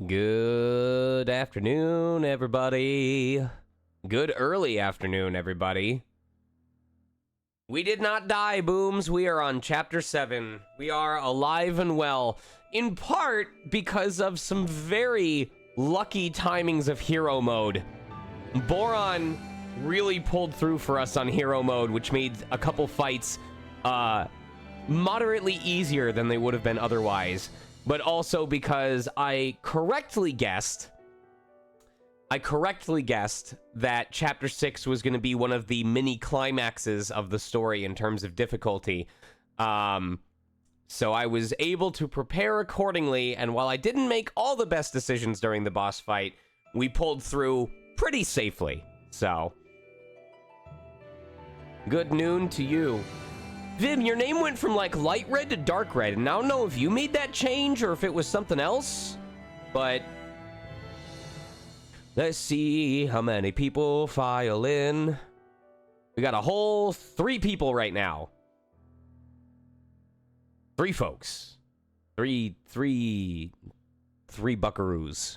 Good afternoon, everybody. Good early afternoon, everybody. We did not die, Booms. We are on Chapter 7. We are alive and well, in part because of some very lucky timings of hero mode. Boron really pulled through for us on hero mode, which made a couple fights moderately easier than they would have been otherwise. But also because I correctly guessed that Chapter 6 was going to be one of the mini climaxes of the story in terms of difficulty. So I was able to prepare accordingly, and while I didn't make all the best decisions during the boss fight, we pulled through pretty safely. So, good noon to you. Vim, your name went from, like, light red to dark red, and I don't know if you made that change or if it was something else, but let's see how many people file in. We got a whole 3 people right now. 3 folks. Three buckaroos.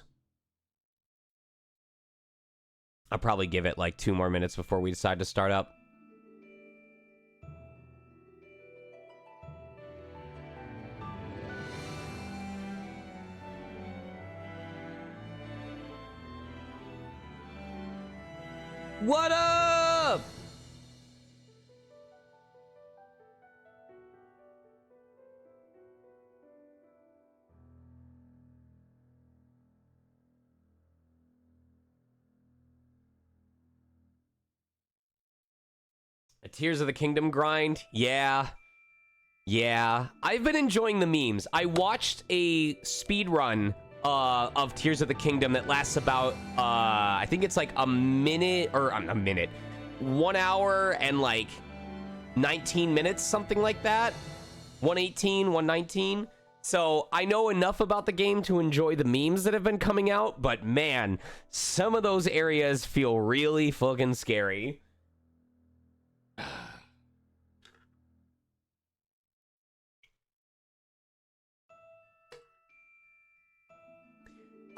I'll probably give it, like, 2 more minutes before we decide to start up. What up? A Tears of the Kingdom grind? Yeah. I've been enjoying the memes. I watched a speed run of Tears of the Kingdom that lasts about, I think it's like a minute, 1 hour and like 19 minutes, something like that. 118, 119. So I know enough about the game to enjoy the memes that have been coming out, but man, some of those areas feel really fucking scary.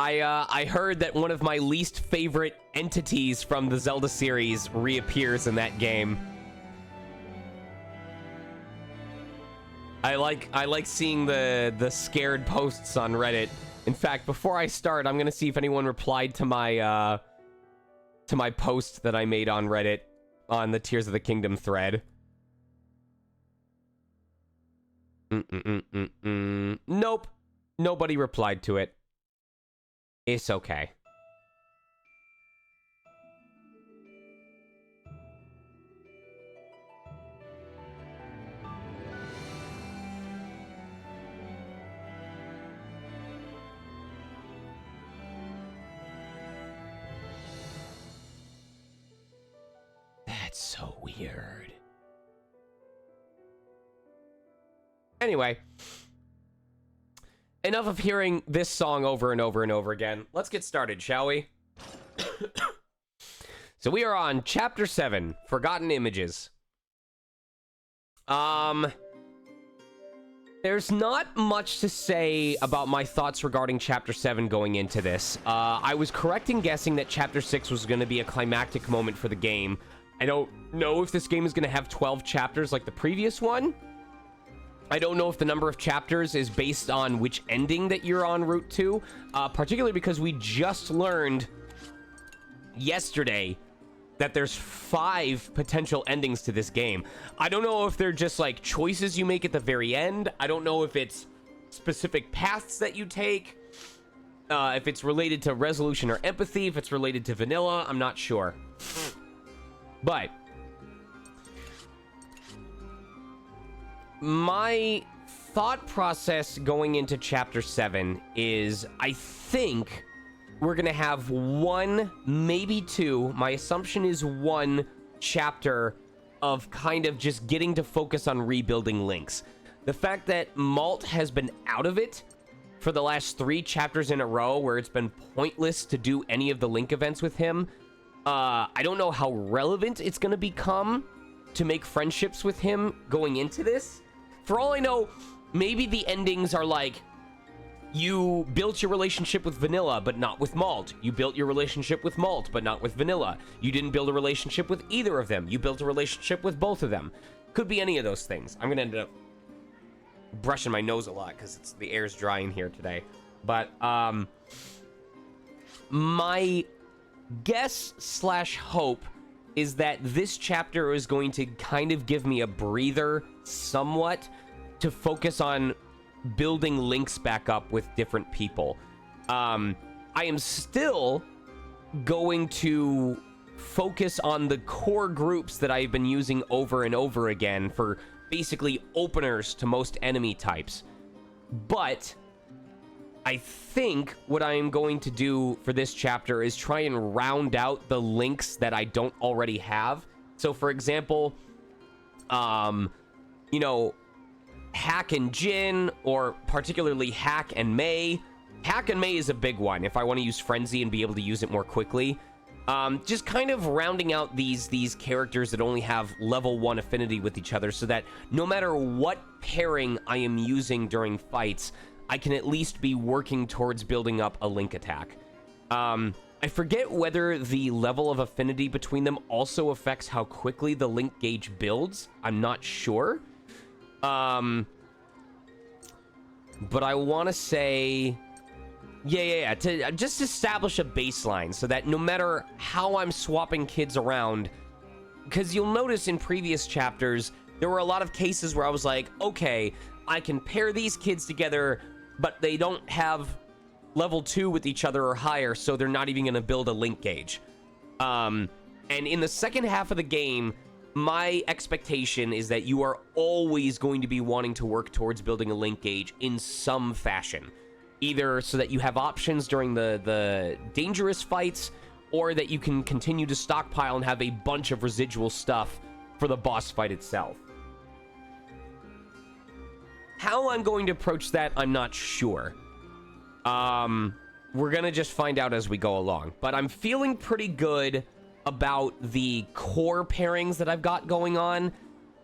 I heard that one of my least favorite entities from the Zelda series reappears in that game. I like seeing the scared posts on Reddit. In fact, before I start, I'm gonna see if anyone replied to my post that I made on Reddit on the Tears of the Kingdom thread. Nope, nobody replied to it. It's okay. That's so weird. Anyway. Enough of hearing this song over and over and over again. Let's get started, shall we? So we are on Chapter 7, Forgotten Images. There's not much to say about my thoughts regarding Chapter 7 going into this. I was correct in guessing that Chapter 6 was going to be a climactic moment for the game. I don't know if this game is going to have 12 chapters like the previous one. I don't know if the number of chapters is based on which ending that you're en route to, particularly because we just learned yesterday that there's 5 potential endings to this game. I don't know if they're just like choices you make at the very end. I don't know if it's specific paths that you take, if it's related to resolution or empathy, if it's related to vanilla. I'm not sure. But my thought process going into Chapter 7 is I think we're going to have 1, maybe 2. My assumption is 1 chapter of kind of just getting to focus on rebuilding Links. The fact that Malt has been out of it for the last 3 chapters in a row where it's been pointless to do any of the Link events with him. I don't know how relevant it's going to become to make friendships with him going into this. For all I know, maybe the endings are like, you built your relationship with Vanilla, but not with Malt. You built your relationship with Malt, but not with Vanilla. You didn't build a relationship with either of them. You built a relationship with both of them. Could be any of those things. I'm going to end up brushing my nose a lot because the air's dry in here today. But my guess / hope is that this chapter is going to kind of give me a breather somewhat to focus on building links back up with different people. I am still going to focus on the core groups that I've been using over and over again for basically openers to most enemy types. But I think what I am going to do for this chapter is try and round out the links that I don't already have. So for example, you know, Hack and Jin, or particularly Hack and Mei. Hack and Mei is a big one if I want to use Frenzy and be able to use it more quickly. Just kind of rounding out these characters that only have level 1 affinity with each other so that no matter what pairing I am using during fights, I can at least be working towards building up a link attack. I forget whether the level of affinity between them also affects how quickly the link gauge builds. I'm not sure. But I want to say, yeah, to just establish a baseline so that no matter how I'm swapping kids around, because you'll notice in previous chapters, there were a lot of cases where I was like, okay, I can pair these kids together, but they don't have level 2 with each other or higher, so they're not even going to build a link gauge. And in the second half of the game, my expectation is that you are always going to be wanting to work towards building a link gauge in some fashion. Either so that you have options during the dangerous fights, or that you can continue to stockpile and have a bunch of residual stuff for the boss fight itself. How I'm going to approach that, I'm not sure. We're gonna just find out as we go along. But I'm feeling pretty good about the core pairings that I've got going on,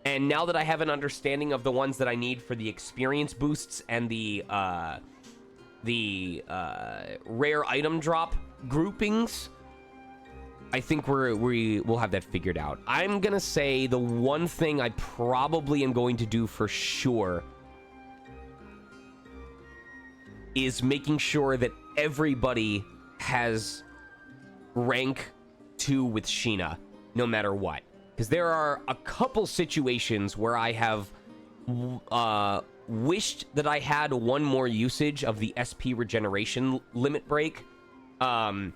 and now that I have an understanding of the ones that I need for the experience boosts and the rare item drop groupings, I think we will have that figured out. I'm gonna say the one thing I probably am going to do for sure is making sure that everybody has rank 2 with Sheena, no matter what. Because there are a couple situations where I have wished that I had one more usage of the SP regeneration limit break, and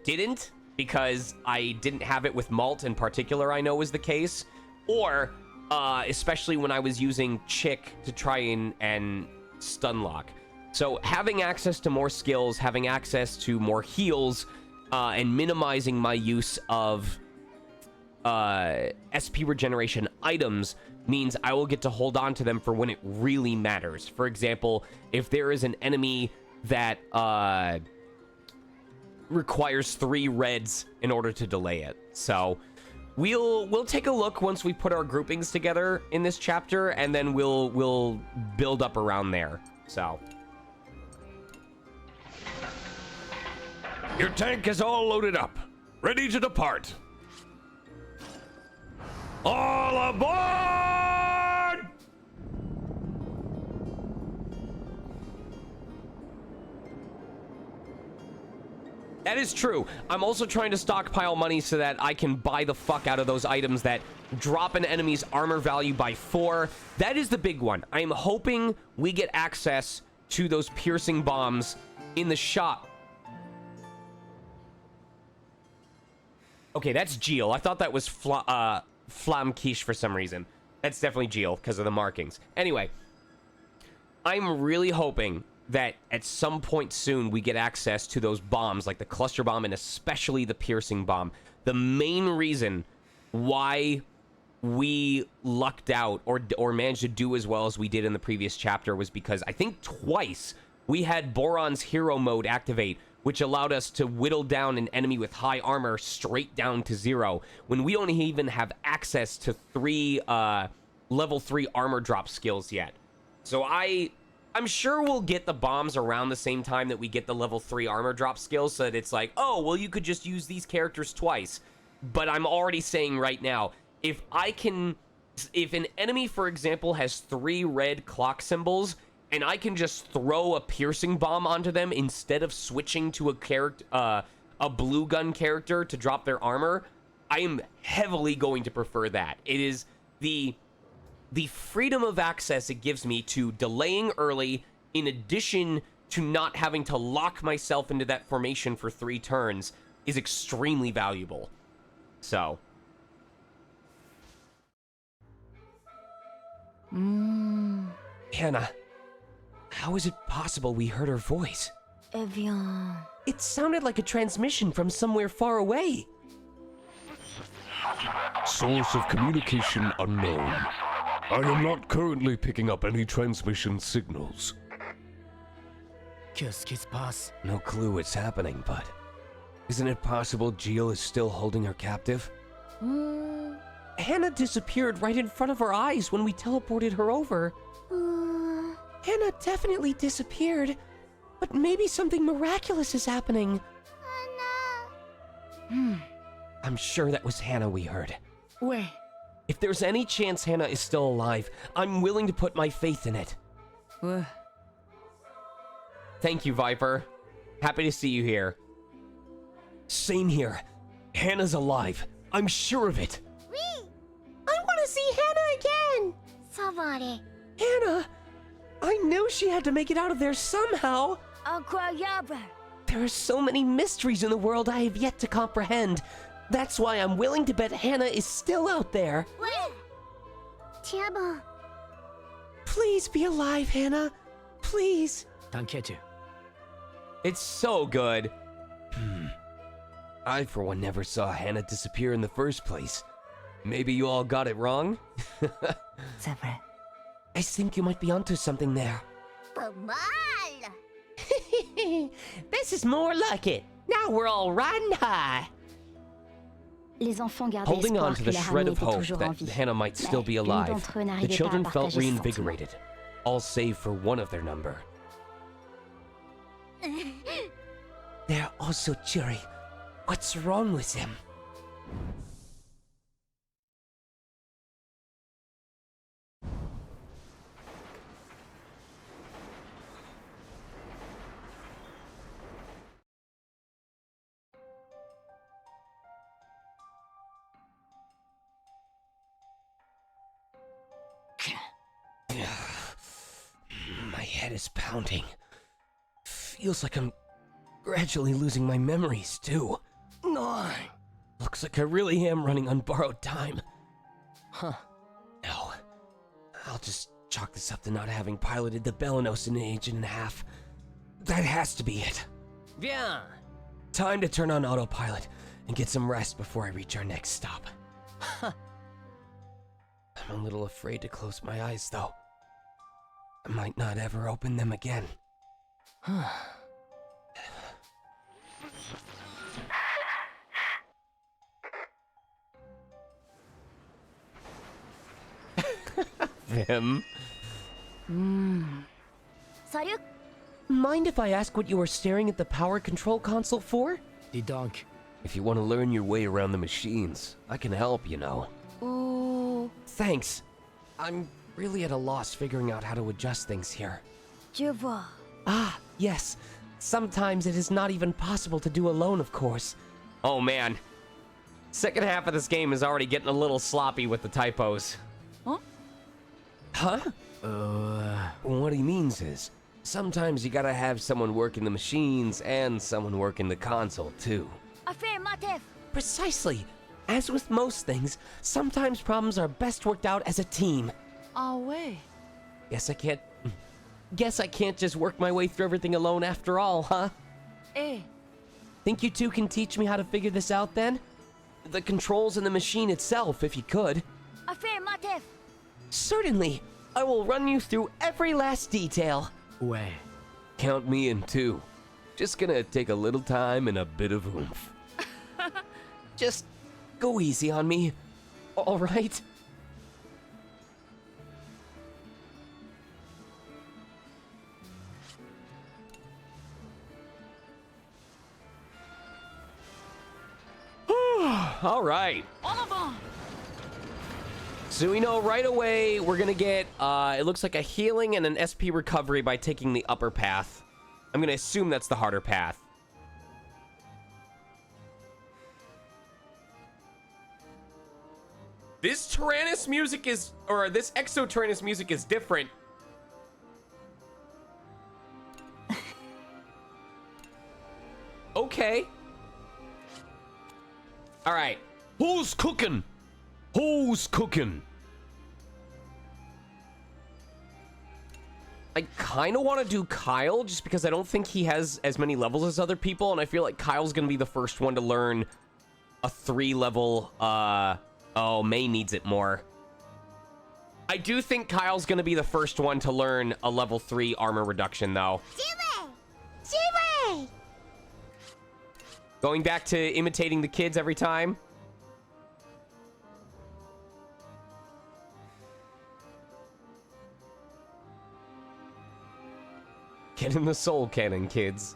didn't, because I didn't have it with Malt in particular, I know was the case. Or, especially when I was using Chick to try and stun lock. So having access to more skills, having access to more heals, and minimizing my use of SP regeneration items means I will get to hold on to them for when it really matters. For example, if there is an enemy that requires 3 reds in order to delay it. So we'll take a look once we put our groupings together in this chapter, and then we'll build up around there. So your tank is all loaded up, ready to depart. All aboard! that is true. I'm also trying to stockpile money so that I can buy the fuck out of those items that drop an enemy's armor value by 4. That is the big one. I am hoping we get access to those piercing bombs in the shop. Okay, that's Geel. I thought that was Flamquiche for some reason. That's definitely Geel because of the markings. Anyway, I'm really hoping that at some point soon we get access to those bombs, like the cluster bomb and especially the piercing bomb. The main reason why we lucked out or managed to do as well as we did in the previous chapter was because I think twice we had Boron's hero mode activate, which allowed us to whittle down an enemy with high armor straight down to 0, when we don't even have access to 3 level 3 armor drop skills yet. So I'm sure we'll get the bombs around the same time that we get the level 3 armor drop skills, so that it's like, oh, well, you could just use these characters twice. But I'm already saying right now, if an enemy, for example, has 3 red clock symbols, and I can just throw a piercing bomb onto them instead of switching to a blue gun character to drop their armor, I am heavily going to prefer that. It is the freedom of access it gives me to delaying early, in addition to not having to lock myself into that formation for 3 turns, is extremely valuable. So. Hannah, how is it possible we heard her voice? Eh bien... It sounded like a transmission from somewhere far away. Source of communication unknown. I am not currently picking up any transmission signals. Qu'est-ce qui se passe? No clue what's happening, but isn't it possible Jill is still holding her captive? Hannah disappeared right in front of our eyes when we teleported her over. Hannah definitely disappeared, but maybe something miraculous is happening. I'm sure that was Hannah we heard. Ouais. If there's any chance Hannah is still alive, I'm willing to put my faith in it. Thank you, Viper. Happy to see you here. Same here. Hannah's alive. I'm sure of it. Oui. I want to see Hannah again. Ça va aller. Hannah! I knew she had to make it out of there somehow. Incroyable. There are so many mysteries in the world I have yet to comprehend. That's why I'm willing to bet Hannah is still out there. Ouais. Tiens bon. Please be alive, Hannah. Please. T'inquiète. It's so good. I, for one, never saw Hannah disappear in the first place. Maybe you all got it wrong? C'est vrai. I think you might be onto something there. Pas mal. This is more like it. Now we're all riding high. Les enfants gardaient Holding on espoir to que the la shred Hamie of était hope toujours en that vie. Hannah might still be Mais l'une alive, d'entre eux the n'arrivait pas à children felt partager ses sentiments. reinvigorated, all save for one of their number. They're all so cheery. What's wrong with them? My head is pounding. Feels like I'm gradually losing my memories, too. Looks like I really am running on borrowed time. Huh. No. I'll just chalk this up to not having piloted the Belenos in an age and a half. That has to be it. Bien. Time to turn on autopilot and get some rest before I reach our next stop. I'm a little afraid to close my eyes, though. I might not ever open them again. Vim? Salut. Mind if I ask what you were staring at the power control console for? Dis donc. If you want to learn your way around the machines, I can help, you know. Ou... Thanks. I'm really at a loss figuring out how to adjust things here. Je vois. Ah, yes. Sometimes it is not even possible to do alone, of course. Oh man. Second half of this game is already getting a little sloppy with the typos. Huh? Huh? What he means is, sometimes you gotta have someone working the machines and someone working the console, too. Affirmative. Precisely. As with most things, sometimes problems are best worked out as a team. Ah ouais. Guess I can't just work my way through everything alone after all, huh? Eh. Think you two can teach me how to figure this out then? The controls and the machine itself, if you could. Affirmative. Certainly. I will run you through every last detail. Ouais. Count me in too. Just gonna take a little time and a bit of oomph. Just go easy on me. All right? All right. So we know right away we're gonna get, it looks like a healing and an SP recovery by taking the upper path. I'm gonna assume that's the harder path. This Tyrannus music is, or this Exo Tyrannus music is different. Okay. All right. Who's cooking? Who's cooking? I kind of want to do Kyle just because I don't think he has as many levels as other people, and I feel like Kyle's going to be the first one to learn a 3-level, oh, May needs it more. I do think Kyle's going to be the first one to learn a level 3 armor reduction, though. Shiver! Shiver! Going back to imitating the kids every time. Get in the soul cannon, kids.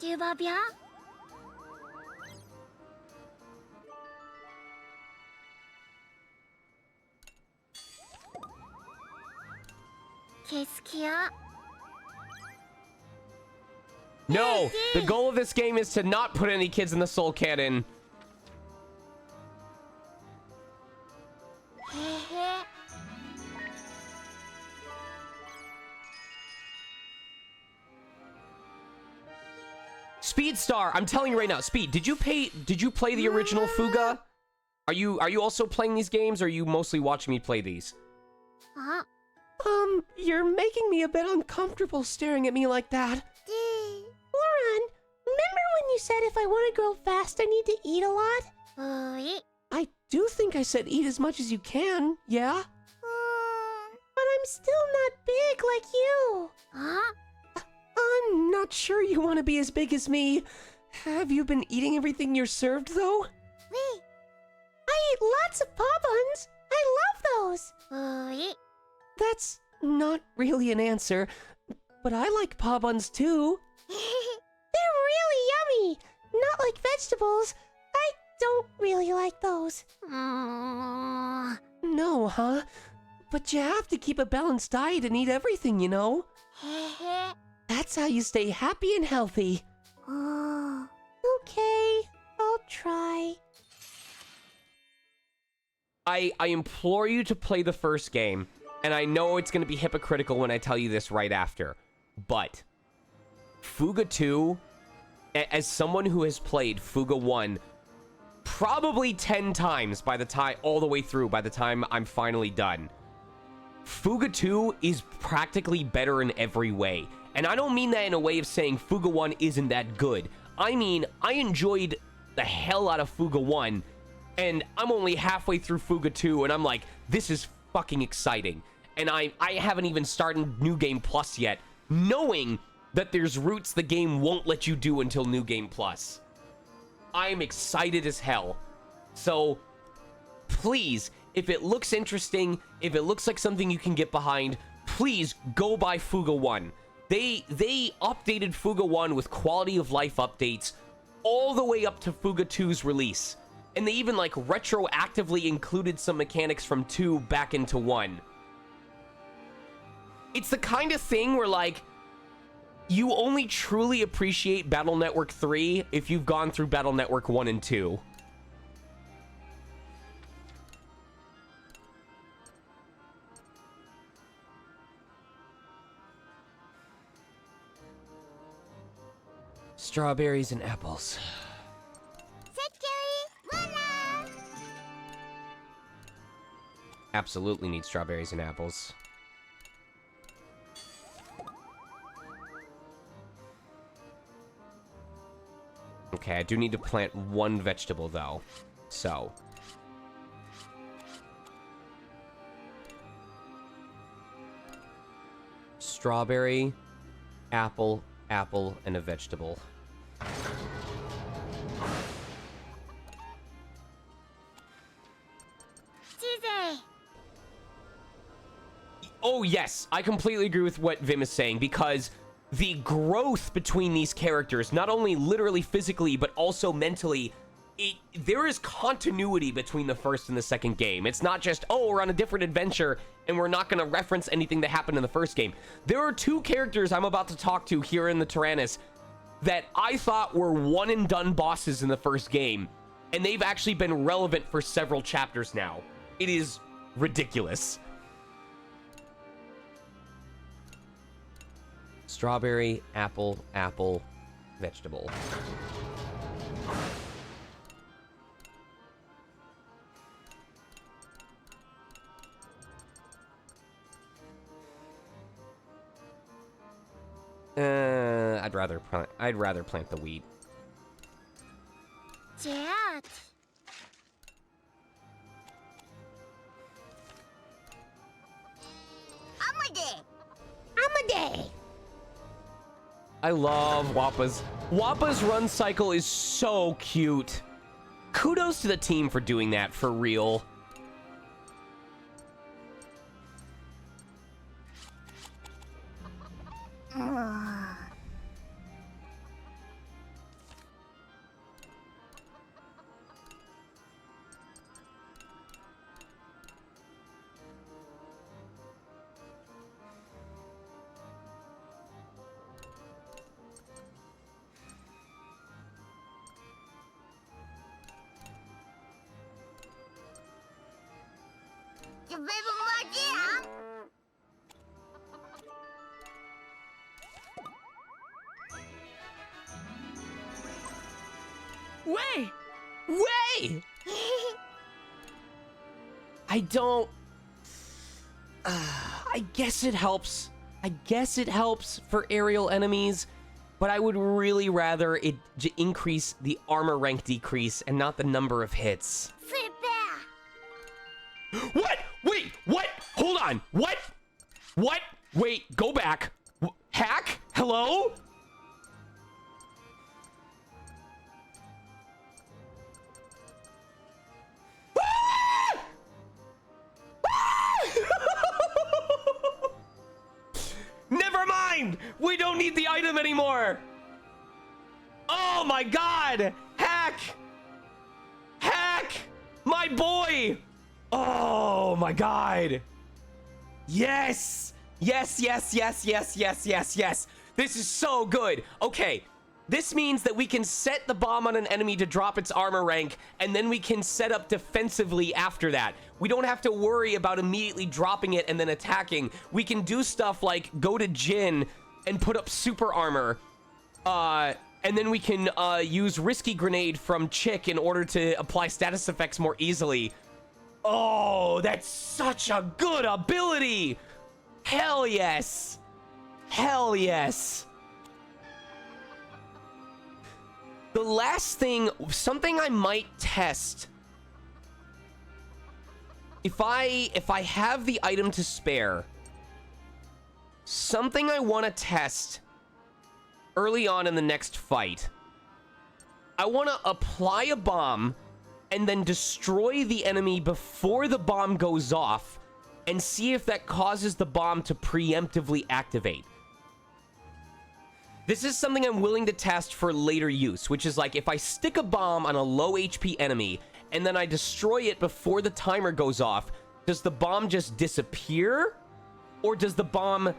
Jubabya? Kesukiya? No! The goal of this game is to not put any kids in the soul cannon. Hehe. Speed Star, I'm telling you right now, Speed, did you play the original Fuga? Are you also playing these games, or are you mostly watching me play these? Huh? You're making me a bit uncomfortable staring at me like that. Lauren, remember when you said if I want to grow fast, I need to eat a lot? I do think I said eat as much as you can, yeah? But I'm still not big like you. Huh? I'm not sure you want to be as big as me. Have you been eating everything you're served, though? Wait. I eat lots of paw buns. I love those. That's not really an answer, but I like paw buns too. They're really yummy. Not like vegetables. I don't really like those. No, huh? But you have to keep a balanced diet and eat everything, you know? That's how you stay happy and healthy. Okay, I'll try. I implore you to play the first game, and I know it's going to be hypocritical when I tell you this right after, but Fuga 2, as someone who has played Fuga 1 probably 10 times by the time, all the way through by the time I'm finally done, Fuga 2 is practically better in every way. And I don't mean that in a way of saying Fuga 1 isn't that good. I mean, I enjoyed the hell out of Fuga 1, and I'm only halfway through Fuga 2, and I'm like, this is fucking exciting. And I haven't even started New Game Plus yet, knowing that there's routes the game won't let you do until New Game Plus. I'm excited as hell. So, please, if it looks interesting, if it looks like something you can get behind, please go buy Fuga 1. They updated Fuga 1 with quality of life updates all the way up to Fuga 2's release. And they even like retroactively included some mechanics from 2 back into 1. It's the kind of thing where like you only truly appreciate Battle Network 3 if you've gone through Battle Network 1 and 2. Strawberries and apples. Absolutely need strawberries and apples. Okay, I do need to plant one vegetable, though. So. Strawberry, apple, apple, and a vegetable. Oh, yes. I completely agree with what Vim is saying, because the growth between these characters, not only literally physically, but also mentally, there is continuity between the first and the second game. It's not just, oh, we're on a different adventure, and we're not going to reference anything that happened in the first game. There are two characters I'm about to talk to here in the Tyrannus that I thought were one-and-done bosses in the first game, and they've actually been relevant for several chapters now. It is ridiculous. Strawberry, apple, apple, vegetable. I'd rather plant the wheat. Dad. Amade. I love Wappa's. Wappa's run cycle is so cute. Kudos to the team for doing that, for real. Way! Way! I don't... I guess it helps. I guess it helps for aerial enemies, but I would really rather it increase the armor rank decrease and not the number of hits. What? Wait, what? Hold on. What? What? Wait, go back. Hack? Hello? Never mind! We don't need the item anymore! Oh my god! Hack! Hack! My boy! Oh my god! Yes! Yes, yes, yes, yes, yes, yes, yes! This is so good! Okay, this means that we can set the bomb on an enemy to drop its armor rank, and then we can set up defensively after that. We don't have to worry about immediately dropping it and then attacking. We can do stuff like go to Jin and put up super armor, and then we can use Risky Grenade from Chick in order to apply status effects more easily. Oh, that's such a good ability! Hell yes! Hell yes! The last thing, something I might test. If I have the item to spare, something I want to test early on in the next fight. I want to apply a bomb and then destroy the enemy before the bomb goes off and see if that causes the bomb to preemptively activate. This is something I'm willing to test for later use, which is like if I stick a bomb on a low HP enemy and then I destroy it before the timer goes off, does the bomb just disappear? Or does the bomb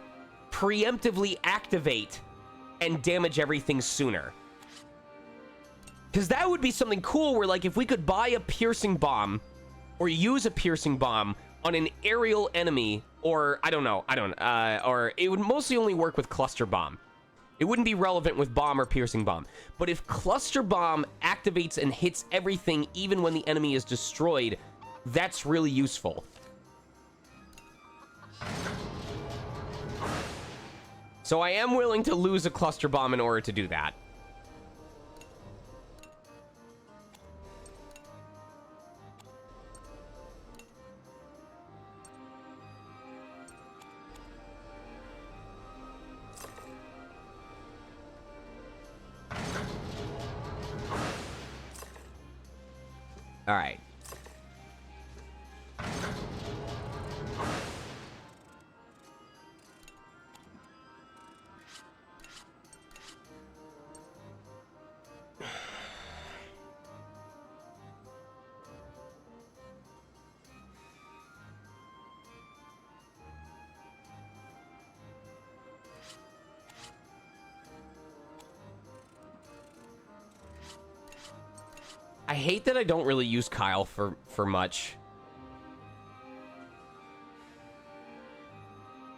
preemptively activate and damage everything sooner? Because that would be something cool where, like, if we could buy a piercing bomb or use a piercing bomb on an aerial enemy, or or it would mostly only work with cluster bomb. It wouldn't be relevant with bomb or piercing bomb. But if cluster bomb activates and hits everything even when the enemy is destroyed, that's really useful. So I am willing to lose a cluster bomb in order to do that. All right. I hate that I don't really use Kyle for much.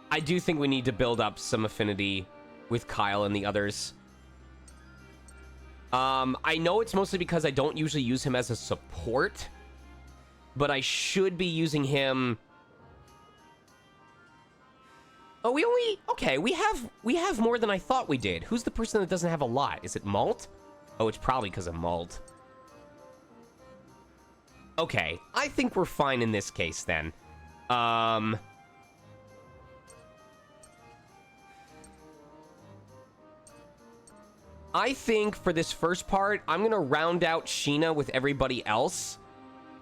I do think we need to build up some affinity with Kyle and the others. I know it's mostly because I don't usually use him as a support, but I should be using him. Oh, okay, we have more than I thought we did. Who's the person that doesn't have a lot? Is it Malt? Oh, it's probably because of Malt. Okay, I think we're fine in this case then. I think for this first part, I'm gonna round out Sheena with everybody else.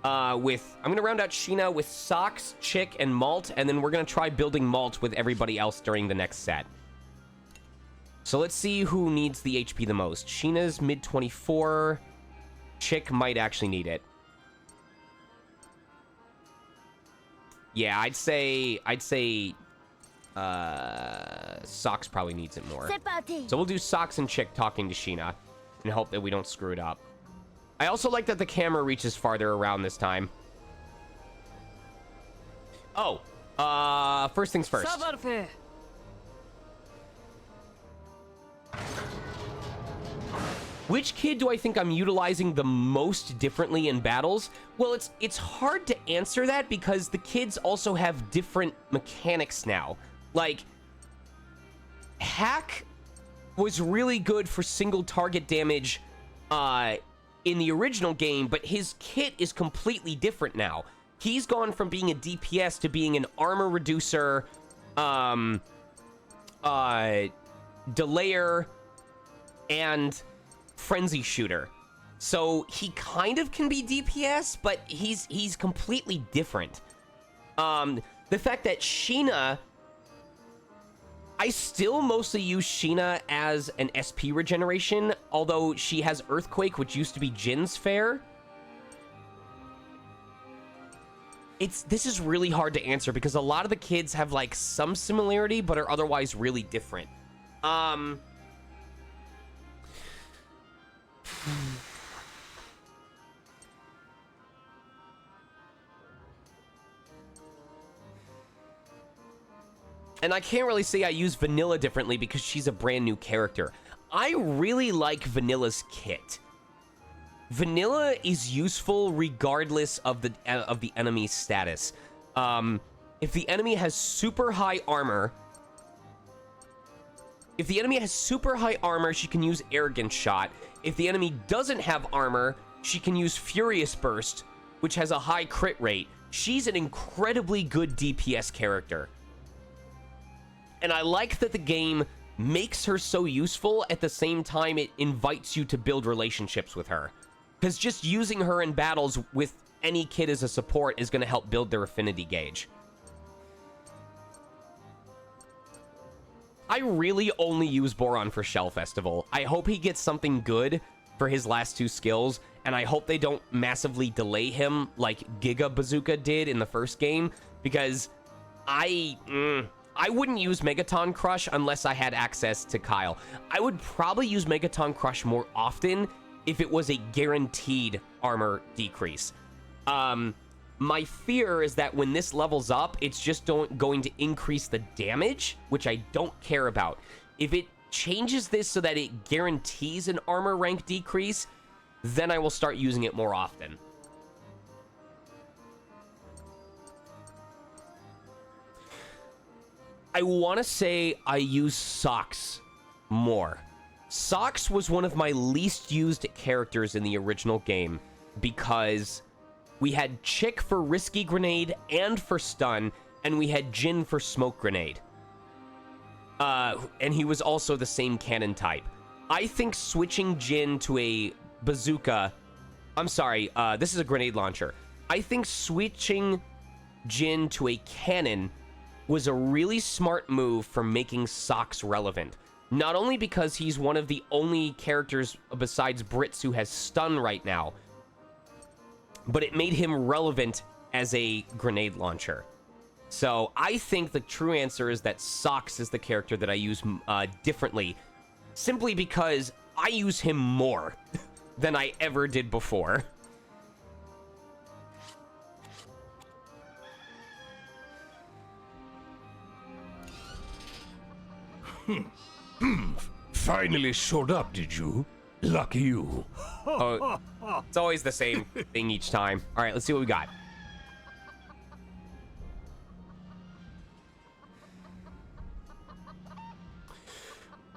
I'm gonna round out Sheena with Socks, Chick, and Malt, and then we're gonna try building Malt with everybody else during the next set. So let's see who needs the HP the most. Sheena's mid 24. Chick might actually need it. Yeah, I'd say Socks probably needs it more. So we'll do Socks and Chick talking to Sheena and hope that we don't screw it up. I also like that the camera reaches farther around this time. Oh, first things first. Which kid do I think I'm utilizing the most differently in battles? Well, it's hard to answer that because the kids also have different mechanics now. Like, Hack was really good for single target damage in the original game, but his kit is completely different now. He's gone from being a DPS to being an armor reducer, delayer, and frenzy shooter. So he kind of can be DPS, but he's completely different. The fact that Sheena, I still mostly use Sheena as an SP regeneration, although she has Earthquake, which used to be Jin's Fair. This is really hard to answer because a lot of the kids have like some similarity, but are otherwise really different. And I can't really say I use Vanilla differently because she's a brand new character. I really like Vanilla's kit. Vanilla is useful regardless of the enemy's status. If the enemy has super high armor, she can use Arrogant Shot. If the enemy doesn't have armor, she can use Furious Burst, which has a high crit rate. She's an incredibly good DPS character. And I like that the game makes her so useful at the same time it invites you to build relationships with her. Because just using her in battles with any kid as a support is going to help build their affinity gauge. I really only use Boron for Shell Festival. I hope he gets something good for his last two skills, and I hope they don't massively delay him like Giga Bazooka did in the first game, because I wouldn't use Megaton Crush unless I had access to Kyle. I would probably use Megaton Crush more often if it was a guaranteed armor decrease. My fear is that when this levels up, it's just going to increase the damage, which I don't care about. If it changes this so that it guarantees an armor rank decrease, then I will start using it more often. I want to say I use Socks more. Socks was one of my least used characters in the original game because we had Chick for Risky Grenade and for Stun, and we had Jin for Smoke Grenade. And he was also the same cannon type. I think switching Jin to a bazooka I'm sorry, this is a grenade launcher. I think switching Jin to a cannon was a really smart move for making Socks relevant. Not only because he's one of the only characters besides Brits who has stun right now, but it made him relevant as a grenade launcher. So I think the true answer is that Socks is the character that I use differently, simply because I use him more than I ever did before. Finally showed up, did you? Lucky you. Oh, it's always the same thing each time. All right, let's see what we got.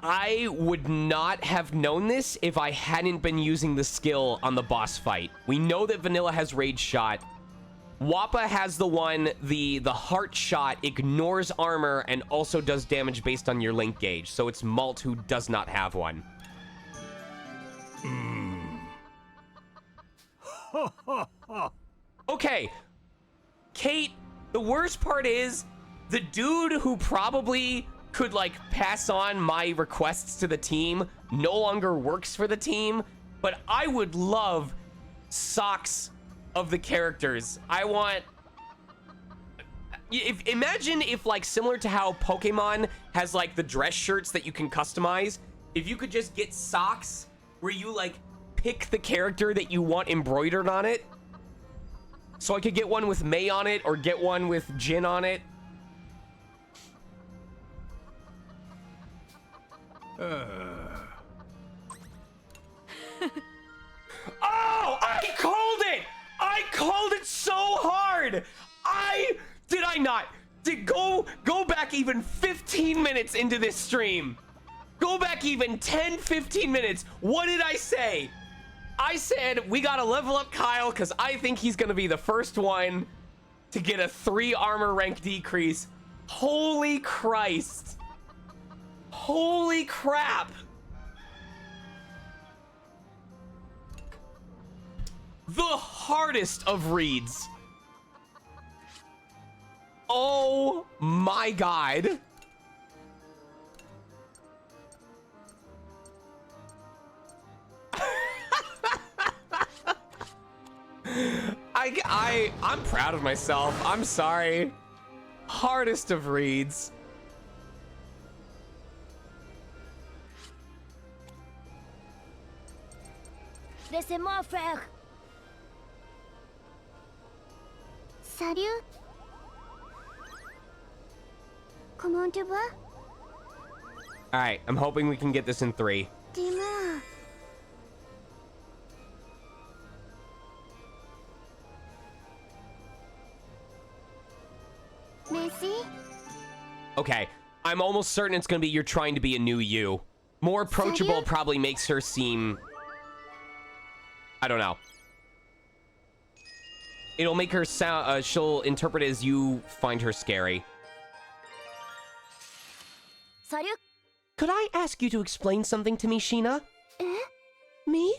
I would not have known this if I hadn't been using the skill on the boss fight. We know that Vanilla has Rage Shot. Wappa has the one, the Heart Shot ignores armor and also does damage based on your link gauge. So it's Malt who does not have one. Okay. Kate, the worst part is the dude who probably could like pass on my requests to the team no longer works for the team, but I would love Socks of the characters. I want... Imagine if, like, similar to how Pokemon has, like, the dress shirts that you can customize, if you could just get Socks where you, like, pick the character that you want embroidered on it. So I could get one with May on it or get one with Jin on it. Oh, I called it! I called it so hard! Did I not? Go back even 15 minutes into this stream. Go back even 10, 15 minutes. What did I say? I said we gotta level up Kyle because I think he's gonna be the first one to get a 3 armor rank decrease. Holy Christ. Holy crap. The hardest of reads. Oh my god. I'm proud of myself. I'm sorry. Hardest of reads. Laissez-moi faire. Salut. Comment tu vas? All right, I'm hoping we can get this in 3. Dis-moi. Merci. Okay, I'm almost certain it's gonna be you're trying to be a new you. More approachable Salut? probably makes her seem... I don't know. It'll make her sound, she'll interpret it as you find her scary. Salut. Could I ask you to explain something to me, Sheena? Eh? Me?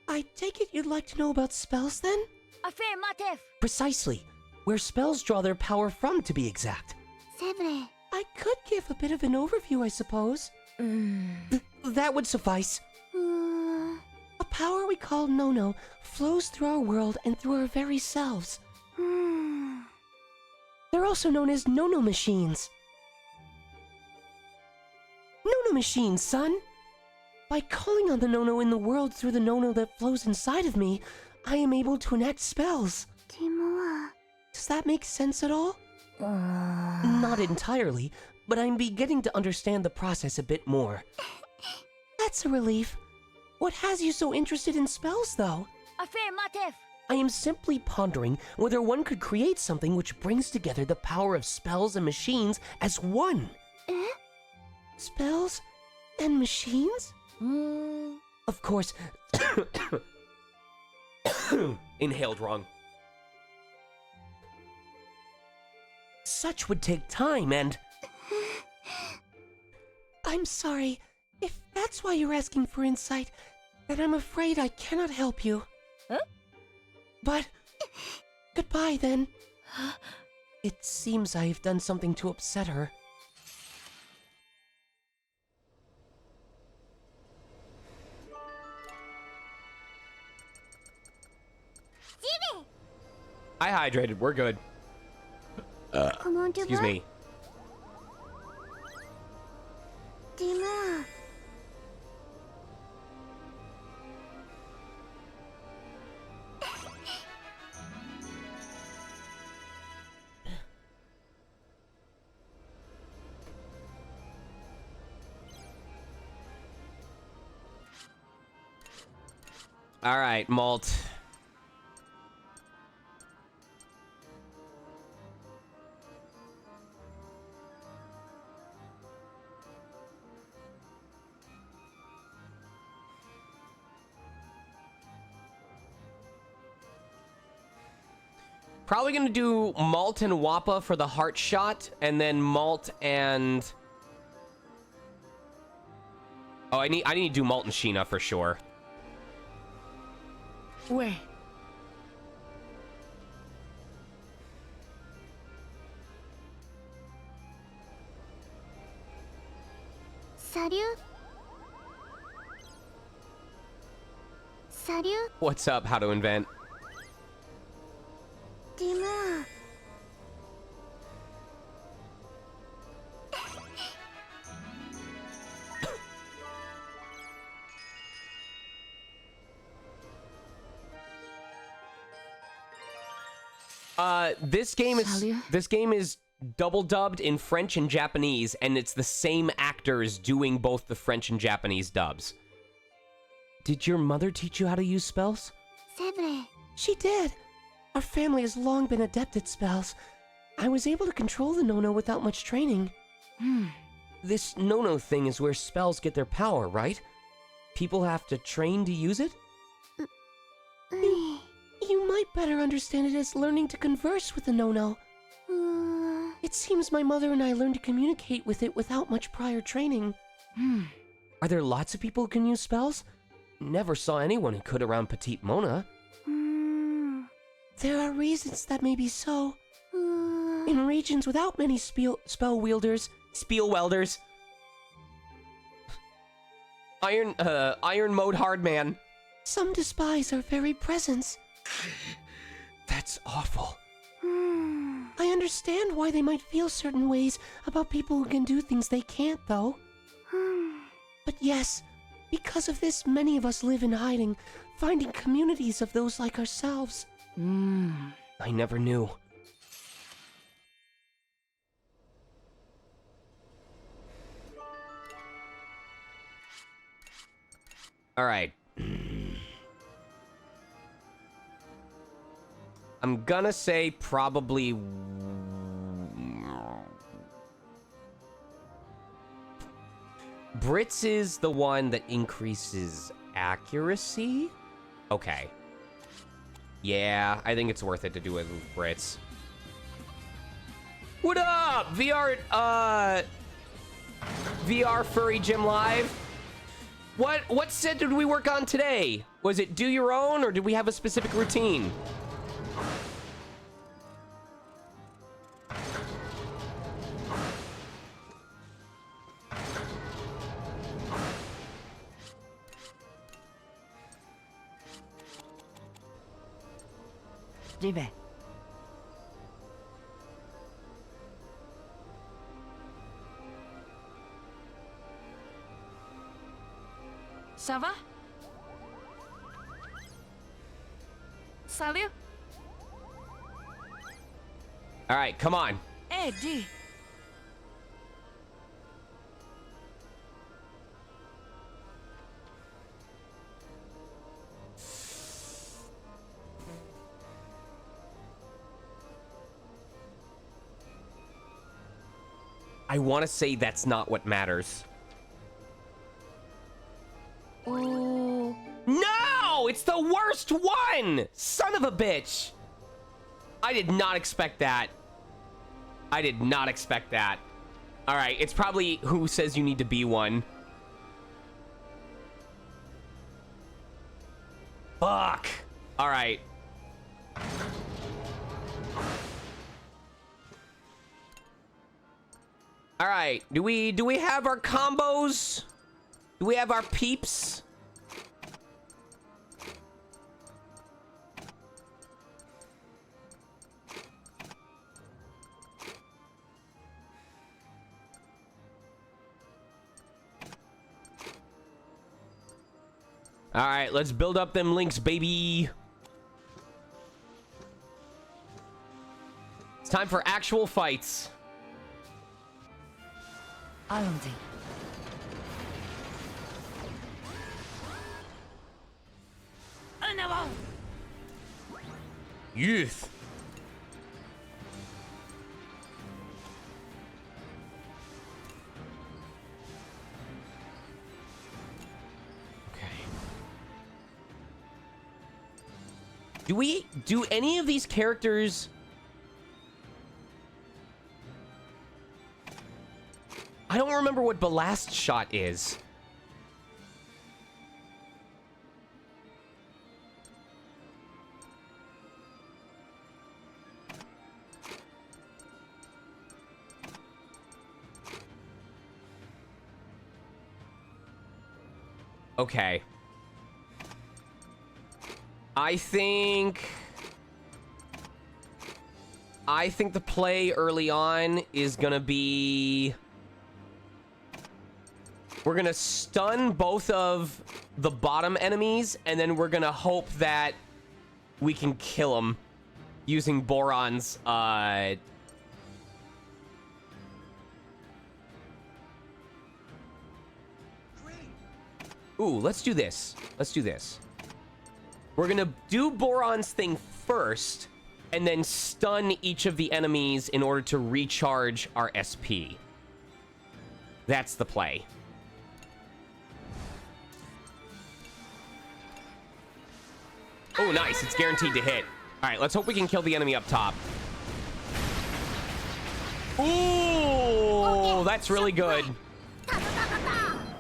I take it you'd like to know about spells, then? Affirmative. Precisely. Where spells draw their power from, to be exact. C'est vrai. I could give a bit of an overview, I suppose. That would suffice. A power we call Nono flows through our world and through our very selves. They're also known as Nono machines. Nono machines, son! By calling on the Nono in the world through the Nono that flows inside of me, I am able to enact spells. Dis-moi. Does that make sense at all? Not entirely, but I'm beginning to understand the process a bit more. That's a relief. What has you so interested in spells, though? Affirmative. I am simply pondering whether one could create something which brings together the power of spells and machines as one. Eh? Spells and machines? Of course, Inhaled wrong. such would take time and... I'm sorry. If that's why you're asking for insight, then I'm afraid I cannot help you. Huh? But... Goodbye, then. It seems I've done something to upset her. I hydrated. We're good. Excuse me. Dima. All right, Malt. Probably gonna do Malt and Wappa for the heart shot, and then Malt and... Oh, I need to do Malt and Sheena for sure. Wait. Salut. Salut. What's up, How to Invent? Dima. This game is double dubbed in French and Japanese, and it's the same actors doing both the French and Japanese dubs. Did your mother teach you how to use spells? Sebre. She did. Our family has long been adept at spells. I was able to control the no-no without much training. This no-no thing is where spells get their power, right? People have to train to use it? You might better understand it as learning to converse with the no-no. It seems my mother and I learned to communicate with it without much prior training. Are there lots of people who can use spells? Never saw anyone who could around Petite Mona. There are reasons that may be so. In regions without many spell wielders, Spiel welders. Iron mode hard man. some despise our very presence. That's awful. I understand why they might feel certain ways about people who can do things they can't, though. But yes, because of this, many of us live in hiding, finding communities of those like ourselves. I never knew. All right. I'm gonna say probably... Brits is the one that increases accuracy? Okay. Yeah, I think it's worth it to do it with Brits. What up? VR Furry Gym Live? What set did we work on today? Was it do your own, or did we have a specific routine? J'y vais. Ça va? Salut? All right, come on. Hey, D. I want to say that's not what matters. Oh. No! It's the worst one! Son of a bitch! I did not expect that. I did not expect that. All right, it's probably who says you need to be one. Fuck. All right. All right, do we have our combos? Do we have our peeps? All right, let's build up them links, baby. It's time for actual fights. Allons-y. En avant! Youth. Okay. Do any of these characters... I don't remember what Ballast Shot is. Okay. I think the play early on is gonna be... We're gonna stun both of the bottom enemies, and then we're gonna hope that we can kill them using Boron's, Ooh, let's do this. Let's do this. We're gonna do Boron's thing first, and then stun each of the enemies in order to recharge our SP. That's the play. Oh, nice. It's guaranteed to hit. All right, let's hope we can kill the enemy up top. Ooh, that's really good.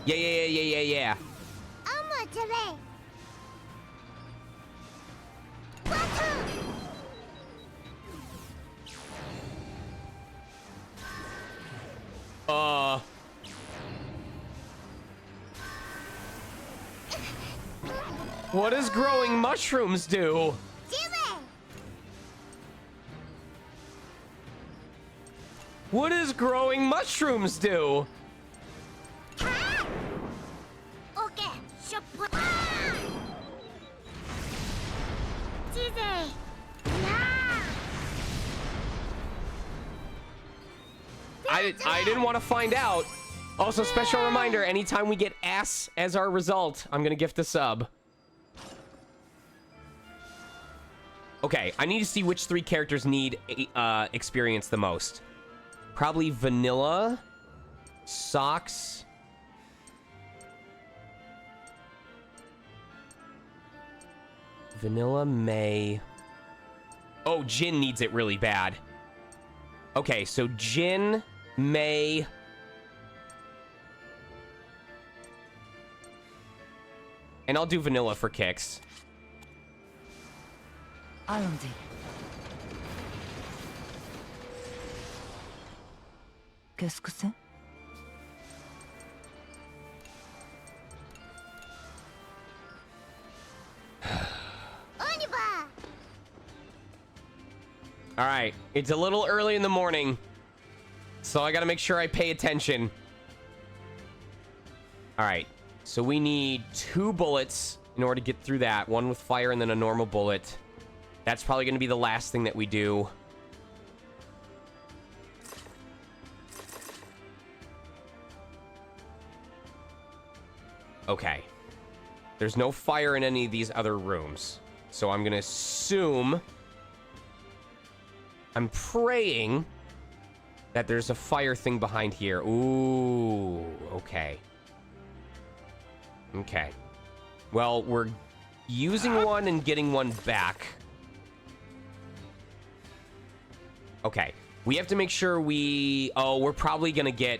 Yeah. What does growing mushrooms do? What does growing mushrooms do? I didn't want to find out. Also, special reminder, anytime we get ass as our result, I'm gonna gift a sub. Okay, I need to see which 3 characters need experience the most. Probably Vanilla, Socks, Vanilla, May. Oh, Jin needs it really bad. Okay, so Jin, May. And I'll do Vanilla for kicks. Allons-y. Qu'est-ce que c'est? All right, it's a little early in the morning, so I gotta make sure I pay attention. All right, so we need 2 bullets in order to get through that. 1 with fire and then a normal bullet. That's probably gonna be the last thing that we do. Okay. There's no fire in any of these other rooms, so I'm gonna assume... I'm praying that there's a fire thing behind here. Ooh, okay. Okay. Well, we're using one and getting one back. Okay. We have to make sure we... Oh, we're probably going to get...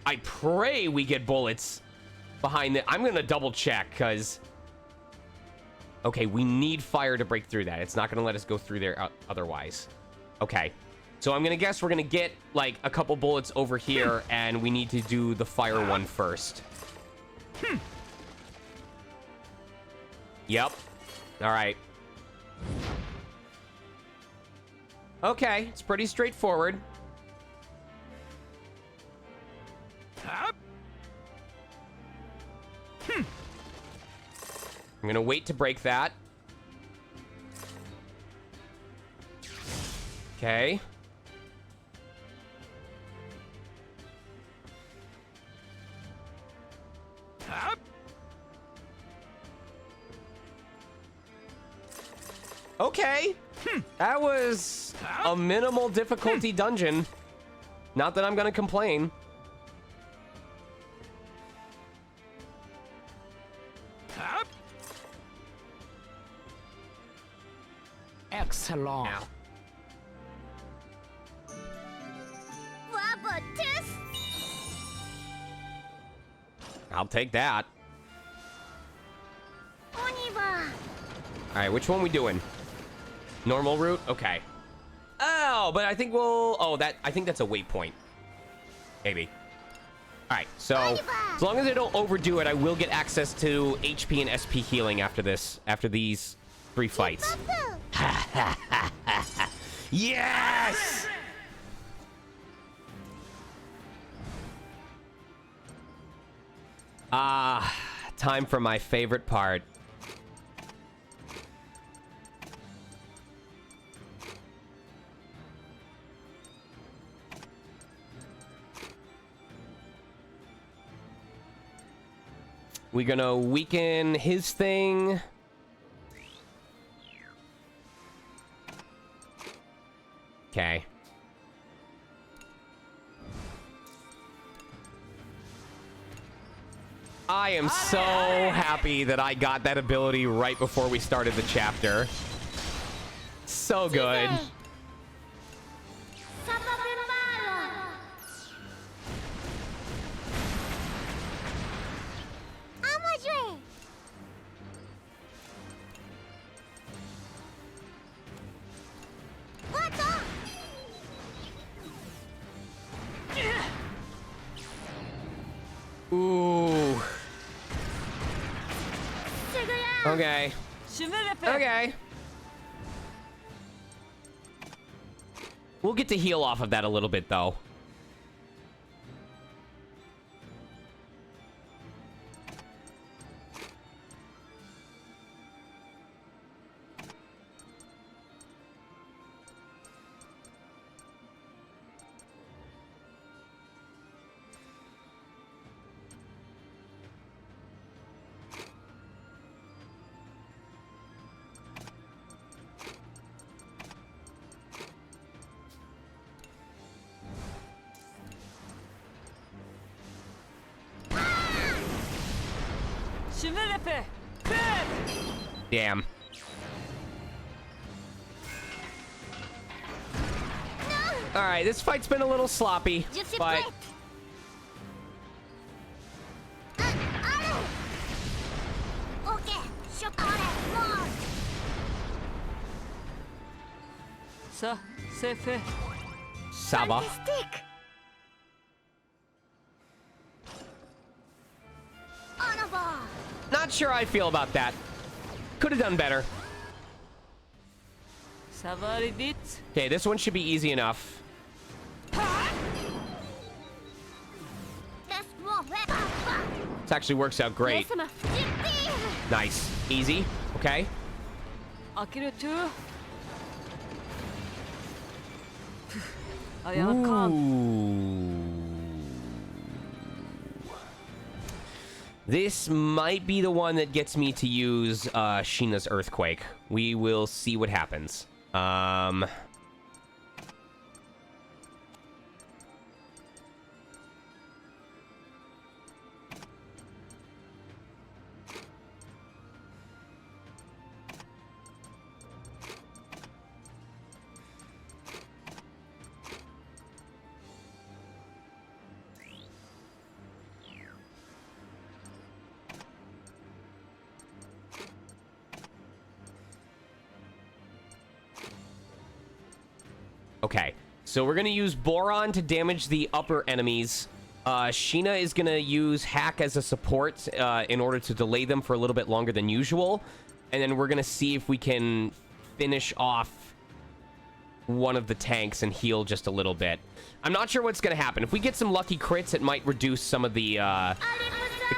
I pray we get bullets behind it. I'm going to double check, because... Okay, we need fire to break through that. It's not going to let us go through there otherwise. Okay. So I'm going to guess we're going to get, like, a couple bullets over here, and we need to do the fire one first. Yep. All right. Okay, it's pretty straightforward. I'm gonna wait to break that. Okay. Okay. That was a minimal difficulty dungeon. Not that I'm gonna complain. Excellent. Ow. I'll take that. Alright, which one we doing? Normal route? Okay. Oh, but I think we'll... Oh, I think that's a waypoint. Maybe. Alright, so as long as I don't overdo it, I will get access to HP and SP healing after this. After these 3 fights. Yes! Time for my favorite part. We're gonna weaken his thing. Okay. I am so happy that I got that ability right before we started the chapter. So good. Ooh. Okay. Okay. We'll get to heal off of that a little bit, though. Damn. All right, this fight's been a little sloppy, but Saba. Not sure how I feel about that. Could have done better. Okay, this one should be easy enough. This actually works out great. Nice. Easy. Okay. Ooh. This might be the one that gets me to use Sheena's Earthquake. We will see what happens. Okay, so we're gonna use Boron to damage the upper enemies. Sheena is gonna use Hack as a support in order to delay them for a little bit longer than usual. And then we're gonna see if we can finish off one of the tanks and heal just a little bit. I'm not sure what's gonna happen. If we get some lucky crits, it might reduce some of the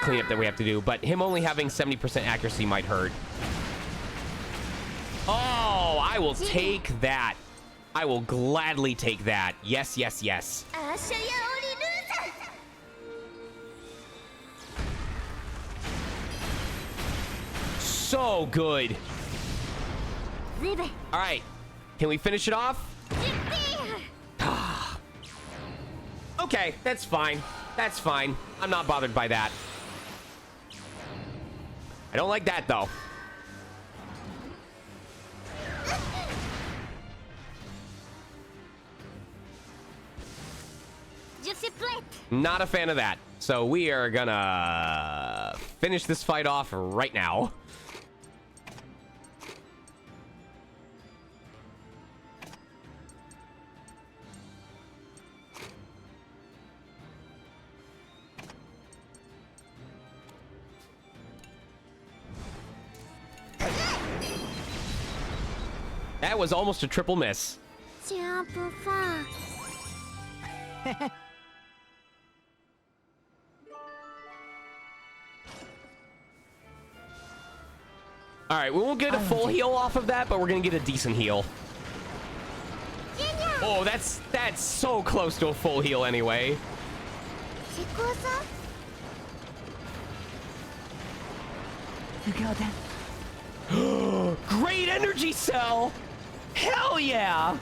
cleanup that we have to do, but him only having 70% accuracy might hurt. Oh, I will take that. I will gladly take that. Yes, yes, yes. So good. All right, can we finish it off? Okay, that's fine. That's fine. I'm not bothered by that. I don't like that, though. Not a fan of that. So we are gonna finish this fight off right now. That was almost a triple miss. All right, we won't get a full heal off of that, but we're gonna get a decent heal. Oh, that's so close to a full heal anyway. Great energy cell! Hell yeah!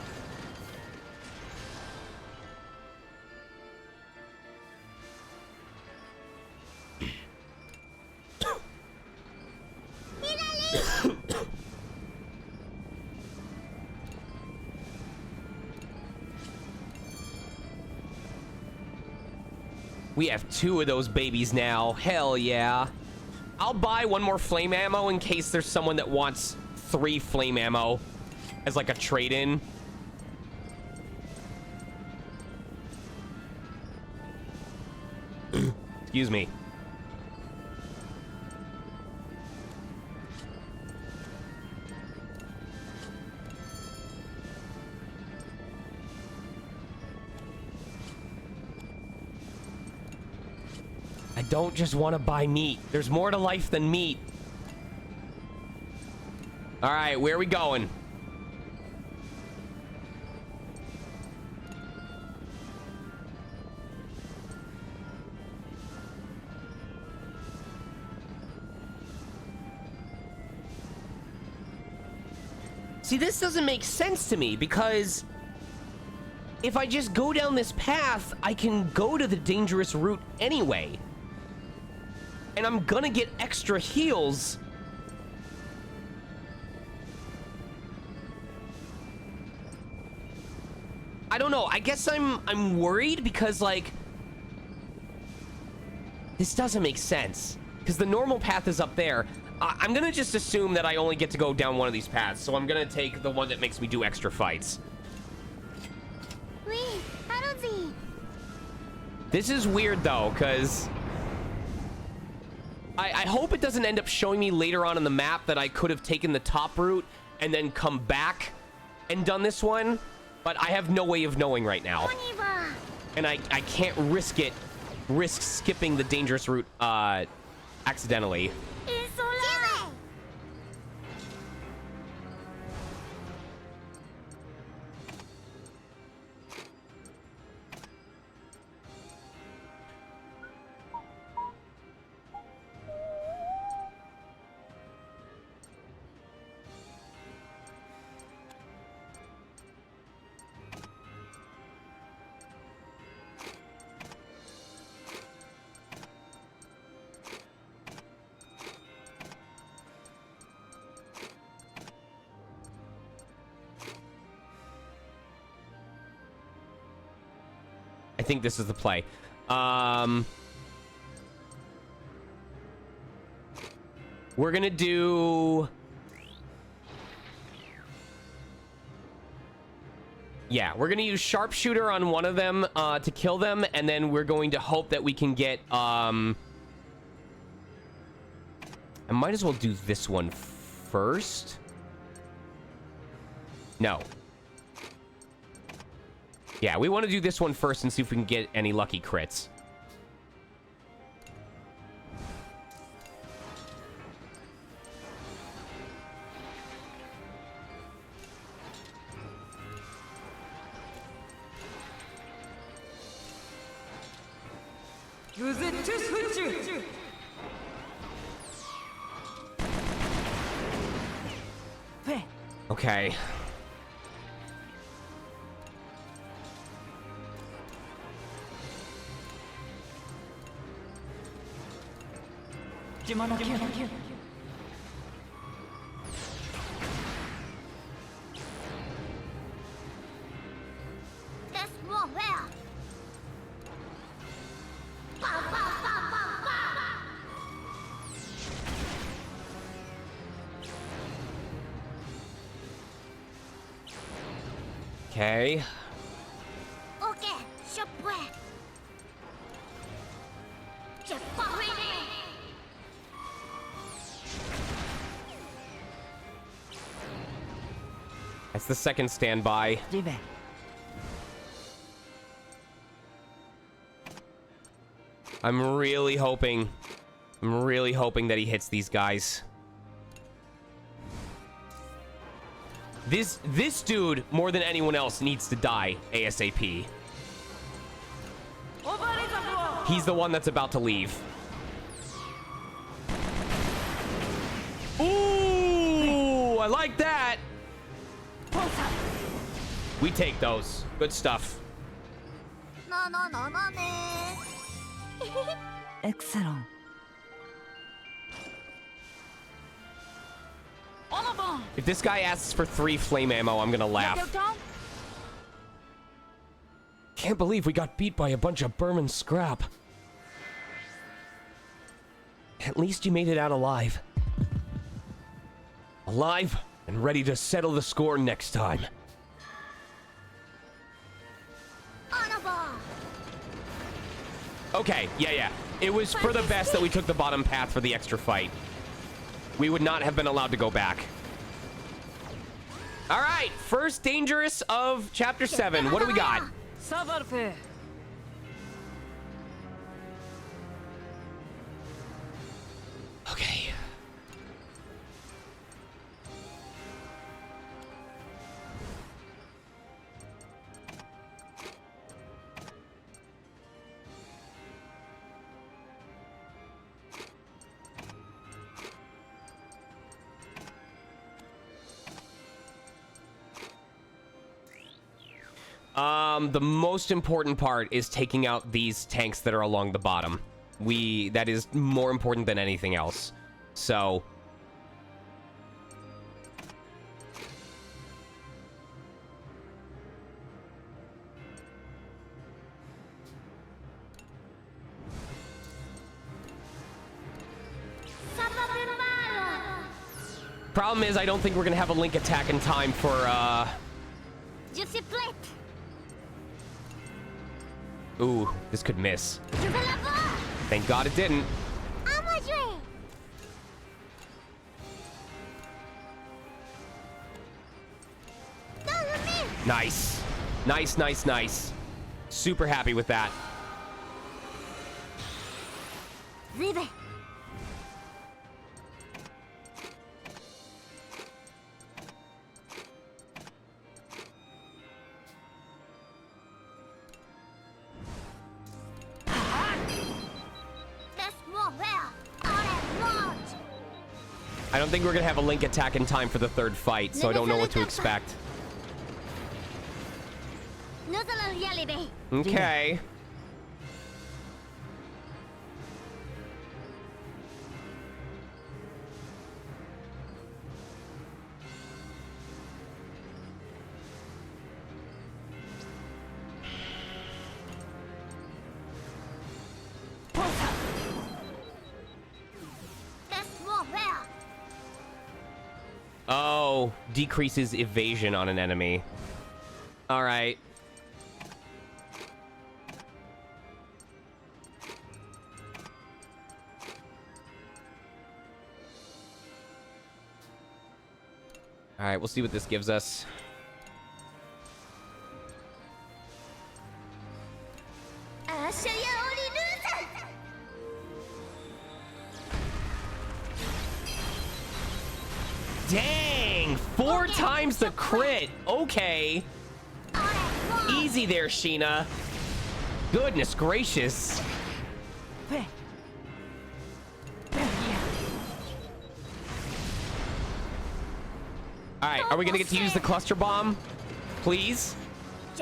We have 2 of those babies now. Hell yeah. I'll buy 1 more flame ammo in case there's someone that wants 3 flame ammo as like a trade-in. Excuse me. I don't just want to buy meat. There's more to life than meat. All right, where are we going? See, this doesn't make sense to me because if I just go down this path, I can go to the dangerous route anyway. And I'm gonna get extra heals. I don't know. I guess I'm worried because like this doesn't make sense because the normal path is up there. I'm gonna just assume that I only get to go down one of these paths, so I'm gonna take the one that makes me do extra fights. This is weird though, because I hope it doesn't end up showing me later on in the map that I could have taken the top route and then come back and done this one, but I have no way of knowing right now. And I can't risk skipping the dangerous route accidentally. I think this is the play. We're gonna do... Yeah, we're gonna use sharpshooter on one of them to kill them, and then we're going to hope that we can get I might as well do this one first. No. Yeah, we want to do this one first and see if we can get any lucky crits. Okay. That's more where. Okay. Okay, shop where. Just follow me. That's the second standby. リベ I'm really hoping that he hits these guys. This dude, more than anyone else, needs to die ASAP. He's the one that's about to leave. Ooh, I like that. We take those. Good stuff. No, no, no, no, man. エクセロン If this guy asks for 3 flame ammo, I'm gonna laugh. Can't believe we got beat by a bunch of Burman scrap. At least you made it out alive. Alive and ready to settle the score next time. Okay, yeah. It was for the best that we took the bottom path for the extra fight. We would not have been allowed to go back. All right, first dangerous of chapter 7. What do we got? サバルフェ Okay. The most important part is taking out these tanks that are along the bottom. That is more important than anything else. So problem is I don't think we're gonna have a link attack in time for Juicy plate. ooh, this could miss. You will have Thank God it didn't. Amadre. Nice. Nice. Super happy with that. Ribe. That's more where. All at once. I don't think we're gonna have a link attack in time for the third fight, so I don't know what to expect. Noodle yelly. Okay. That's more where. Oh, decreases evasion on an enemy. All right. All right, we'll see what this gives us. Dang! 4 times the crit. Okay. Easy there, Sheena. Goodness gracious. Alright, are we gonna get to use the cluster bomb? Please?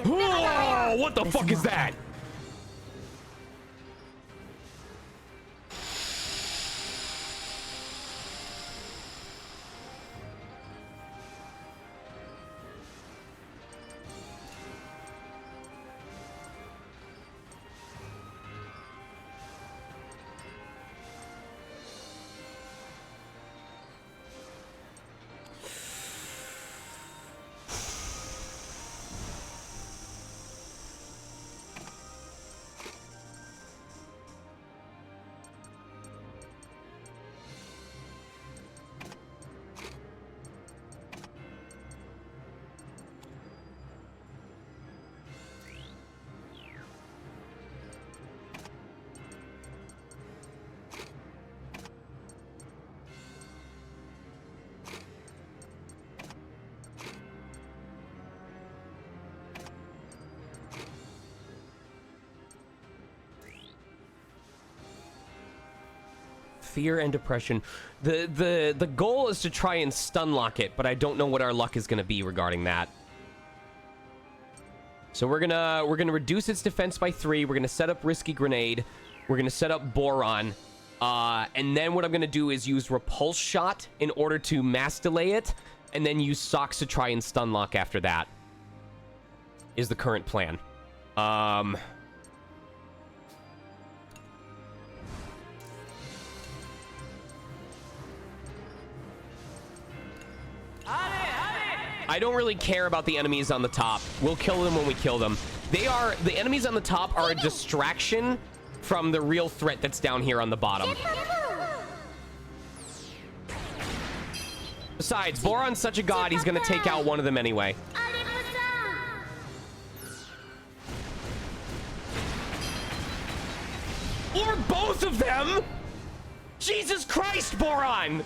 Whoa! What the fuck is that? Fear and depression. The goal is to try and stun lock it, but I don't know what our luck is going to be regarding that. So we're gonna reduce its defense by 3. We're gonna set up risky grenade. We're gonna set up boron, and then what I'm gonna do is use repulse shot in order to mass delay it, and then use socks to try and stun lock after that. Is the current plan. I don't really care about the enemies on the top. We'll kill them when we kill them. The enemies on the top are a distraction from the real threat that's down here on the bottom. Besides, Boron's such a god, he's gonna take out one of them anyway. Or both of them! Jesus Christ, Boron!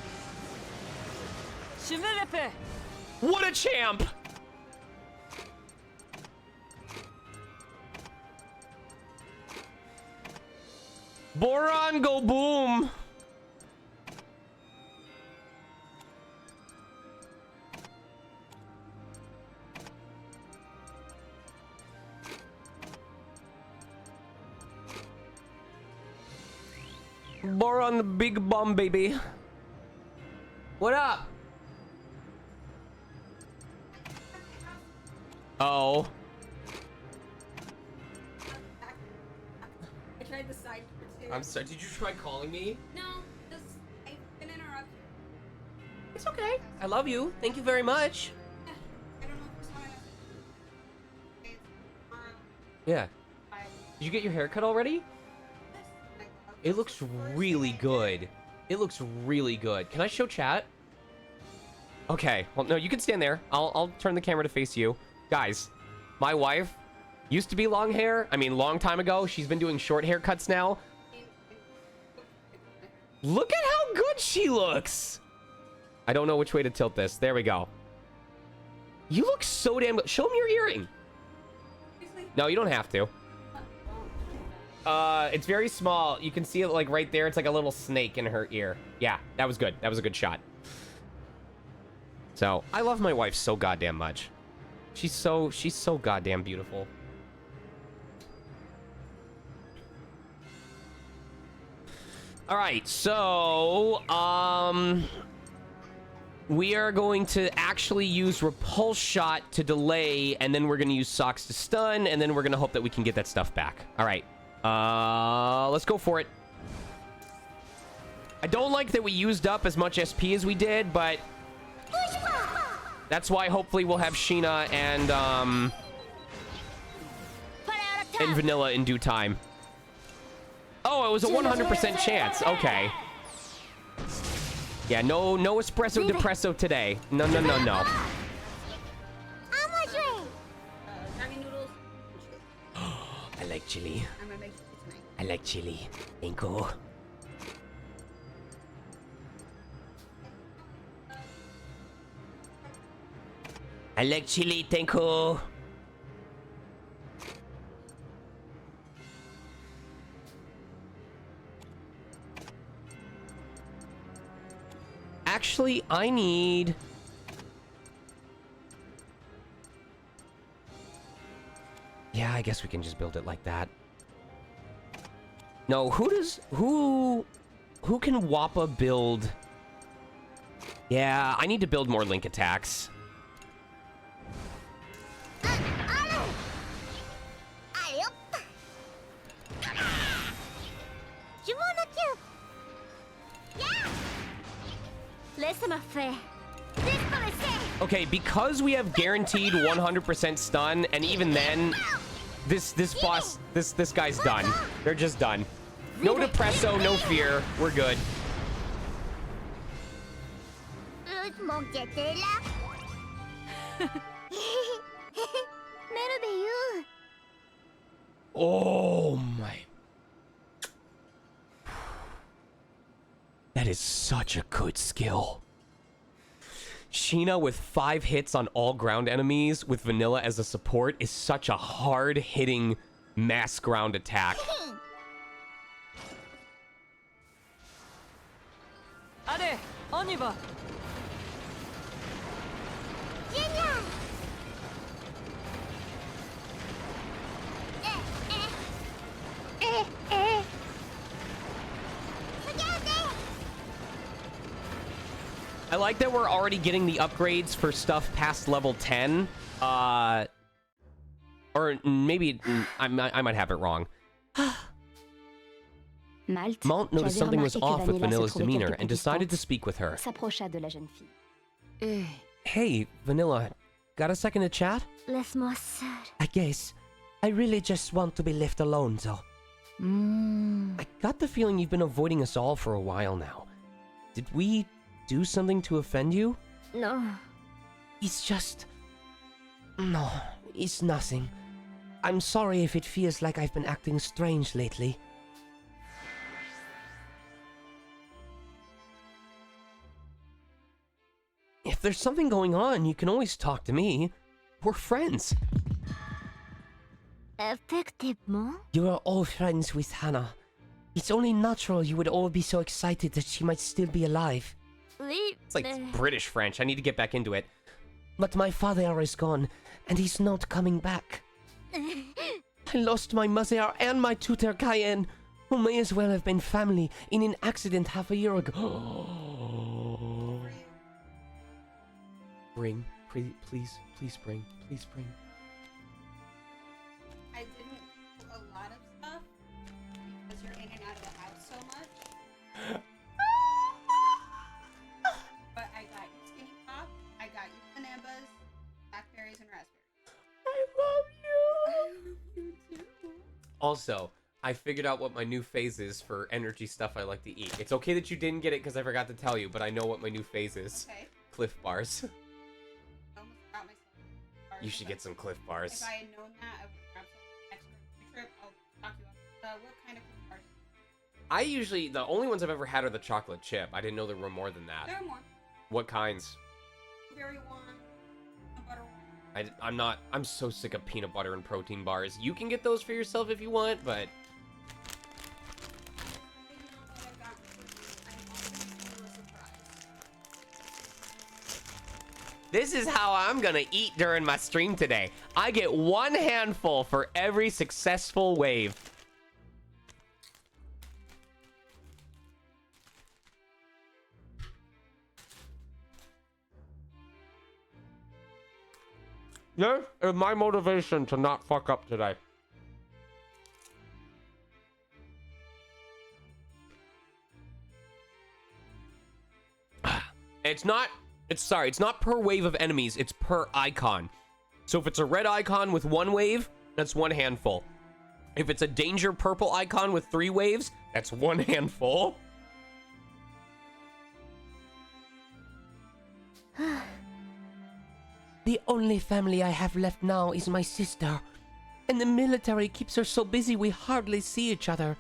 What a champ! Boron, go boom! Boron, the big bomb, baby. What up? Oh. I tried the side door too. I'm sorry. Did you try calling me? No, just I've been interrupted. It's okay. I love you. Thank you very much. I don't know if it's not. It's Yeah. Did you get your hair cut already? It looks really good. It looks really good. Can I show chat? Okay. Well, no, you can stand there. I'll turn the camera to face you. Guys, my wife used to be long hair. I mean, long time ago. She's been doing short haircuts now. Look at how good she looks. I don't know which way to tilt this. There we go. You look so damn good. Show me your earring. No, you don't have to. It's very small. You can see it like right there. It's like a little snake in her ear. Yeah, that was good. That was a good shot. So, I love my wife so goddamn much. She's so goddamn beautiful. All right, so we are going to actually use repulse shot to delay, and then we're going to use socks to stun, and then we're going to hope that we can get that stuff back. All right, let's go for it. I don't like that we used up as much SP as we did, but that's why hopefully we'll have Sheena and and vanilla in due time. Oh, it was a 100% chance. Okay. Yeah, no espresso depresso today. No. Ramen noodles. I like chili. I'm gonna make it tonight. I like chili. Inko. I like chili, Tenko. Actually, I need... Yeah, I guess we can just build it like that. No, who can Wappa build? Yeah, I need to build more link attacks. Okay, because we have guaranteed 100% stun, and even then, this guy's done. They're just done. No depresso, no fear. We're good. Oh my. That is such a good skill. Sheena with 5 hits on all ground enemies with vanilla as a support is such a hard-hitting mass ground attack. Allez, on y va. I like that we're already getting the upgrades for stuff past level 10. Or maybe I might have it wrong. Malt noticed something was off with Vanilla's demeanor and decided to speak with her. Hey, Vanilla, got a second to chat? Laisse-moi seul. I guess. I really just want to be left alone, though. I got the feeling you've been avoiding us all for a while now. Did we do something to offend you? No. It's just... No, it's nothing. I'm sorry if it feels like I've been acting strange lately. If there's something going on, you can always talk to me. We're friends. Effectivement. You are all friends with Hannah. It's only natural you would all be so excited that she might still be alive. Oui. It's like British French. I need to get back into it. But my father is gone, and he's not coming back. I lost my mother and my tutor Cayenne, who may as well have been family, in an accident half a year ago. Bring. Please bring. Please bring. I didn't do a lot of stuff because you're in and out of the house so much. But I got you skinny pop, I got you bananas, blackberries, and raspberries. I love you. I love you too. Also, I figured out what my new phase is for energy stuff I like to eat. It's okay that you didn't get it because I forgot to tell you, but I know what my new phase is. Okay. Cliff bars. I almost got myself. You should get some Cliff bars. If I had known that, I would grab some next trip. I'll talk to you about what kind of cookie bars? I usually, the only ones I've ever had are the chocolate chip. I didn't know there were more than that. There are more. What kinds? Blueberry one, peanut butter one. I'm so sick of peanut butter and protein bars. You can get those for yourself if you want, but... You know what I got for you? I always do a surprise. This is how I'm gonna eat during my stream today. I get one handful for every successful wave. This is my motivation to not fuck up today. It's not per wave of enemies, it's per icon. So if it's a red icon with one wave, that's one handful. If it's a danger purple icon with 3 waves, that's 1 handful. The only family I have left now is my sister. And the military keeps her so busy we hardly see each other.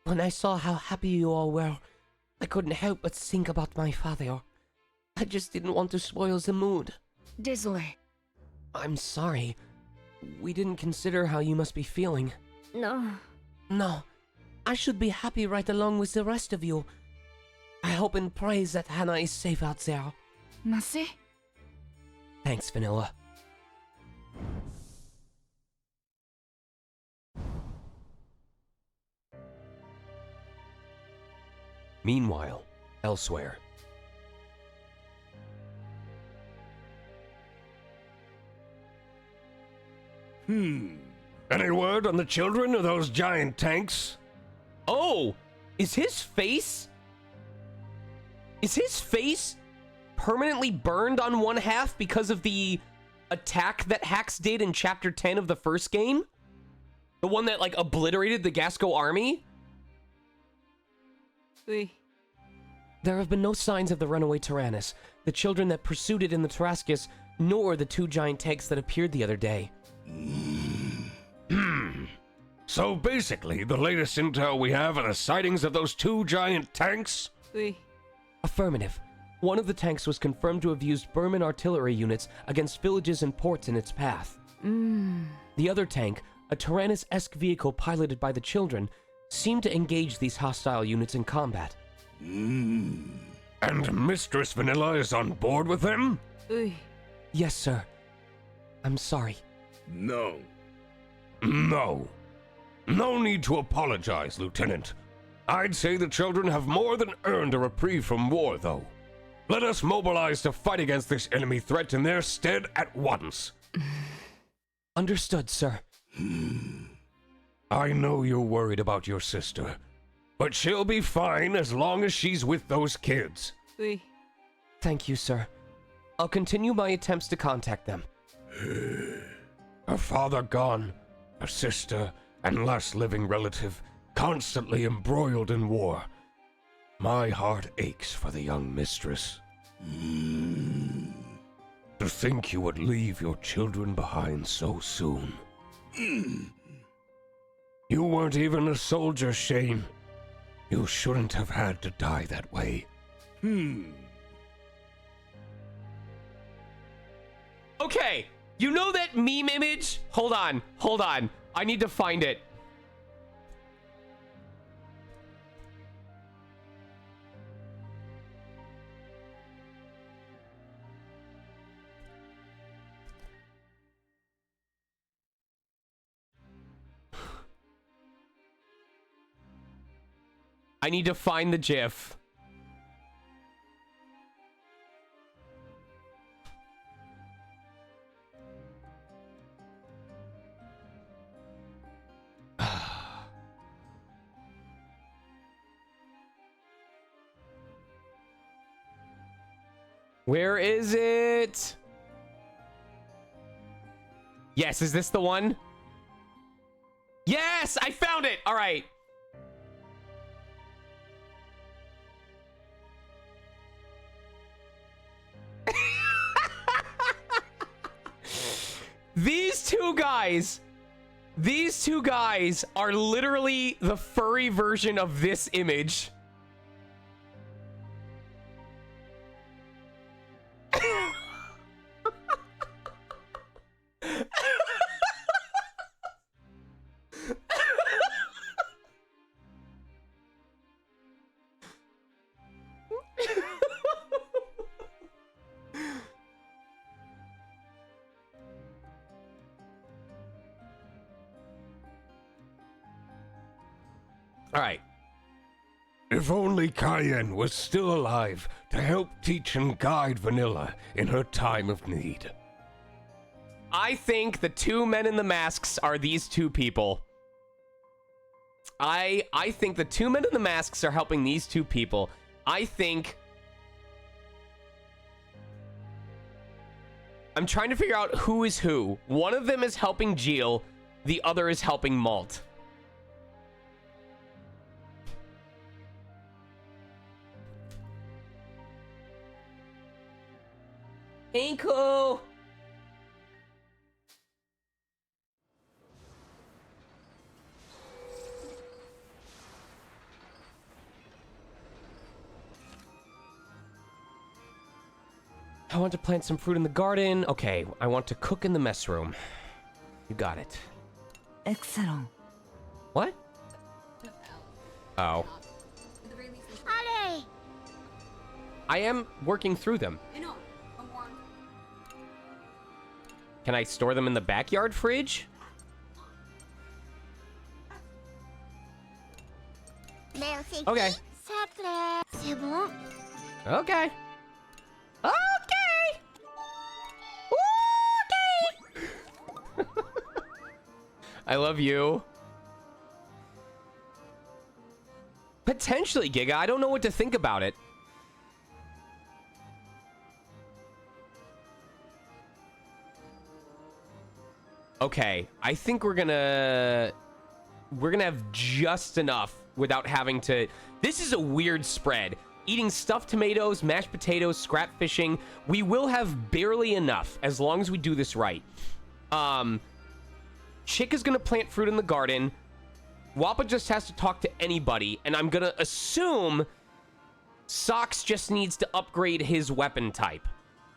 When I saw how happy you all were, I couldn't help but think about my father. I just didn't want to spoil the mood. Désolé. I'm sorry. We didn't consider how you must be feeling. No. No, I should be happy right along with the rest of you. I hope and pray that Hannah is safe out there. Merci. Thanks, Vanilla. Meanwhile, elsewhere. Any word on the children of those giant tanks? Oh, is his face permanently burned on one half because of the attack that Hax did in chapter 10 of the first game? The one that like obliterated the Gasco army? Oui. There have been no signs of the runaway Tyrannus, the children that pursued it in the Tarascus, nor the 2 giant tanks that appeared the other day. So basically, the latest intel we have are the sightings of those 2 giant tanks? Oui. Affirmative. One of the tanks was confirmed to have used Burman artillery units against villages and ports in its path. The other tank, a Tyrannus-esque vehicle piloted by the children, seemed to engage these hostile units in combat. And Mistress Vanilla is on board with them? Oui. Yes, sir. I'm sorry. No. No. No need to apologize, Lieutenant. I'd say the children have more than earned a reprieve from war, though. Let us mobilize to fight against this enemy threat in their stead at once. Understood, sir. I know you're worried about your sister, but she'll be fine as long as she's with those kids. Oui. Thank you, sir. I'll continue my attempts to contact them. Her father gone, her sister and last living relative constantly embroiled in war. My heart aches for the young mistress. To think you would leave your children behind so soon. You weren't even a soldier, Shane. You shouldn't have had to die that way. Okay, you know that meme image? Hold on. I need to find it. I need to find the GIF. Where is it? Yes, is this the one? Yes, I found it. All right. These two guys are literally the furry version of this image. All right. If only Cayenne was still alive to help teach and guide Vanilla in her time of need. I think the 2 men in the masks are these 2 people. I think the 2 men in the masks are helping these 2 people. I think... I'm trying to figure out who is who. One of them is helping Jill. The other is helping Malt. Inku! I want to plant some fruit in the garden. Okay, I want to cook in the mess room. You got it. Excellent. What? Oh. At the very least, it's- Allez! I am working through them. I know. I'm warned. Can I store them in the backyard fridge? Okay. C'est bon. Okay. Okay. Okay. I love you. Potentially, Giga. I don't know what to think about it. Okay, I think we're gonna have just enough without having to. This is a weird spread. Eating stuffed tomatoes, mashed potatoes, scrap fishing. We will have barely enough as long as we do this right. Chick is gonna plant fruit in the garden. Wappa just has to talk to anybody, and I'm gonna assume Socks just needs to upgrade his weapon type.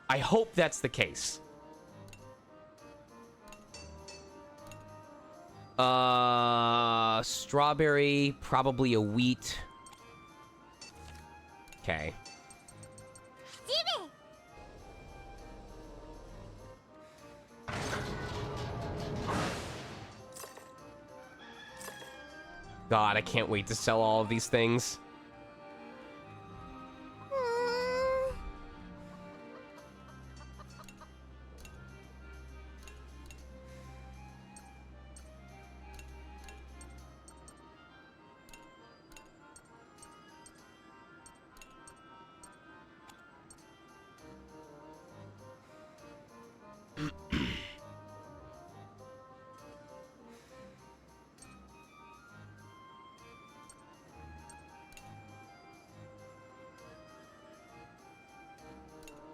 I hope that's the case. Strawberry, probably a wheat. Okay. God, I can't wait to sell all of these things.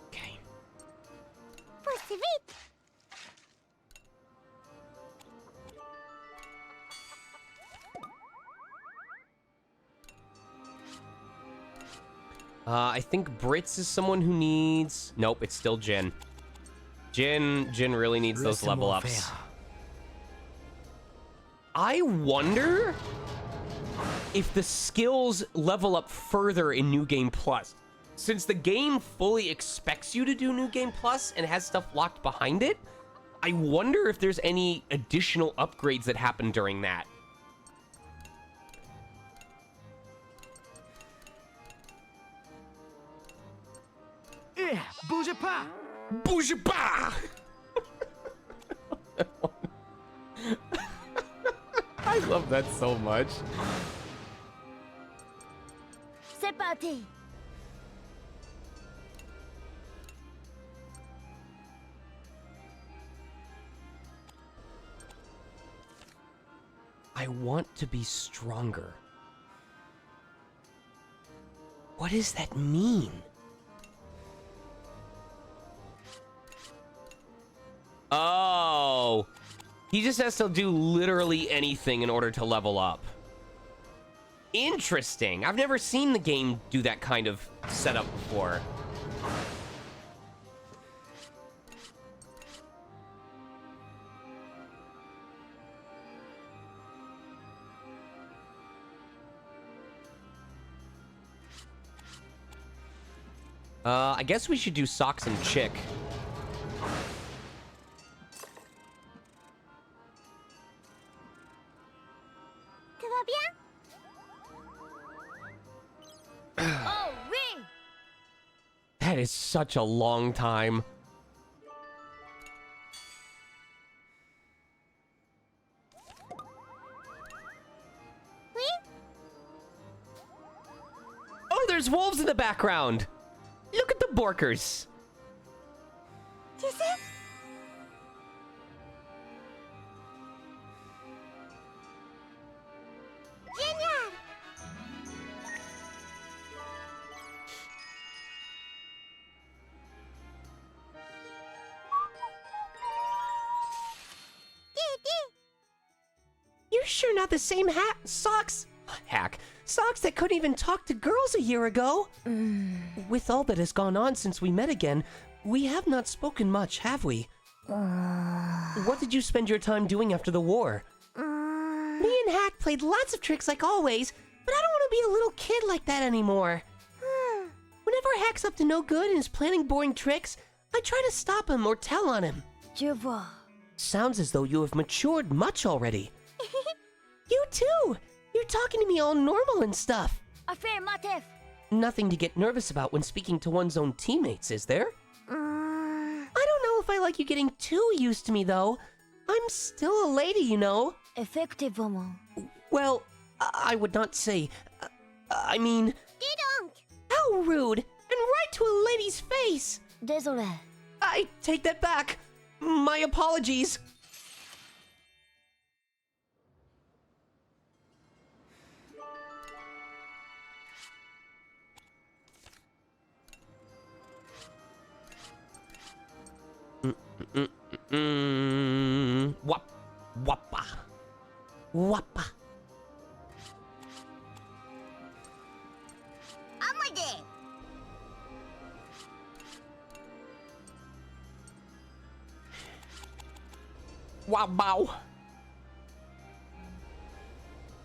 Okay. Poussez vite. I think Brits is someone who needs... Nope, it's still Jin. Jin really needs those level ups. I wonder if the skills level up further in New Game Plus. Since the game fully expects you to do New Game Plus and has stuff locked behind it, I wonder if there's any additional upgrades that happen during that. Bougez pas! Bouge pas! I love that so much. C'est parti. I want to be stronger. What does that mean? Oh, he just has to do literally anything in order to level up. Interesting. I've never seen the game do that kind of setup before. I guess we should do Socks and Chick. Tout va bien? Oh oui. That is such a long time. Oui. Oh, there's wolves in the background. Look at the Borkers. Tu sais? sure not the same socks that couldn't even talk to girls a year ago. With all that has gone on since we met again, we have not spoken much, have we? What did you spend your time doing after the war? Me and Hack played lots of tricks like always, but I don't want to be a little kid like that anymore. Whenever Hack's up to no good and is planning boring tricks, I try to stop him or tell on him. Je vois. Sounds as though you have matured much already. You too! You're talking to me all normal and stuff. Affirmative. Nothing to get nervous about when speaking to one's own teammates, is there? I don't know if I like you getting too used to me, though. I'm still a lady, you know. Effectivement. Well, I would not say... I mean... Dis donc. How rude! And right to a lady's face! Désolé. I take that back. My apologies. Wappa. Wappa. Amade. Wow.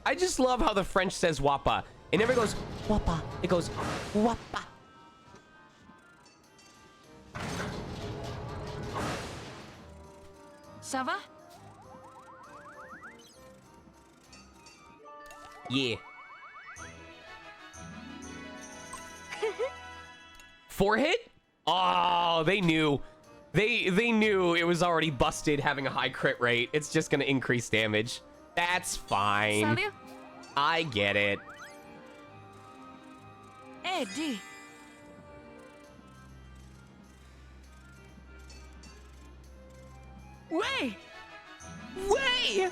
I just love how the French says wappa. It never goes wappa. It goes wappa. Ça va? Yeah. Four hit? Oh, they knew. They knew it was already busted having a high crit rate. It's just gonna increase damage. That's fine. Salut? I get it. Hey, dis. Ouais! Way!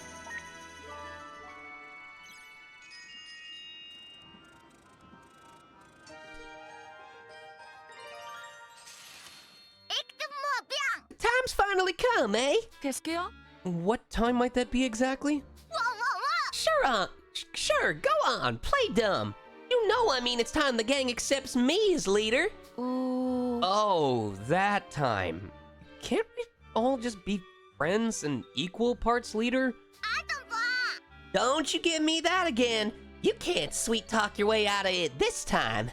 Écoute-moi bien. Time's finally come, eh? Qu'est-ce qu'il y a? What time might that be exactly? Sure, go on, play dumb. You know, I mean, it's time the gang accepts me as leader. Ooh. Oh, that time. Can't we all just be friends and equal parts leader? Don't you give me that again. You can't sweet talk your way out of it this time.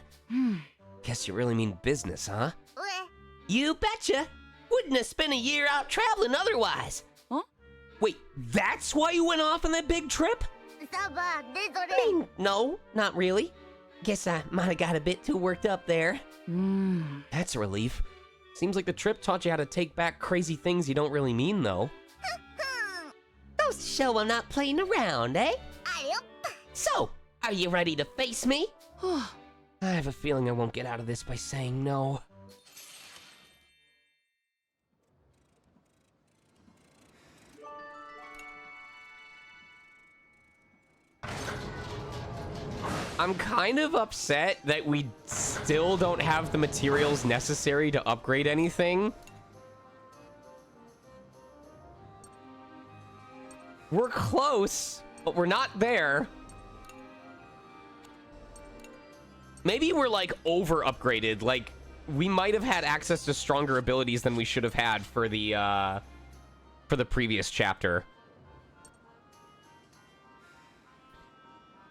Guess you really mean business, huh? Ouais. You betcha. Wouldn't have spent a year out traveling otherwise. Huh? Wait, that's why you went off on that big trip? Ça va, désolé. I mean, no, not really. Guess I might have got a bit too worked up there. That's a relief. Seems like the trip taught you how to take back crazy things you don't really mean, though. Goes to show I'm not playing around, eh? Allez hop. So, are you ready to face me? I have a feeling I won't get out of this by saying no. I'm kind of upset that we still don't have the materials necessary to upgrade anything. We're close, but we're not there. Maybe we're like over upgraded. Like we might have had access to stronger abilities than we should have had for the previous chapter.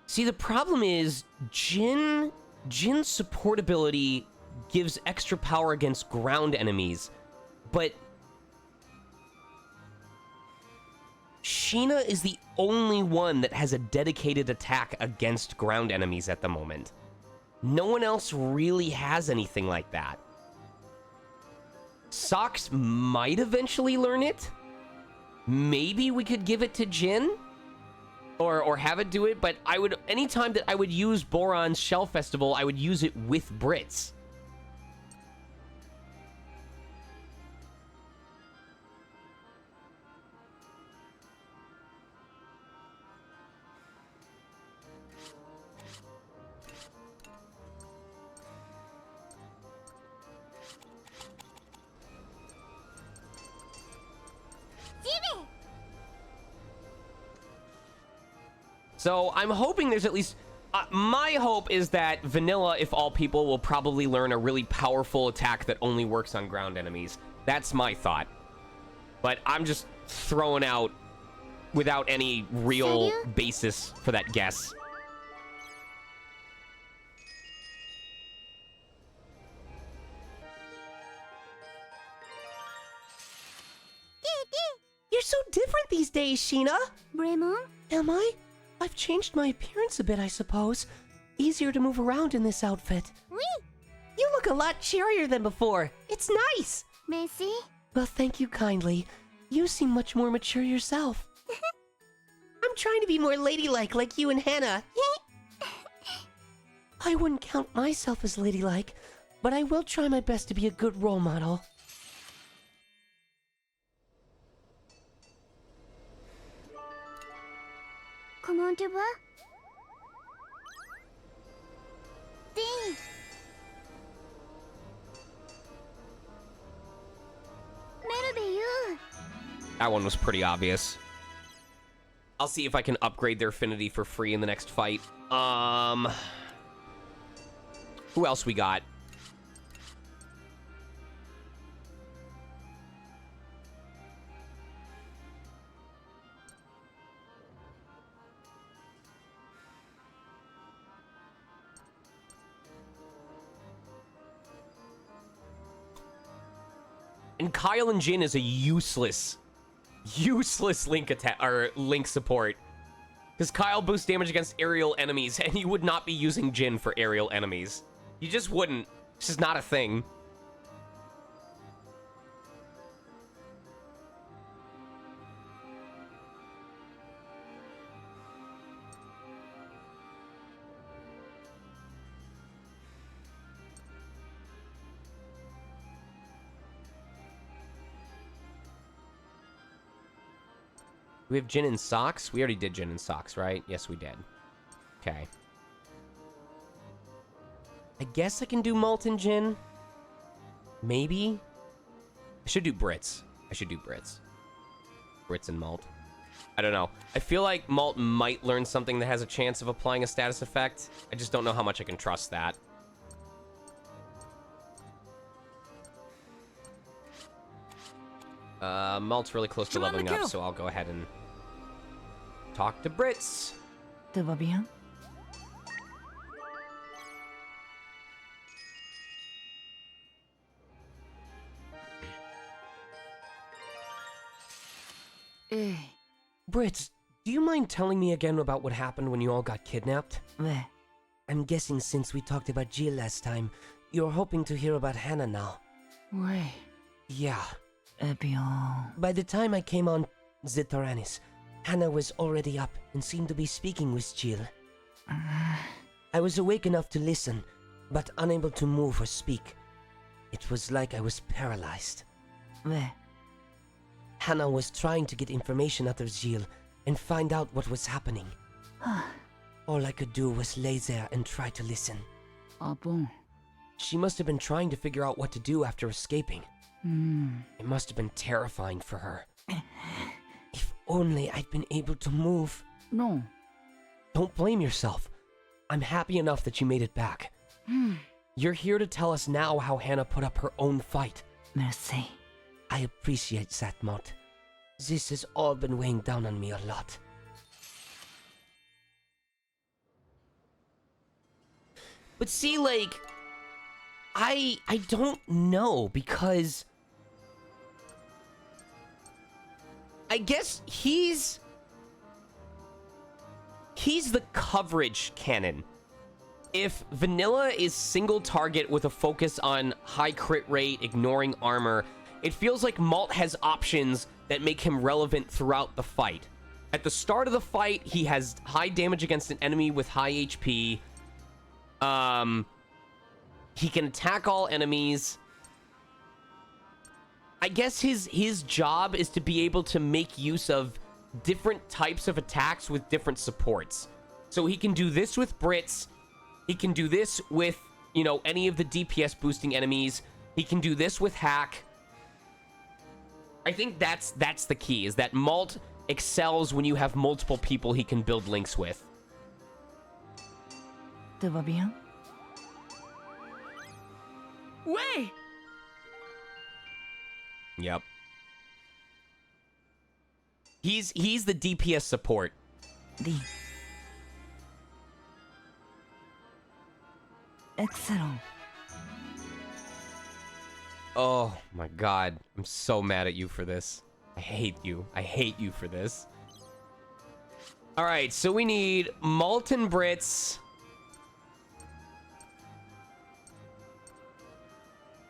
See, the problem is Jin's support ability gives extra power against ground enemies, but Sheena is the only one that has a dedicated attack against ground enemies at the moment. No one else really has anything like that. Socks might eventually learn it. Maybe we could give it to Jin? Or have it do it, but I would, anytime that I would use Boron's Shell Festival, I would use it with Brits. So I'm hoping there's at least... my hope is that Vanilla, if all people, will probably learn a really powerful attack that only works on ground enemies. That's my thought. But I'm just throwing out without any real basis for that guess. You're so different these days, Sheena. Bremen? Am I? I've changed my appearance a bit, I suppose. Easier to move around in this outfit. Oui. You look a lot cheerier than before. It's nice. Merci. Well, thank you kindly. You seem much more mature yourself. I'm trying to be more ladylike like you and Hannah. I wouldn't count myself as ladylike, but I will try my best to be a good role model. Comment tu vas? Ding. Melodies. That one was pretty obvious. I'll see if I can upgrade their affinity for free in the next fight. Who else we got? And Kyle and Jin is a useless link attack or link support. Because Kyle boosts damage against aerial enemies, and you would not be using Jin for aerial enemies. You just wouldn't. This is not a thing. We have Jin in socks? We already did Jin in socks, right? Yes, we did. Okay. I guess I can do Molten Jin. Maybe? I should do Brits. Brits and Malt. I don't know. I feel like Malt might learn something that has a chance of applying a status effect. I just don't know how much I can trust that. Malt's really close to leveling up, so I'll go ahead and talk to Brits. Tout va bien? Brits, do you mind telling me again about what happened when you all got kidnapped? Ouais. I'm guessing since we talked about Jill last time, you're hoping to hear about Hannah now. Ouais. Yeah. Eh bien... By the time I came on Zitaranis, Hannah was already up and seemed to be speaking with Jill. I was awake enough to listen, but unable to move or speak. It was like I was paralyzed. Ouais. Hannah was trying to get information out of Jill and find out what was happening. All I could do was lay there and try to listen. Ah bon? She must have been trying to figure out what to do after escaping. Hmm. It must have been terrifying for her. If only I'd been able to move. Non. Don't blame yourself. I'm happy enough that you made it back. You're here to tell us now how Hannah put up her own fight. Merci. I appreciate that, Mott. This has all been weighing down on me a lot. But see, like, I don't know, because I guess he's the coverage cannon. If Vanilla is single target with a focus on high crit rate, ignoring armor, it feels like Malt has options that make him relevant throughout the fight. At the start of the fight, he has high damage against an enemy with high HP. He can attack all enemies. I guess his job is to be able to make use of different types of attacks with different supports. So he can do this with Brits. He can do this with, you know, any of the DPS boosting enemies. He can do this with Hack. I think that's the key, is that Malt excels when you have multiple people he can build links with. Tout va bien? Ouais! Yep. He's the DPS support. Dis. Excellent. Oh my god. I'm so mad at you for this. I hate you. I hate you for this. Alright, so we need Molten Brits.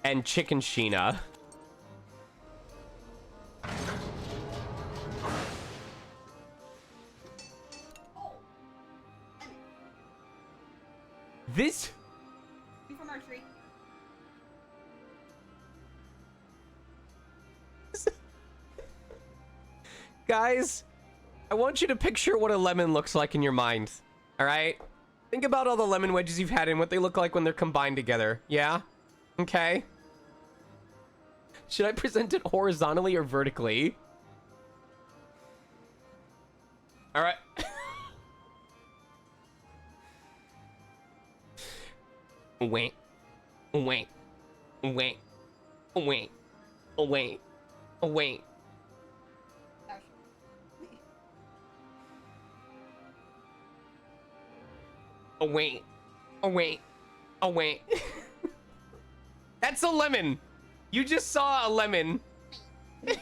And Chicken Sheena. This... From our tree. Guys, I want you to picture what a lemon looks like in your mind. Alright? Think about all the lemon wedges you've had and what they look like when they're combined together. Yeah? Okay? Should I present it horizontally or vertically? Alright. Wait. Wait. Wait. Wait. Wait. Wait. Oh, wait. Oh, wait. Oh, wait. That's a lemon. You just saw a lemon. It's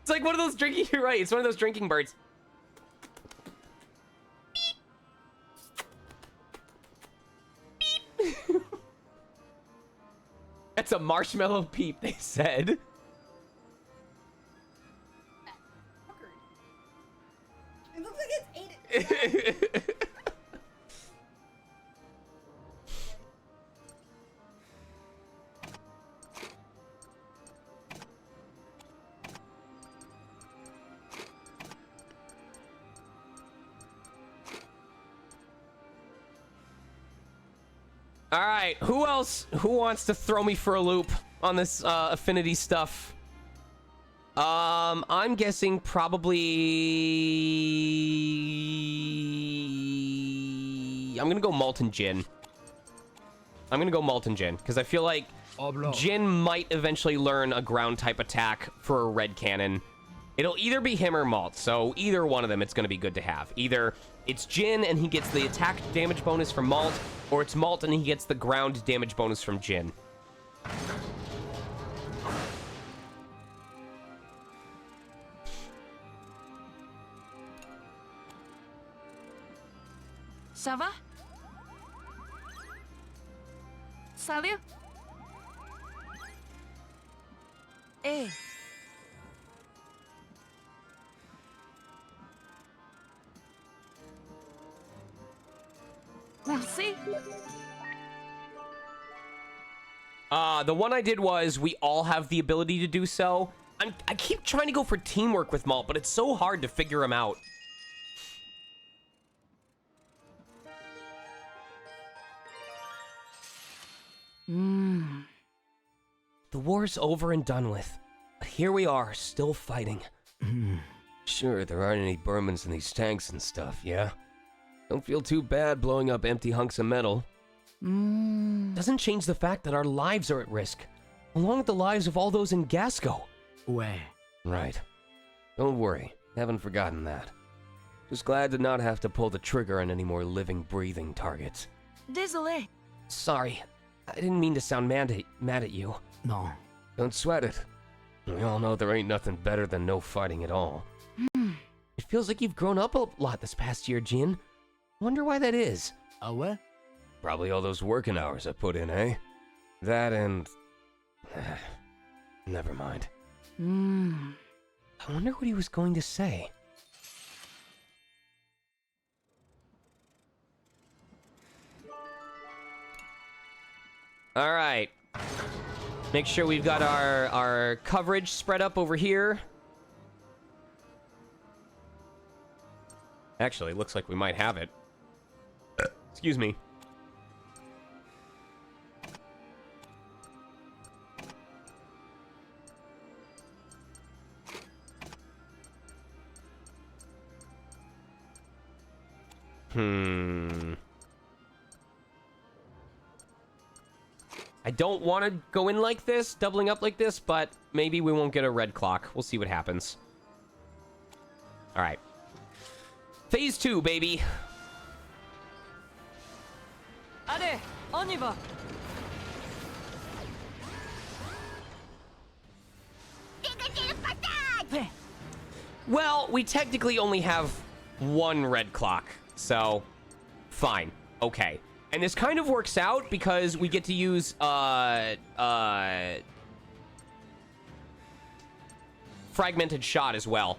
like one of those drinking... You're right. It's one of those drinking birds. Beep. Beep. That's a marshmallow peep, they said. It looks like it's ate it. All right, who else? Who wants to throw me for a loop on this affinity stuff? I'm guessing probably. I'm gonna go Molten Gin. I'm gonna go Molten Gin because I feel like Jin might eventually learn a ground type attack for a red cannon. It'll either be him or Malt, so either one of them it's gonna be good to have. Either it's Jin and he gets the attack damage bonus from Malt, or it's Malt and he gets the ground damage bonus from Jin. Ça va? Salut? Hey. Merci. The one I did was we all have the ability to do so. I keep trying to go for teamwork with Malt, but it's so hard to figure him out. The war's over and done with. But here we are, still fighting. Sure, there aren't any Burmans in these tanks and stuff, yeah? Don't feel too bad blowing up empty hunks of metal. Doesn't change the fact that our lives are at risk, along with the lives of all those in Gasco. Ouais. Right. Don't worry, haven't forgotten that. Just glad to not have to pull the trigger on any more living, breathing targets. Désolé. Sorry, I didn't mean to sound mad at you. Non. Don't sweat it. We all know there ain't nothing better than no fighting at all. It feels like you've grown up a lot this past year, Jin. Wonder why that is. Ah ouais? Probably all those working hours I put in, eh? That and... Never mind. I wonder what he was going to say. All right. Make sure we've got our coverage spread up over here. Actually, looks like we might have it. Excuse me. don't want to go in like this, doubling up like this, but maybe we won't get a red clock. We'll see what happens. All right. Phase 2, baby. Allez, on y va. Well, we technically only have one red clock, so fine. Okay. And this kind of works out because we get to use fragmented shot as well.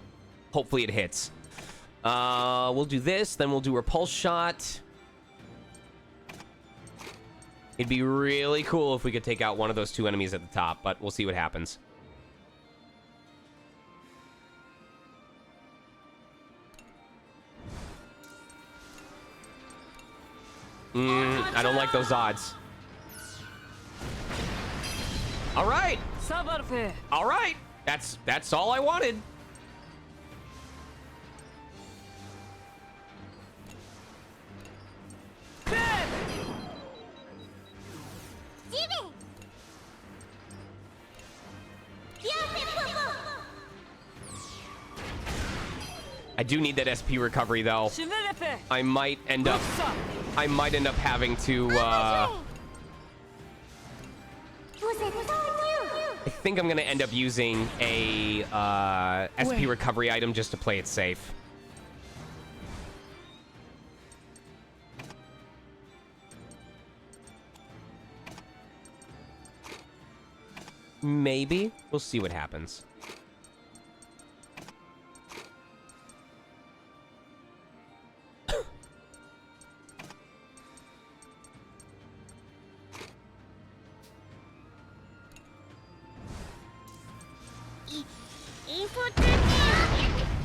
Hopefully it hits. We'll do this, then we'll do repulse shot. It'd be really cool if we could take out one of those two enemies at the top, but we'll see what happens. I don't like those odds. All right. All right. That's all I wanted. I do need that SP recovery though. I might end up having to I think I'm gonna end up using a SP recovery item just to play it safe. Maybe. We'll see what happens.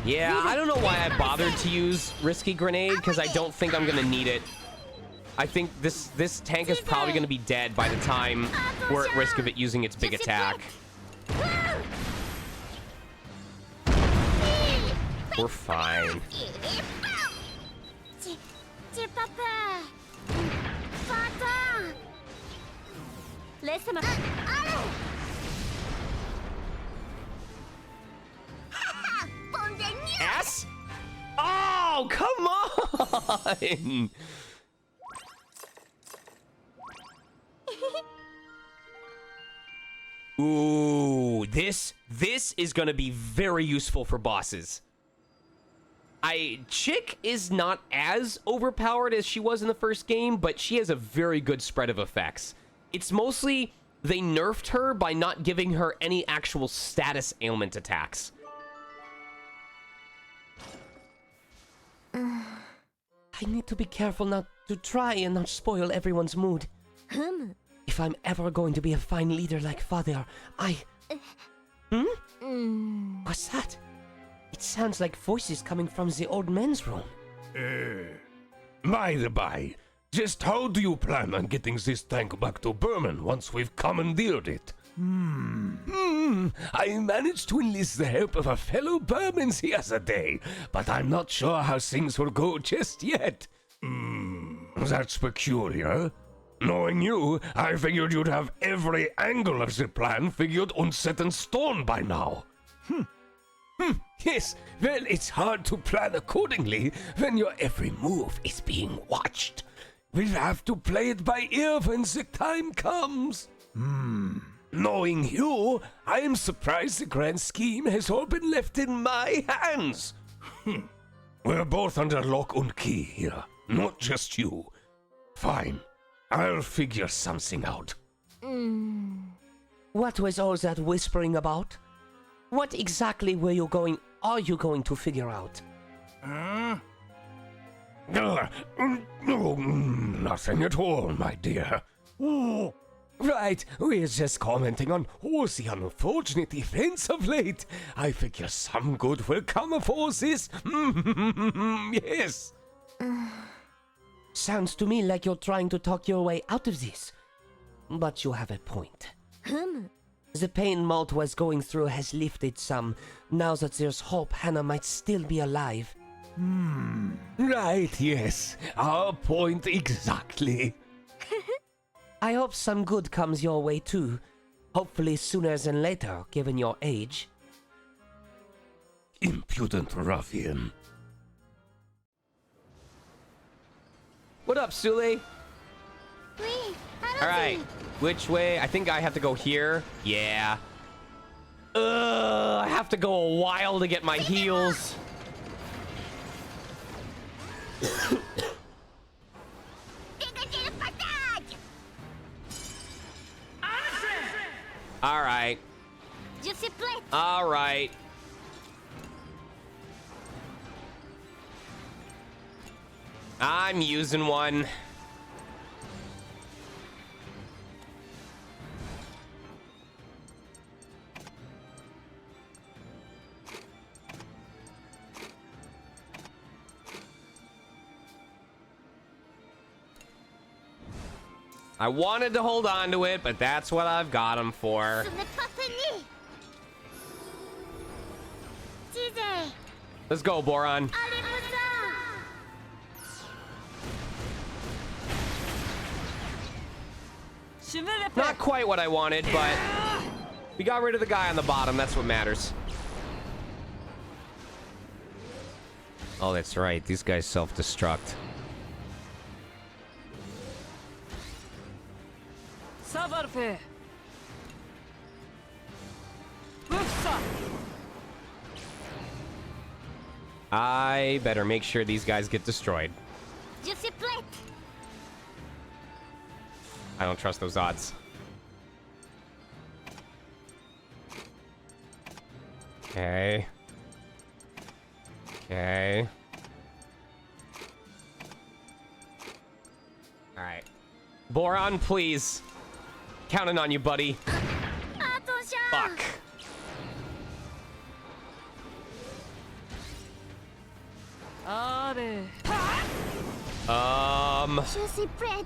Yeah, I don't know why I bothered to use Risky Grenade, because I don't think I'm going to need it. I think this tank is probably going to be dead by the time we're at risk of it using its big attack. We're fine. Ass? Oh, come on! Ooh, this is gonna be very useful for bosses. Chick is not as overpowered as she was in the first game, but she has a very good spread of effects. It's mostly they nerfed her by not giving her any actual status ailment attacks. I need to be careful not to try and not spoil everyone's mood. If I'm ever going to be a fine leader like Father, What's that? It sounds like voices coming from the old men's room. By the by, just how do you plan on getting this tank back to Berman once we've commandeered it? I managed to enlist the help of a fellow Berman the other day, but I'm not sure how things will go just yet. That's peculiar. Knowing you, I figured you'd have every angle of the plan figured and set in stone by now. Yes, well, it's hard to plan accordingly when your every move is being watched. We'll have to play it by ear when the time comes. Knowing you, I am surprised the grand scheme has all been left in my hands. We're both under lock and key here, not just you. Fine, I'll figure something out. What was all that whispering about? What exactly are you going to figure out? Nothing at all, my dear. Right, we're just commenting on all the unfortunate events of late. I figure some good will come of all this. Yes. Sounds to me like you're trying to talk your way out of this. But you have a point. The pain Malt was going through has lifted some. Now that there's hope, Hannah might still be alive. Right, yes. Our point exactly. I hope some good comes your way too. Hopefully sooner than later, given your age. Impudent ruffian. What up, Sule? Wait, All right, which way? I think I have to go here. Yeah. I have to go a while to get my heals. All right. All right. I'm using one. I wanted to hold on to it, but that's what I've got him for. Let's go, Boron. Not quite what I wanted, but we got rid of the guy on the bottom. That's what matters. Oh, that's right. These guys self-destruct. Savarfe. I better make sure these guys get destroyed. I don't trust those odds. Okay. Okay. All right. Boron, please. Counting on you, buddy. Fuck. Juicy bread.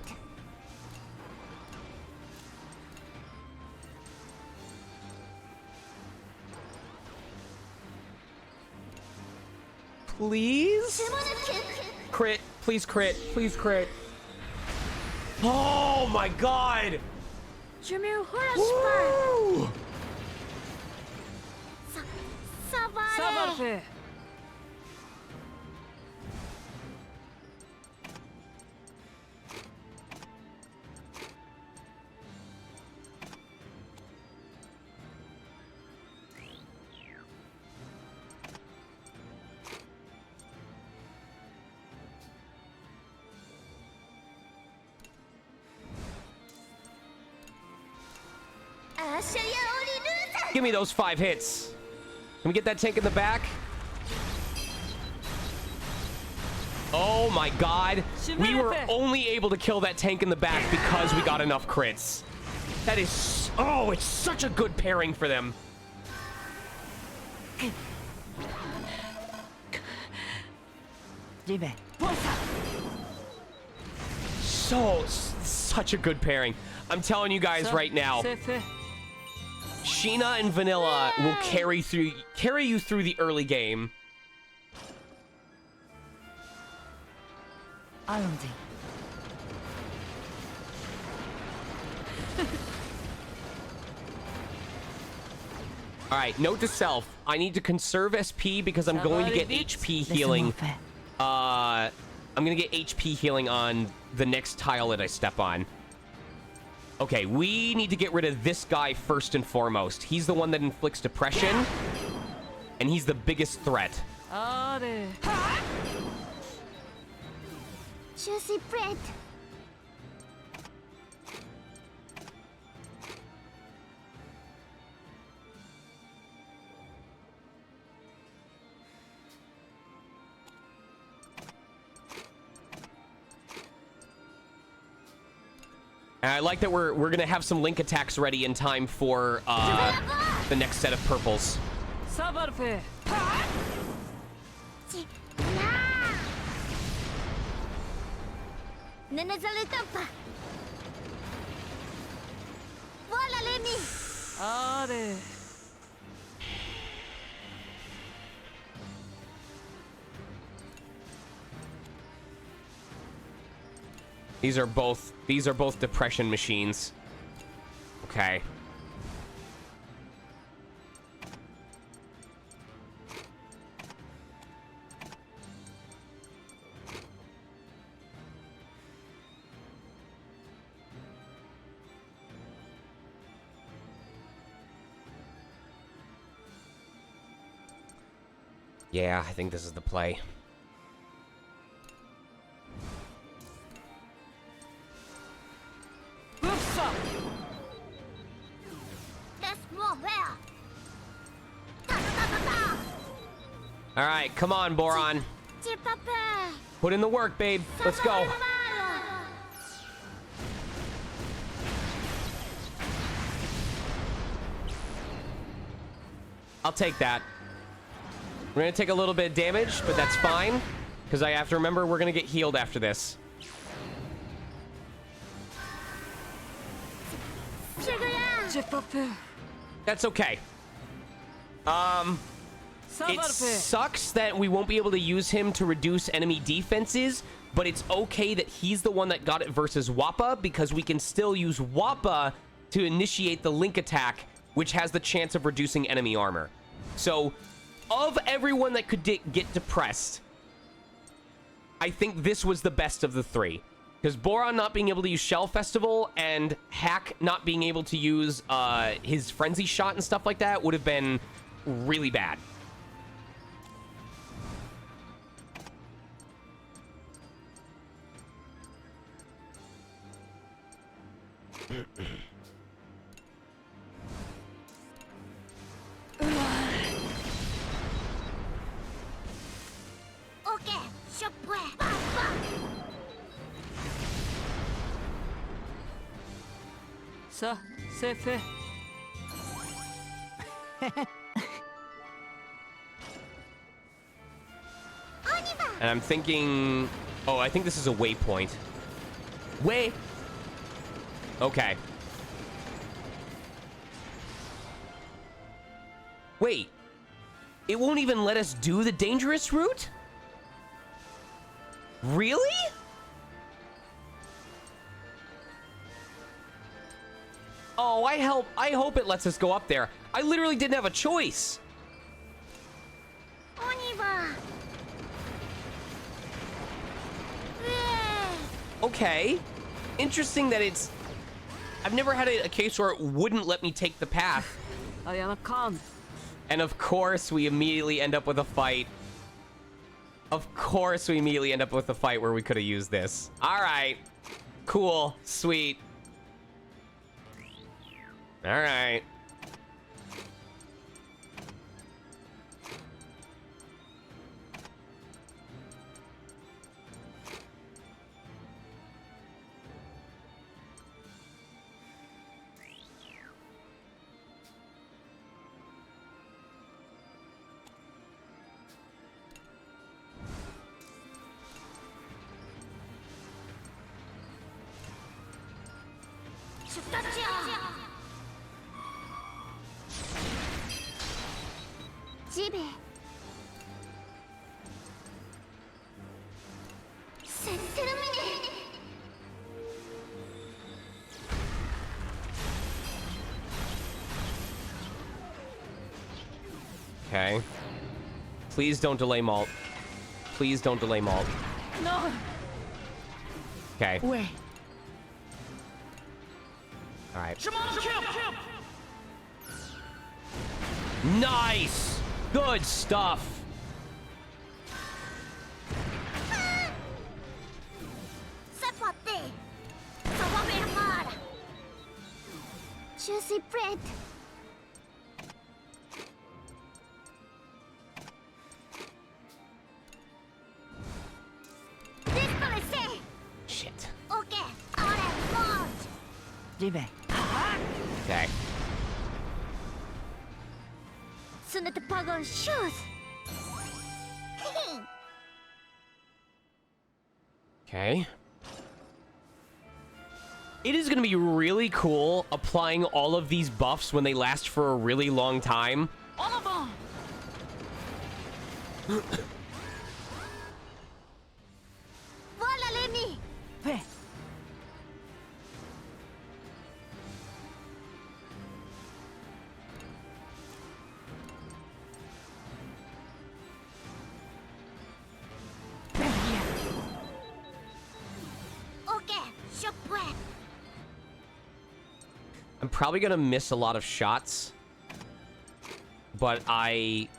Please? Crit. Please crit. Please crit. Oh my god! Woo! Savarfe. Give me those 5 hits. Can we get that tank in the back? Oh my god. We were only able to kill that tank in the back because we got enough crits. That is... Oh, it's such a good pairing for them. Such a good pairing. I'm telling you guys right now. Sheena and Vanilla will carry you through the early game. Alright, note to self. I need to conserve SP because I'm going to get HP healing. I'm gonna get HP healing on the next tile that I step on. Okay, we need to get rid of this guy first and foremost. He's the one that inflicts depression, and he's the biggest threat. Juicy bread. And I like that we're gonna have some link attacks ready in time for the next set of purples. Savarfe. These are both depression machines. Okay. Yeah, I think this is the play. All right, come on, Boron. Put in the work, babe. Let's go. I'll take that. We're gonna take a little bit of damage, but that's fine, because I have to remember we're gonna get healed after this. That's okay. It sucks that we won't be able to use him to reduce enemy defenses, but it's okay that he's the one that got it versus Wappa, because we can still use Wappa to initiate the link attack, which has the chance of reducing enemy armor. So, of everyone that could get depressed, I think this was the best of the three. Because Boron not being able to use Shell Festival and Hack not being able to use his Frenzy Shot and stuff like that would have been really bad. Ça, c'est fait. And I'm thinking... Oh, I think this is a waypoint. Okay. Wait. It won't even let us do the dangerous route? Really? Oh, I hope it lets us go up there. I literally didn't have a choice. Okay. Interesting that it's... I've never had a case where it wouldn't let me take the path. Ayana Khan. And of course, we immediately end up with a fight. Of course, we immediately end up with a fight where we could have used this. All right. Cool. Sweet. All right. Okay. Please don't delay Malt. Please don't delay Malt. No. Okay. Wait. All right. Nice! Good stuff. Juicy bread. Shit. Okay. Jibe. Okay. Soon to pug on shoes. Okay. It is going to be really cool applying all of these buffs when they last for a really long time. All of them. Voilà, Lenny. Hey. I'm probably gonna miss a lot of shots, but I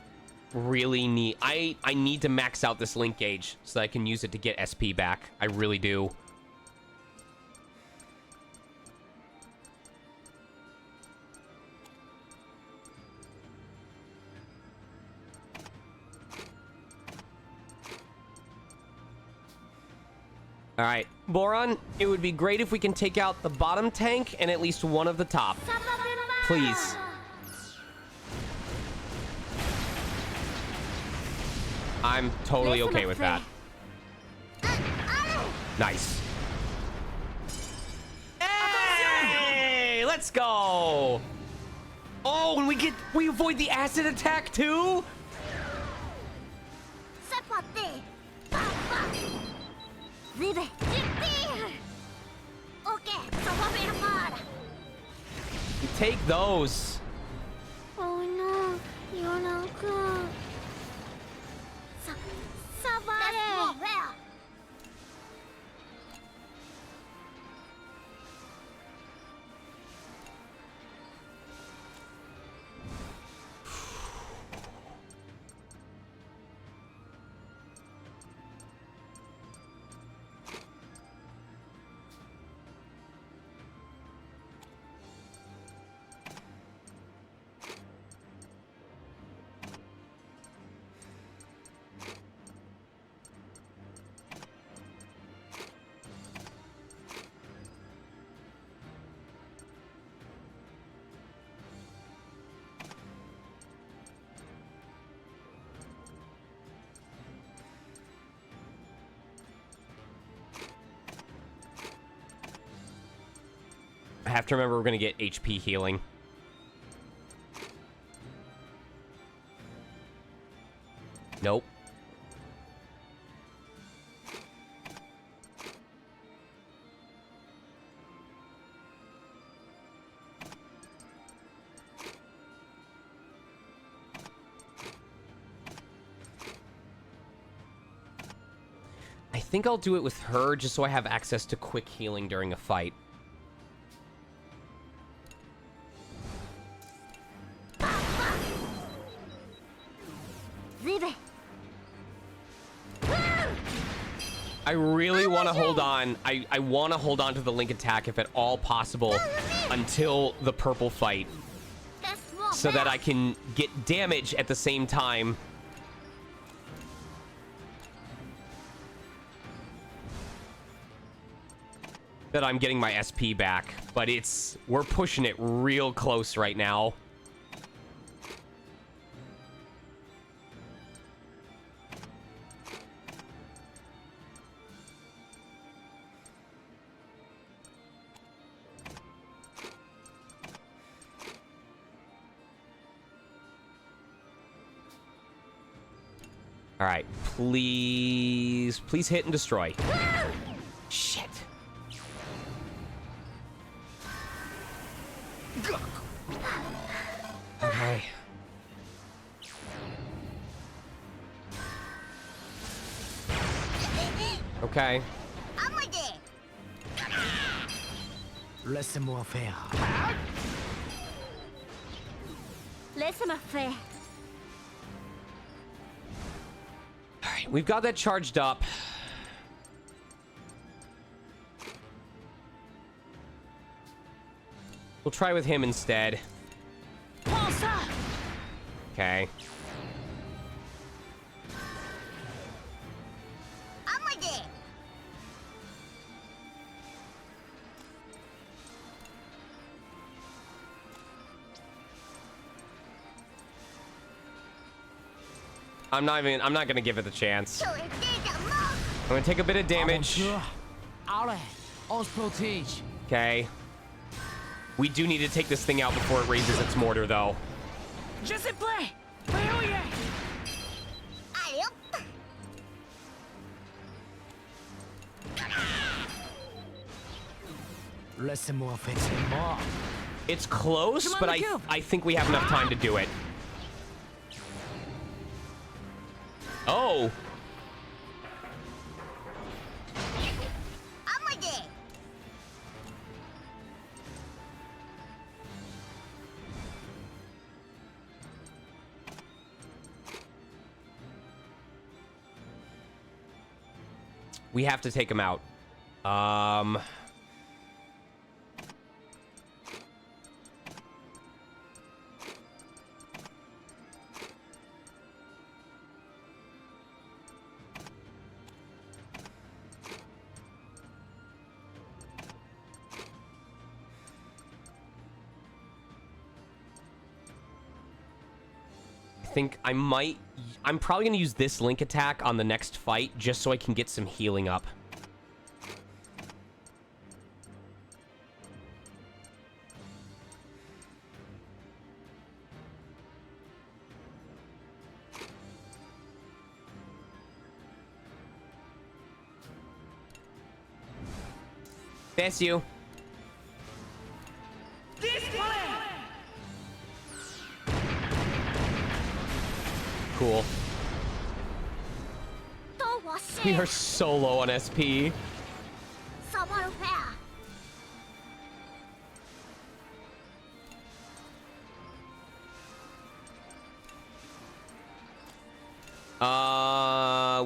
really need I need to max out this link gauge so that I can use it to get SP back. I really do. All right, Boron, it would be great if we can take out the bottom tank and at least one of the top. Please. I'm totally okay with that. Nice. Hey, let's go. Oh, and we avoid the acid attack too? You take those. Oh no, you're not good. I have to remember we're going to get HP healing. Nope. I think I'll do it with her just so I have access to quick healing during a fight. I really want to hold on. I want to hold on to the link attack if at all possible until the purple fight so that I can get damage at the same time. That I'm getting my SP back, but we're pushing it real close right now. All right, please hit and destroy. Shit. Okay. Okay. Laissez-moi faire. Laisse-moi faire. All right, we've got that charged up. We'll try with him instead. Okay. I'm not gonna give it the chance. I'm gonna take a bit of damage. Allez, on se protège. Okay. We do need to take this thing out before it raises its mortar, though. Je sais play. Allez, laissez-moi faire c'est mort. It's close, but I think we have enough time to do it. Oh. We have to take him out. Think I'm probably gonna use this link attack on the next fight just so I can get some healing up. That's you. Cool. We are so low on SP.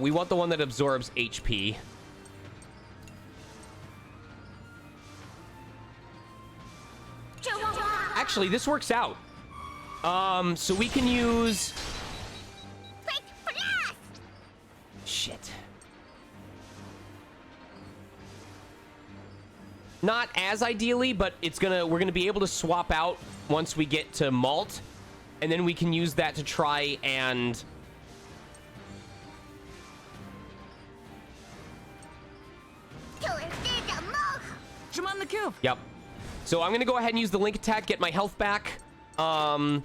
We want the one that absorbs HP. Actually, this works out. So we can use... Shit. Not as ideally, but we're gonna be able to swap out once we get to Malt, and then we can use that to try and the cube. Yep. So I'm gonna go ahead and use the link attack, get my health back. And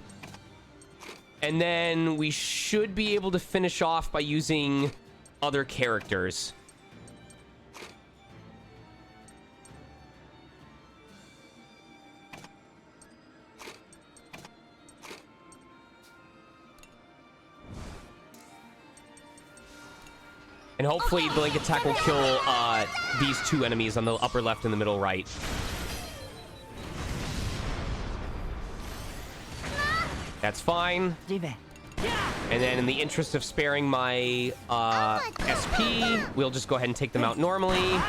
then we should be able to finish off by using other characters. And hopefully the link attack will kill these two enemies on the upper left and the middle right. That's fine. And then in the interest of sparing my SP, we'll just go ahead and take them out normally.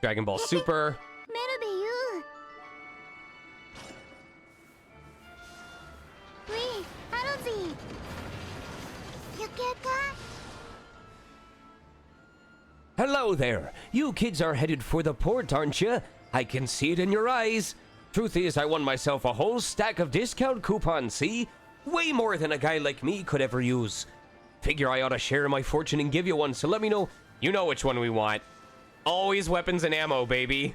Dragon Ball Super. Hello there. You kids are headed for the port, aren't you? I can see it in your eyes. Truth is, I won myself a whole stack of discount coupons, see? Way more than a guy like me could ever use. Figure I ought to share my fortune and give you one, so let me know. You know which one we want. Always weapons and ammo, baby.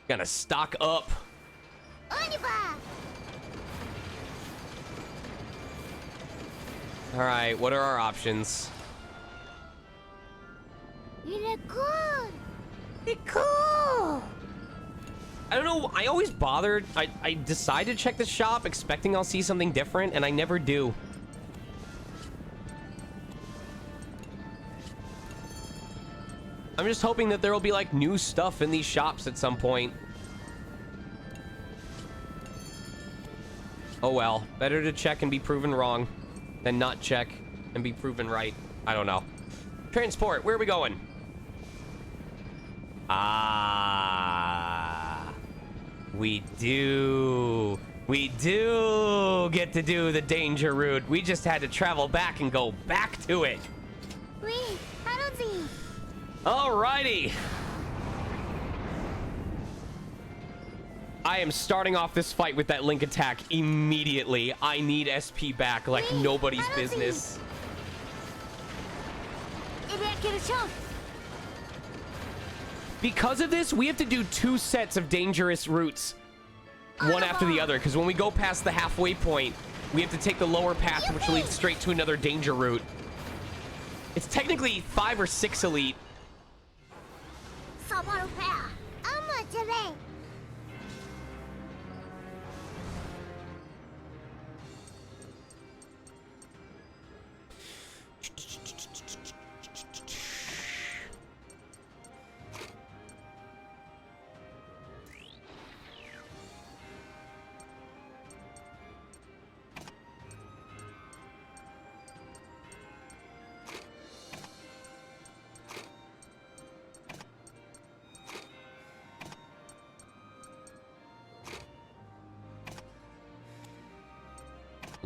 Gotta stock up. All right, what are our options? I don't know, I always bothered. I decide to check the shop expecting I'll see something different, and I never do. I'm just hoping that there will be, like, new stuff in these shops at some point. Oh well, better to check and be proven wrong than not check and be proven right. I don't know. Transport, where are we going? Ah, we do get to do the danger route. We just had to travel back and go back to it. Alrighty. I am starting off this fight with that link attack immediately. I need SP back like nobody's business. Because of this, we have to do 2 sets of dangerous routes, one after the other, because when we go past the halfway point, we have to take the lower path, which leads straight to another danger route. It's technically 5 or 6 elite.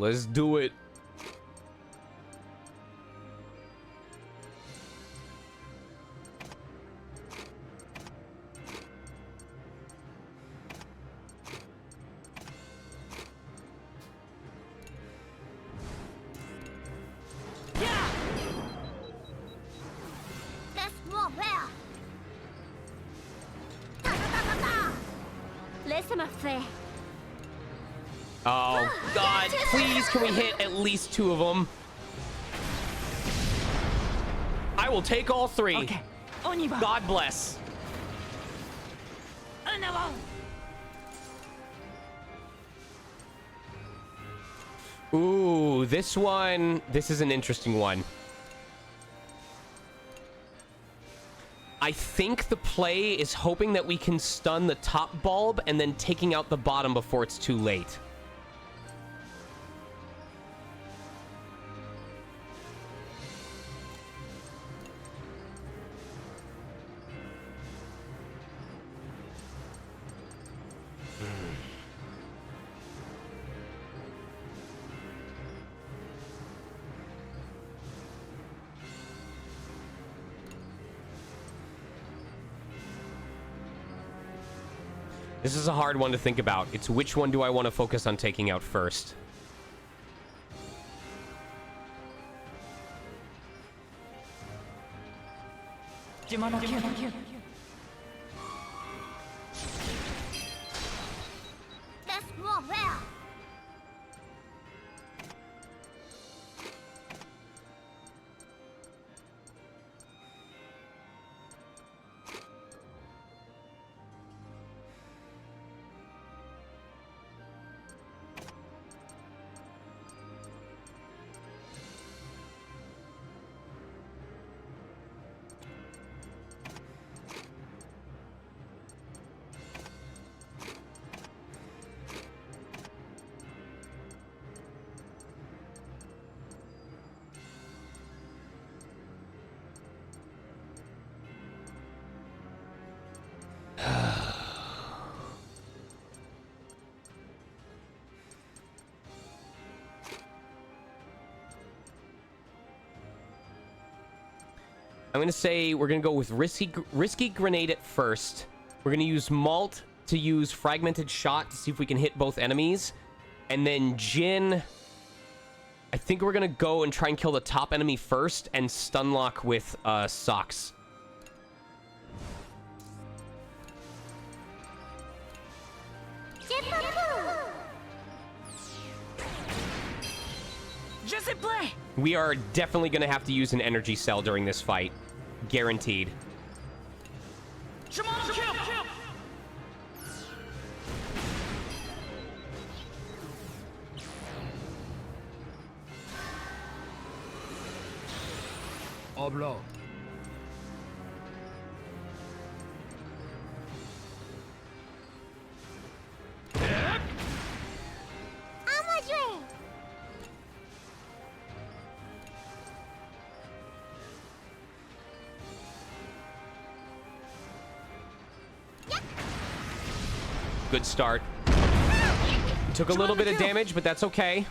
Let's do it. Laissez-moi faire. Oh, God. Please, can we hit at least 2 of them? I will take all 3. Okay, on y va. God bless. En avant. Ooh, this is an interesting one. I think the play is hoping that we can stun the top bulb and then taking out the bottom before it's too late. This is a hard one to think about. It's which one do I want to focus on taking out first? Laisse-moi faire. I'm going to say we're going to go with risky grenade at first. We're going to use Malt to use fragmented shot to see if we can hit both enemies. And then Jin, I think we're going to go and try and kill the top enemy first and stunlock with Socks. Je sais play. We are definitely going to have to use an energy cell during this fight. Guaranteed. Je m'en occupe. Oblo. Good start. Took a little bit of damage, but that's okay.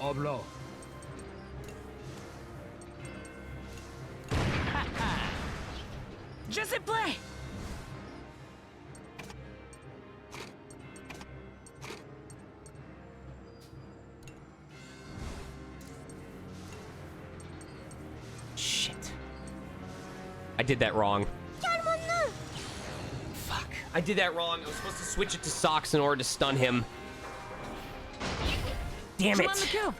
Oblo. Je sais play. Shit. I did that wrong. Fuck. I did that wrong. I was supposed to switch it to Socks in order to stun him. Damn Je it. m'en occupe.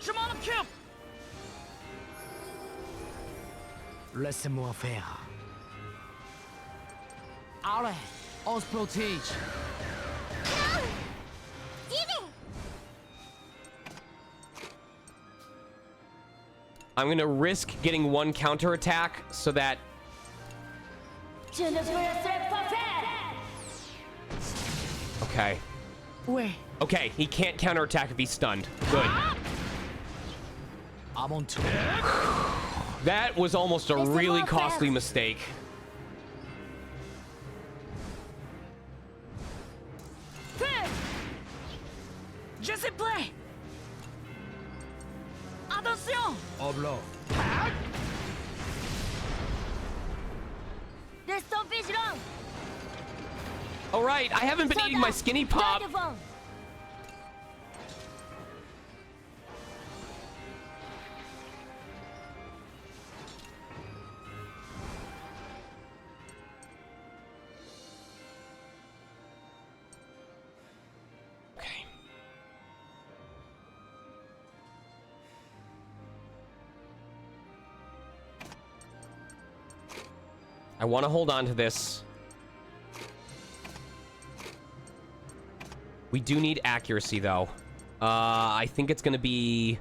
Je m'en occupe. Laissez-moi faire. Allez, on se protège. I'm gonna risk getting one counterattack so that... Okay. Ouais, Okay, he can't counterattack if he's stunned. Good. I'm on two. That was almost a really costly mistake. Je sais play. Attention. Oblo. Restons vigilants. All right, I haven't been eating my skinny pop. Devant. Okay. I want to hold on to this. We do need accuracy, though. I think it's going to be...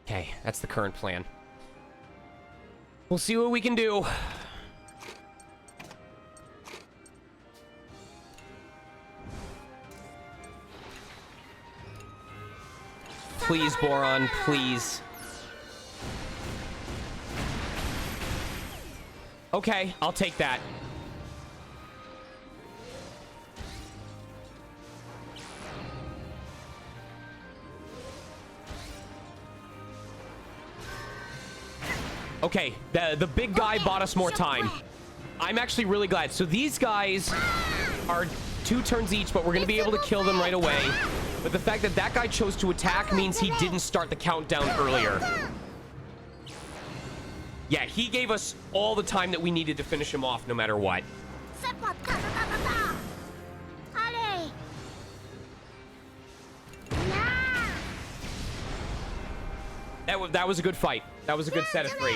Okay, that's the current plan. We'll see what we can do. Please, Boron, please. Okay, I'll take that. Okay, the big guy bought us more time. I'm actually really glad. So these guys are 2 turns each, but we're going to be able to kill them right away. But the fact that that guy chose to attack means he didn't start the countdown earlier. Yeah, he gave us all the time that we needed to finish him off no matter what. Allez. That was a good fight. That was a good set of 3.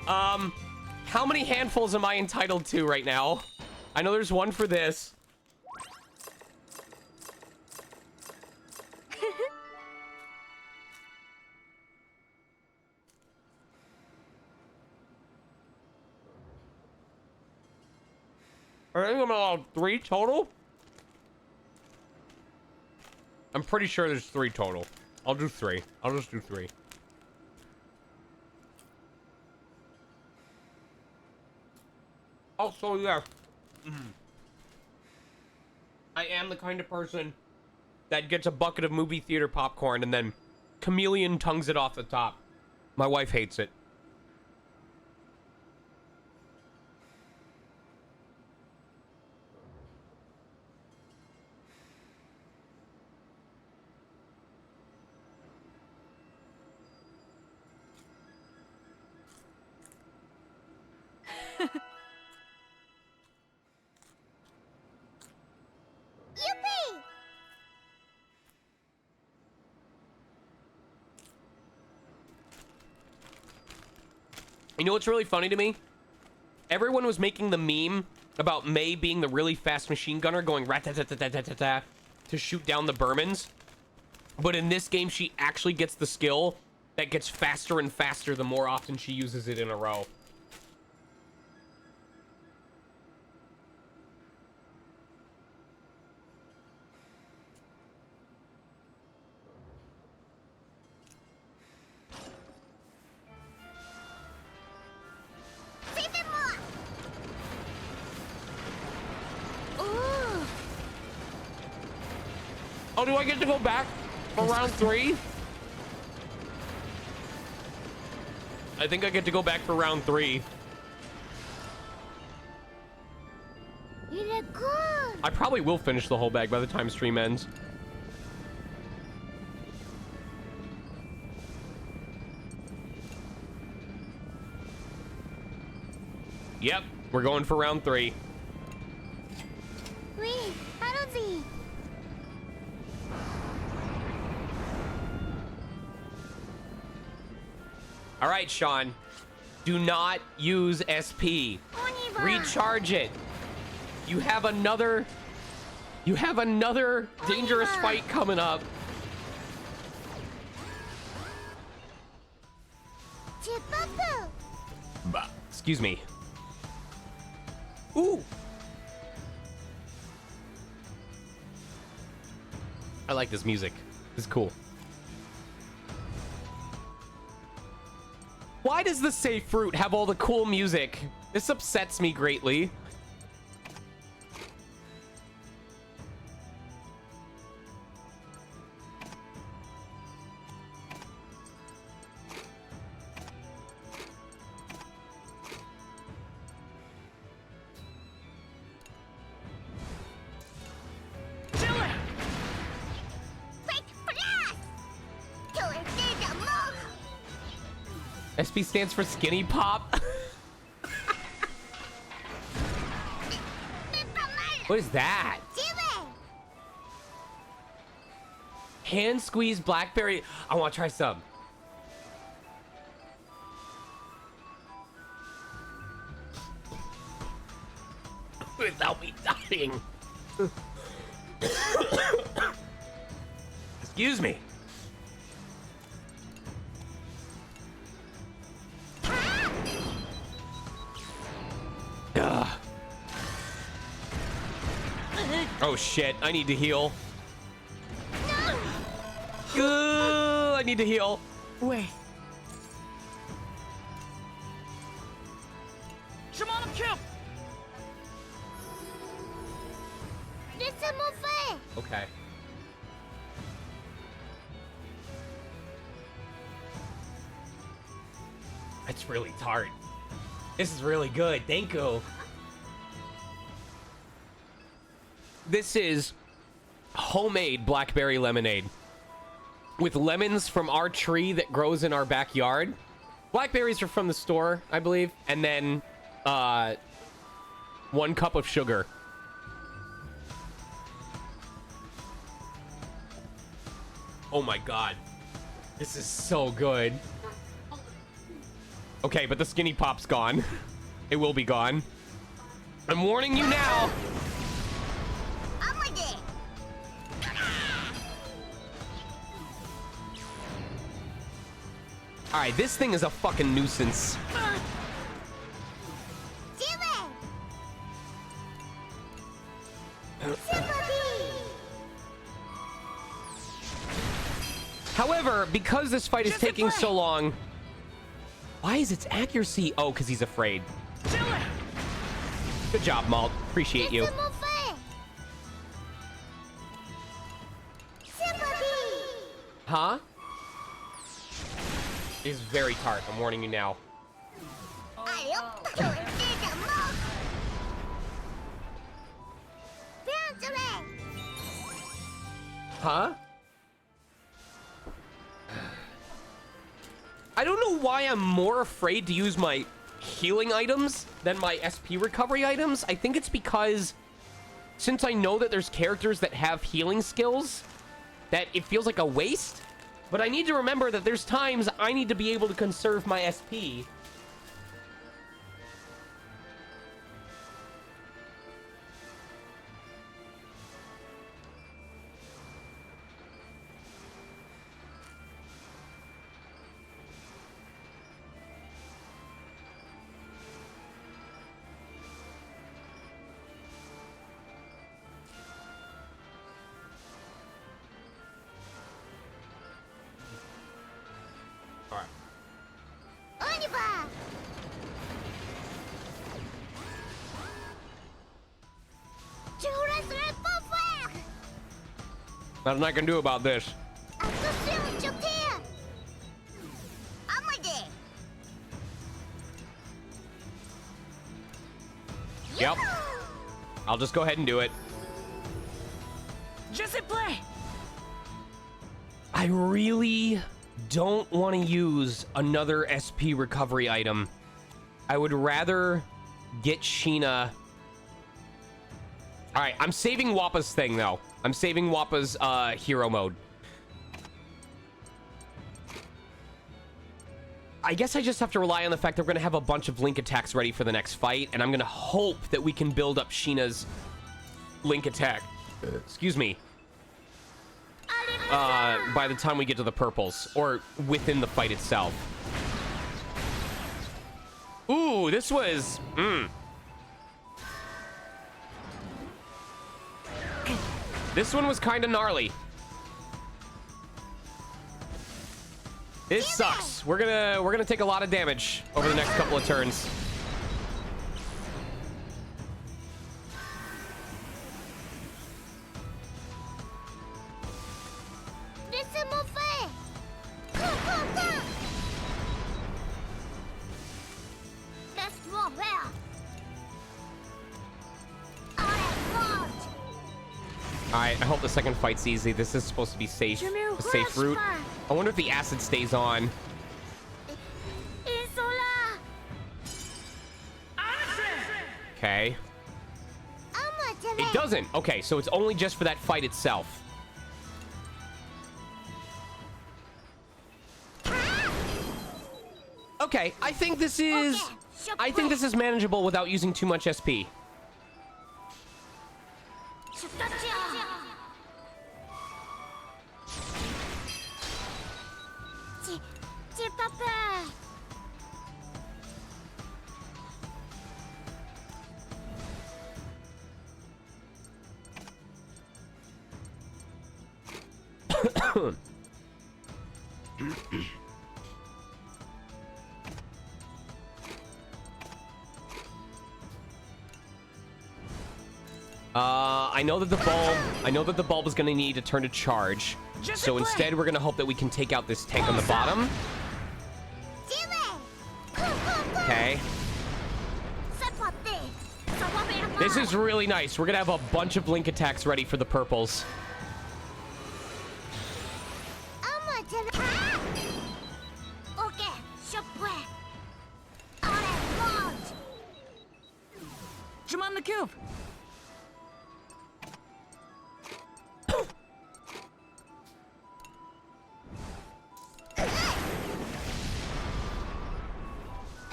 How many handfuls am I entitled to right now? I know there's one for this. I think I'm allowed 3 total. I'm pretty sure there's 3 total. I'll do 3. I'll just do 3. Also, yeah. I am the kind of person that gets a bucket of movie theater popcorn and then chameleon tongues it off the top. My wife hates it. Yippee! You know what's really funny to me? Everyone was making the meme about Mei being the really fast machine gunner going rat-ta-ta-ta-ta-ta-ta to shoot down the Burmans. But in this game, she actually gets the skill that gets faster and faster the more often she uses it in a row. Oh, do I get to go back for round 3? I think I get to go back for round 3. You look good. I probably will finish the whole bag by the time stream ends. Yep, we're going for round 3. Oui, allons-y. All right, Sean. Do not use SP. On y va. Recharge it. You have another dangerous fight coming up. Excuse me. Ooh. I like this music. This is cool. Why does the safe fruit have all the cool music? This upsets me greatly. SP stands for skinny pop. What is that? Hand squeeze blackberry. I want to try some. Without me dying. Excuse me. Ugh. Oh shit, I need to heal. I need to heal. Wait. Shimano Cube! Okay. That's really tart. This is really good. Thank you. This is homemade blackberry lemonade with lemons from our tree that grows in our backyard. Blackberries are from the store, I believe, and then 1 cup of sugar. Oh my god. This is so good. Okay, but the skinny pop's gone. It will be gone. I'm warning you now. All right, this thing is a fucking nuisance. However, because this fight is taking so long, why is its accuracy? Oh, because he's afraid. Good job, Malt. Appreciate you. Huh? It's very tart. I'm warning you now. Huh? I don't know why I'm more afraid to use my healing items than my SP recovery items. I think it's because since I know that there's characters that have healing skills, that it feels like a waste. But I need to remember that there's times I need to be able to conserve my SP. Nothing I can do about this. Yep. I'll just go ahead and do it. Just play. I really don't want to use another SP recovery item. I would rather get Sheena. All right, I'm saving Wappa's thing though. I'm saving Wappa's hero mode. I guess I just have to rely on the fact that we're gonna have a bunch of Link attacks ready for the next fight, and I'm gonna hope that we can build up Sheena's Link attack. Excuse me. By the time we get to the purples, or within the fight itself. Ooh, this was... This one was kind of gnarly. This sucks. We're gonna take a lot of damage over the next couple of turns. Laissez-moi faire. Cours. Laisse-moi faire. Alright, I hope the second fight's easy. This is supposed to be safe. A safe route. I wonder if the acid stays on. Ils sont là. Okay. It doesn't. Okay, so it's only just for that fight itself. Okay, I think this is manageable without using too much SP. J'ai pas peur. I know that the bulb is gonna need to turn to charge. So instead, we're gonna hope that we can take out this tank on the bottom. Okay. This is really nice. We're gonna have a bunch of Link attacks ready for the purples. Je m'en occupe.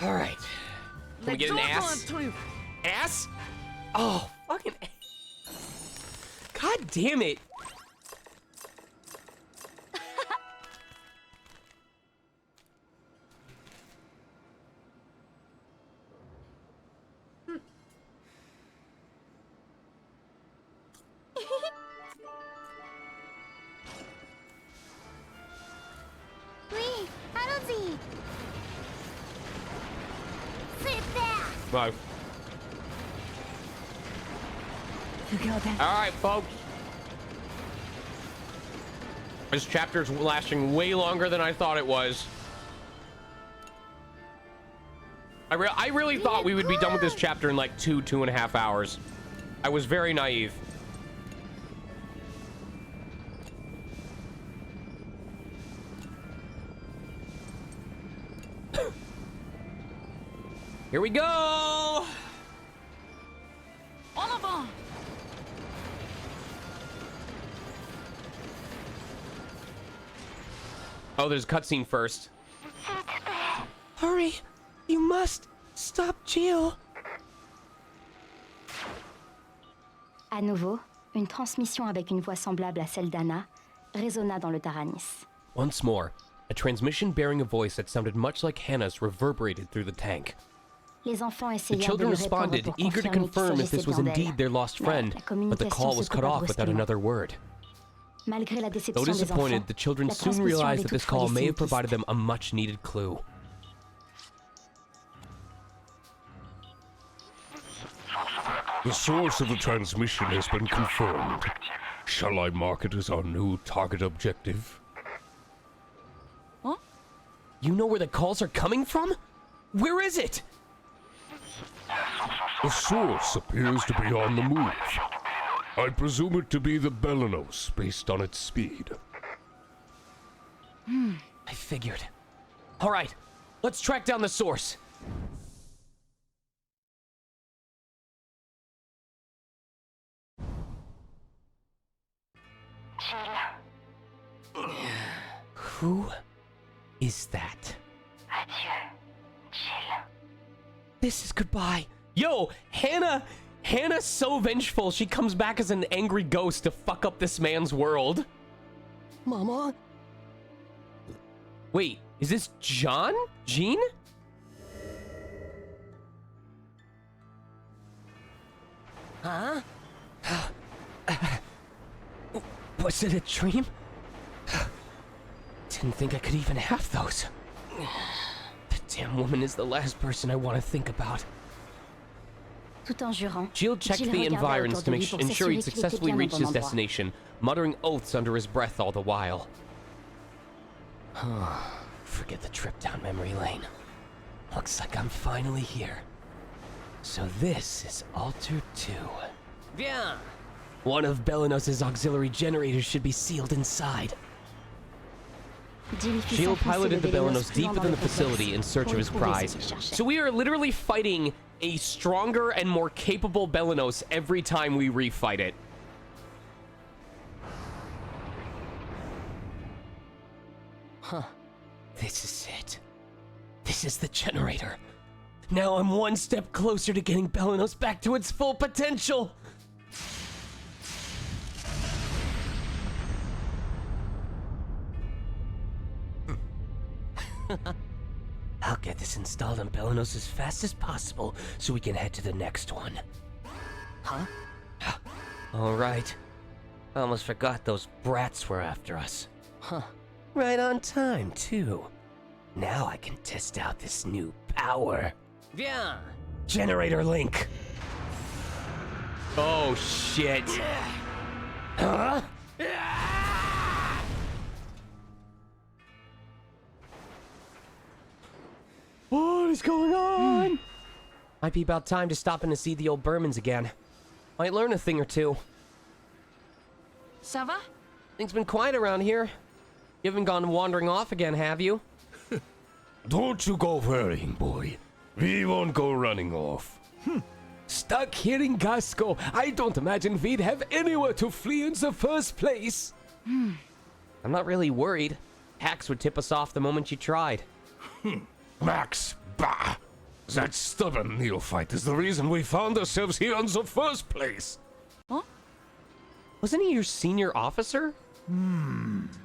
All right. Can we get an ass? Ass? Oh, fucking God damn it. Oui, allons-y. Right. All right, folks. This chapter's lasting way longer than I thought it was. I really thought we would be done with this chapter in like 2.5 hours. I was very naive. Here we go! En avant. Oh, there's a cutscene first. Hurry! You must stop Jill. À nouveau, une transmission avec une voix semblable à celle d'Anna résonna dans le Taranis. Once more, a transmission bearing a voice that sounded much like Hannah's reverberated through the tank. Les enfants The essayèrent de children lui répondre responded, pour eager to confirmer qu'il confirm if this was s'agissait bien indeed d'elle. their lost Mais friend, la but the call communication was se cut coupa off without brusquement. another word. Malgré la déception Though des disappointed, enfants, the children la soon transmission realized avait that this toutefois call may laissé have une piste. provided them a much-needed clue. The source of the transmission has been confirmed. Shall I mark it as our new target objective? You know where the calls are coming from? Where is it? The source appears to be on the move. I presume it to be the Belenos, based on its speed. I figured. All right, let's track down the source. Who is that? Adieu. This is goodbye. Yo, Hannah's so vengeful. She comes back as an angry ghost to fuck up this man's world. Mama? Wait, is this John? Jean? Huh? Was it a dream? Didn't think I could even have those. The damn woman is the last person I want to think about. Tout en jurant, Jill checked Gilles the regarda environs autour to de lui make pour ensure s'assurer he'd qu'il était successfully bien au reached bon his endroit. destination, muttering oaths under his breath all the while. Forget the trip down memory lane. Looks like I'm finally here. So this is Altar 2. Bien. One of Belenos' auxiliary generators should be sealed inside. Jill piloted the Belenos deep within the facility in search of his prize. So we are literally fighting a stronger and more capable Belenos every time we refight it. Huh. This is it. This is the generator. Now I'm one step closer to getting Belenos back to its full potential. I'll get this installed on Belenos as fast as possible so we can head to the next one. Huh? All right. I almost forgot those brats were after us. Huh. Right on time, too. Now I can test out this new power. Bien. Generator link. Oh, shit. Huh? What is going on? Might be about time to stop in to see the old Bermans again. Might learn a thing or two. Ça va? Things been quiet around here. You haven't gone wandering off again, have you? Don't you go worrying, boy. We won't go running off. Stuck here in Gasco. I don't imagine we'd have anywhere to flee in the first place. I'm not really worried. Hacks would tip us off the moment you tried. Max, bah! That stubborn neophyte is the reason we found ourselves here in the first place. Wasn't he your senior officer?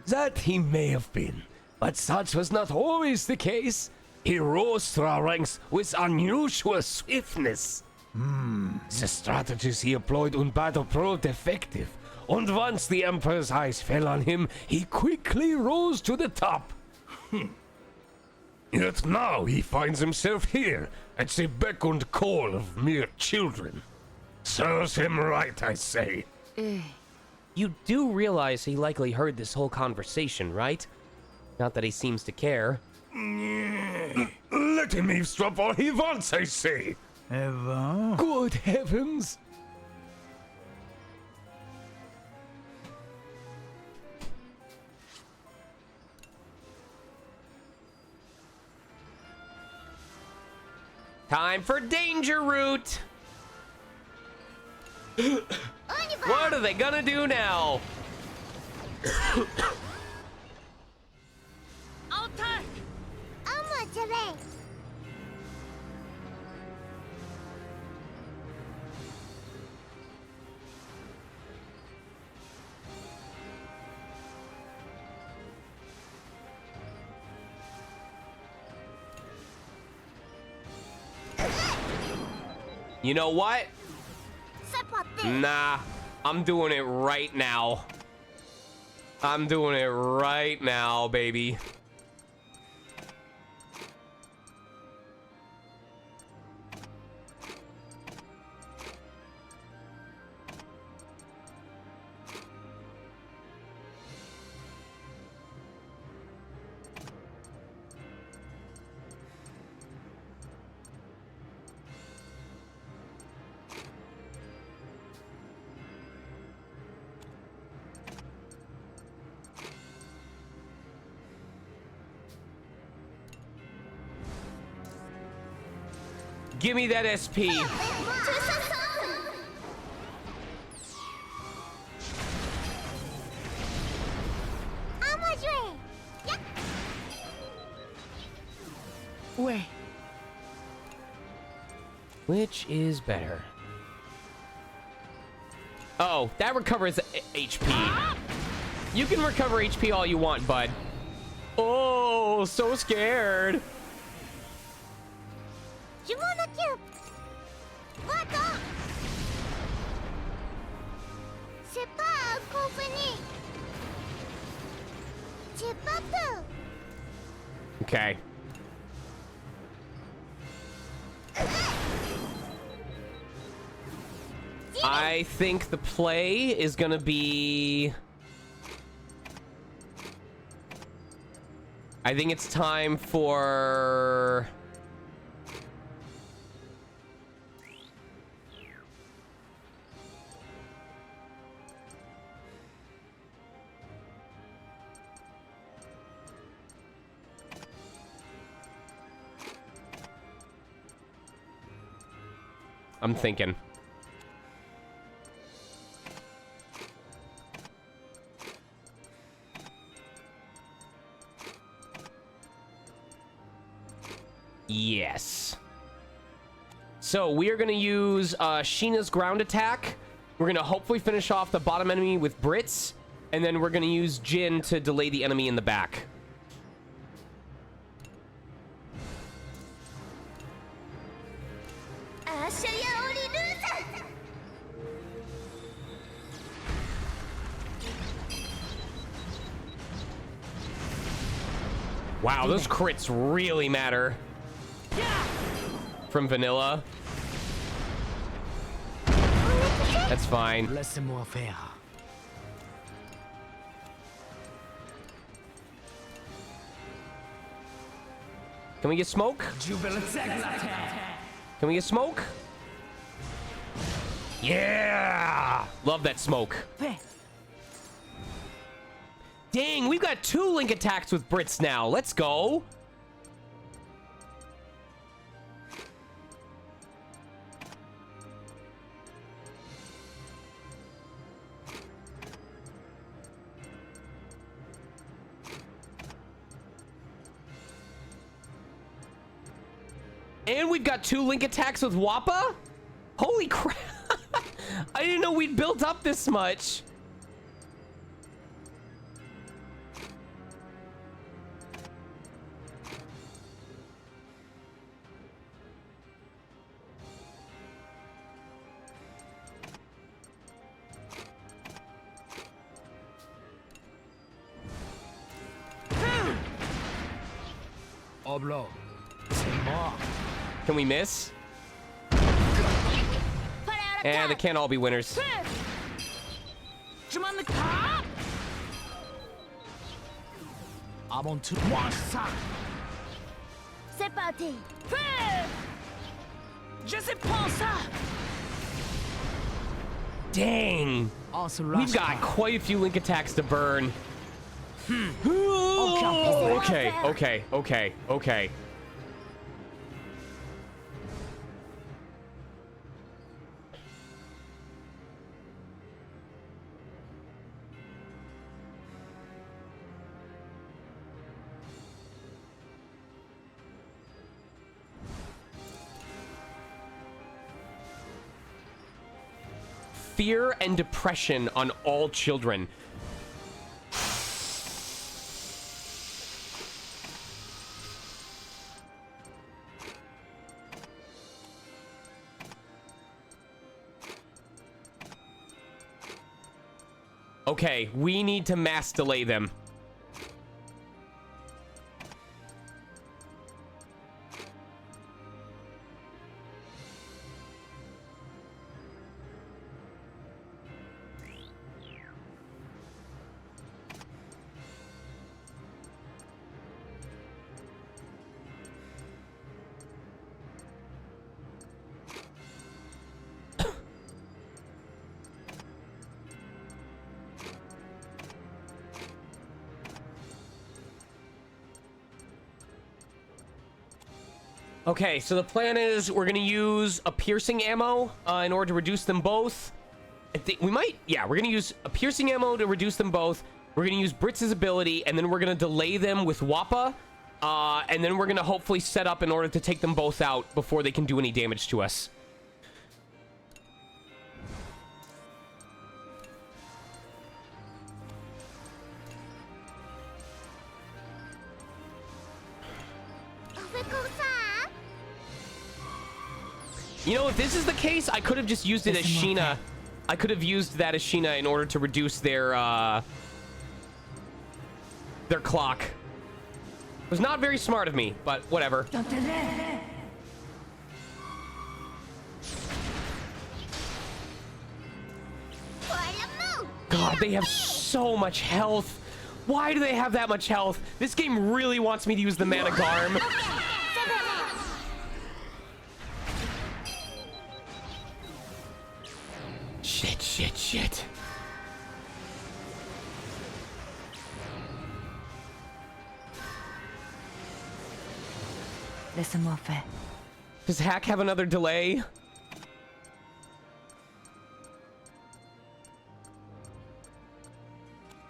That he may have been, but such was not always the case. He rose through our ranks with unusual swiftness. The strategies he employed in battle proved effective, and once the Emperor's eyes fell on him, He quickly rose to the top. yet now he finds himself here at the beck and call of mere children. Serves him right, I say. You do realize he likely heard this whole conversation, right? Not that he seems to care. Let him eavesdrop all he wants, I say. Good heavens! Time for danger route! What are they gonna do now? Attack! You know what? Nah, I'm doing it right now. I'm doing it right now, baby. Give me that SP. Ouais. Which is better? Oh, that recovers HP. You can recover HP all you want, bud. Oh, so scared. C'est pas un compagnie. J'ai pas peur. Okay. I think the play is gonna be... I think it's time for... I'm thinking. Yes. So we are going to use Sheena's ground attack. We're going to hopefully finish off the bottom enemy with Brits. And then we're going to use Jin to delay the enemy in the back. Wow, those crits really matter. From vanilla. That's fine. Laissez-moi faire. Can we get smoke? Can we get smoke? Yeah! Love that smoke. Dang, we've got 2 link attacks with Brits now. Let's go. And we've got 2 link attacks with Wappa? Holy crap. I didn't know we'd built up this much. Oblo. C'est mort. Can we miss? And they can't all be winners. Je m'en occupe. Avant tout, mange ça. C'est parti. Je sais prends ça. Dang. On se We've lâche got pas. quite a few link attacks to burn. Okay, okay, okay, okay. Fear and depression on all children. Okay, we need to mass delay them. Okay, so the plan is we're gonna use a piercing ammo in order to reduce them both. I think we might, yeah, we're gonna use a piercing ammo to reduce them both. We're gonna use Brits' ability, and then we're gonna delay them with Wappa, and then we're gonna hopefully set up in order to take them both out before they can do any damage to us. You know, if this is the case, I could have just used it as Sheena. I could have used that as Sheena in order to reduce their clock. It was not very smart of me, but whatever. God, they have so much health. Why do they have that much health? This game really wants me to use the Mana Garm. Shit. Laisse-moi faire. Does Hack have another delay?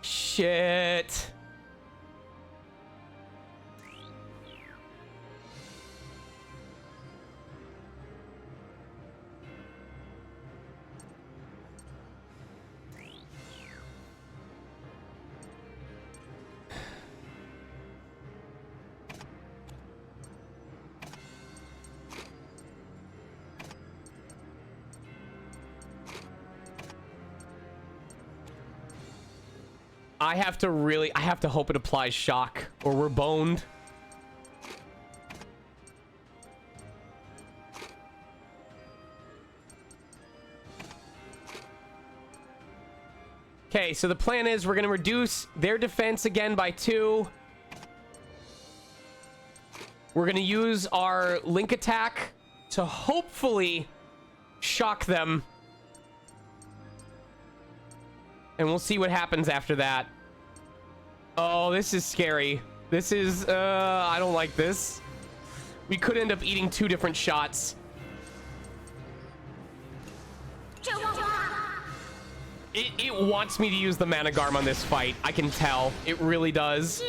Shit. I have to hope it applies shock or we're boned. Okay, so the plan is we're going to reduce their defense again by 2. We're going to use our link attack to hopefully shock them. And we'll see what happens after that. Oh, this is scary. This is, I don't like this. We could end up eating 2 different shots. It wants me to use the Mana Garm on this fight. I can tell. It really does.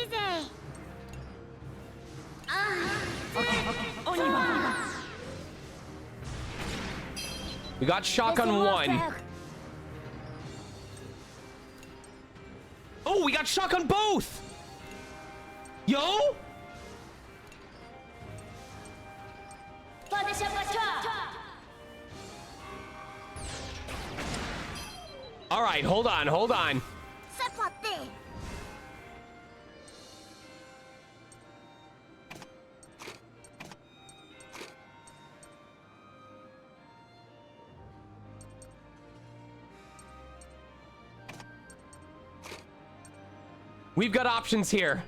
We got shock on 1. Oh, we got shock on both! Yo! Alright, hold on. We've got options here.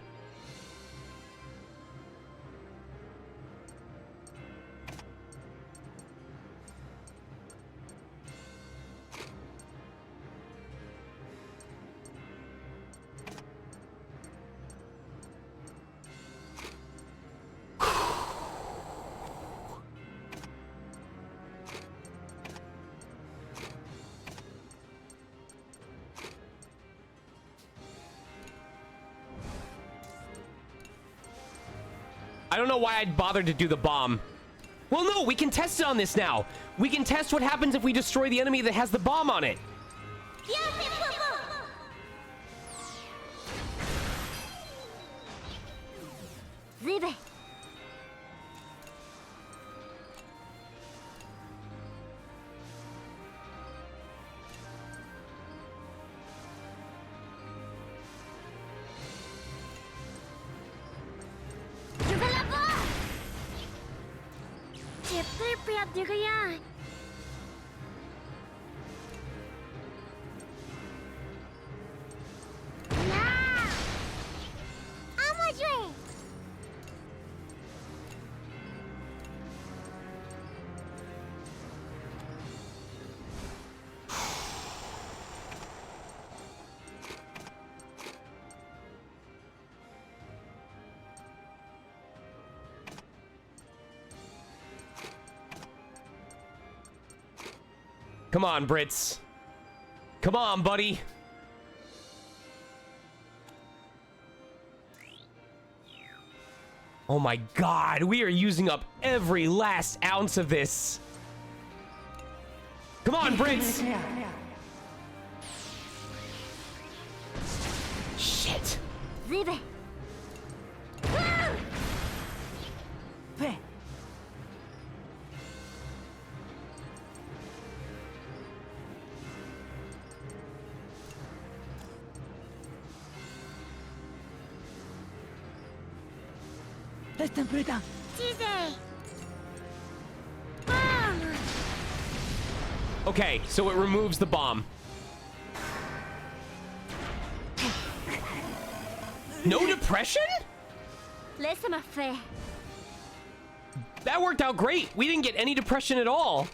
I don't know why I'd bother to do the bomb. Well, no, we can test it on this now. We can test what happens if we destroy the enemy that has the bomb on it. Come on, Brits. Come on, buddy. Oh my god, we are using up every last ounce of this. Come on, Brits. Shit. Reste prudent. Teasy! Bomb! Okay, so it removes the bomb. No depression? Laisse-moi faire. That worked out great. We didn't get any depression at all.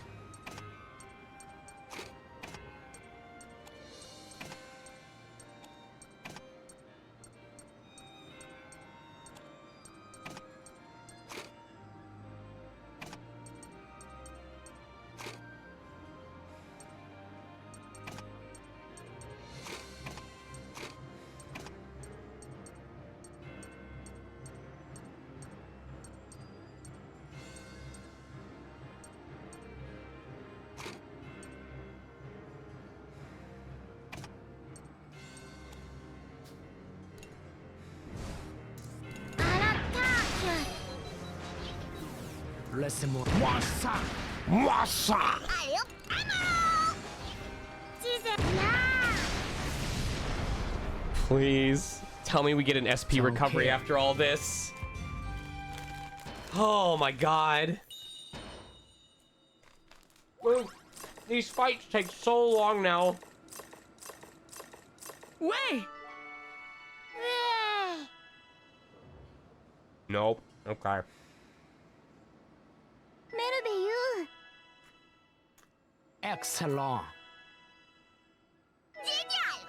À l'attaque! Laissez-moi. Moi ça. Moi ça! Allez hop! Ammo! Teasy! Là! Please tell me we get an SP recovery okay. after all this. Oh my god. Well, these fights take so long now. Ouais. Ouais! Nope. Okay. Merveilleux! Excellent. Génial!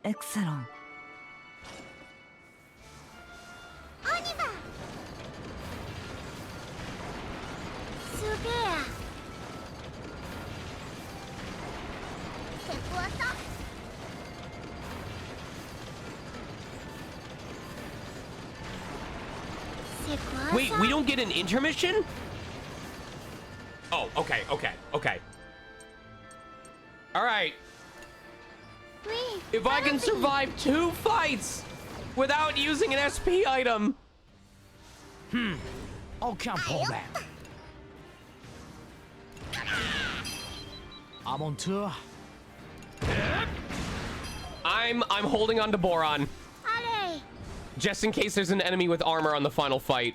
Excellent. On y va! Super! C'est quoi ça? C'est quoi Wait, ça? we don't get an intermission? Oh, okay. All right. Oui! If I can survive 2 fights without using an SP item. Aucun problème. À mon tour. I'm holding on to Boron Allez! just in case there's an enemy with armor on the final fight.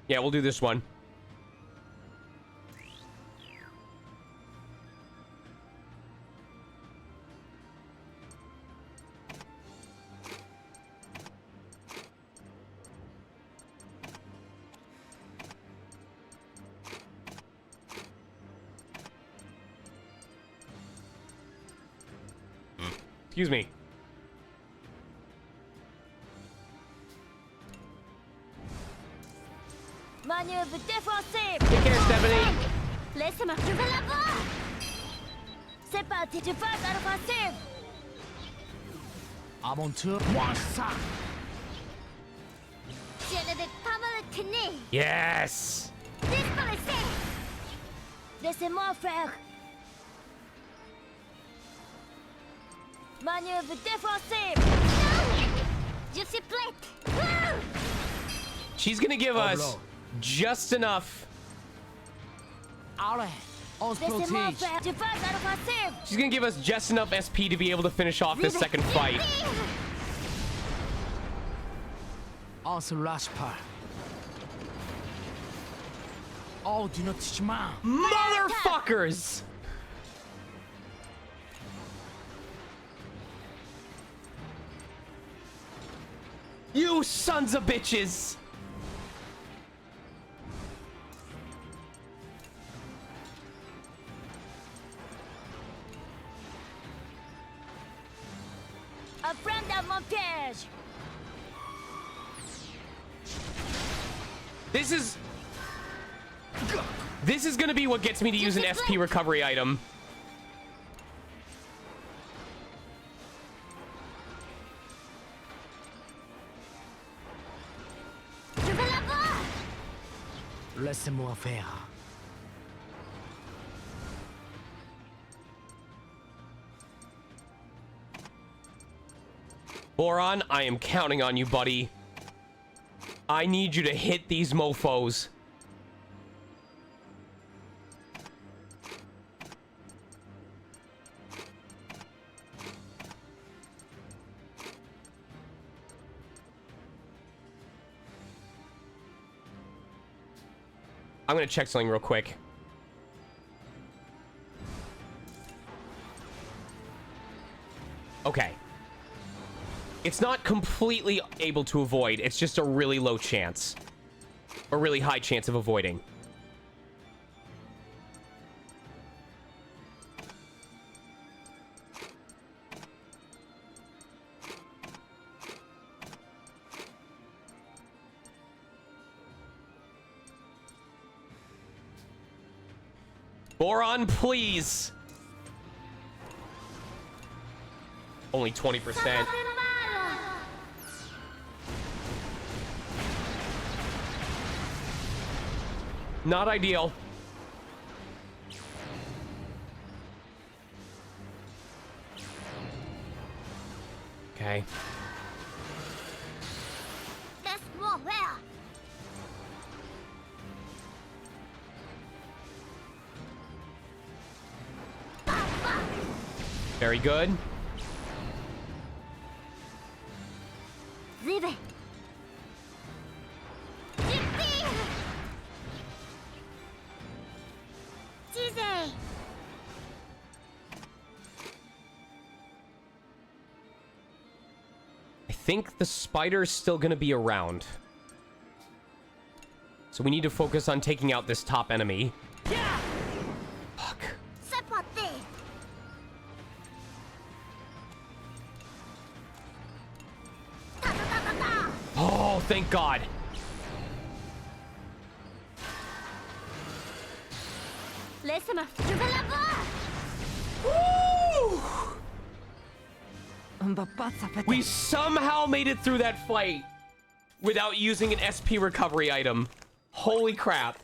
Yeah, we'll do this one. Excuse me. Manœuvre défensive! Take care, Stephanie. Laisse-moi trouver là-bas! C'est parti, tu passes à l'offensive! À mon tour. Moi ça. Je ne vais pas me retenir! Yes. Disparaissez! Laissez-moi faire! Manœuvre défensive! Non! Je suis prête! Wouh! She's gonna give us blow. just enough. Allez. On se Laissez-moi protège. faire! Tu passes à l'offensive! She's gonna give us just enough SP to be able to finish off this second fight. On se lâche pas. Oh, du notre chemin. Motherfuckers! You sons of bitches! Apprends dans mon piège! This is gonna be what gets me to use an SP recovery item. Je vais là-bas! Laissez-moi faire. Boron, I am counting on you, buddy. I need you to hit these mofos. I'm gonna check something real quick. Okay. It's not completely able to avoid. It's just a really low chance. A really high chance of avoiding. Boron, please. Only 20%. Not ideal. Okay. Laisse-moi faire. Very good. J'y vais. J'y tire. Teaser. I think the spider's still gonna be around. So we need to focus on taking out this top enemy. Fuck. C'est parti. Ta ta ta ta ta. Oh, thank God. Laisse-moi. Je vais la voir. We somehow made it through that fight without using an SP recovery item. Holy crap.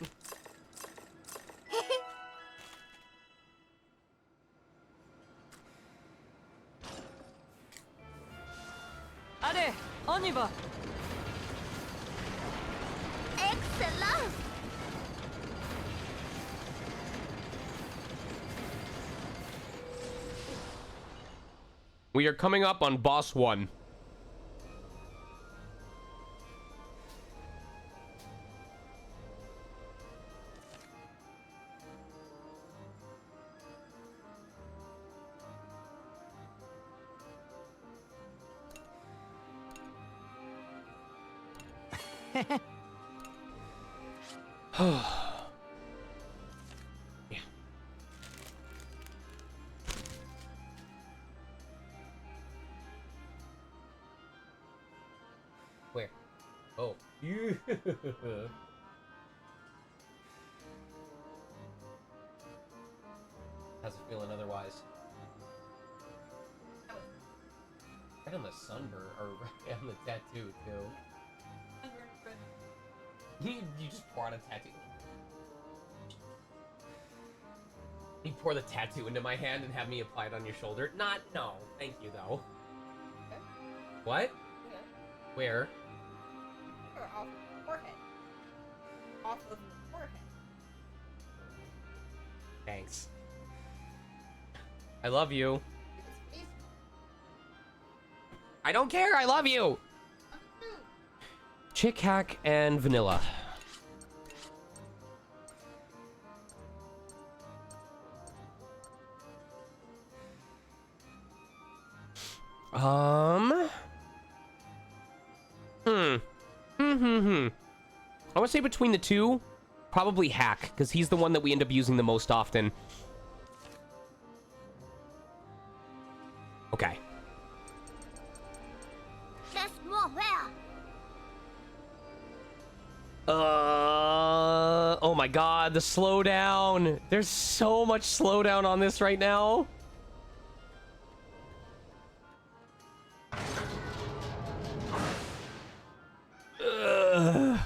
Allez, on y va. Excellent. We are coming up on boss 1. Yeah. Where? Oh. You. How's it feeling otherwise? Right on the sunburn, or right on the tattoo, too. You just pour out a tattoo. You pour the tattoo into my hand and have me apply it on your shoulder? No. Thank you, though. Okay. What? Okay. Where? Or off the forehead. Off of the forehead. Thanks. I love you. It's easy. I don't care, I love you! Chick Hack and Vanilla. I would say between the two, probably Hack, because he's the one that we end up using the most often. Okay. Laisse-moi faire. Oh my god, the slowdown. There's so much slowdown on this right now. Ugh.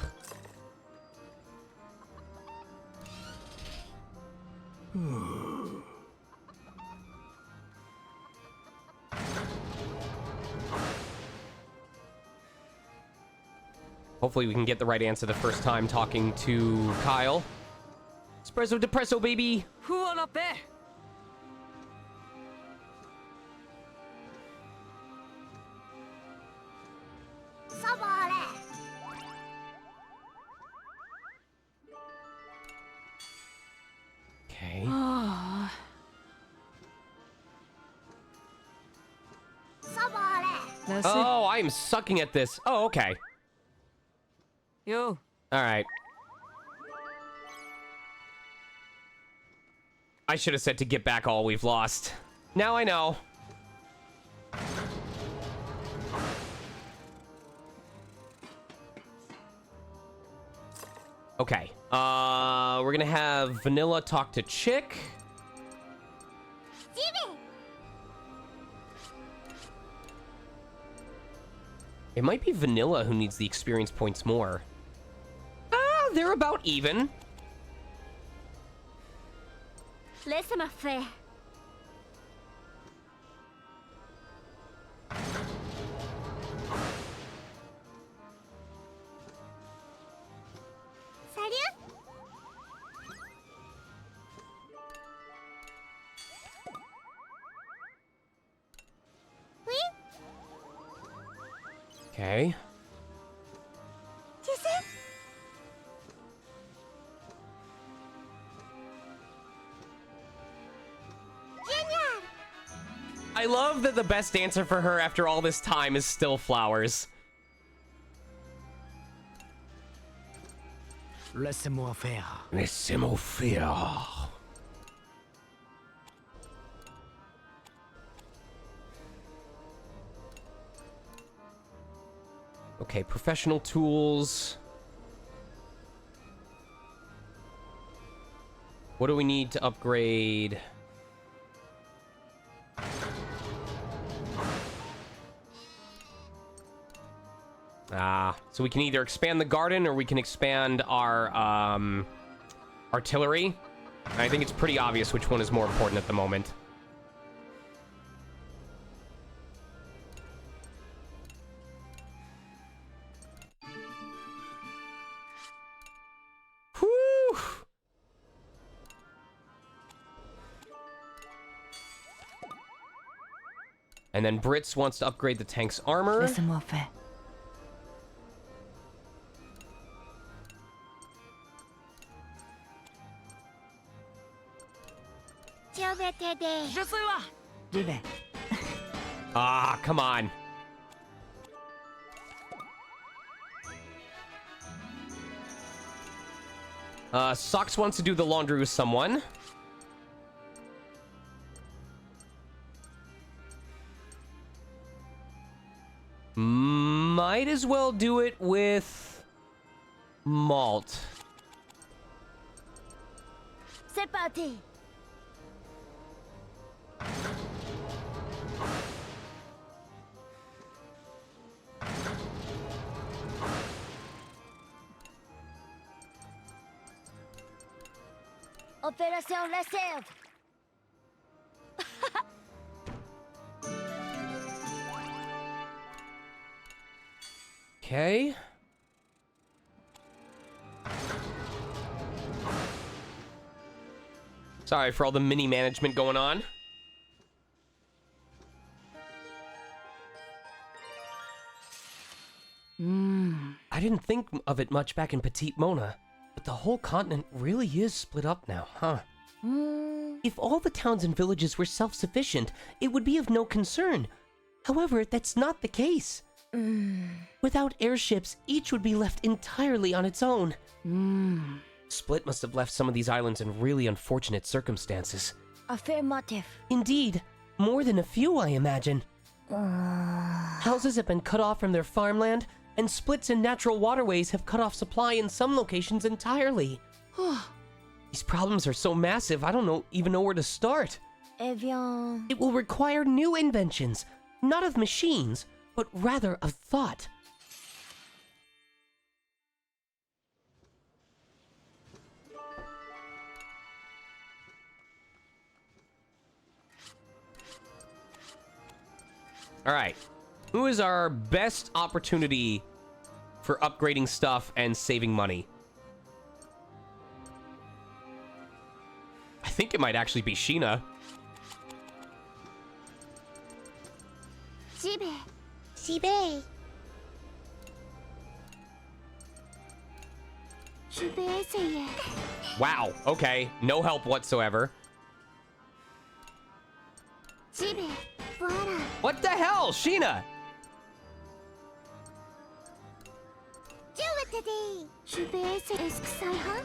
Hopefully we can get the right answer the first time talking to Kyle. Espresso depresso, baby! フワラペ サボーレ Okay. サボーレ ナシ Oh, I am sucking at this. Oh, okay. よ All right. I should have said to get back all we've lost. Now I know. Okay. We're gonna have Vanilla talk to Chick. ジビン It might be Vanilla who needs the experience points more. They're about even. レスマフェ サリュ Okay. チス I love that the best answer for her after all this time is still flowers. Laissez-moi faire. Laissez-moi faire. Okay, professional tools. What do we need to upgrade? So we can either expand the garden or we can expand our artillery. And I think it's pretty obvious which one is more important at the moment. Whew! And then Brits wants to upgrade the tank's armor. Laissez-moi faire. Je suis là. J'y vais. Ah, come on. Sox wants to do the laundry with someone. Might as well do it with Malt. C'est parti. Opération Réserve. Okay. Sorry for all the mini management going on. I didn't think of it much back in Petite Mona, but the whole continent really is split up now, huh? If all the towns and villages were self-sufficient, it would be of no concern. However, that's not the case. Without airships, each would be left entirely on its own. Split must have left some of these islands in really unfortunate circumstances. Affirmative. Indeed, more than a few, I imagine. Houses have been cut off from their farmland, and splits in natural waterways have cut off supply in some locations entirely. These problems are so massive, I don't even know where to start. Eh bien... It will require new inventions, not of machines, but rather of thought. All right. Who is our best opportunity for upgrading stuff and saving money. I think it might actually be Sheena. しべしべしべせい Wow, okay. No help whatsoever. しべわら What the hell, Sheena? ジュウテディしべせエスクサイハン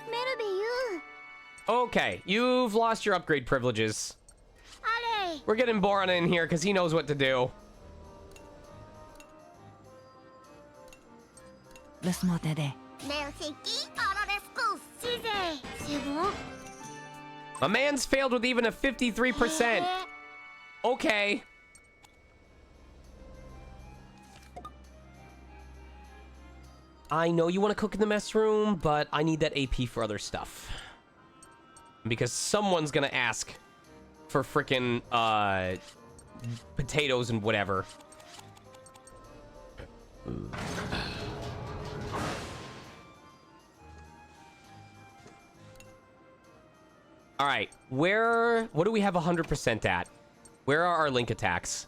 メルビユ Okay, you've lost your upgrade privileges. あれ We're getting Boron in here because he knows what to do. レスモテで。ネオセキアラレスクスシゼセブン A man's failed with even a 53%. Okay. I know you want to cook in the mess room, but I need that AP for other stuff. Because someone's gonna ask for frickin' potatoes and whatever. All right, what do we have 100% at? Where are our link attacks?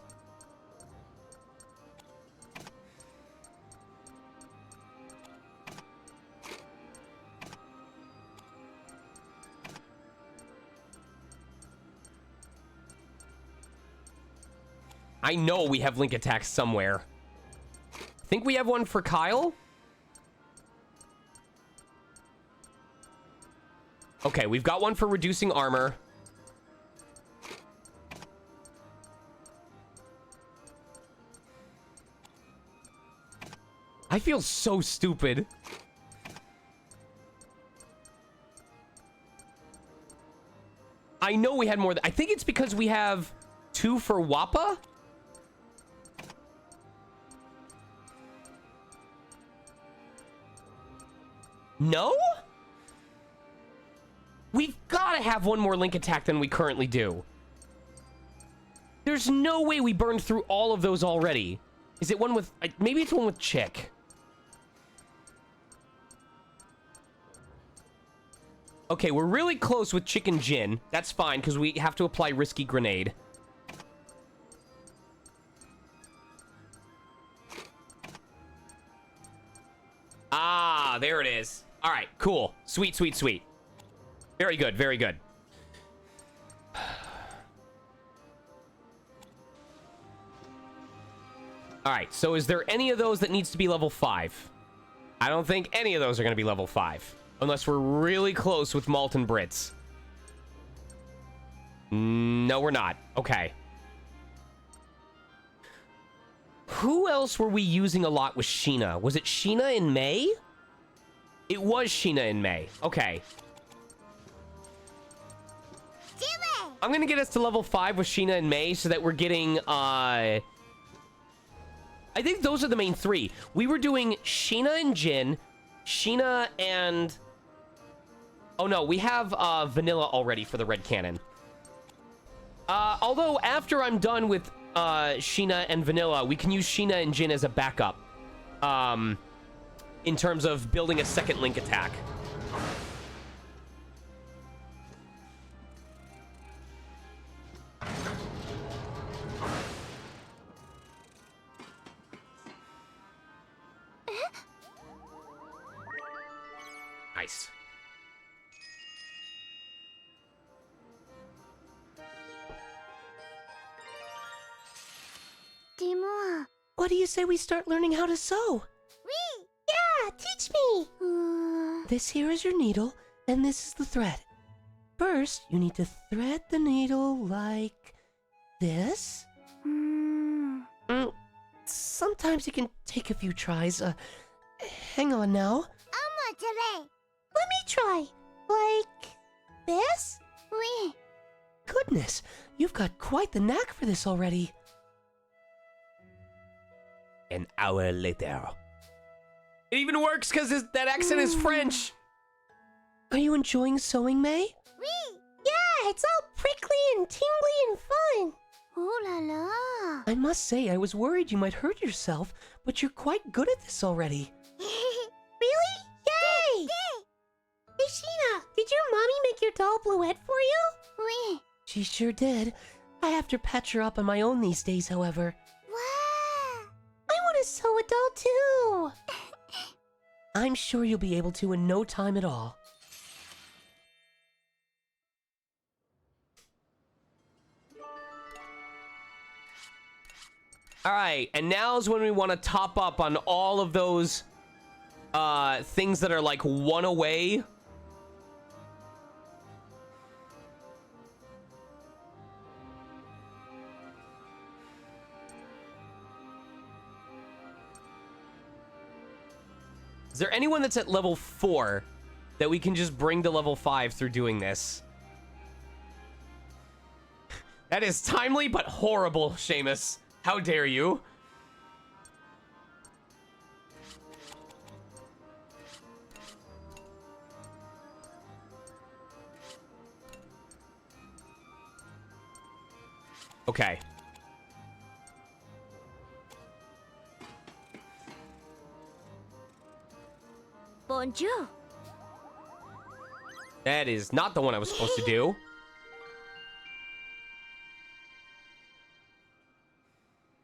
I know we have link attacks somewhere. Think we have one for Kyle? Okay, we've got one for reducing armor. I feel so stupid. I know we had more. I think it's because we have 2 for Wappa. No? We've got to have one more link attack than we currently do. There's no way we burned through all of those already. Is it one with... maybe it's one with Chick. Okay, we're really close with Chick and Jin. That's fine, because we have to apply Risky Grenade. Ah, there it is. All right, cool. Sweet, sweet, sweet. Very good, very good. All right, so is there any of those that needs to be level 5? I don't think any of those are going to be level 5. Unless we're really close with Malt and Brits. No, we're not. Okay. Who else were we using a lot with Sheena? Was it Sheena in May? It was Sheena in May. Okay. I'm going to get us to level 5 with Sheena and May so that we're getting, I think those are the main 3. We were doing Sheena and Jin, Sheena and... Oh no, we have Vanilla already for the red cannon. Although after I'm done with Sheena and Vanilla, we can use Sheena and Jin as a backup. In terms of building a second link attack. Nice. Timur. What do you say we start learning how to sew? Wee. Yeah, teach me. This here is your needle, and this is the thread. First, you need to thread the needle like this. Sometimes it can take a few tries. Hang on now. Let me try. Like this? Wee. Goodness, you've got quite the knack for this already. An hour later. It even works because that accent is French. Are you enjoying sewing, May? Wee. Yeah, it's all prickly and tingly and fun. Ooh la la. I must say, I was worried you might hurt yourself, but you're quite good at this already. Really? Yay! Hey, Sheena, did your mommy make your doll Bluette for you? Oui. She sure did. I have to patch her up on my own these days, however. Wow. I want to sew a doll too! I'm sure you'll be able to in no time at all. Alright, and now's when we want to top up on all of those things that are like one away. Is there anyone that's at level 4 that we can just bring to level 5 through doing this? That is timely but horrible, Seamus. How dare you? Okay. Bonjour. That is not the one I was supposed to do.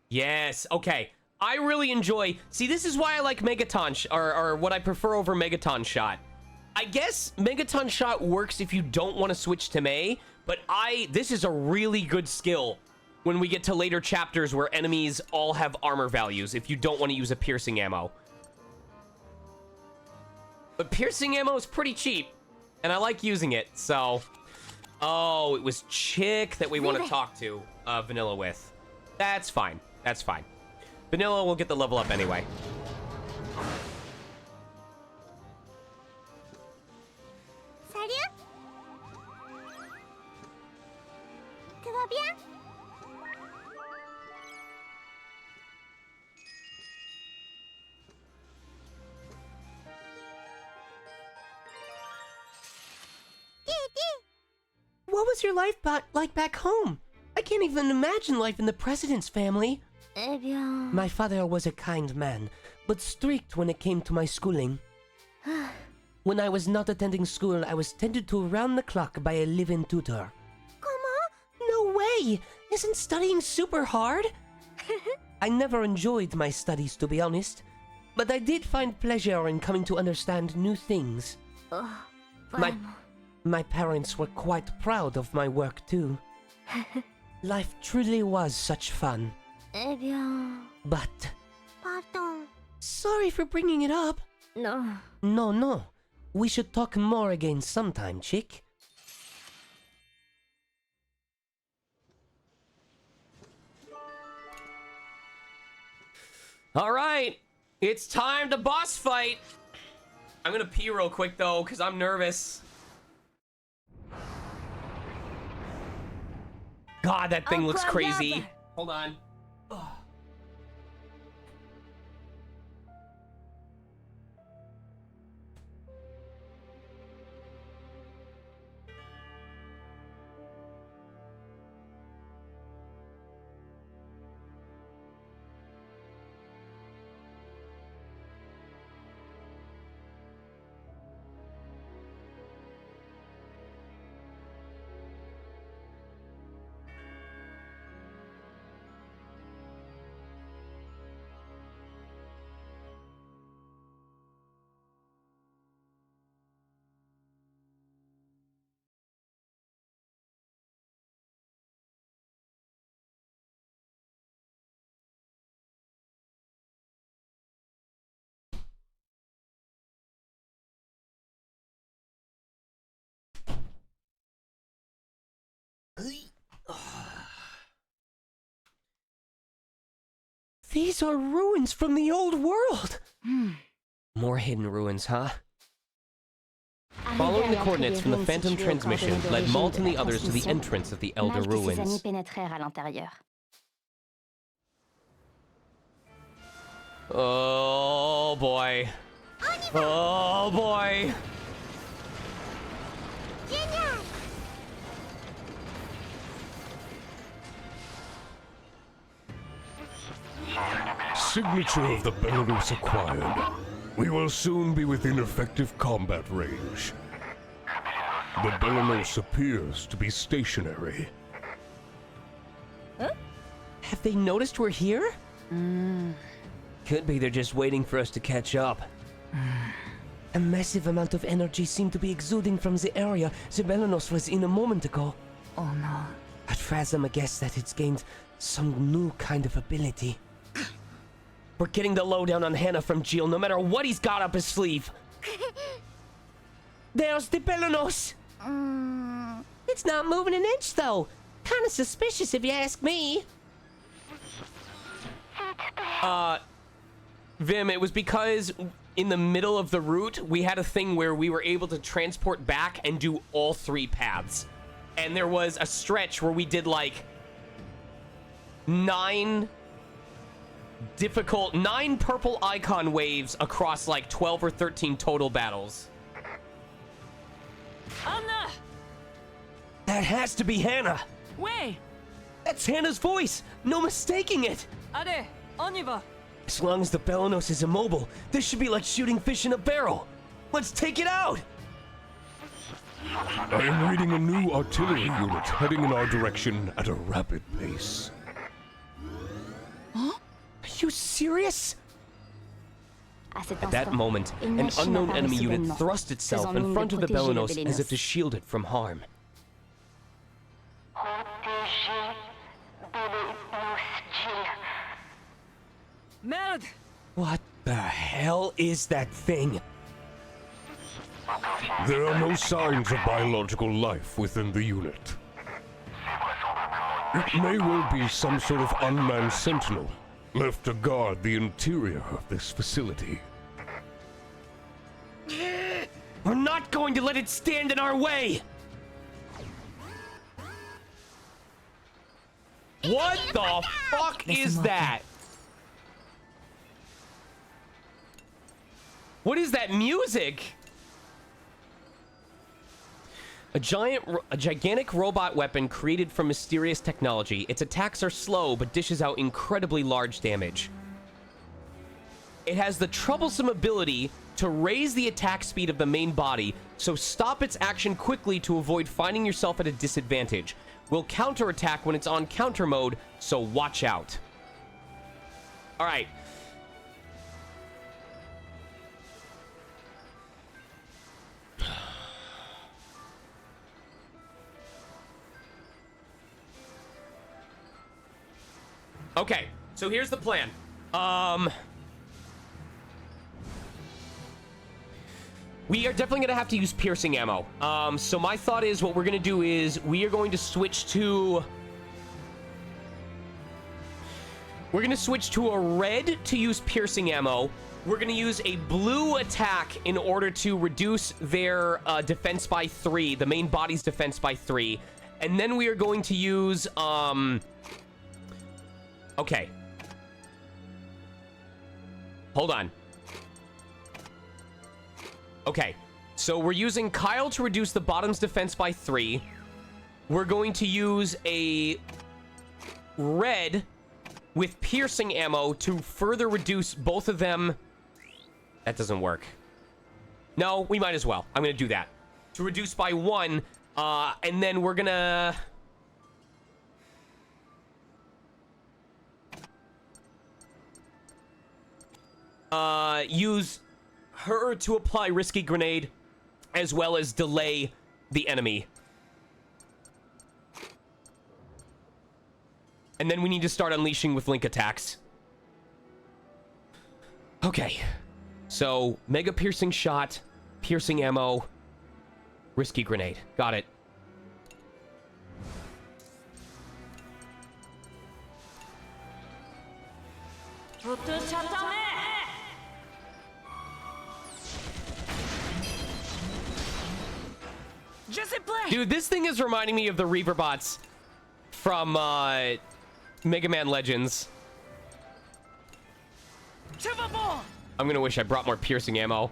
Yes, okay. I really enjoy... See, this is why I like Megaton... or what I prefer over Megaton Shot. I guess Megaton Shot works if you don't want to switch to Mei, but this is a really good skill when we get to later chapters where enemies all have armor values if you don't want to use a piercing ammo. But piercing ammo is pretty cheap, and I like using it, so... Oh, it was Chick that we want to talk to Vanilla with. That's fine. That's fine. Vanilla will get the level up anyway. Salut. Tout va bien? What was your life like back home? I can't even imagine life in the president's family. Eh bien... My father was a kind man, but strict when it came to my schooling. When I was not attending school, I was tended to around the clock by a live-in tutor. Comment? No way! Isn't studying super hard? I never enjoyed my studies, to be honest, but I did find pleasure in coming to understand new things. My parents were quite proud of my work, too. Life truly was such fun. Eh bien... But... Pardon. Sorry for bringing it up. No. No. We should talk more again sometime, chick. Alright, it's time to boss fight. I'm gonna pee real quick, though, because I'm nervous. God, that thing looks crazy. Hold on. Ugh. These are ruins from the old world! More hidden ruins, huh? Following the coordinates from the Phantom transmission led Malt and the others to the entrance of the Elder Ruins. Oh boy. Oh boy. signature of the Belarus acquired, we will soon be within effective combat range. The Belarus appears to be stationary. Have they noticed we're here? Could be they're just waiting for us to catch up. A massive amount of energy seemed to be exuding from the area the Belanos was in a moment ago. Oh no. I'd fathom a guess that it's gained some new kind of ability. We're getting the lowdown on Hannah from Jill, no matter what he's got up his sleeve. There's the Belanos! It's not moving an inch, though. Kinda suspicious if you ask me. Vim, it was because in the middle of the route, we had a thing where we were able to transport back and do all 3 paths. And there was a stretch where we did like 9 purple icon waves across like 12 or 13 total battles. Anna! That has to be Hannah. Wait! That's Hannah's voice. No mistaking it. Are, Oniva! As long as the Belanos is immobile, this should be like shooting fish in a barrel. Let's take it out. I am reading a new artillery unit heading in our direction at a rapid pace. Are you serious? At That moment, an unknown enemy unit thrust itself in front of the Belanos as if to shield it from harm. Merde! What the hell is that thing? There are no signs of biological life within the unit. It may well be some sort of unmanned sentinel left to guard the interior of this facility. We're not going to let it stand in our way! What the fuck is that? What is that music? A gigantic robot weapon created from mysterious technology. Its attacks are slow, but dishes out incredibly large damage. It has the troublesome ability to raise the attack speed of the main body, so stop its action quickly to avoid finding yourself at a disadvantage. Will counterattack when it's on counter mode, so watch out. Alright. Okay, so here's the plan. We are definitely going to have to use piercing ammo. So my thought is what we're going to do is we are going to switch to... We're going to switch to a red to use piercing ammo. We're going to use a blue attack in order to reduce their defense by 3, the main body's defense by 3. And then we are going to use... Okay. Hold on. Okay. So we're using Kyle to reduce the bottom's defense by 3. We're going to use a red with piercing ammo to further reduce both of them. That doesn't work. No, we might as well. I'm going to do that. To reduce by 1. And then we're going to... use her to apply risky grenade as well as delay the enemy. And then we need to start unleashing with link attacks. Okay. So, mega piercing shot, piercing ammo, risky grenade. Got it. Dude, this thing is reminding me of the Reaver bots from Mega Man Legends. I'm gonna wish I brought more piercing ammo.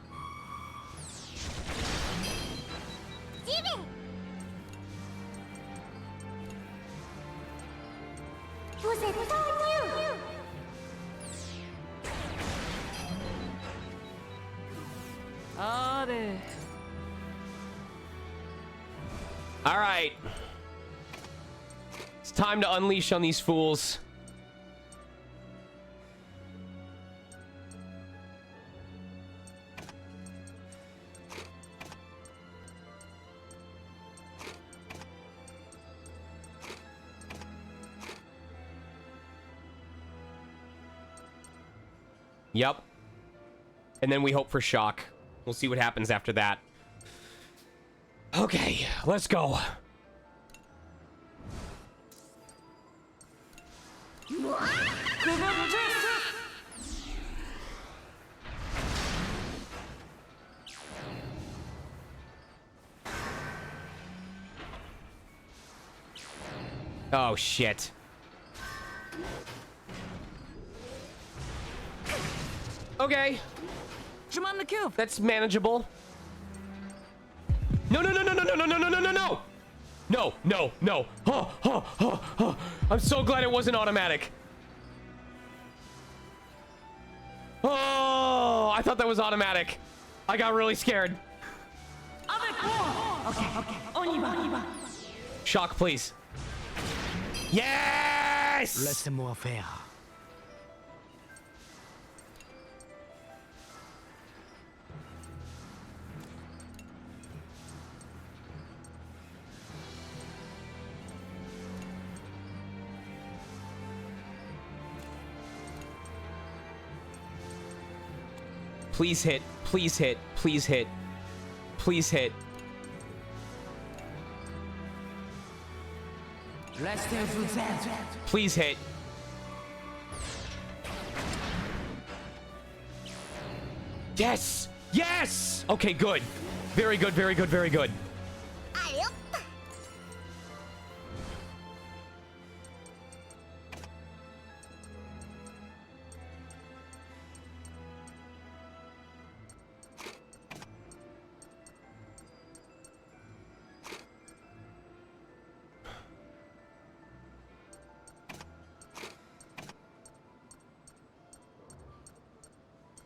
All right. It's time to unleash on these fools. Yep. And then we hope for shock. We'll see what happens after that. Okay, let's go. Oh, shit. Okay. That's manageable. No, no, no, no, no, no, no, no, no, no, no, no. No, no, no. Oh, oh, oh, oh. I'm so glad it wasn't automatic. Oh, I thought that was automatic. I got really scared. Shock, please. Yes! Laissez-moi faire. Please hit. Please hit. Please hit. Please hit. Please hit. Yes! Yes! Okay, good. Very good, very good, very good.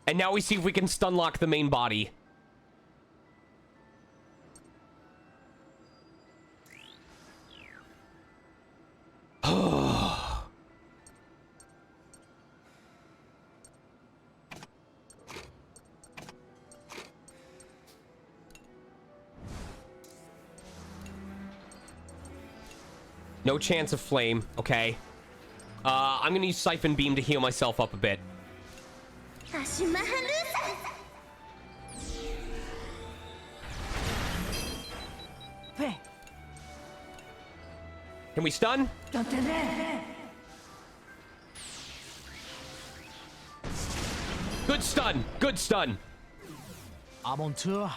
And now we see if we can stun lock the main body. No chance of flame. Okay. I'm gonna use Siphon Beam to heal myself up a bit. Can we stun? Good stun. Good stun. I'm on tour.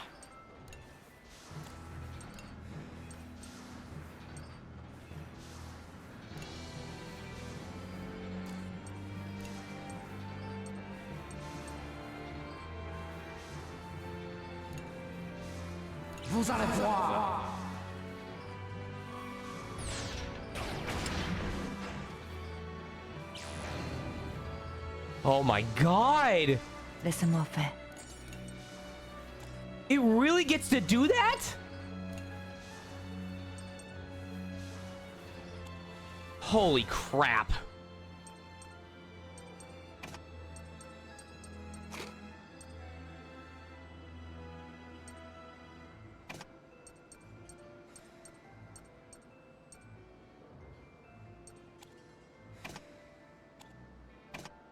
Vous allez voir. Oh my god! Laissez-moi faire. It really gets to do that? Holy crap.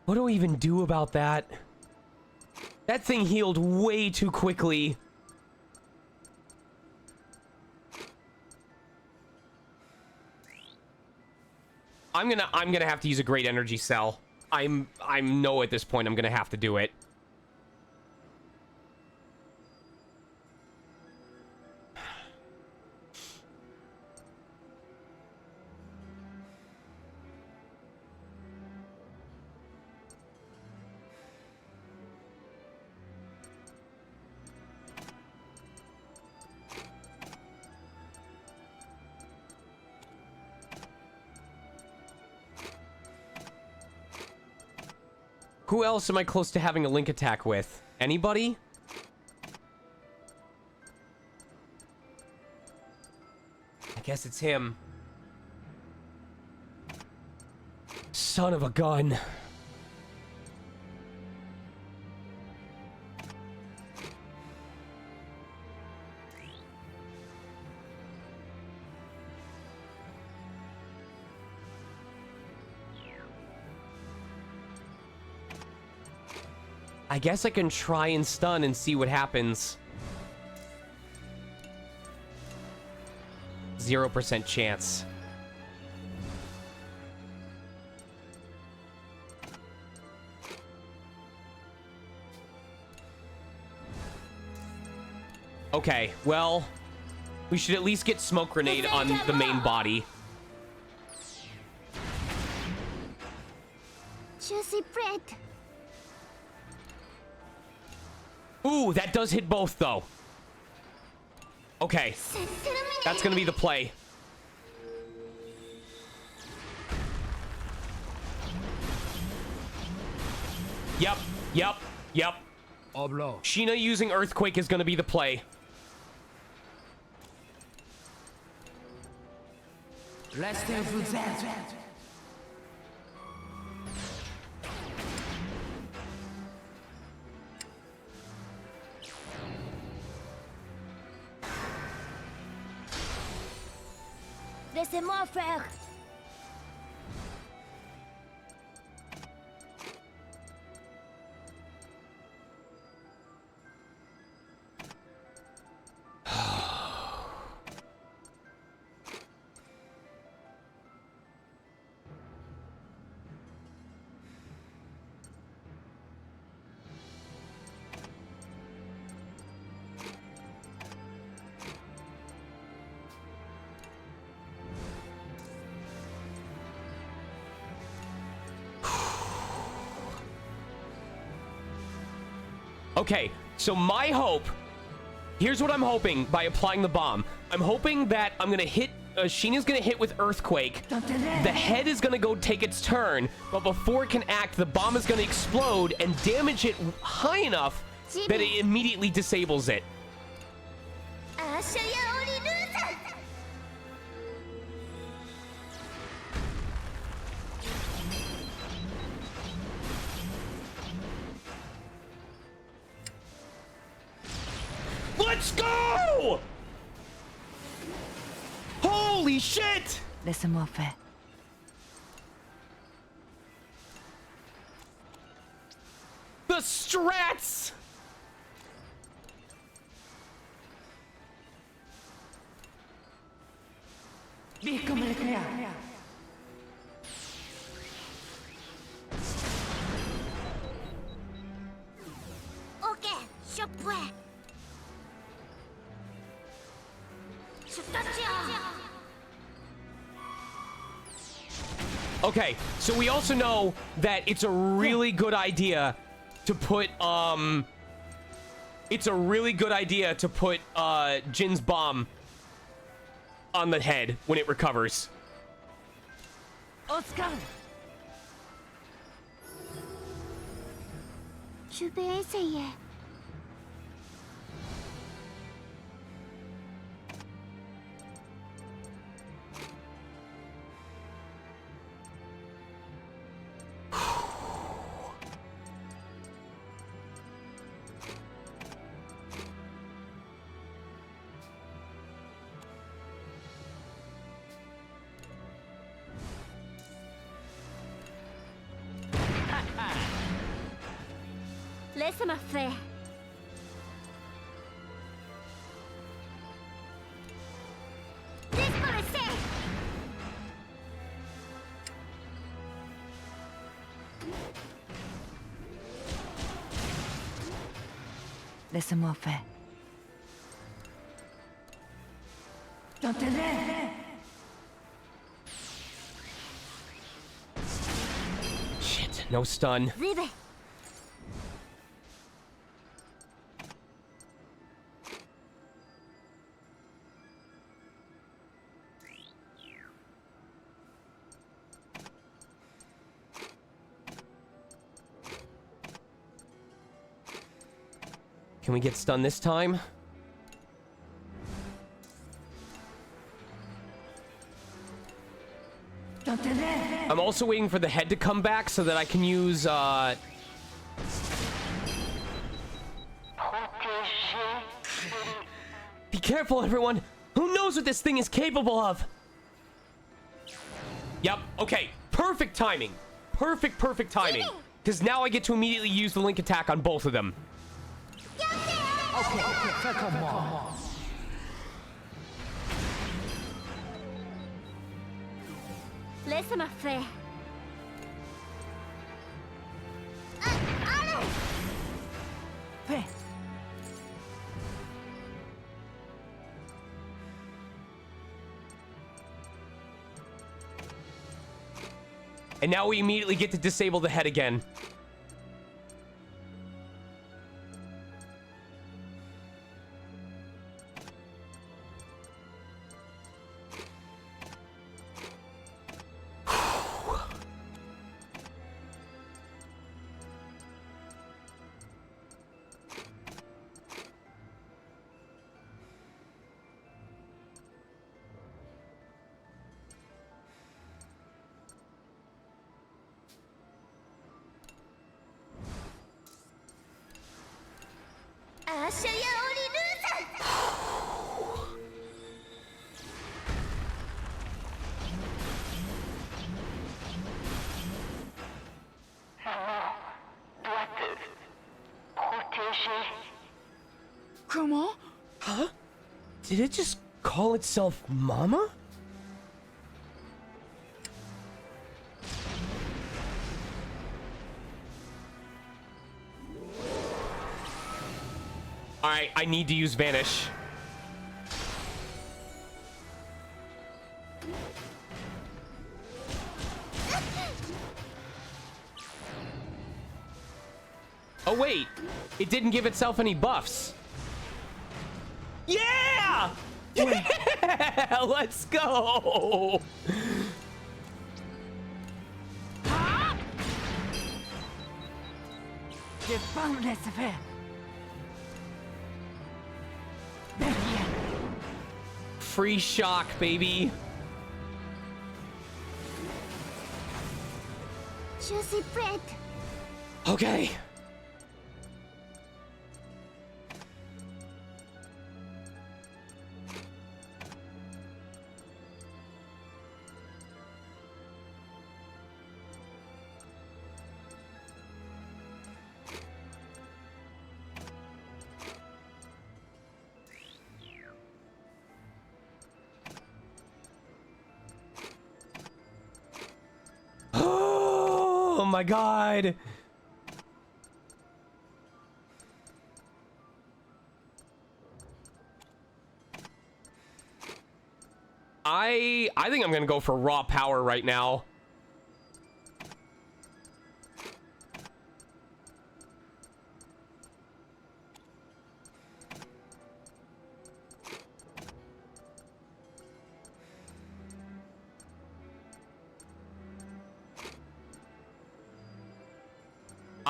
What do we even do about that? That thing healed way too quickly. I'm gonna have to use a great energy cell. I know at this point I'm gonna have to do it. Who else am I close to having a link attack with? Anybody? guess it's him. Son of a gun. I guess I can try and stun and see what happens. 0% chance. Okay, well, we should at least get smoke grenade on the main body. Juicy bread. Ooh, that does hit both, though. Okay, that's gonna be the play. Yep. Oblo. Sheena using Earthquake is gonna be the play. Restez vous êtes. Laissez-moi faire. Okay, so my hope, here's what I'm hoping by applying the bomb. I'm hoping that I'm gonna hit, Sheena's gonna hit with Earthquake. The head is gonna go take its turn, but before it can act, the bomb is gonna explode and damage it high enough that it immediately disables it. Let's go! Holy shit! Laissez-moi faire. The strats! Vite comme l'éclair. Ok, je peux. Okay, so we also know that it's a really good idea to put, Jin's bomb on the head when it recovers. Oscar. Je vais essayer. Laisse-moi faire. Disparaissez! Laissez-moi faire. Shit, no stun. Vive! Can we get stun this time? I'm also waiting for the head to come back so that I can use, Be careful, everyone! Who knows what this thing is capable of? Yep, okay. Perfect timing. Perfect timing. Because now I get to immediately use the link attack on both of them. Okay, come on. Laissez-moi faire. Allez! Fais. And now we immediately get to disable the head again. Comment? Huh? Did it just call itself Mama? Alright, I need to use Vanish. Oh wait, it didn't give itself any buffs. Yeah! Yeah! Let's go! Je pas me laisser faire. Derrière. Free shock, baby. Je suis prête. Okay. Oh my god. I think I'm gonna go for raw power right now.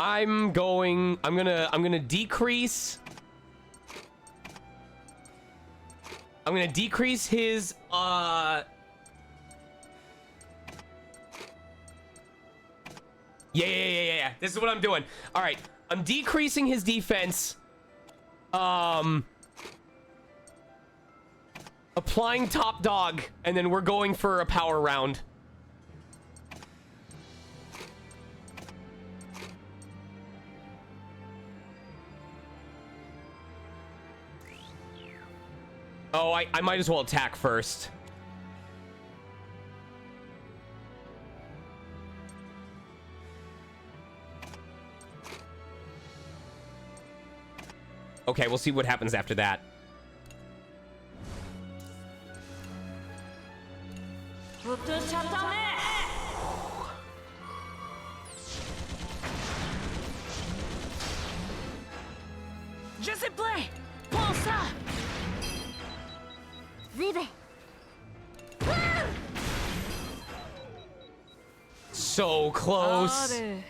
I'm gonna decrease. I'm gonna decrease his Yeah. This is what I'm doing. All right, I'm decreasing his defense. Applying top dog, and then we're going for a power round. Oh, I might as well attack first. Okay, we'll see what happens after that. Je suis prêt. Prends ça. Vive. So close. Allez.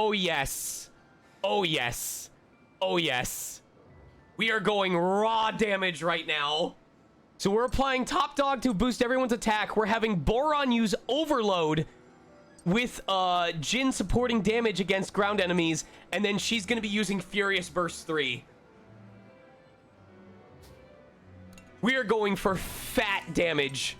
Oh, yes. Oh, yes. Oh, yes. We are going raw damage right now. So we're applying Top Dog to boost everyone's attack. We're having Boron use Overload with Jin supporting damage against ground enemies. And then she's going to be using Furious Burst 3. We are going for fat damage.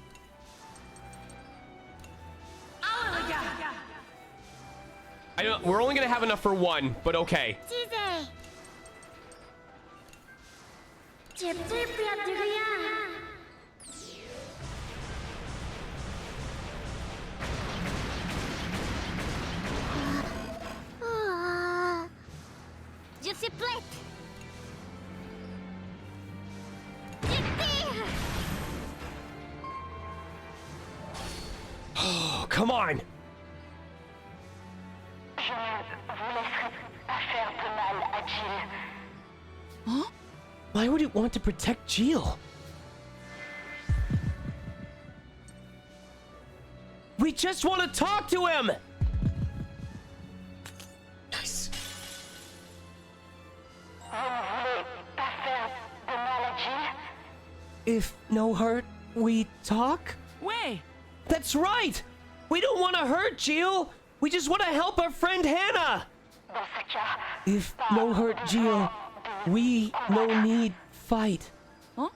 I don't, we're only going to have enough for one, but okay. Je suis prête. Oh, come on. Huh? Why would it want to protect Jill? We just want to talk to him! Nice. If no hurt, we talk? Wait! That's right! We don't want to hurt Jill! We just want to help our friend Hannah! If no hurt Jill, we no need fight. Huh?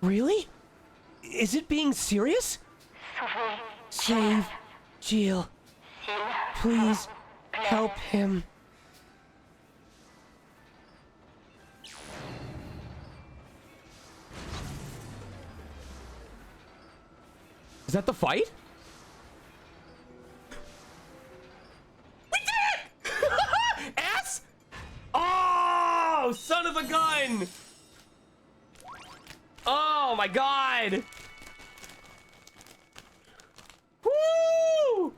Really? Is it being serious? Save Jill. Please help him. Is that the fight? We did it! Ass? Oh, son of a gun! Oh my god! Woo!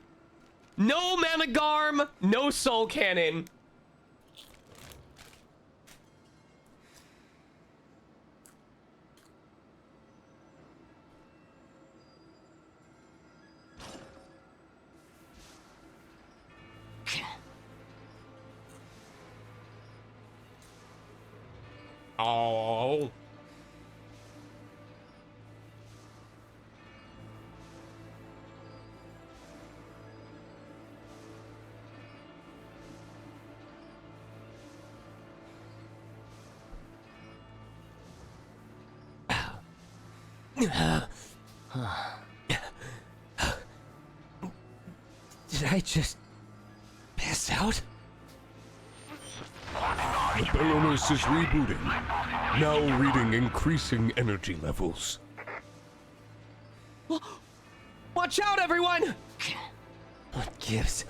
No Managarm, no Soul Cannon. Oh. Did I just pass out? The Melodies is rebooting, now reading increasing energy levels. Watch out, everyone! What gives?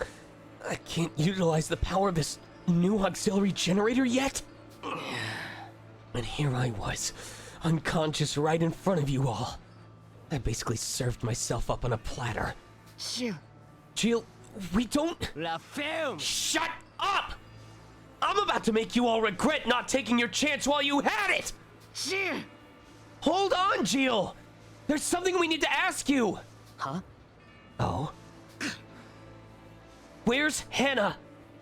I can't utilize the power of this new auxiliary generator yet? And here I was, unconscious right in front of you all. I basically served myself up on a platter. Jill, we don't... La ferme! Shut up! I'm about to make you all regret not taking your chance while you had it! Hold on, Jill! There's something we need to ask you! Huh? Oh? Where's Hannah?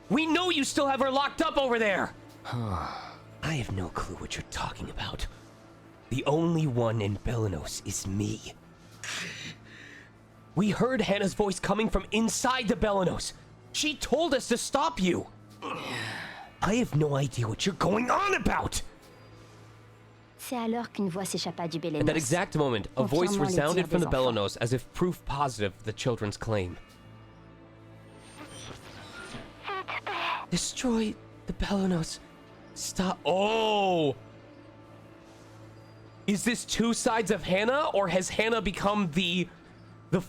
We know you still have her locked up over there! I have no clue what you're talking about. The only one in Belenos is me. We heard Hannah's voice coming from inside the Belenos. She told us to stop you. I have no idea what you're going on about! C'est alors qu'une voix s'échappa du Belenos. At that exact moment, a voice confirmant les resounded dires from the des enfants. Belenos as if proof positive of the children's claim. Destroy the Belenos. Stop. Oh! Is this two sides of Hannah, or has Hannah become the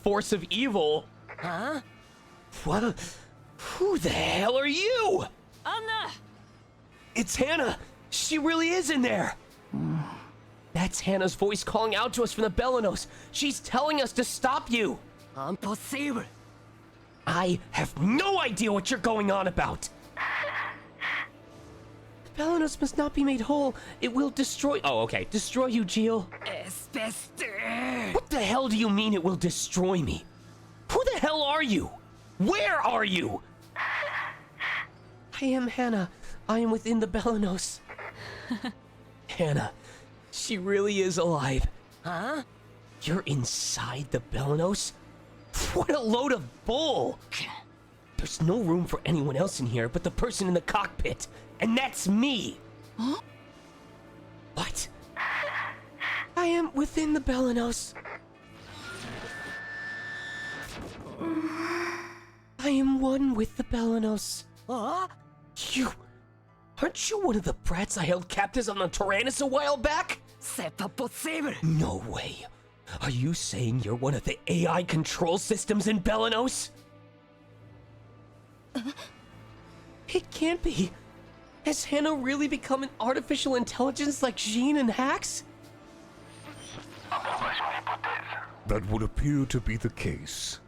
force of evil? Huh? What? Who the hell are you? Anna! It's Hannah. She really is in there. That's Hannah's voice calling out to us from the Belenos. She's telling us to stop you. Impossible! I have no idea what you're going on about. The Belenos must not be made whole. It will destroy... Oh, okay. Destroy you, Jill. Espèce de... What the hell do you mean it will destroy me? Who the hell are you? Where are you? I am Hannah. I am within the Belenos. Hannah, she really is alive. Huh? You're inside the Belenos? What a load of bull! There's no room for anyone else in here but the person in the cockpit, and that's me! Huh? What? I am within the Belenos. I am one with the Belenos. Huh? You... Aren't you one of the brats I held captives on the Tyrannus a while back? C'est pas possible! No way. Are you saying you're one of the AI control systems in Belenos? It can't be. Has Hannah really become an artificial intelligence like Jean and Hax? That would appear to be the case.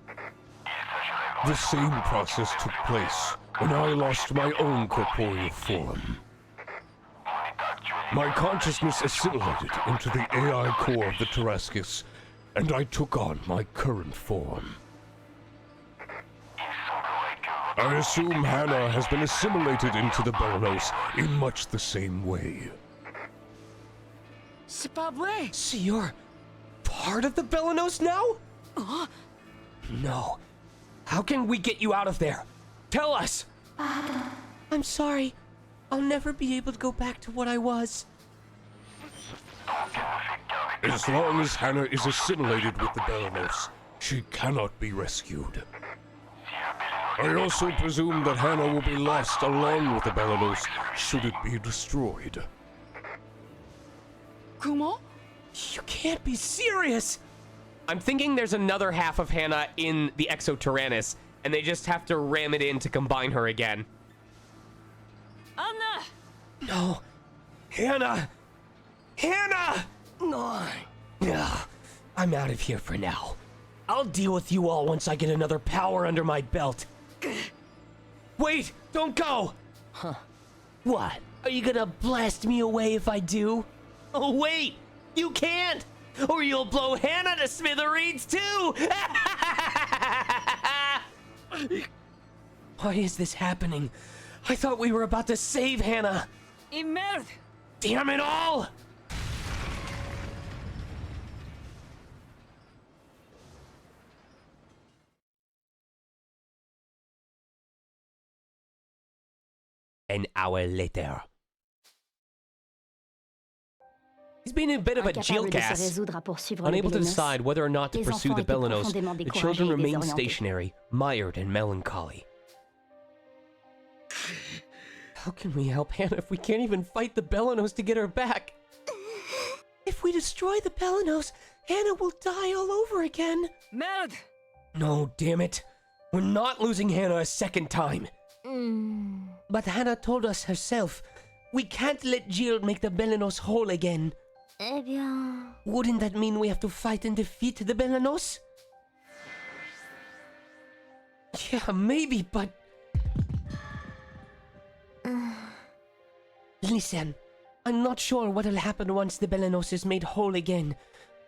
The same process took place when I lost my own corporeal form. My consciousness assimilated into the AI core of the Tarascus, and I took on my current form. I assume Hannah has been assimilated into the Belenos in much the same way. C'est pas vrai! So you're part of the Belenos now? No. How can we get you out of there? Tell us! I'm sorry. I'll never be able to go back to what I was. As long as Hannah is assimilated with the Belenos, she cannot be rescued. I also presume that Hannah will be lost along with the Belenos should it be destroyed. Comment? You can't be serious! I'm thinking there's another half of Hannah in the Exo-Tyrannus, and they just have to ram it in to combine her again. Anna! No. Hannah! Hannah! No. Ugh, I'm out of here for now. I'll deal with you all once I get another power under my belt. Wait! Don't go! Huh. What? Are you gonna blast me away if I do? Oh, wait! You can't! Or you'll blow Hannah to smithereens, too! Why is this happening? I thought we were about to save Hannah! Et merde! Damn it all! An hour later. He's been in a bit of a Jilcast, unable to decide whether or not to pursue the Belenos. The children remain stationary, mired in melancholy. How can we help Hannah if we can't even fight the Belenos to get her back? If we destroy the Belenos, Hannah will die all over again. Merde! No, damn it. We're not losing Hannah a second time. But Hannah told us herself, we can't let Jill make the Belenos whole again. Eh bien... Wouldn't that mean we have to fight and defeat the Belenos? Yeah, maybe, but... Listen, I'm not sure what'll happen once the Belenos is made whole again,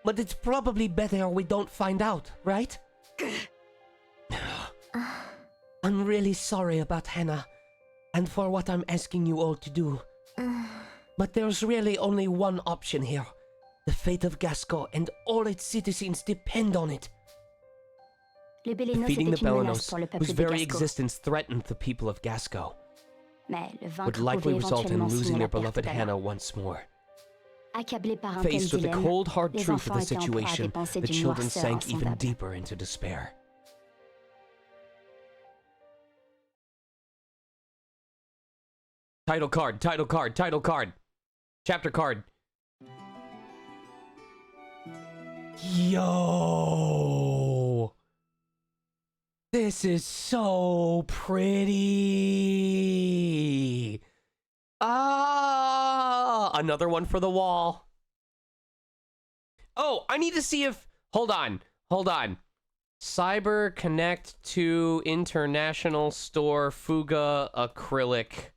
but it's probably better we don't find out, right? I'm really sorry about Hannah, and for what I'm asking you all to do. But there's really only one option here. The fate of Gasco and all its citizens depend on it. Defeating the Belenos, whose very existence threatened the people of Gasco, would likely result in losing their beloved Hannah once more. Faced with the cold, hard truth of the situation, the children sank even deeper into despair. Title card, title card, title card. Chapter card. Yo! This is so pretty! Ah! Another one for the wall. Oh, I need to see if... Hold on. Cyber connect to international store Fuga acrylic.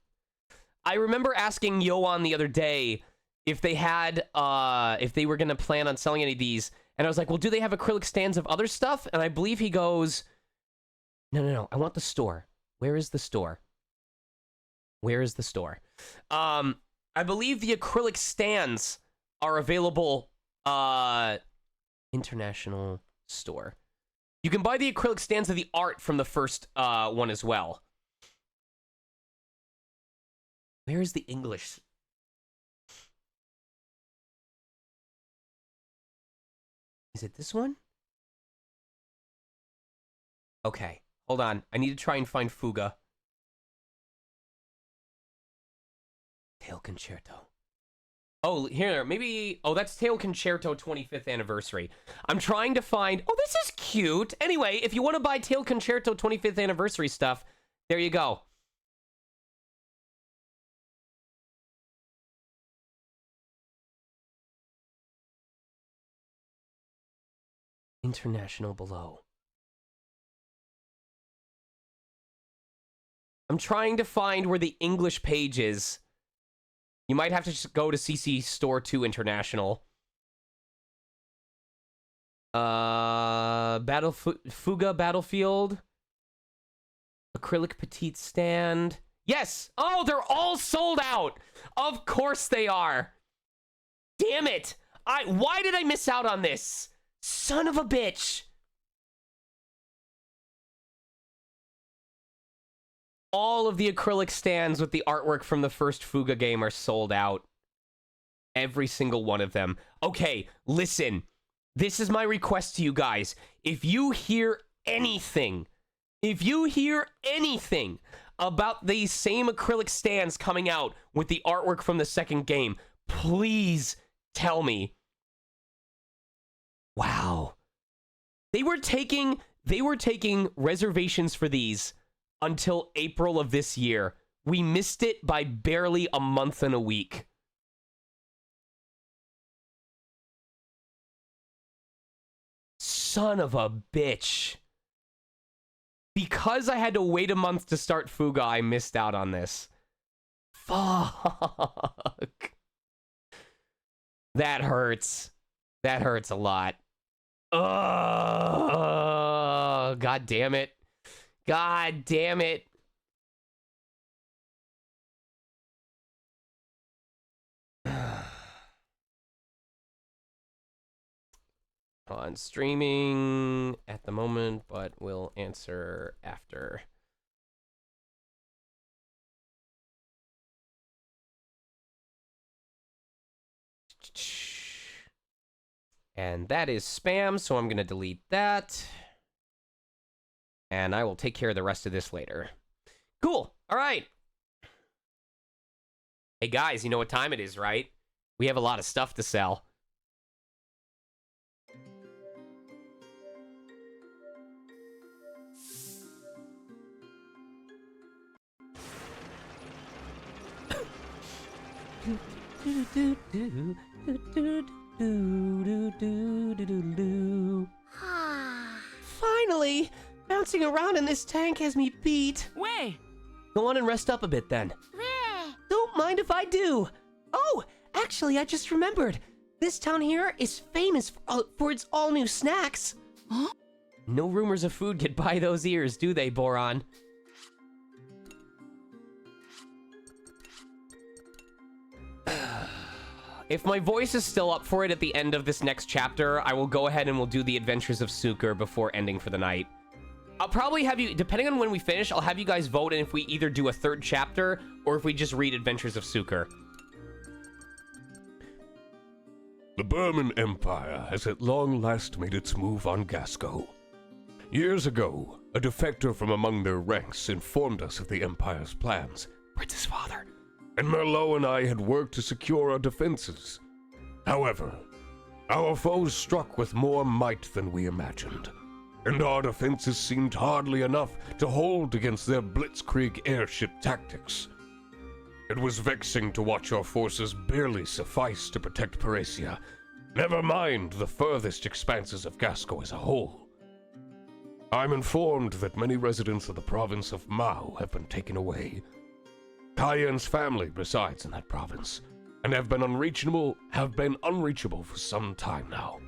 I remember asking Yoan the other day if they had, if they were going to plan on selling any of these. And I was like, well, do they have acrylic stands of other stuff? And I believe he goes, no, I want the store. Where is the store? Where is the store? I believe the acrylic stands are available, international store. You can buy the acrylic stands of the art from the first one as well. Where is the English? Is it this one? Okay, hold on. I need to try and find Fuga. Tail Concerto. Oh, here, maybe... Oh, that's Tail Concerto 25th anniversary. I'm trying to find... Oh, this is cute. Anyway, if you want to buy Tail Concerto 25th anniversary stuff, there you go. International below. I'm trying to find where the English page is. You might have to just go to CC Store 2 International. Fuga Battlefield. Acrylic Petite Stand. Yes! Oh, they're all sold out! Of course they are! Damn it! Why did I miss out on this? Son of a bitch! All of the acrylic stands with the artwork from the first Fuga game are sold out. Every single one of them. Okay, listen. This is my request to you guys. If you hear anything about these same acrylic stands coming out with the artwork from the second game, please tell me. Wow. They were taking reservations for these until April of this year. We missed it by barely a month and a week. Son of a bitch. Because I had to wait a month to start Fuga, I missed out on this. Fuck. That hurts. That hurts a lot. Oh, God damn it. God damn it. On streaming at the moment, but we'll answer after. And that is spam, so I'm going to delete that. And I will take care of the rest of this later. Cool. All right. Hey, guys, you know what time it is, right? We have a lot of stuff to sell. Finally! Bouncing around in this tank has me beat. Way! Go on and rest up a bit then. Don't mind if I do. Oh, actually, I just remembered. This town here is famous for its all-new snacks. Huh? No rumors of food get by those ears, do they, Boron? If my voice is still up for it at the end of this next chapter, I will go ahead and we'll do the Adventures of Suker before ending for the night. I'll probably have you, depending on when we finish, I'll have you guys vote, and if we either do a third chapter or if we just read Adventures of Suker. The Burman Empire has at long last made its move on Gasco. Years ago, a defector from among their ranks informed us of the Empire's plans. Prince's father. And Merlot and I had worked to secure our defenses. However, our foes struck with more might than we imagined, and our defenses seemed hardly enough to hold against their blitzkrieg airship tactics. It was vexing to watch our forces barely suffice to protect Paracia, never mind the furthest expanses of Gasco as a whole. I'm informed that many residents of the province of Mao have been taken away. Cayenne's family resides in that province, and have been unreachable for some time now.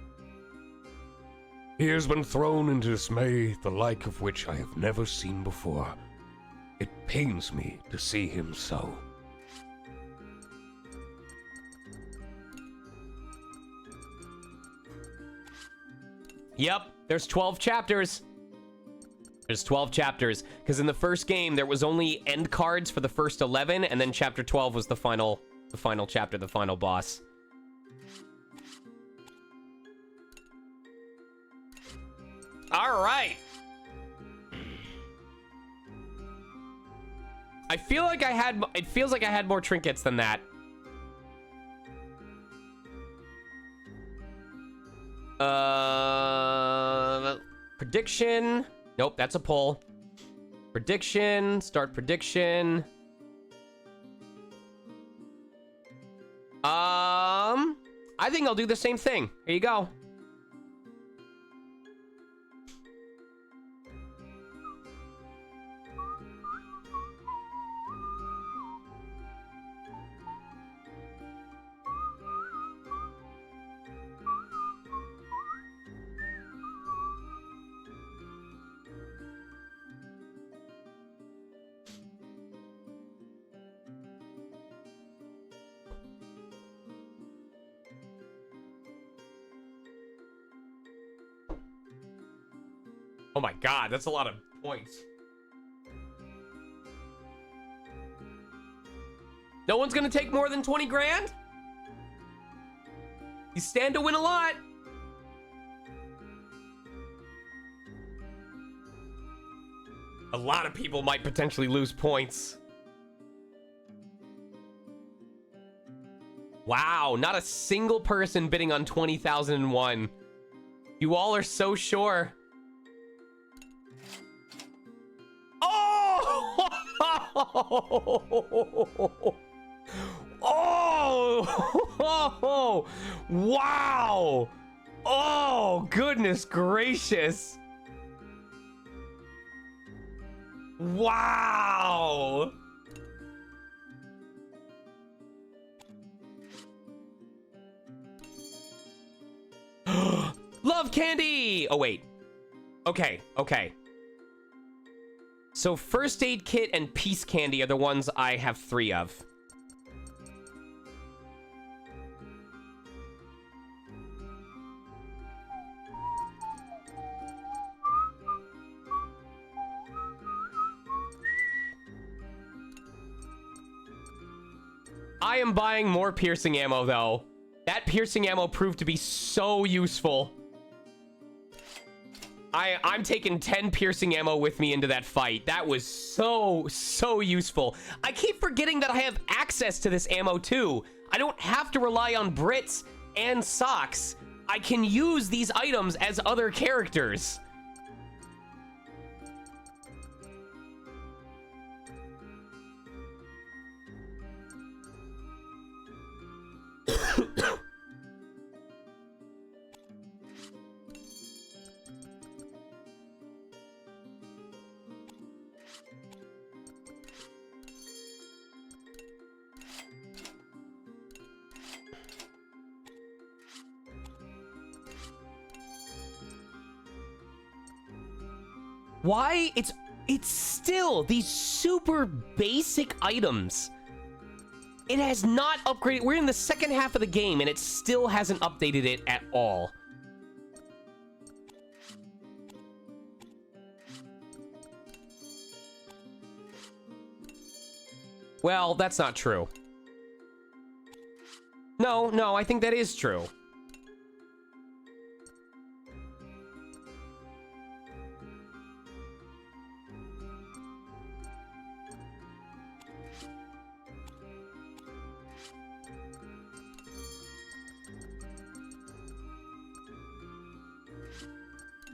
He has been thrown into dismay, the like of which I have never seen before. It pains me to see him so. Yep, there's 12 chapters. There's 12 chapters, because in the first game, there was only end cards for the first 11, and then chapter 12 was the final chapter, the final boss. All right. I feel like it feels like I had more trinkets than that. Prediction. Nope, that's a poll. Prediction. Start prediction. I think I'll do the same thing. Here you go. Oh my god, that's a lot of points. No one's gonna take more than 20 grand? You stand to win a lot. A lot of people might potentially lose points. Wow, not a single person bidding on 20,001. You all are so sure. Oh! Wow! Oh, goodness gracious! Wow! Love candy! Oh, wait. Okay. So first aid kit and peace candy are the ones I have 3 of. I am buying more piercing ammo though. That piercing ammo proved to be so useful. I'm taking 10 piercing ammo with me into that fight. That was so useful. I keep forgetting that I have access to this ammo too. I don't have to rely on Brits and socks. I can use these items as other characters. Why? It's still these super basic items. It has not upgraded. We're in the second half of the game and it still hasn't updated it at all. Well, that's not true. No, I think that is true.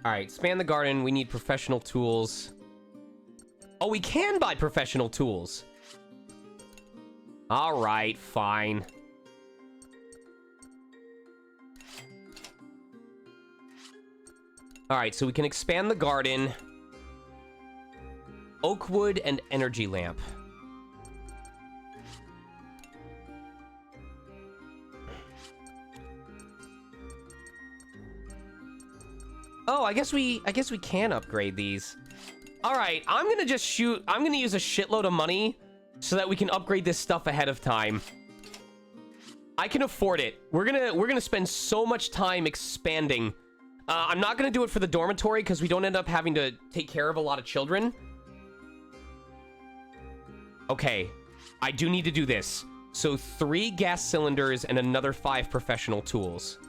All right, expand the garden. We need professional tools. Oh, we can buy professional tools. All right, fine. All right, so we can expand the garden. Oak wood and energy lamp. Oh, I guess we can upgrade these. All right, I'm gonna just shoot. I'm gonna use a shitload of money so that we can upgrade this stuff ahead of time. I can afford it. We're gonna spend so much time expanding. I'm not gonna do it for the dormitory because we don't end up having to take care of a lot of children. Okay, I do need to do this. So 3 gas cylinders and another 5 professional tools.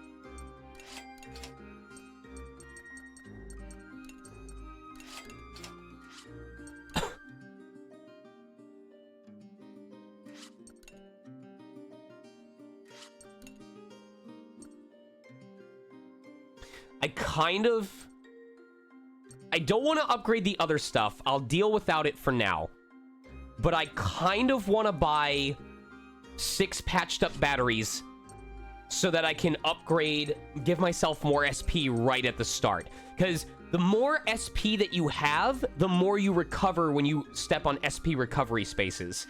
I don't want to upgrade the other stuff. I'll deal without it for now. But I kind of want to buy 6 patched up batteries so that I can upgrade, give myself more SP right at the start. Because the more SP that you have, the more you recover when you step on SP recovery spaces.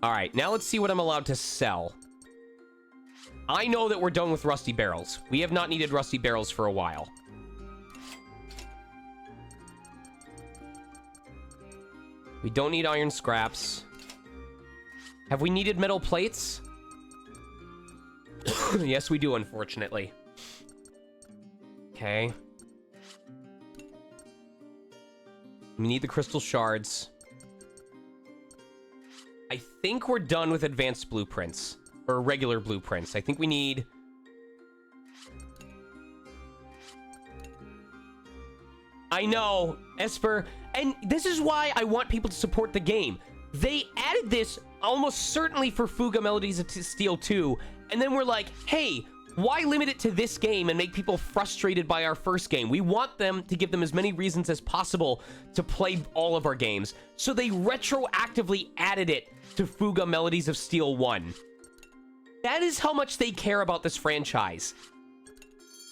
All right, now let's see what I'm allowed to sell. I know that we're done with rusty barrels. We have not needed rusty barrels for a while. We don't need iron scraps. Have we needed metal plates? Yes, we do, unfortunately. Okay. We need the crystal shards. I think we're done with advanced blueprints. Or regular blueprints. I think we need... I know, Esper. And this is why I want people to support the game. They added this almost certainly for Fuga Melodies of Steel 2. And then we're like, hey, why limit it to this game and make people frustrated by our first game? We want them to give them as many reasons as possible to play all of our games. So they retroactively added it to Fuga Melodies of Steel 1. That is how much they care about this franchise.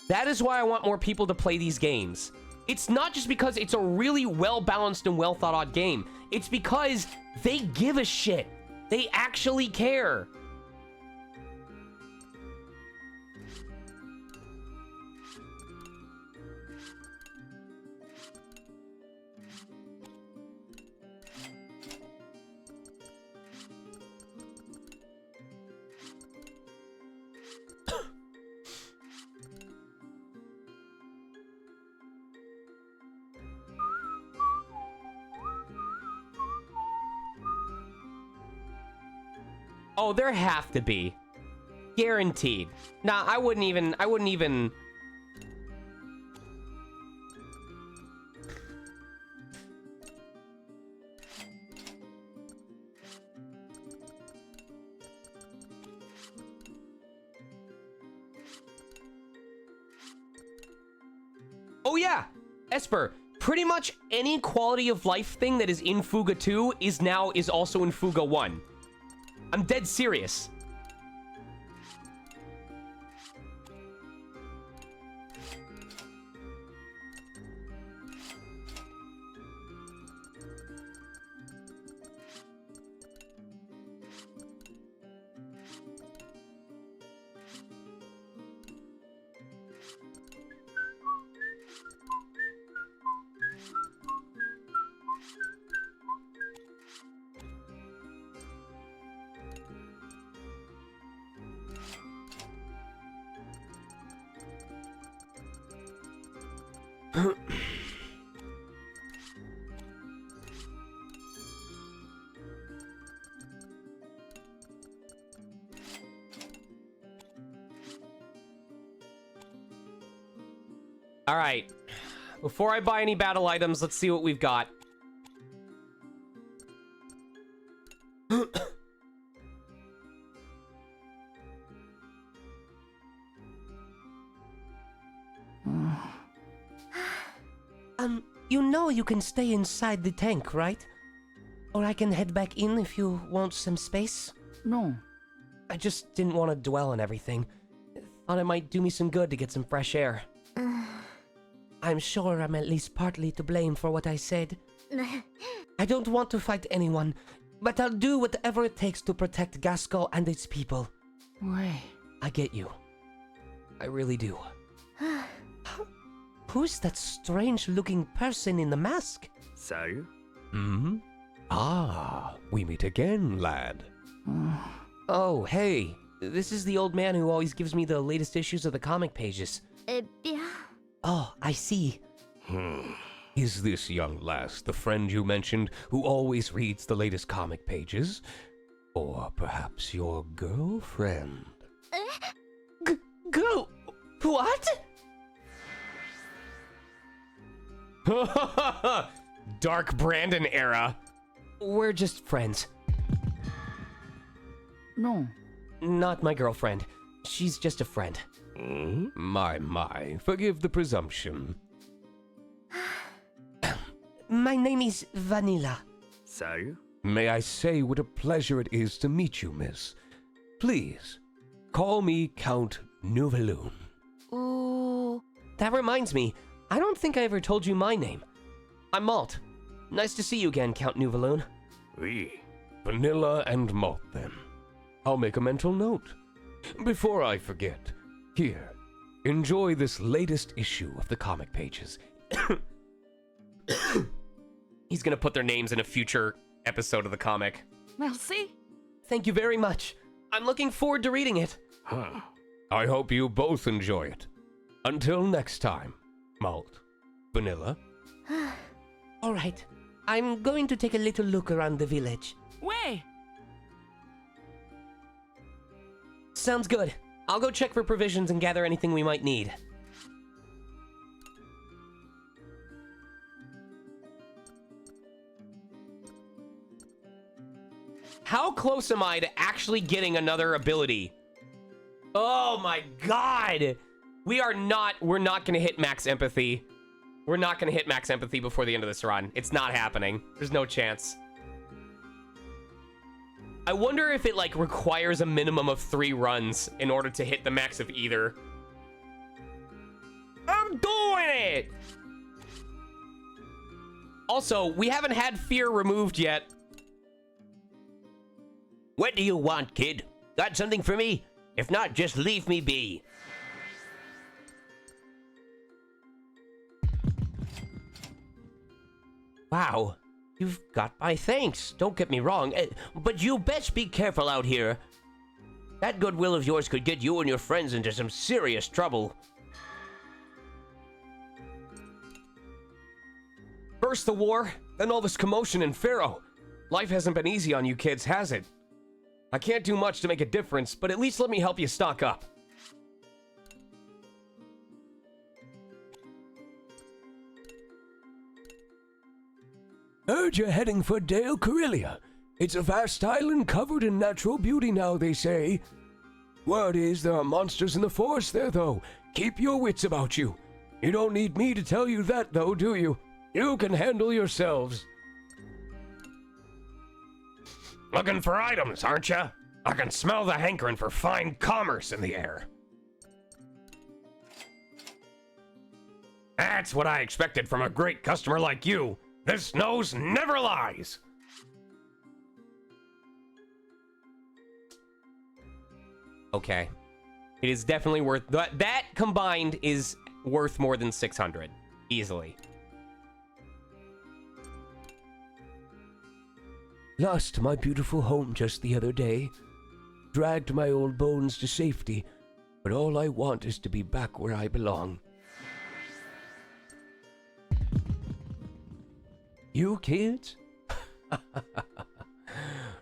That is why I want more people to play these games. It's not just because it's a really well-balanced and well-thought-out game. It's because they give a shit. They actually care. Oh, there have to be. Guaranteed. Nah, I wouldn't even... Oh yeah, Esper, pretty much any quality of life thing that is in Fuga 2 is also in Fuga 1. I'm dead serious. All right. Before I buy any battle items, let's see what we've got. You know you can stay inside the tank, right? Or I can head back in if you want some space. No. I just didn't want to dwell on everything. Thought it might do me some good to get some fresh air. I'm sure I'm at least partly to blame for what I said. I don't want to fight anyone. But I'll do whatever it takes to protect Gasco and its people. Ouais. I get you. I really do. Who's that strange-looking person in the mask? Salut. Hmm? Ah, we meet again, lad. Oh, hey. This is the old man who always gives me the latest issues of the comic pages. Eh bien. Oh, I see. Is this young lass the friend you mentioned who always reads the latest comic pages? Or perhaps your girlfriend? Go! What? Dark Brandon era. We're just friends. Non. Not my girlfriend. She's just a friend. My, forgive the presumption. My name is Vanilla. Salut. May I say what a pleasure it is to meet you, miss. Please, call me Count Nouveloon. Ooh. That reminds me, I don't think I ever told you my name. I'm Malt. Nice to see you again, Count Nouveloon. Oui. Vanilla and malt, then. I'll make a mental note. Before I forget, here, enjoy this latest issue of the comic pages. He's gonna put their names in a future episode of the comic. Merci. Thank you very much. I'm looking forward to reading it. I hope you both enjoy it. Until next time, Malt. Vanilla. All right. I'm going to take a little look around the village. Ouais. Sounds good. I'll go check for provisions and gather anything we might need. How close am I to actually getting another ability? Oh my god! We're not gonna hit max empathy. We're not gonna hit max empathy before the end of this run. It's not happening. There's no chance. I wonder if it like requires a minimum of 3 runs in order to hit the max of either. I'm doing it! Also, we haven't had fear removed yet. What do you want, kid? Got something for me? If not, just leave me be. Wow, you've got my thanks. Don't get me wrong, but you best be careful out here. That goodwill of yours could get you and your friends into some serious trouble. First the war, then all this commotion in Pharaoh. Life hasn't been easy on you kids, has it? I can't do much to make a difference, but at least let me help you stock up. Heard you're heading for Dale Corellia. It's a vast island covered in natural beauty now, they say. Word is there are monsters in the forest there, though. Keep your wits about you. You don't need me to tell you that, though, do you? You can handle yourselves. Looking for items, aren't you? I can smell the hankering for fine commerce in the air. That's what I expected from a great customer like you. This nose never lies. Okay. It is definitely worth... That combined is worth more than 600. Easily. Lost my beautiful home just the other day. Dragged my old bones to safety. But all I want is to be back where I belong. You kids?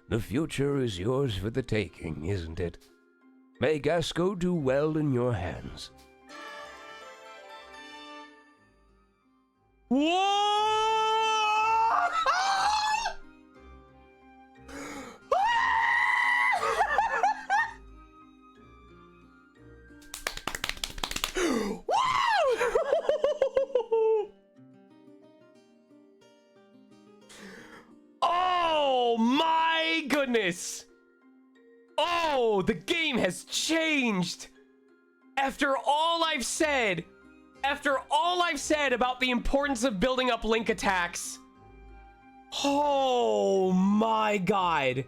The future is yours for the taking, isn't it? May Gasco do well in your hands. Oh my goodness! Oh, the game has changed! After all I've said about the importance of building up link attacks. Oh my god.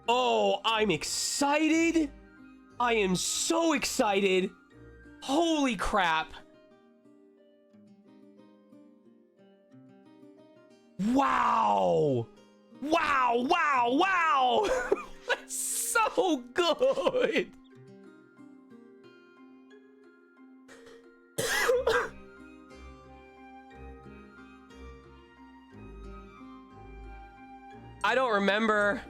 Oh, I'm excited. I am so excited. Holy crap. Wow. Wow, wow, wow. That's so good. I don't remember.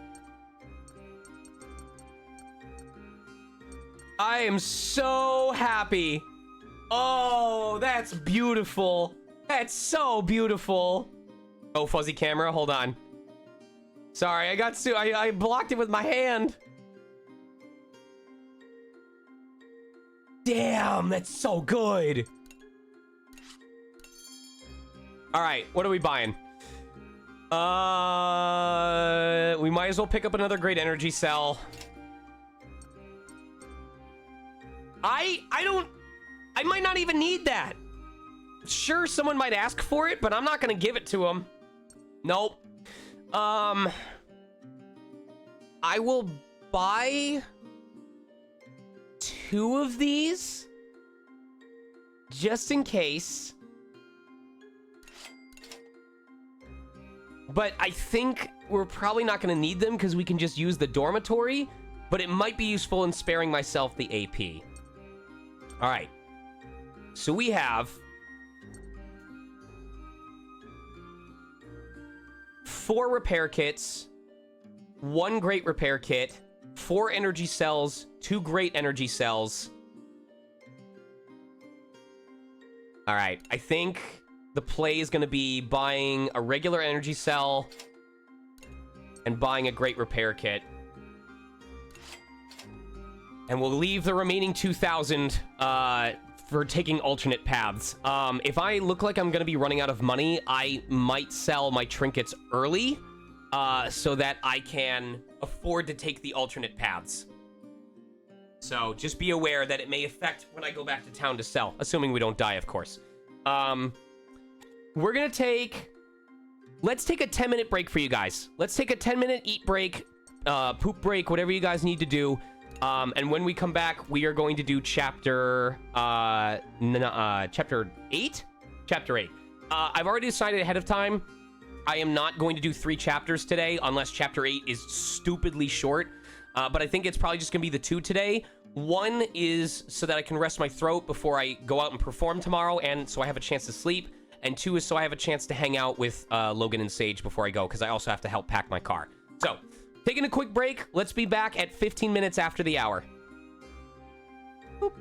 I am so happy. Oh, that's beautiful. That's so beautiful. Oh, fuzzy camera, hold on. Sorry, I blocked it with my hand. Damn, that's so good. All right, what are we buying? We might as well pick up another great energy cell. I might not even need that. Sure, someone might ask for it, but I'm not gonna give it to them. Nope. I will buy 2 of these just in case. But I think we're probably not going to need them because we can just use the dormitory, but it might be useful in sparing myself the AP. All right. So we have 4 repair kits, 1 great repair kit, 4 energy cells, 2 great energy cells. All right. I think the play is going to be buying a regular energy cell and buying a great repair kit. And we'll leave the remaining 2,000 for taking alternate paths. If I look like I'm going to be running out of money, I might sell my trinkets early so that I can afford to take the alternate paths. So just be aware that it may affect when I go back to town to sell, assuming we don't die, of course. We're going to take... Let's take a 10-minute break for you guys. Let's take a 10-minute eat break, poop break, whatever you guys need to do. And when we come back, we are going to do chapter 8? Chapter 8. I've already decided ahead of time I am not going to do 3 chapters today unless chapter 8 is stupidly short. But I think it's probably just going to be the 2 today. 1 is so that I can rest my throat before I go out and perform tomorrow, and so I have a chance to sleep. And 2 is so I have a chance to hang out with Logan and Sage before I go, because I also have to help pack my car. So, taking a quick break. Let's be back at 15 minutes after the hour. Boop.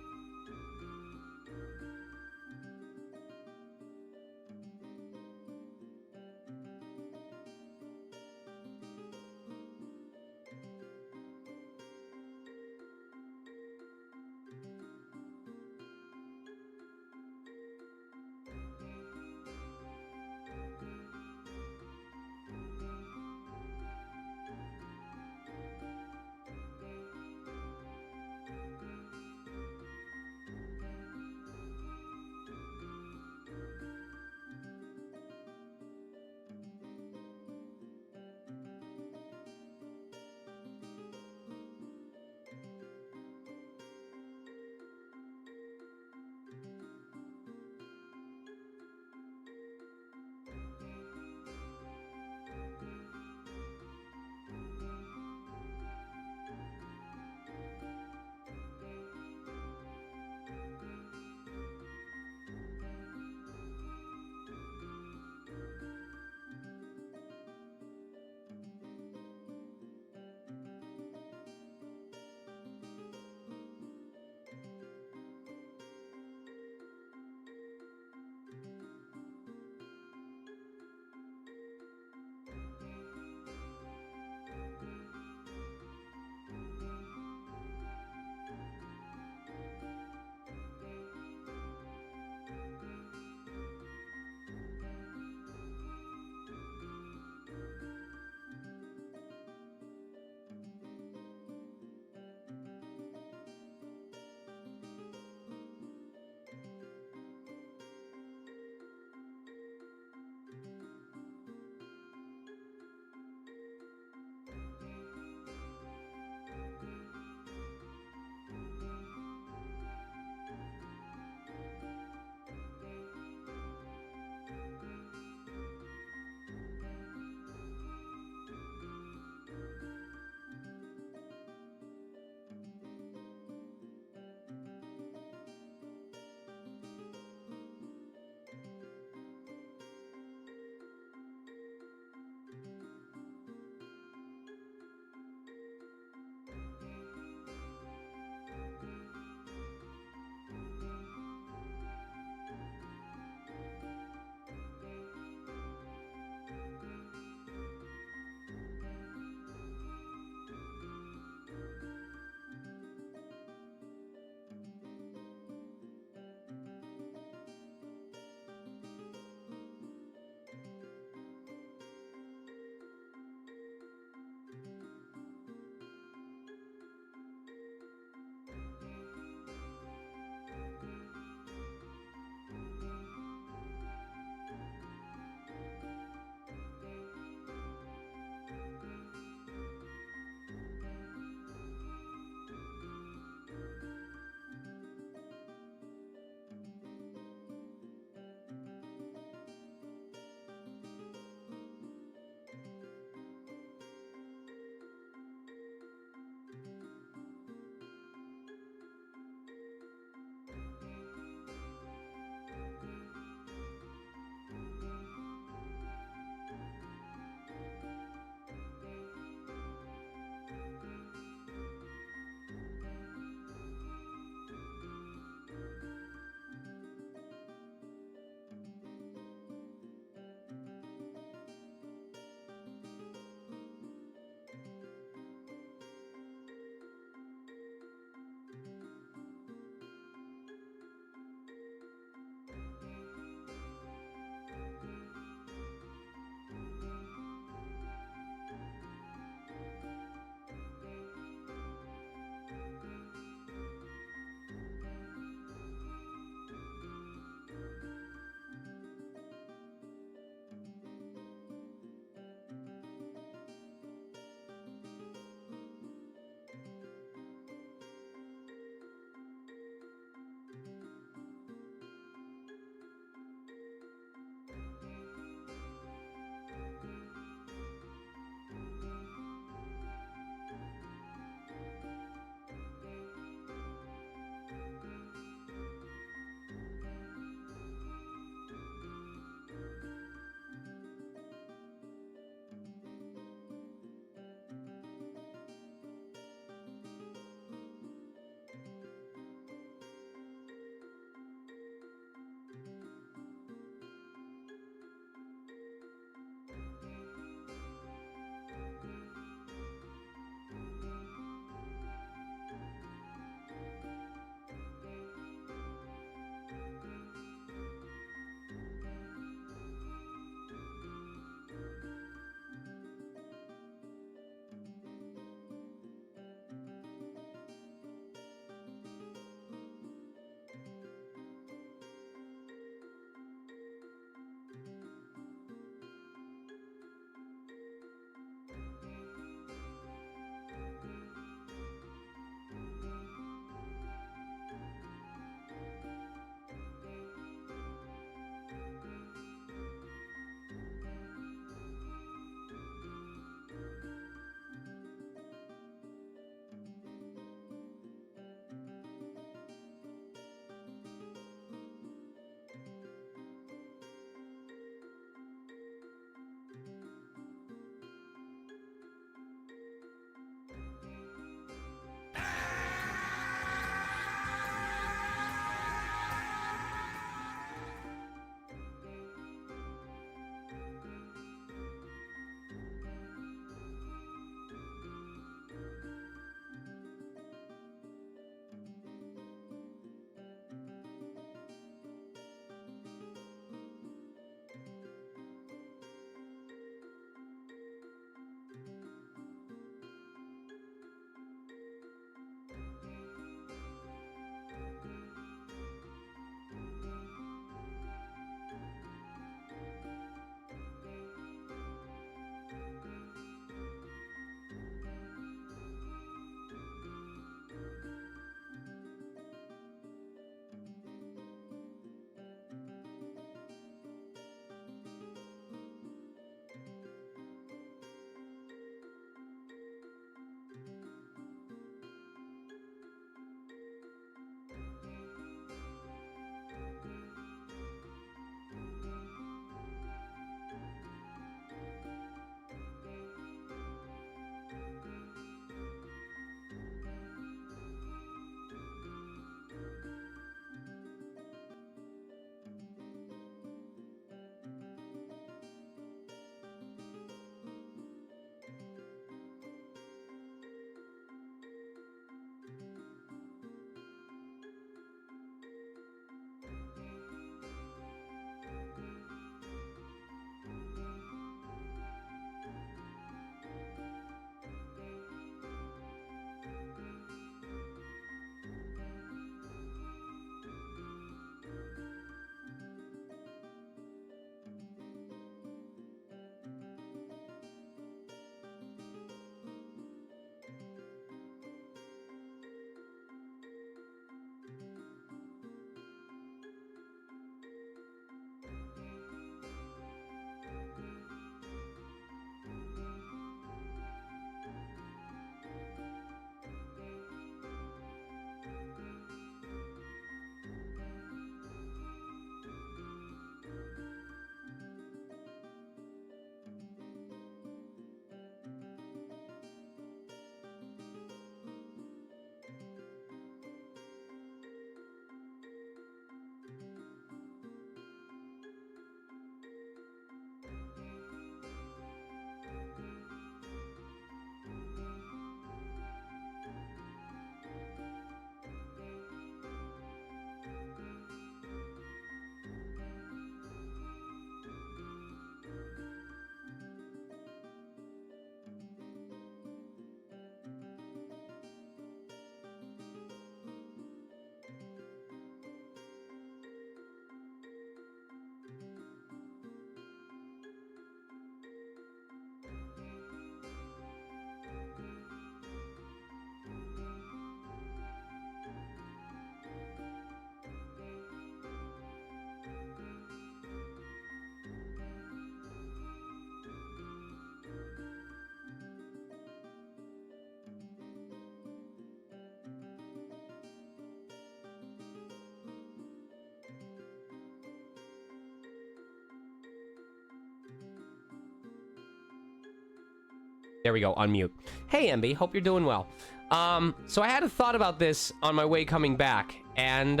There we go, unmute. Hey, MB, hope you're doing well. So I had a thought about this on my way coming back, and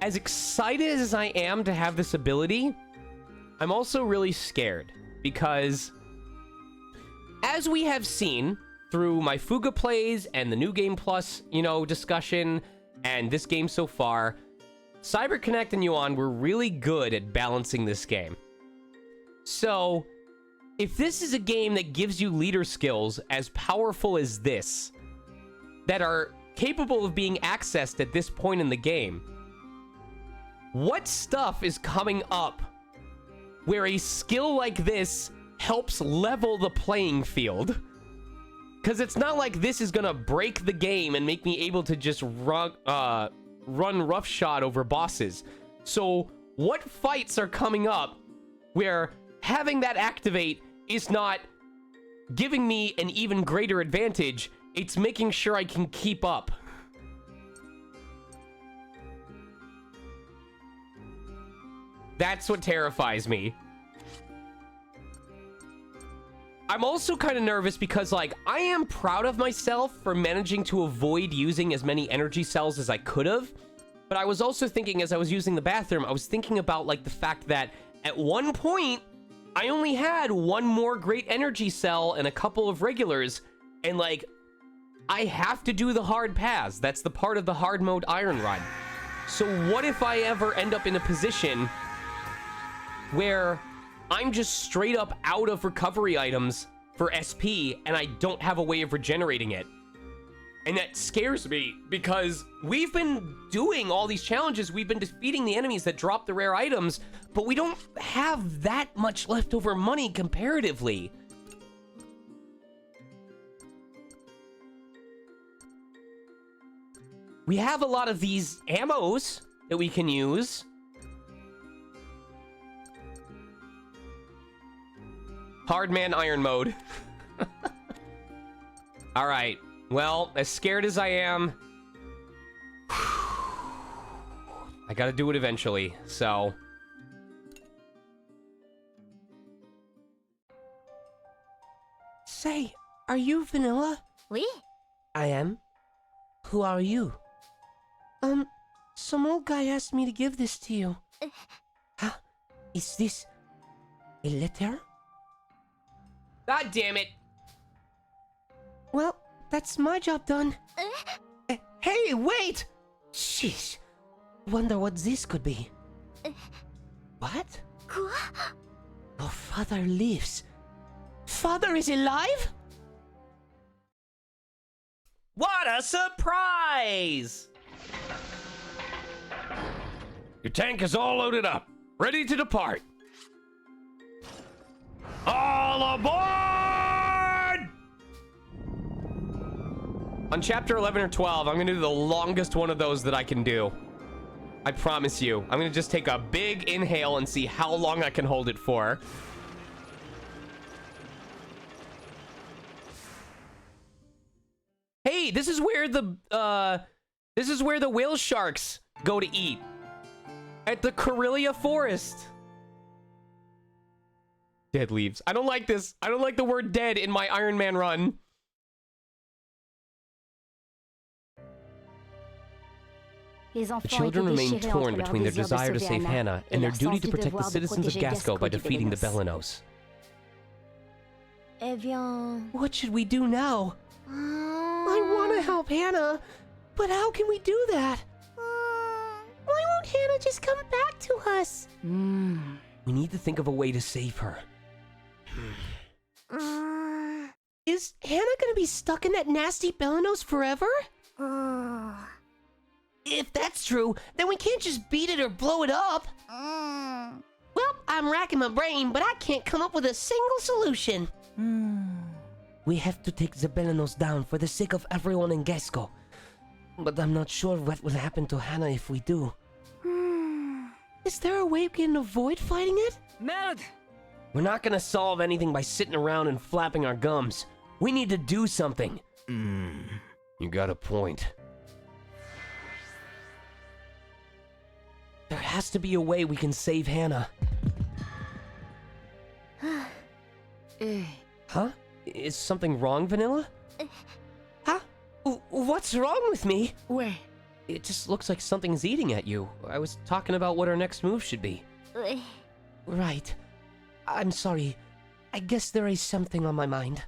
as excited as I am to have this ability, I'm also really scared, because as we have seen through my Fuga plays and the New Game Plus, you know, discussion, and this game so far, CyberConnect and Yuan were really good at balancing this game. So, if this is a game that gives you leader skills as powerful as this, that are capable of being accessed at this point in the game, what stuff is coming up where a skill like this helps level the playing field? Because it's not like this is gonna break the game and make me able to just run roughshod over bosses. So what fights are coming up where having that activate is not giving me an even greater advantage, it's making sure I can keep up? That's what terrifies me. I'm also kind of nervous because, like, I am proud of myself for managing to avoid using as many energy cells as I could have. But I was also thinking, as I was using the bathroom, I was thinking about, like, the fact that at one point, I only had one more great energy cell and a couple of regulars. And, like, I have to do the hard paths. That's the part of the hard mode Iron Run. So what if I ever end up in a position where I'm just straight up out of recovery items for SP and I don't have a way of regenerating it? And that scares me because we've been doing all these challenges. We've been defeating the enemies that drop the rare items, but we don't have that much leftover money comparatively. We have a lot of these ammos that we can use. Hardman Iron Mode. Alright. Well, as scared as I am, I gotta do it eventually, so. Say, are you Vanilla? Oui? I am. Who are you? Some old guy asked me to give this to you. Huh? Is this a letter? God damn it. Well, that's my job done. Hey, wait! Sheesh. Wonder what this could be. What? Oh, father lives. Father is alive? What a surprise! Your tank is all loaded up, ready to depart. All aboard! On chapter 11 or 12, I'm gonna do the longest one of those that I can do. I promise you. I'm gonna just take a big inhale and see how long I can hold it for. Hey, this is where the whale sharks go to eat. At the Corellia Forest. Dead leaves. I don't like this. I don't like the word dead in my Iron Man run. The The children remain torn between their desire to save Hannah and their duty to protect the citizens of Gasco by defeating the Belenos. Eh bien... What should we do now? I want to help Hannah, but how can we do that? Why won't Hannah just come back to us? We need to think of a way to save her. Is Hannah gonna be stuck in that nasty Belenos forever? If that's true, then we can't just beat it or blow it up. Well, I'm racking my brain, but I can't come up with a single solution. We have to take the Belenos down for the sake of everyone in Gasco. But I'm not sure what will happen to Hannah if we do. Is there a way we can avoid fighting it? Merde! We're not gonna solve anything by sitting around and flapping our gums. We need to do something. You got a point. There has to be a way we can save Hannah. Huh? Is something wrong, Vanilla? Huh? What's wrong with me? Ouais. It just looks like something's eating at you. I was talking about what our next move should be. Right. I'm sorry. I guess there is something on my mind.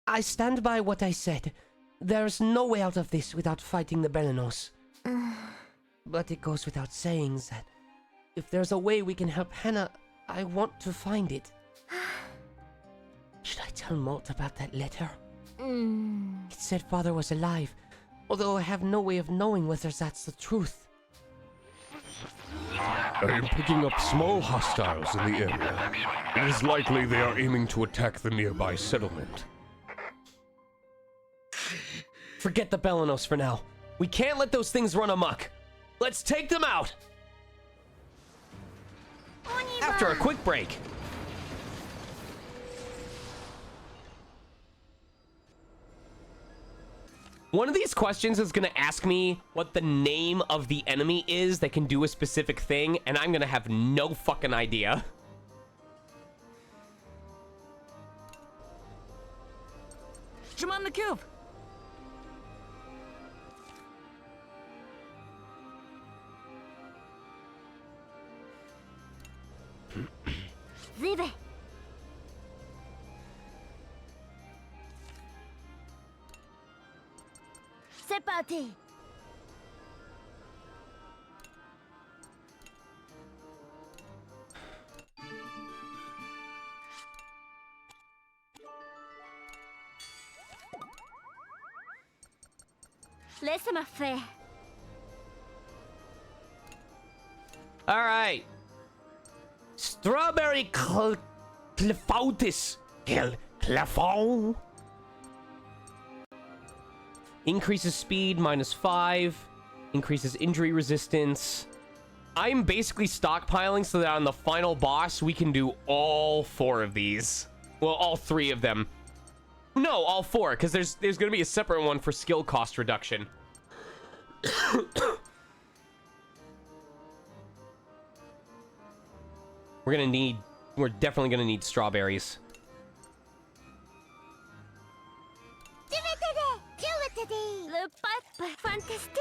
I stand by what I said. There's no way out of this without fighting the Belenos. But it goes without saying that if there's a way we can help Hannah, I want to find it. Should I tell Molt about that letter? It said father was alive, although I have no way of knowing whether that's the truth. I am picking up small hostiles in the area. It is likely they are aiming to attack the nearby settlement. Forget the Belenos for now. We can't let those things run amok. Let's take them out! After a quick break. One of these questions is going to ask me what the name of the enemy is that can do a specific thing, and I'm going to have no fucking idea. Je m'en occupe. Vive. C'est parti. Laisse-moi faire. All right. Strawberry Clefautis. Clefon. Increases speed -5. Increases injury resistance. I'm basically stockpiling so that on the final boss, we can do all 4 of these. Well, all 3 of them. No, all 4, because there's going to be a separate one for skill cost reduction. We're definitely gonna need strawberries.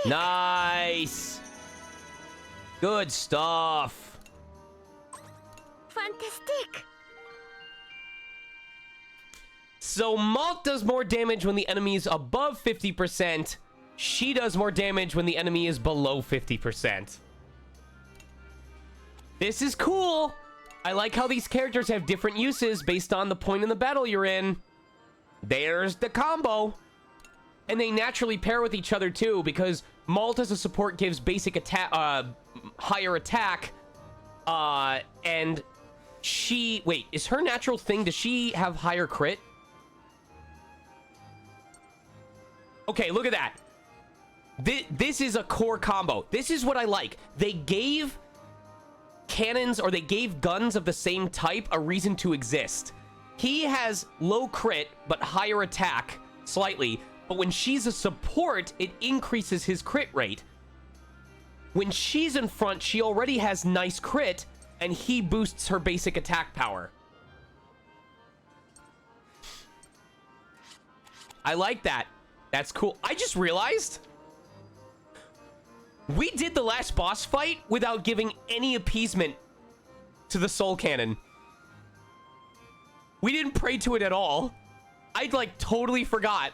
Nice! Good stuff! Fantastic! So Malt does more damage when the enemy is above 50%. She does more damage when the enemy is below 50%. This is cool! I like how these characters have different uses based on the point in the battle you're in. There's the combo. And they naturally pair with each other too, because Malt as a support gives basic attack, higher attack. And she... Wait, is her natural thing, does she have higher crit? Okay, look at that. This is a core combo. This is what I like. They gave cannons, or they gave guns of the same type, a reason to exist. He has low crit, but higher attack, slightly. But when she's a support, it increases his crit rate. When she's in front, she already has nice crit, and he boosts her basic attack power. I like that. That's cool. I just realized we did the last boss fight without giving any appeasement to the soul cannon. We didn't pray to it at all. I'd like totally forgot.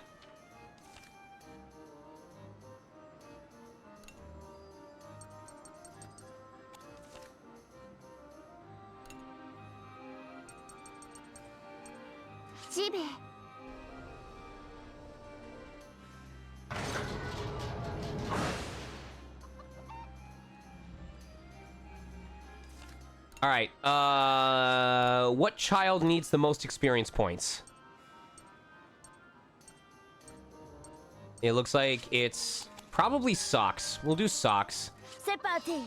Jibe. All right. What child needs the most experience points? It looks like it's probably Socks. We'll do Socks. C'est parti.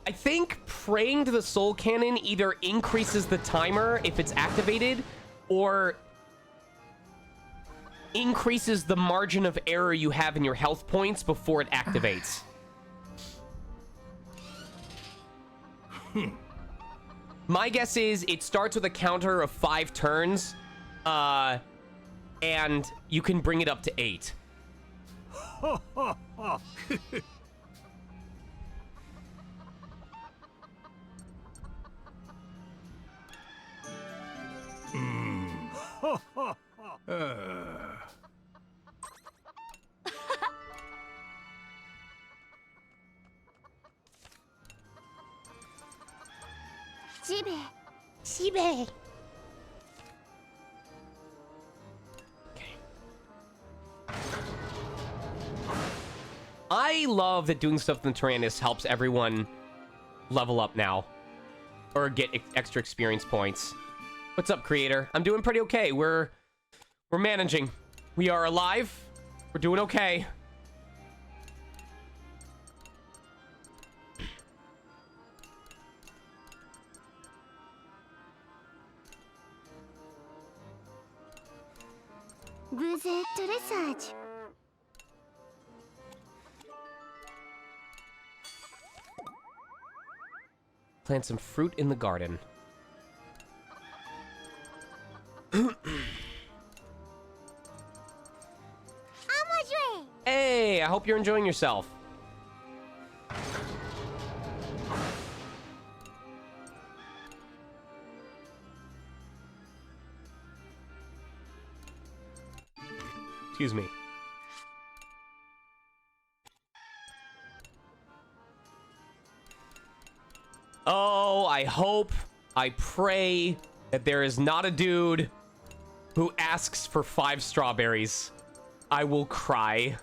I think praying to the soul cannon either increases the timer if it's activated, or increases the margin of error you have in your health points before it activates. My guess is it starts with a counter of 5 turns, And you can bring it up to 8. Shibe. I love that doing stuff in the Tyrannus helps everyone level up now. Or get extra experience points. What's up, creator? I'm doing pretty okay. We're managing. We are alive. We're doing okay. Buze dressage. Plant some fruit in the garden. Hey, I hope you're enjoying yourself. Excuse me. Oh, I hope, I pray that there is not a dude who asks for 5 strawberries. I will cry.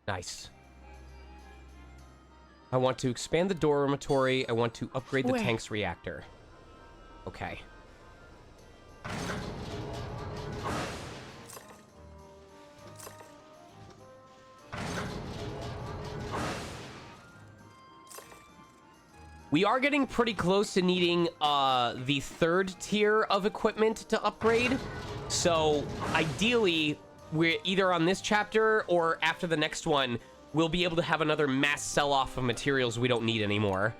Nice. I want to expand the dormitory. I want to upgrade the tank's reactor. Okay. We are getting pretty close to needing the 3rd tier of equipment to upgrade. So ideally, we're either on this chapter or after the next one, we'll be able to have another mass sell-off of materials we don't need anymore.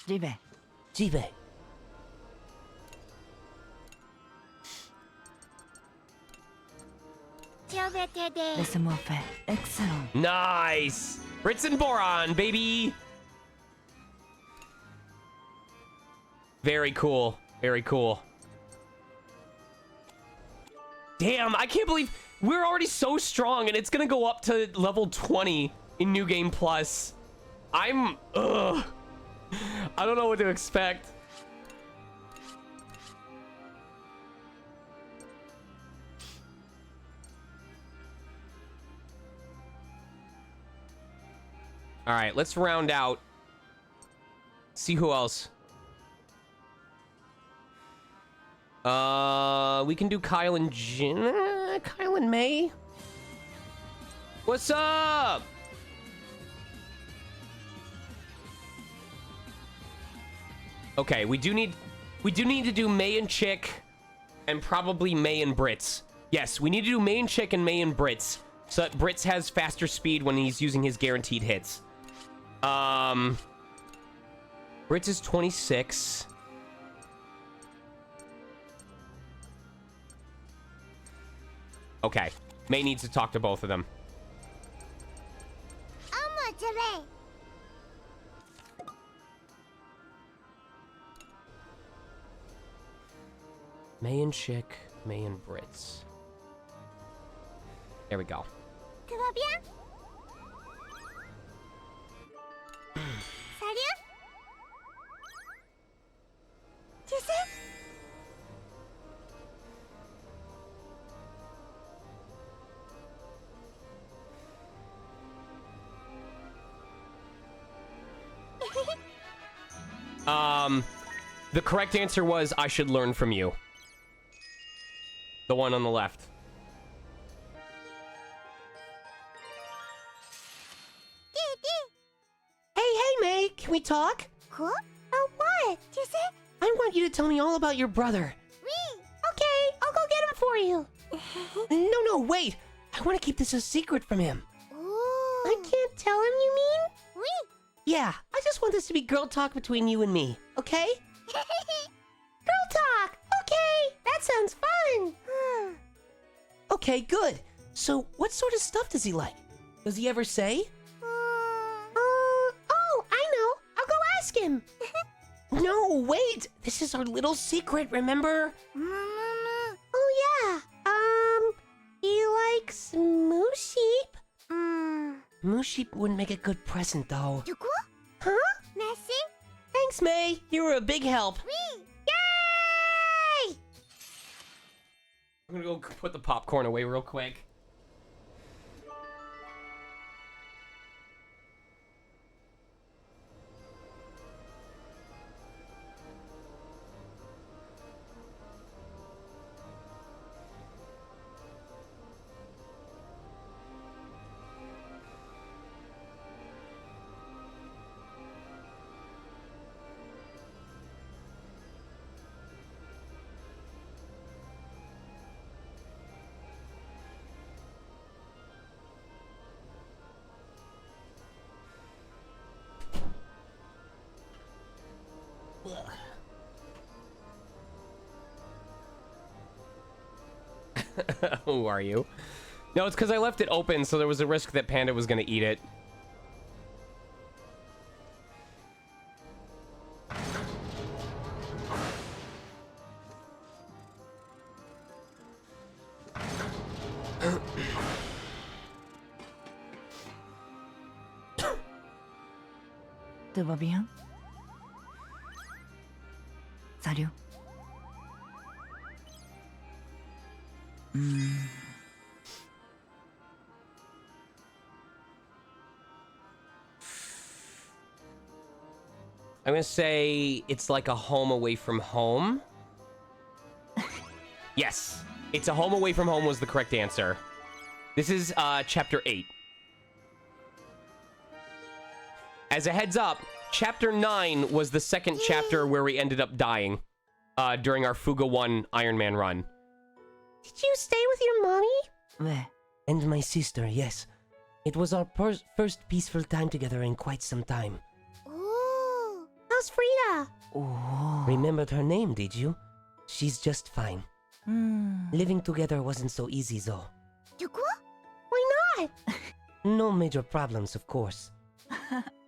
Jibe. Jibe. Laissez-moi faire. Excellent. Nice! Brits and Boron, baby! Very cool. Very cool. Damn, I can't believe we're already so strong and it's gonna go up to level 20 in New Game Plus. I don't know what to expect. All right, let's round out. See who else. We can do Kyle and Kyle and May. What's up? Okay, we do need to do May and Chick and probably May and Brits. Yes, we need to do May and Chick and May and Brits so that Brits has faster speed when he's using his guaranteed hits. Brits is 26. Okay, May needs to talk to both of them. May and Chick, May and Brits. There we go. The correct answer was I should learn from you. The one on the left. Hey, May, can we talk? Huh? Oh, what? You say? I want you to tell me all about your brother. Me? Okay, I'll go get him for you. No, wait. I want to keep this a secret from him. Ooh. I can't tell him, you mean? We? Yeah, I just want this to be girl talk between you and me, okay? Girl talk. Okay, that sounds fun. Okay, good. So, what sort of stuff does he like? Does he ever say? Oh, I know. I'll go ask him. No, wait. This is our little secret, remember? Oh, yeah. He likes moose sheep. Moose sheep wouldn't make a good present, though. Duku? Huh? Merci? Thanks, May. You were a big help. Oui. Yay! I'm gonna go put the popcorn away real quick. Who are you? No, it's because I left it open, so there was a risk that Panda was going to eat it. Tout va bien? Salut. I'm going to say it's like a home away from home. Yes, it's a home away from home was the correct answer. This is chapter 8. As a heads up, chapter 9 was the second chapter where we ended up dying during our Fuga 1 Iron Man run. Did you stay with your mommy? Ouais. And my sister, yes. It was our first peaceful time together in quite some time. Ooh. How's Frida? Oh. Remembered her name, did you? She's just fine. Living together wasn't so easy, though. Duku? Why not? No major problems, of course.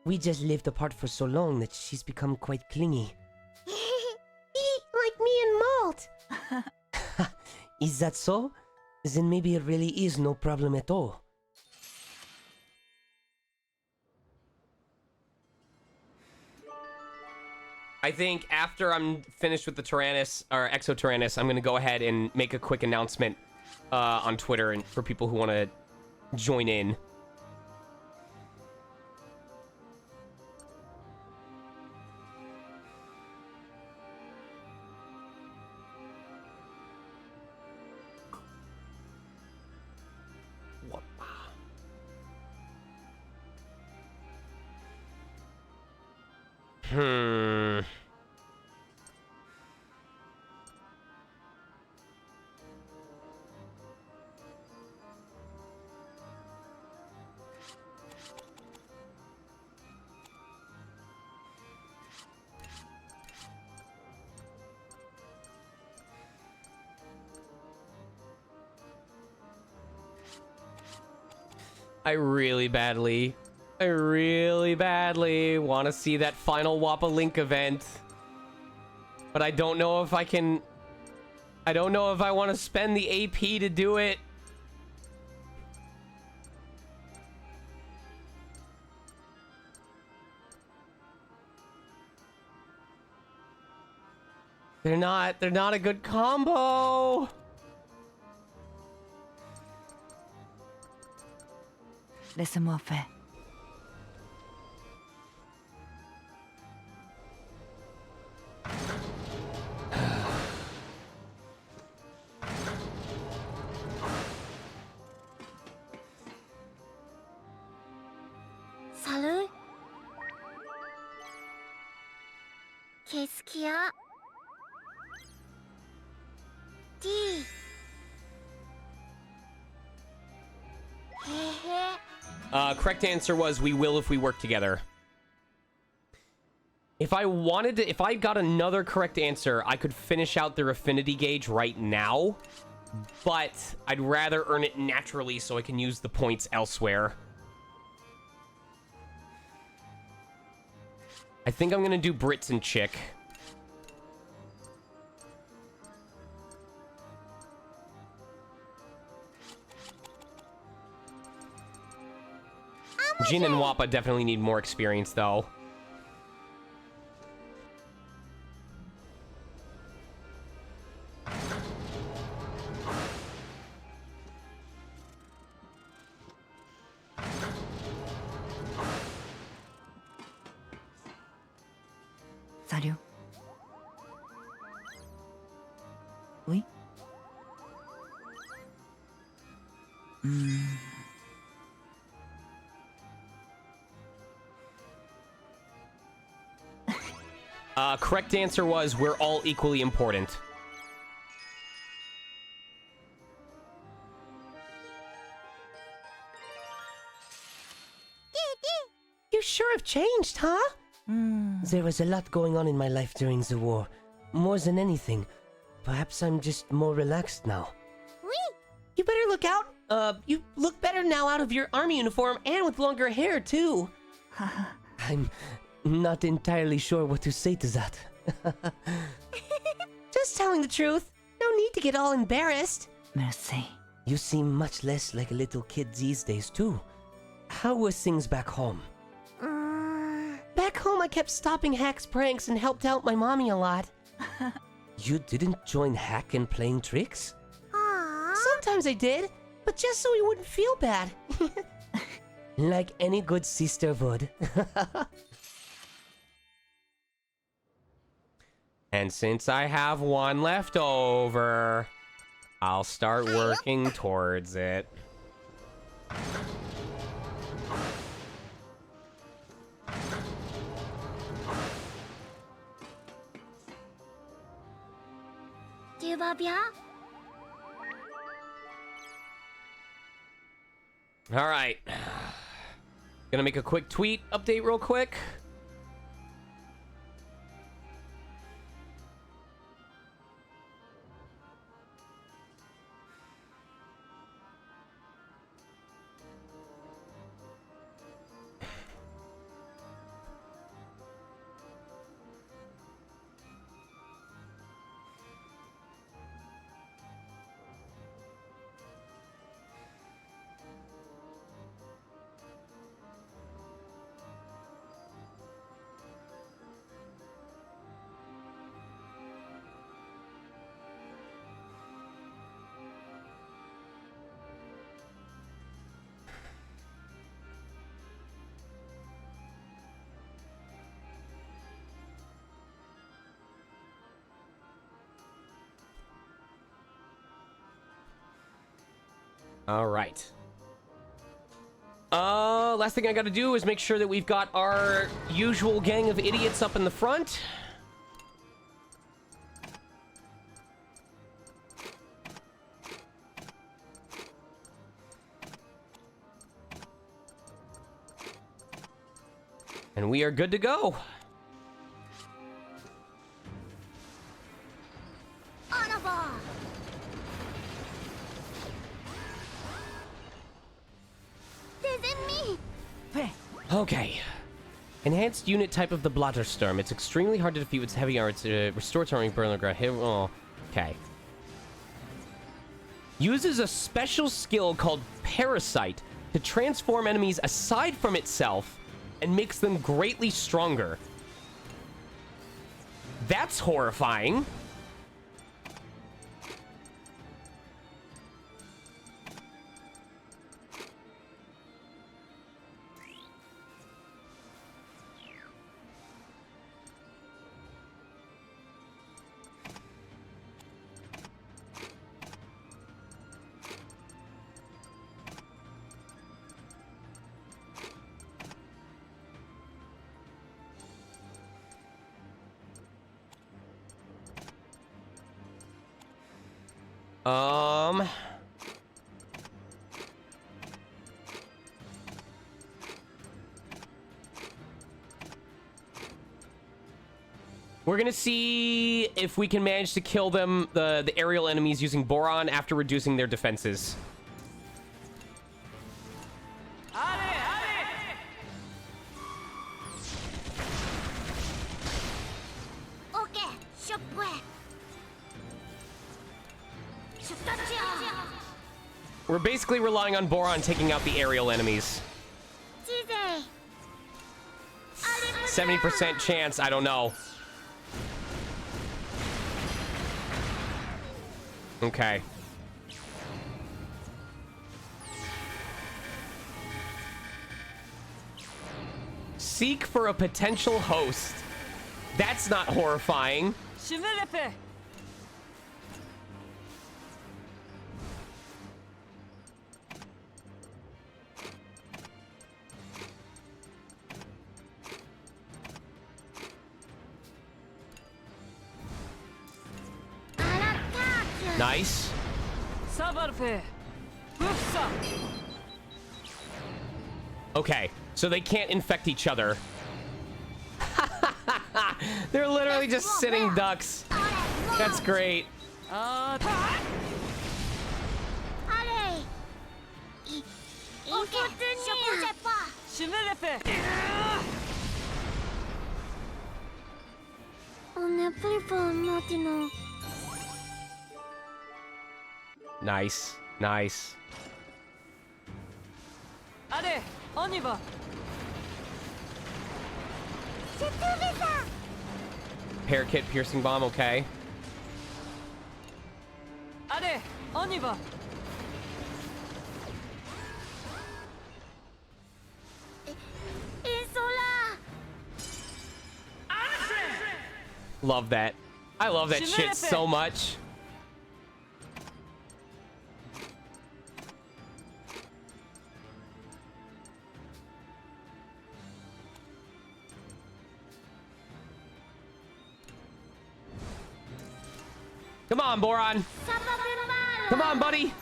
We just lived apart for so long that she's become quite clingy. Like me and Malt. Is that so? Then maybe it really is no problem at all. I think after I'm finished with the Tyrannus, or Exo Tyrannus, I'm going to go ahead and make a quick announcement on Twitter and for people who want to join in. I really badly want to see that final Wappa Link event. But I don't know if I can... I don't know if I want to spend the AP to do it. They're not a good combo. Laisse-moi faire. 景色屋 D へへ Correct answer was we will if we work together. If I got another correct answer, I could finish out their affinity gauge right now, but I'd rather earn it naturally so I can use the points elsewhere. I think I'm gonna do Brits and Chick. Jin and Wappa definitely need more experience, though. Salut. Oui. Correct answer was we're all equally important. You sure have changed, huh? There was a lot going on in my life during the war. More than anything. Perhaps I'm just more relaxed now. Oui. You better look out. You look better now out of your army uniform and with longer hair, too. I'm not entirely sure what to say to that. Just telling the truth. No need to get all embarrassed. Merci. You seem much less like a little kid these days, too. How were things back home? Back home, I kept stopping Hack's pranks and helped out my mommy a lot. You didn't join Hack in playing tricks? Aww. Sometimes I did, but just so he wouldn't feel bad. Like any good sister would. And since I have one left over, I'll start working towards it. Tu vas bien? All right. Gonna make a quick tweet update real quick. All right. Last thing I gotta do is make sure that we've got our usual gang of idiots up in the front. And we are good to go. Okay. Enhanced unit type of the Blattersturm. It's extremely hard to defeat with its heavy armor. It restores armor burn the ground. Oh, okay. Uses a special skill called Parasite to transform enemies aside from itself and makes them greatly stronger. That's horrifying. We're gonna see if we can manage to kill them, the aerial enemies, using Boron after reducing their defenses. We're basically relying on Boron taking out the aerial enemies. 70% chance, I don't know. Okay. Seek for a potential host. That's not horrifying. Nice. Okay, so they can't infect each other. They're literally just sitting ducks. That's great. Nice, nice. Parakeet piercing bomb, okay. Love that. I love that shit so much. Come on, Boron. Come on, buddy.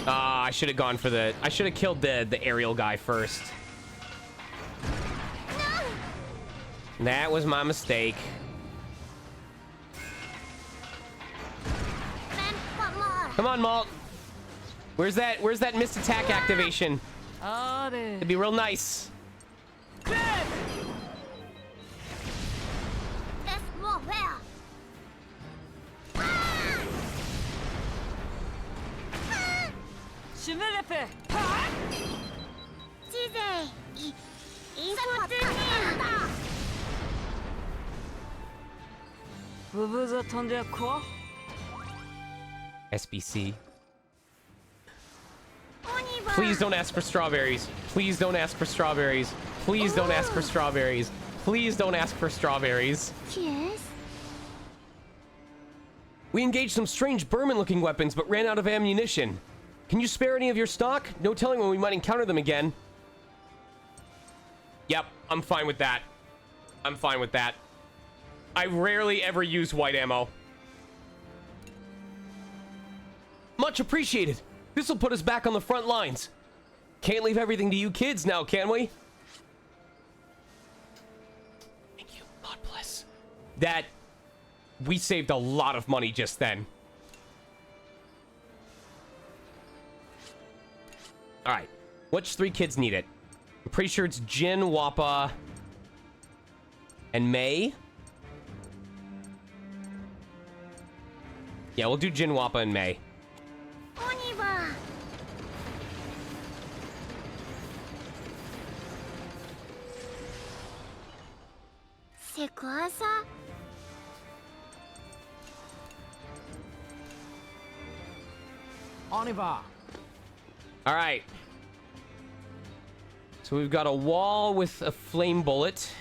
I should have gone for the... I should have killed the aerial guy first. That was my mistake. Come on, Malt. Where's that missed attack activation? It'd be real nice. SBC. Please don't ask for strawberries. Please don't ask for strawberries. Please don't ask for strawberries. Please don't ask for strawberries. Yes. We engaged some strange Burman-looking weapons, but ran out of ammunition. Can you spare any of your stock? No telling when we might encounter them again. Yep, I'm fine with that. I'm fine with that. I rarely ever use white ammo. Much appreciated. This will put us back on the front lines. Can't leave everything to you kids now, can we? Thank you. God bless. That... we saved a lot of money just then. Alright. Which 3 kids need it? I'm pretty sure it's Jin, Wappa, and May. Yeah, we'll do Jin, Wappa, and May. All right. So we've got a wall with a flame bullet.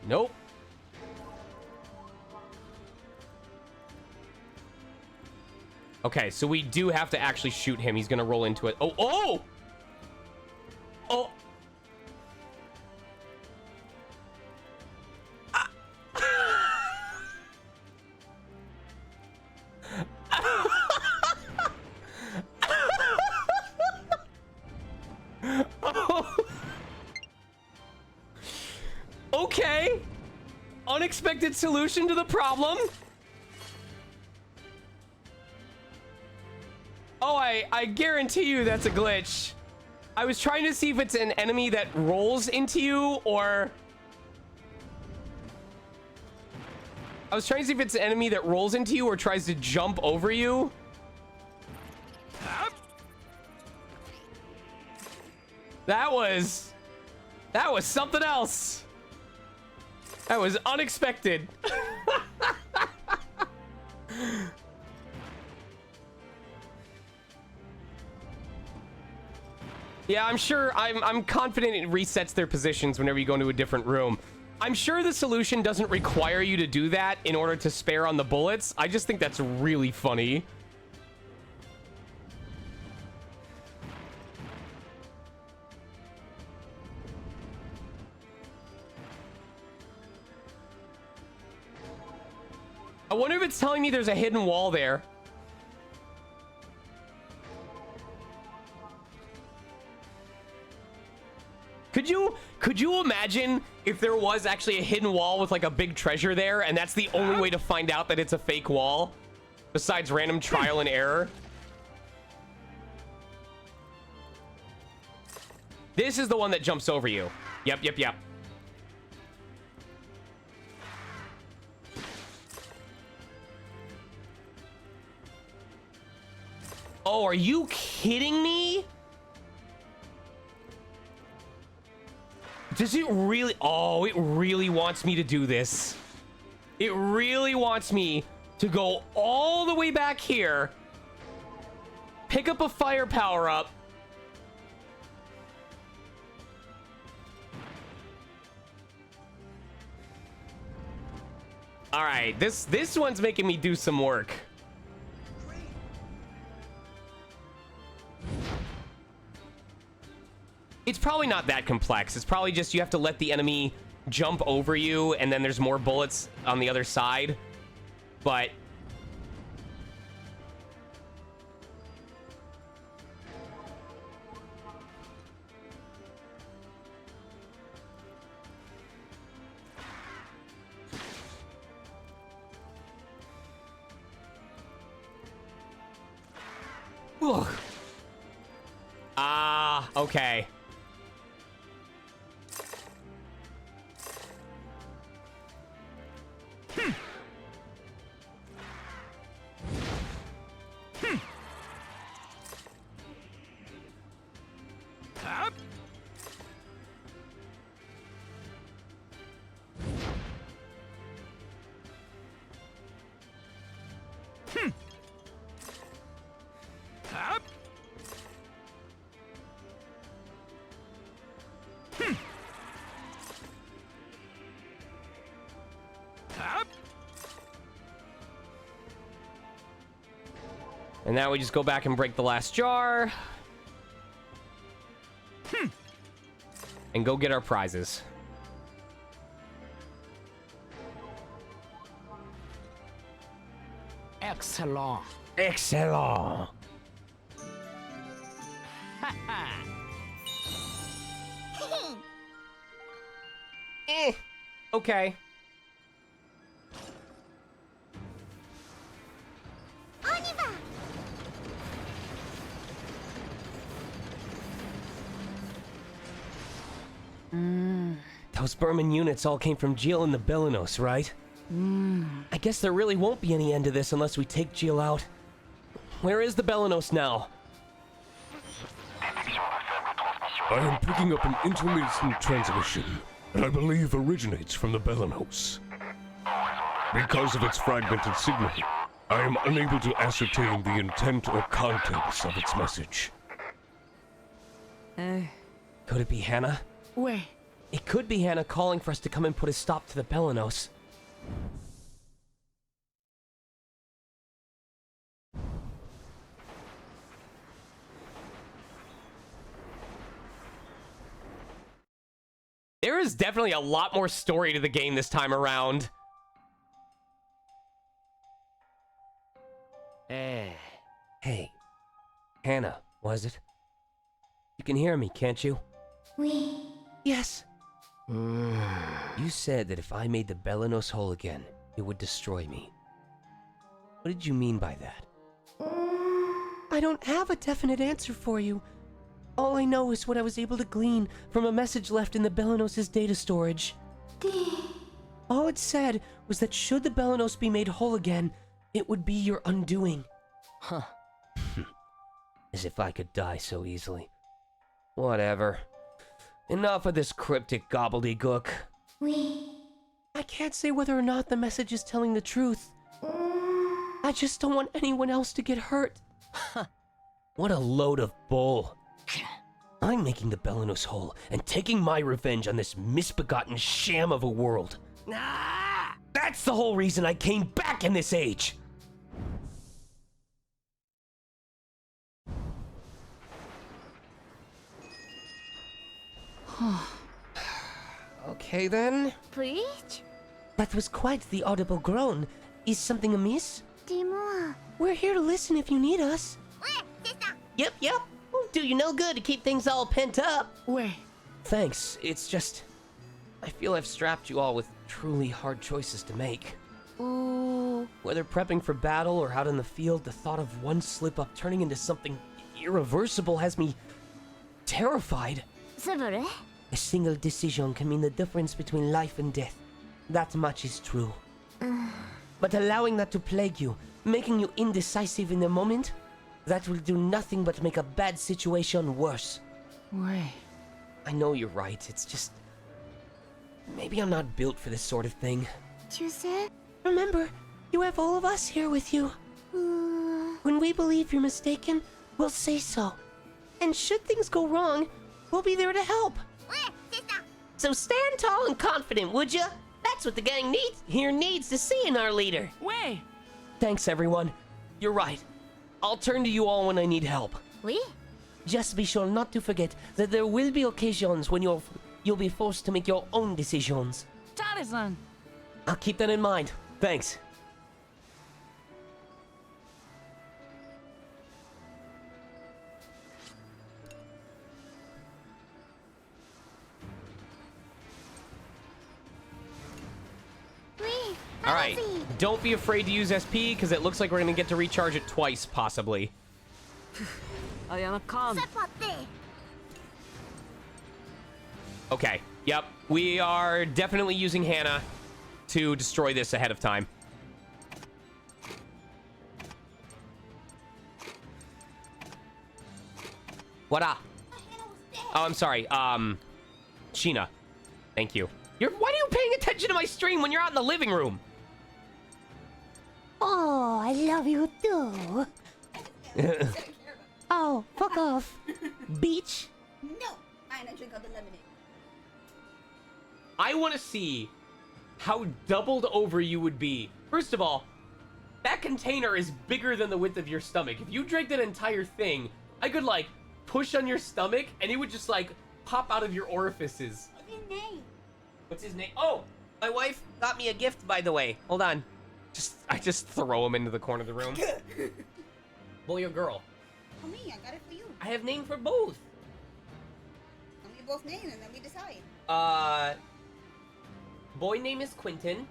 Nope. Okay, so we do have to actually shoot him. He's gonna roll into it. Oh, oh! Oh! Oh. Okay. Unexpected solution to the problem. Oh, I guarantee you that's a glitch. I was trying to see if it's an enemy that rolls into you or... I was trying to see if it's an enemy that rolls into you or tries to jump over you. That was something else. That was unexpected. Yeah, I'm sure, I'm confident it resets their positions whenever you go into a different room. I'm sure the solution doesn't require you to do that in order to spare on the bullets. I just think that's really funny. I wonder if it's telling me there's a hidden wall there. Could you imagine if there was actually a hidden wall with like a big treasure there and that's the only way to find out that it's a fake wall besides random trial and error? This is the one that jumps over you. Yep. Oh, are you kidding me? Does it really? Oh, it really wants me to do this. It really wants me to go all the way back here, pick up a fire power up, all right, this one's making me do some work. It's probably not that complex. It's probably just you have to let the enemy jump over you and then there's more bullets on the other side. But okay. And now we just go back and break the last jar. And go get our prizes. Excellent. Excellent. Okay. Those Berman units all came from Jill and the Belenos, right? I guess there really won't be any end to this unless we take Jill out. Where is the Belenos now? I am picking up an intermittent transmission that I believe originates from the Belenos. Because of its fragmented signal, I am unable to ascertain the intent or contents of its message. Could it be Hannah? Ouais. It could be Hannah calling for us to come and put a stop to the Belenos. There is definitely a lot more story to the game this time around. Hey, Hannah, was it? You can hear me, can't you? Oui. Yes. You said that if I made the Belenos whole again, it would destroy me. What did you mean by that? I don't have a definite answer for you. All I know is what I was able to glean from a message left in the Belenos' data storage. All it said was that should the Belenos be made whole again, it would be your undoing. Huh. As if I could die so easily. Whatever. Enough of this cryptic gobbledygook. Oui. I can't say whether or not the message is telling the truth. I just don't want anyone else to get hurt. What a load of bull. I'm making the Belenos whole and taking my revenge on this misbegotten sham of a world. That's the whole reason I came back in this age. Okay then. Preach? That was quite the audible groan. Is something amiss? Dis-moi. We're here to listen if you need us. Ouais, c'est ça. Yep. Won't do you no good to keep things all pent up. Ouais. Thanks. It's just... I feel I've strapped you all with truly hard choices to make. Ooh. Whether prepping for battle or out in the field, the thought of one slip-up turning into something irreversible has me terrified. C'est vrai? A single decision can mean the difference between life and death. That much is true. But allowing that to plague you, making you indecisive in the moment, that will do nothing but make a bad situation worse. Ouais. I know you're right, it's just... Maybe I'm not built for this sort of thing. Tu sais? Remember, you have all of us here with you. When we believe you're mistaken, we'll say so. And should things go wrong, we'll be there to help. Ouais, c'est ça. So stand tall and confident, would ya? That's what the gang needs to see in our leader. Ouais. Thanks, everyone. You're right. I'll turn to you all when I need help. Oui? Just be sure not to forget that there will be occasions when you'll be forced to make your own decisions. Tare-san. I'll keep that in mind. Thanks. Oui. All right. Allons-y. Don't be afraid to use SP, because it looks like we're going to get to recharge it twice, possibly. Ayana, calm. C'est parti. Okay. Yep. We are definitely using Hannah to destroy this ahead of time. What up? Oh, I'm sorry. Sheena. Thank you. Why are you paying attention to my stream when you're out in the living room? Oh, I love you too. Oh, fuck off. Beach? No! Fine, I drink all the lemonade. I want to see how doubled over you would be. First of all, that container is bigger than the width of your stomach. If you drank that entire thing, I could, like, push on your stomach, and it would just, like, pop out of your orifices. What's his name? What's his name? Oh, my wife got me a gift, by the way. Hold on. I just throw him into the corner of the room. Boy or girl? Oh, me, I got it for you. I have name for both. Tell me both names and then we decide. Boy name is Quentin.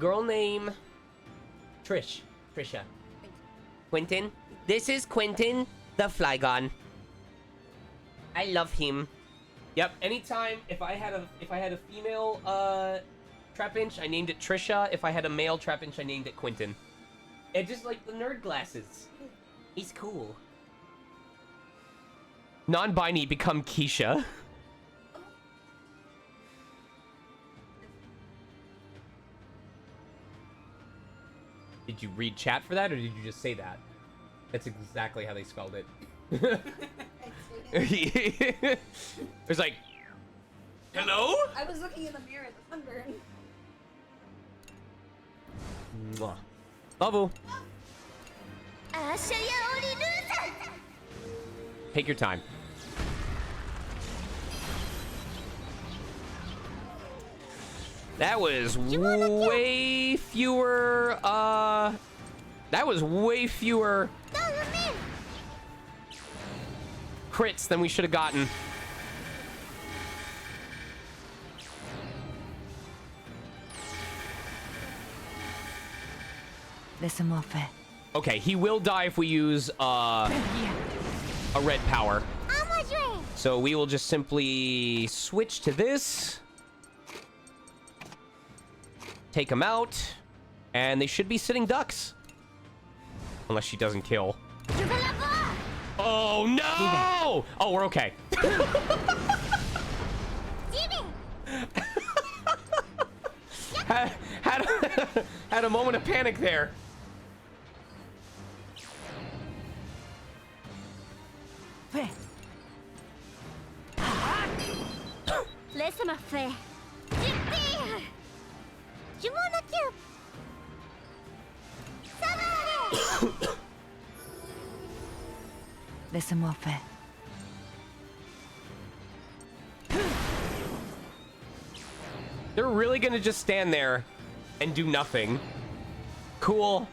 Girl name... Trisha. Quentin. This is Quentin, the Flygon. I love him. Yep, anytime, if I had a female, Trapinch, I named it Trisha. If I had a male Trapinch, I named it Quentin. And just like the nerd glasses. He's cool. Non-binary become Keisha. Did you read chat for that, or did you just say that? That's exactly how they spelled it. There's like, hello? I was looking in the mirror at the sunburn. Mwah. Love Take your time. That was way fewer, crits than we should have gotten. Laisse-moi faire. Okay, he will die if we use, a red power. So we will just simply switch to this. Take him out. And they should be sitting ducks. Unless she doesn't kill. Oh, no! Oh, we're okay. had a moment of panic there. Laisse-moi faire. Je m'en occupe. Ça va aller. Laisse-moi faire. They're really gonna just stand there and do nothing. Cool.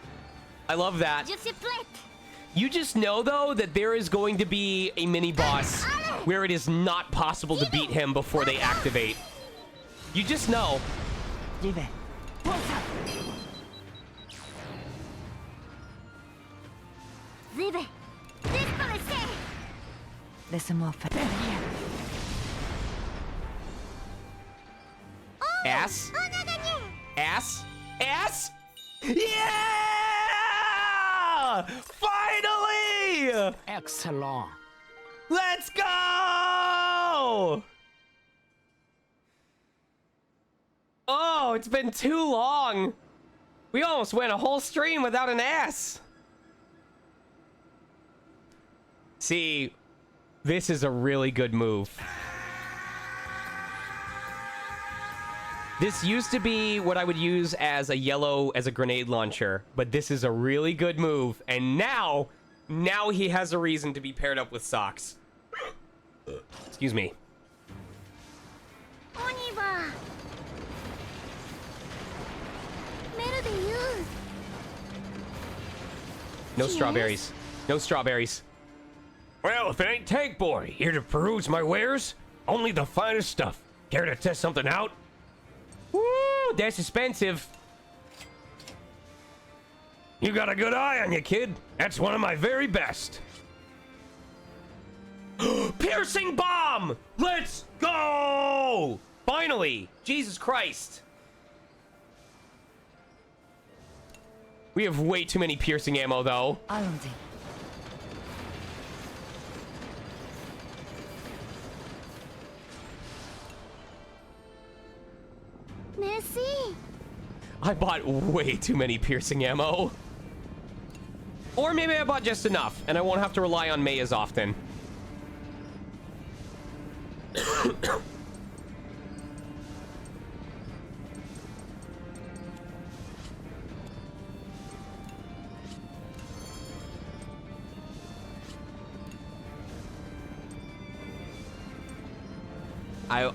I love that. Je suis prête. You just know, though, that there is going to be a mini-boss where it is not possible to beat him before they activate. You just know. J'y vais. J'y vais. Disparaissez. Laisse-moi faire. Ass. On a gagné. Ass. Ass. Yeah! Finally! Excellent. Let's go! Oh, it's been too long. We almost went a whole stream without an ass. See, this is a really good move. This used to be what I would use as a grenade launcher, but this is a really good move. And now he has a reason to be paired up with socks. Excuse me. On y va. Melodies. No strawberries. No strawberries. Well, if it ain't Tank Boy, here to peruse my wares, only the finest stuff. Care to test something out? Woo, that's expensive. You got a good eye on you, kid. That's one of my very best. Piercing bomb! Let's go! Finally! Jesus Christ. We have way too many piercing ammo, though. Allons-y. Merci. I bought way too many piercing ammo. Or maybe I bought just enough, and I won't have to rely on May as often.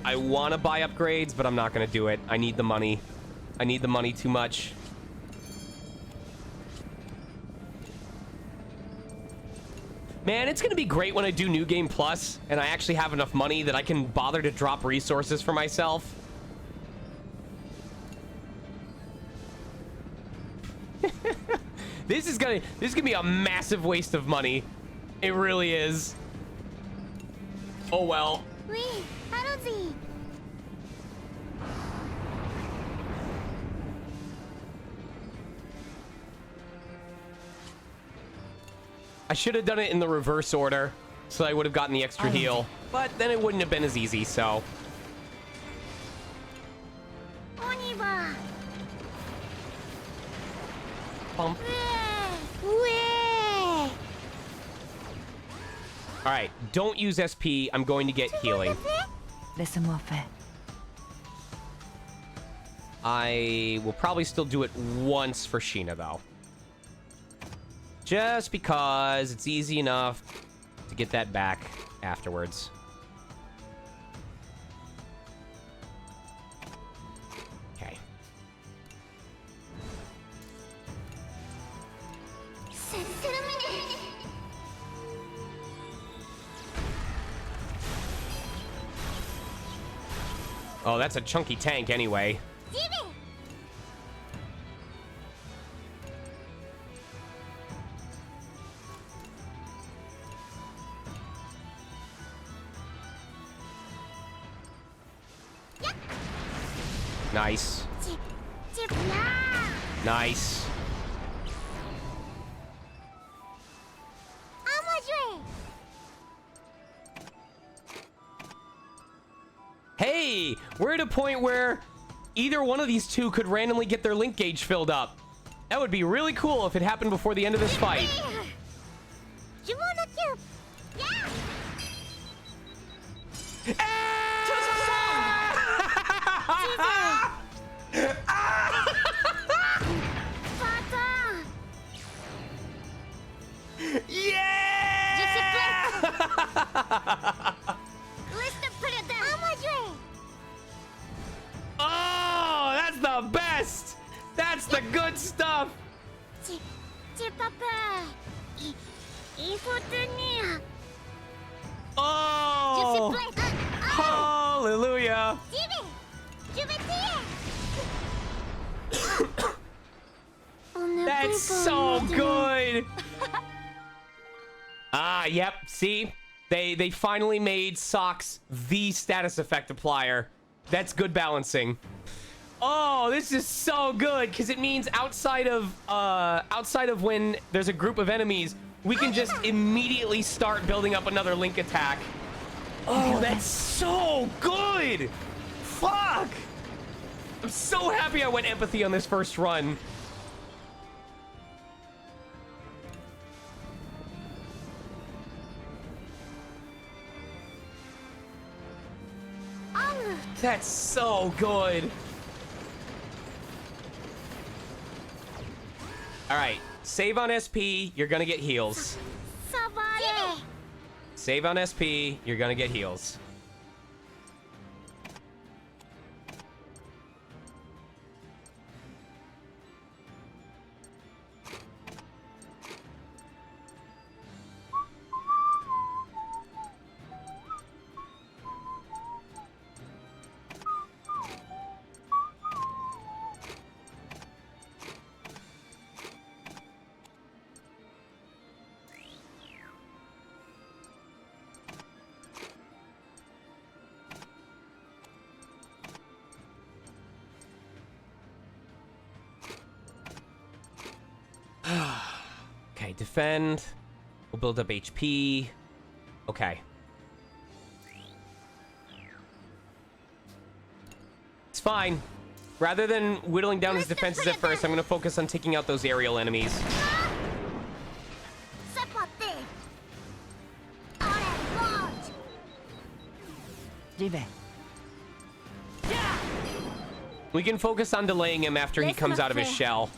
I want to buy upgrades, but I'm not going to do it. I need the money. I need the money too much. Man, it's going to be great when I do New Game Plus and I actually have enough money that I can bother to drop resources for myself. This is gonna be a massive waste of money. It really is. Oh well. Oui, allons-y. I should have done it in the reverse order, so I would have gotten the extra heal. But then it wouldn't have been as easy, so. On y va. Bump. Ouais. Alright, don't use SP. I'm going to get healing. Laisse-moi faire. I will probably still do it once for Sheena, though. Just because it's easy enough to get that back afterwards. Okay. Oh, that's a chunky tank anyway. Nice. Nice. Hey, we're at a point where either one of these two could randomly get their link gauge filled up. That would be really cool if it happened before the end of this fight. Oh, that's the best! That's the good stuff! Oh! Hallelujah! That's so good! Ah, yep, see? They finally made socks the status effect applier. That's good balancing. Oh, this is so good because it means outside of when there's a group of enemies, we can just immediately start building up another link attack. Oh, that's so good! Fuck! I'm so happy I went empathy on this first run. That's so good. All right, save on SP, you're gonna get heals. Save on SP, you're gonna get heals. Okay, defend. We'll build up HP. Okay. It's fine. Rather than whittling down his defenses at first, I'm going to focus on taking out those aerial enemies. We can focus on delaying him after he comes out of his shell.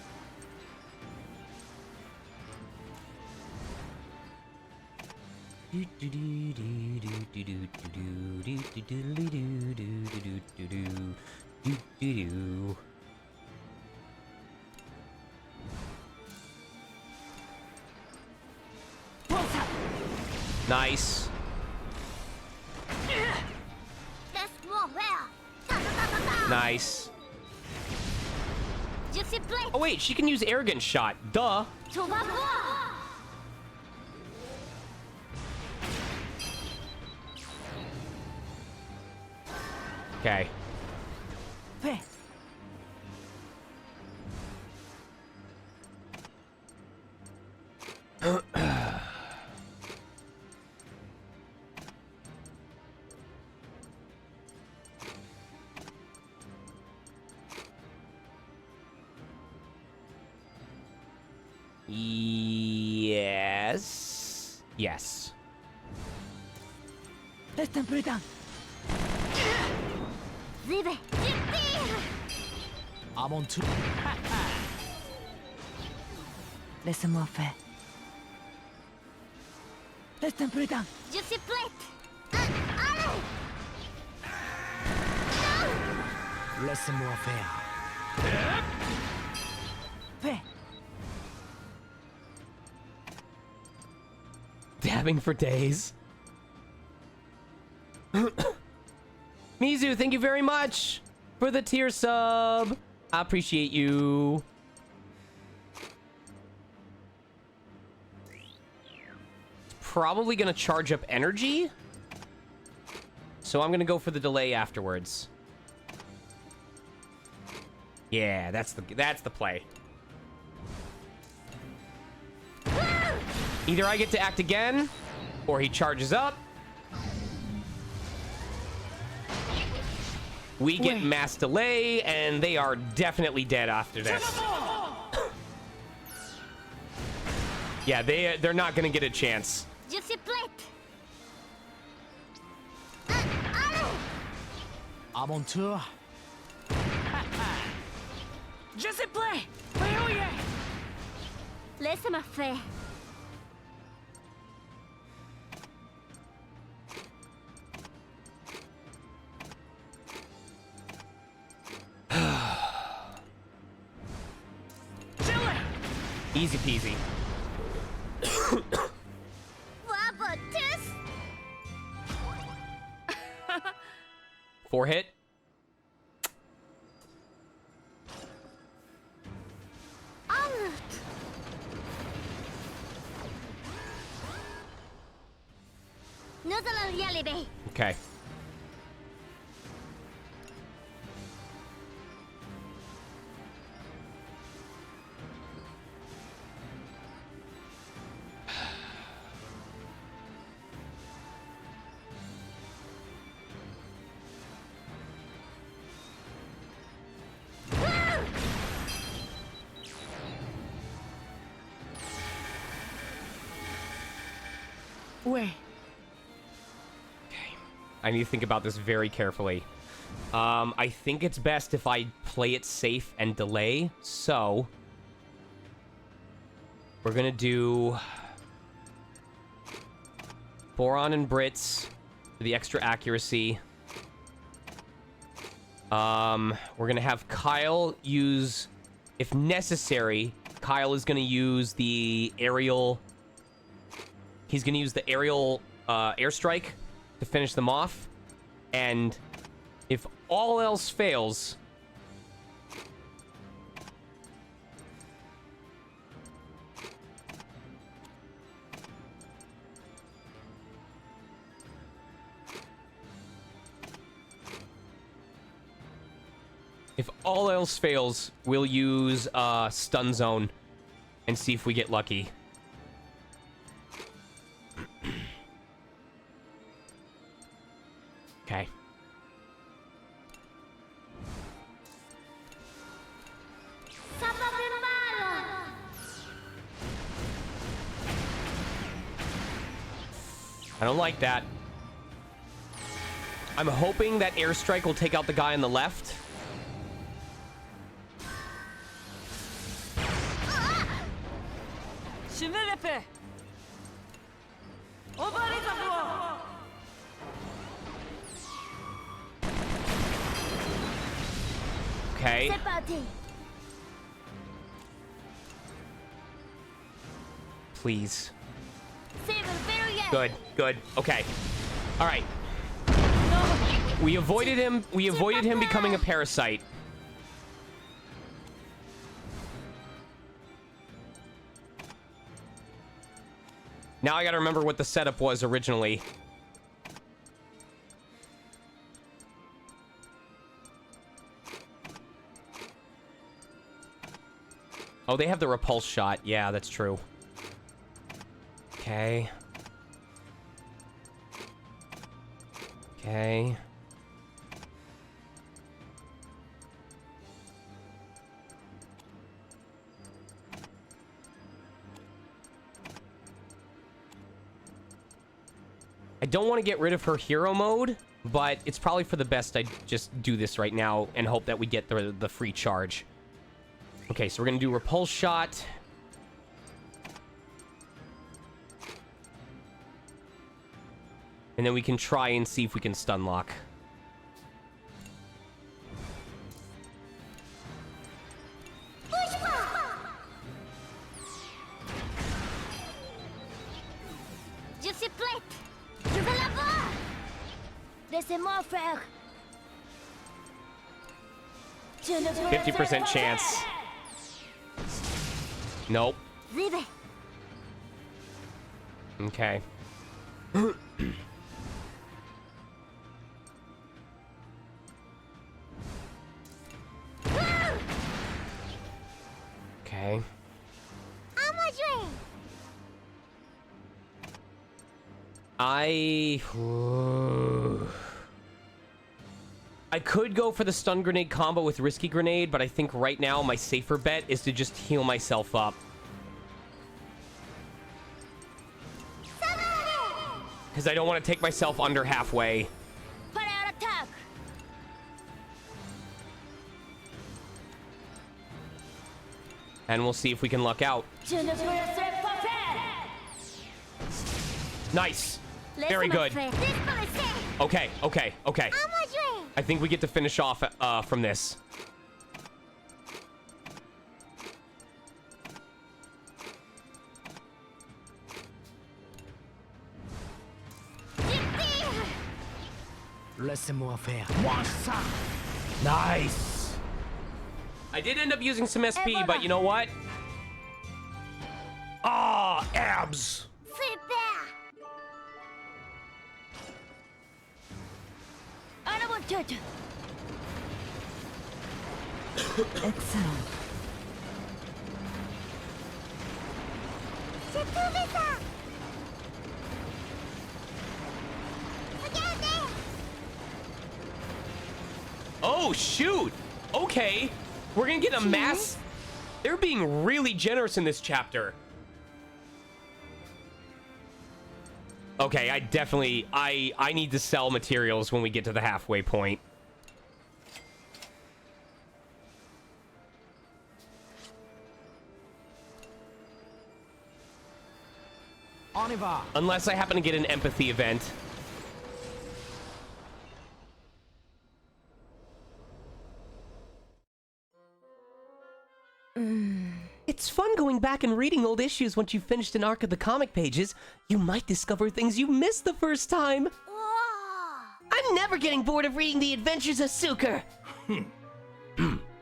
Nice. Nice. Oh wait, she can use arrogant shot. Duh. Okay. Yes. Yes. I'm on two. Laisse-moi faire. Laisse-moi plus d'un. Laisse-moi faire. Fais. Dabbing for days. Mizu, thank you very much for the tier sub. I appreciate you. Probably gonna charge up energy, so I'm gonna go for the delay afterwards. Yeah, that's the play. Either I get to act again, or he charges up. We get mass delay, and they are definitely dead after this. Yeah, they're not gonna get a chance. Je suis prête. Aventure. Je suis prêt. Verrouillé. Laisse-moi faire. Easy peasy. Bravo tous. 4 hit. Nous allons y arriver. Okay. Ouais. I need to think about this very carefully. I think it's best if I play it safe and delay. So we're gonna do Boron and Brits for the extra accuracy. We're gonna have Kyle use, if necessary, Kyle is gonna use the aerial. He's gonna use the aerial airstrike to finish them off, and if all else fails, we'll use stun zone and see if we get lucky. Okay. I don't like that. I'm hoping that airstrike will take out the guy on the left. Je vais le faire. On va les avoir. Okay. C'est parti. Please. C'est verrouillé. Good, good. Okay. All right. We avoided him. We avoided him becoming a parasite. Now I gotta remember what the setup was originally. Oh, they have the repulse shot. Yeah, that's true. Okay. Okay. I don't want to get rid of her hero mode, but it's probably for the best I just do this right now and hope that we get the free charge. Okay, so we're going to do repulse shot. And then we can try and see if we can stun lock. Je suis prête. Je vais la voir. Laissez-moi faire. 50% chance. Nope. Okay. Okay. I could go for the stun grenade combo with risky grenade, but I think right now my safer bet is to just heal myself up. Because I don't want to take myself under halfway. And we'll see if we can luck out. Nice. Very good. Okay, okay, okay. I think we get to finish off from this. Laissez-moi faire. Nice. I did end up using some SP, but you know what? Ah, abs! Excellent. Oh, shoot. Okay. We're gonna get a mass... They're being really generous in this chapter. Okay, I definitely... I need to sell materials when we get to the halfway point. Unless I happen to get an empathy event. It's fun going back and reading old issues once you've finished an arc of the comic pages. You might discover things you missed the first time. I'm never getting bored of reading the adventures of Suker.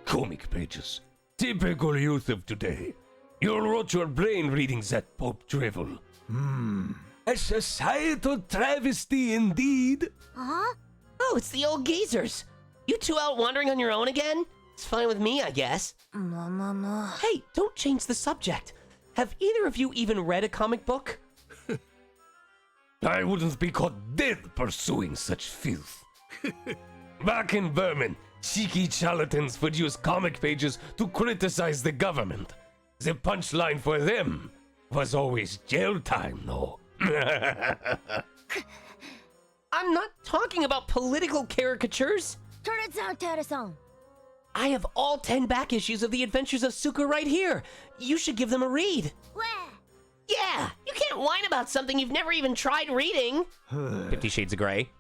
Comic pages. Typical youth of today. You'll rot your brain reading that pulp drivel. A societal travesty indeed. Oh, it's the old geezers. You two out wandering on your own again? It's fine with me, I guess. Hey, don't change the subject. Have either of you even read a comic book? I wouldn't be caught dead pursuing such filth. Back in Vermin, cheeky charlatans would use comic pages to criticize the government. The punchline for them was always jail time, though. I'm not talking about political caricatures. I have all 10 back issues of The Adventures of Suka right here. You should give them a read. Yeah, you can't whine about something you've never even tried reading. 50 Shades of Grey.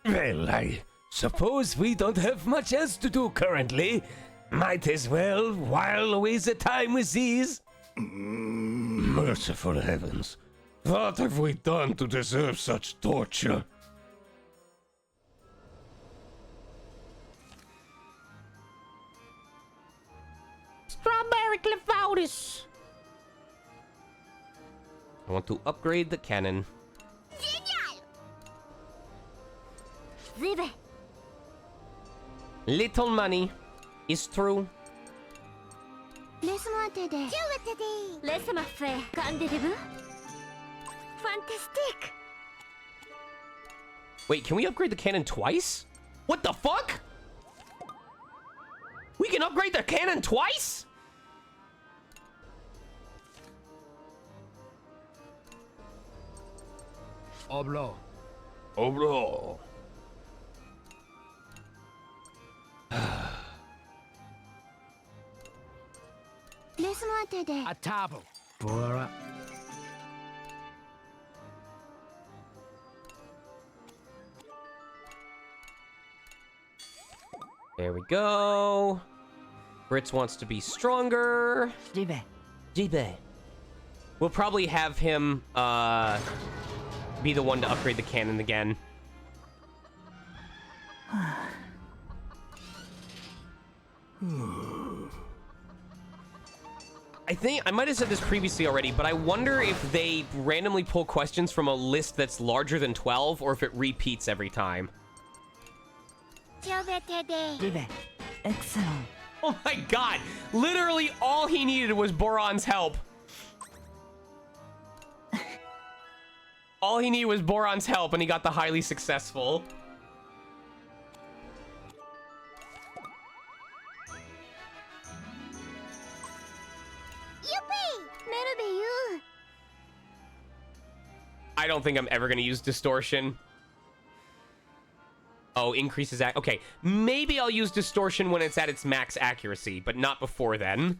Well, I suppose we don't have much else to do currently. Might as well while away the time with these. Merciful heavens. What have we done to deserve such torture? Strawberry Clefautis. I want to upgrade the cannon. Little money is true. Laisse-moi t'aider. Laisse-moi faire. Qu'entendez-vous? Fantastique. Wait, can we upgrade the cannon twice? What the fuck? We can upgrade the cannon twice? Oblo. Oblo. Laisse-moi t'aider. À table. Voilà. There we go. Fritz wants to be stronger. Jibe. We'll probably have him be the one to upgrade the cannon again. I think I might have said this previously already, but I wonder if they randomly pull questions from a list that's larger than 12 or if it repeats every time. Excellent. Oh my god! Literally all he needed was Boron's help. All he needed was Boron's help and he got the highly successful. I don't think I'm ever going to use distortion. Oh, increases... Okay, maybe I'll use distortion when it's at its max accuracy, but not before then.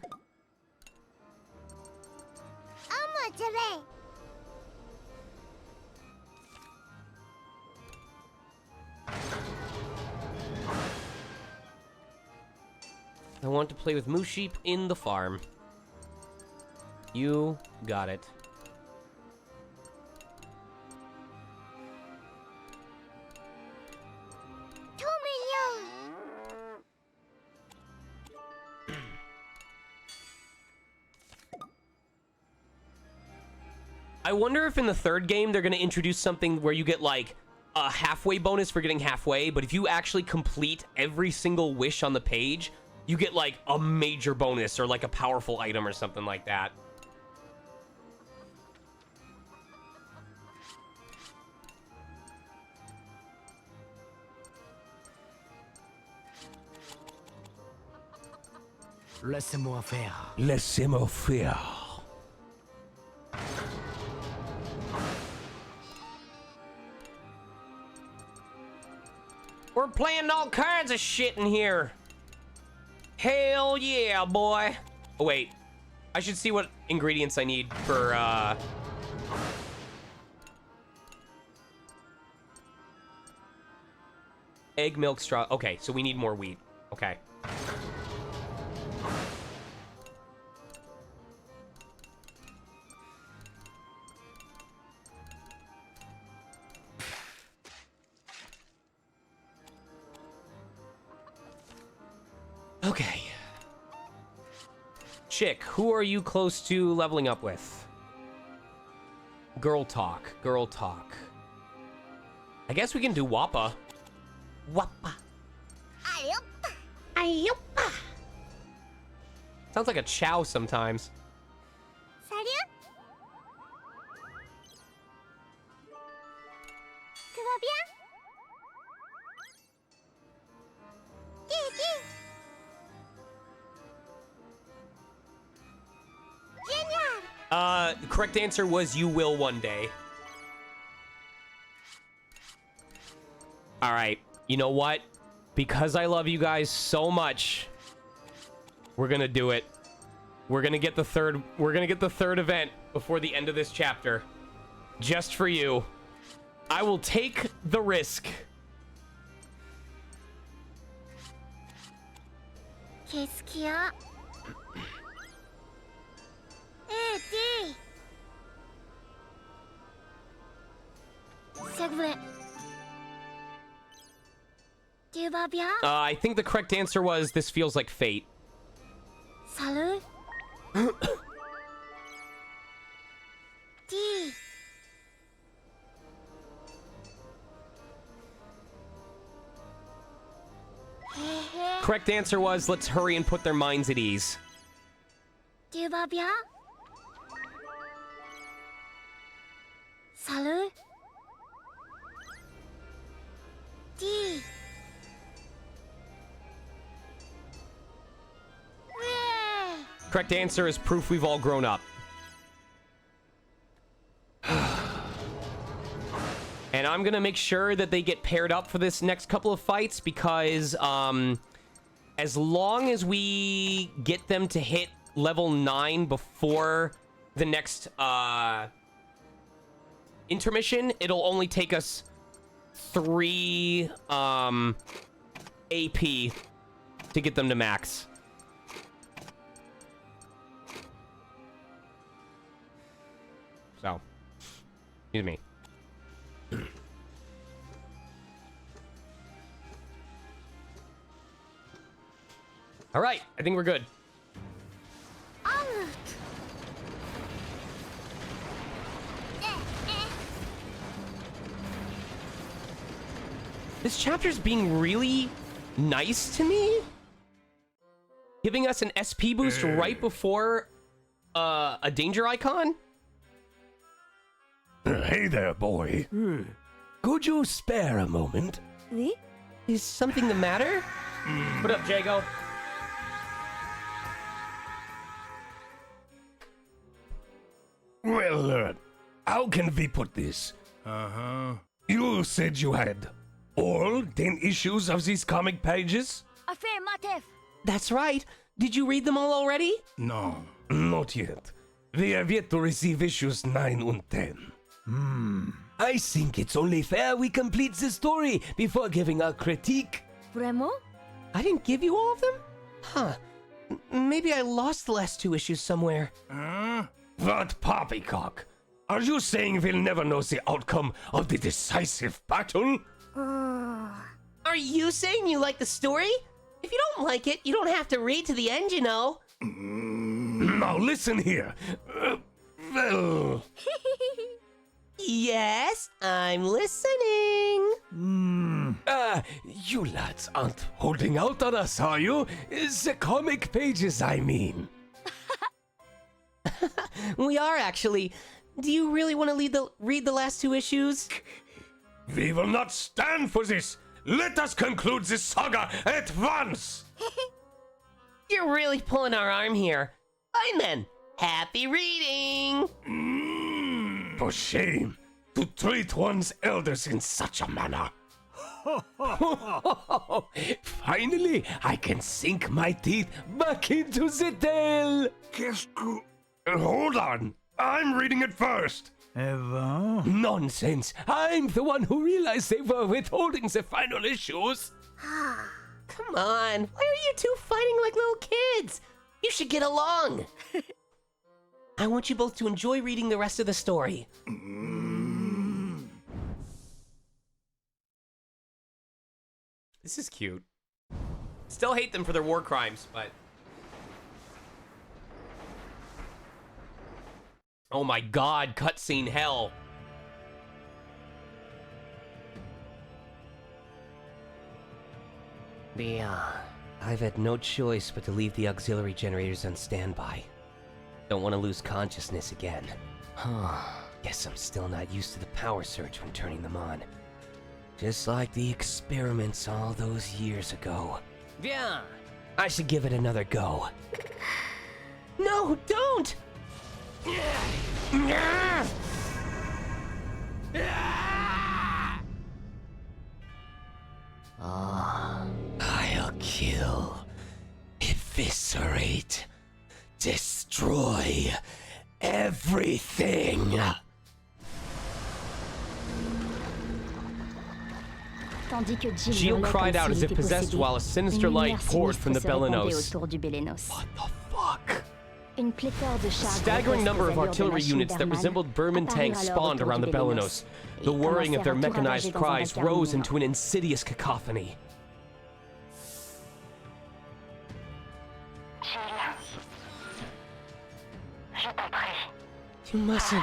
I want to play with moose sheep in the farm. You got it. I wonder if in the third game they're going to introduce something where you get like a halfway bonus for getting halfway, but if you actually complete every single wish on the page, you get like a major bonus or like a powerful item or something like that. Laissez-moi faire. Laissez-moi faire. We're playing all kinds of shit in here. Hell yeah, boy. Oh, wait. I should see what ingredients I need for, egg, milk, straw. Okay, so we need more wheat. Okay. Okay. Chick, who are you close to leveling up with? Girl talk. Girl talk. I guess we can do Wappa. Wappa. Ayoppa. Sounds like a chow sometimes. The correct answer was you will one day. All right. You know what? Because I love you guys so much, we're going to do it. We're going to get the third event before the end of this chapter. Just for you. I will take the risk. I think the correct answer was this feels like fate. Salut. D. Correct answer was let's hurry and put their minds at ease. Tu vas bien? Salut. D. Correct answer is proof we've all grown up. And I'm gonna make sure that they get paired up for this next couple of fights because as long as we get them to hit level 9 before the next intermission, it'll only take us 3 AP to get them to max. So, excuse me. All right, I think we're good. Out. This chapter's being really nice to me. Giving us an SP boost right before a danger icon. Hey there, boy. Could you spare a moment? Is something the matter? What up, Jago? Well, how can we put this? You said you had all 10 issues of these comic pages? Affirmative. That's right. Did you read them all already? No, not yet. We have yet to receive issues 9 and 10. I think it's only fair we complete the story before giving our critique. Vraiment? I didn't give you all of them? Huh. Maybe I lost the last 2 issues somewhere. What poppycock? Are you saying we'll never know the outcome of the decisive battle? Are you saying you like the story? If you don't like it, you don't have to read to the end, you know. Now listen here. Well... Yes, I'm listening. You lads aren't holding out on us, are you? The comic pages, I mean. We are actually. Do you really want to read the last 2 issues? We will not stand for this. Let us conclude this saga at once. You're really pulling our arm here. Fine then. Happy reading. For shame to treat one's elders in such a manner. Finally, I can sink my teeth back into the tail. Hold on. I'm reading it first. Nonsense. I'm the one who realized they were withholding the final issues. Come on. Why are you two fighting like little kids? You should get along. I want you both to enjoy reading the rest of the story. This is cute. Still hate them for their war crimes, but... Oh my god, cutscene hell. I've had no choice but to leave the auxiliary generators on standby. Don't want to lose consciousness again. Guess I'm still not used to the power surge when turning them on. Just like the experiments all those years ago. Yeah, I should give it another go. No, don't! I'll kill, eviscerate, destroy everything. Tandis que Jill cried out as if possessed while a sinister light poured from the Belenos. What the fuck? A staggering number of artillery units that resembled Berman tanks spawned around the Belenos. The whirring of their mechanized cries rose into an insidious cacophony. You mustn't.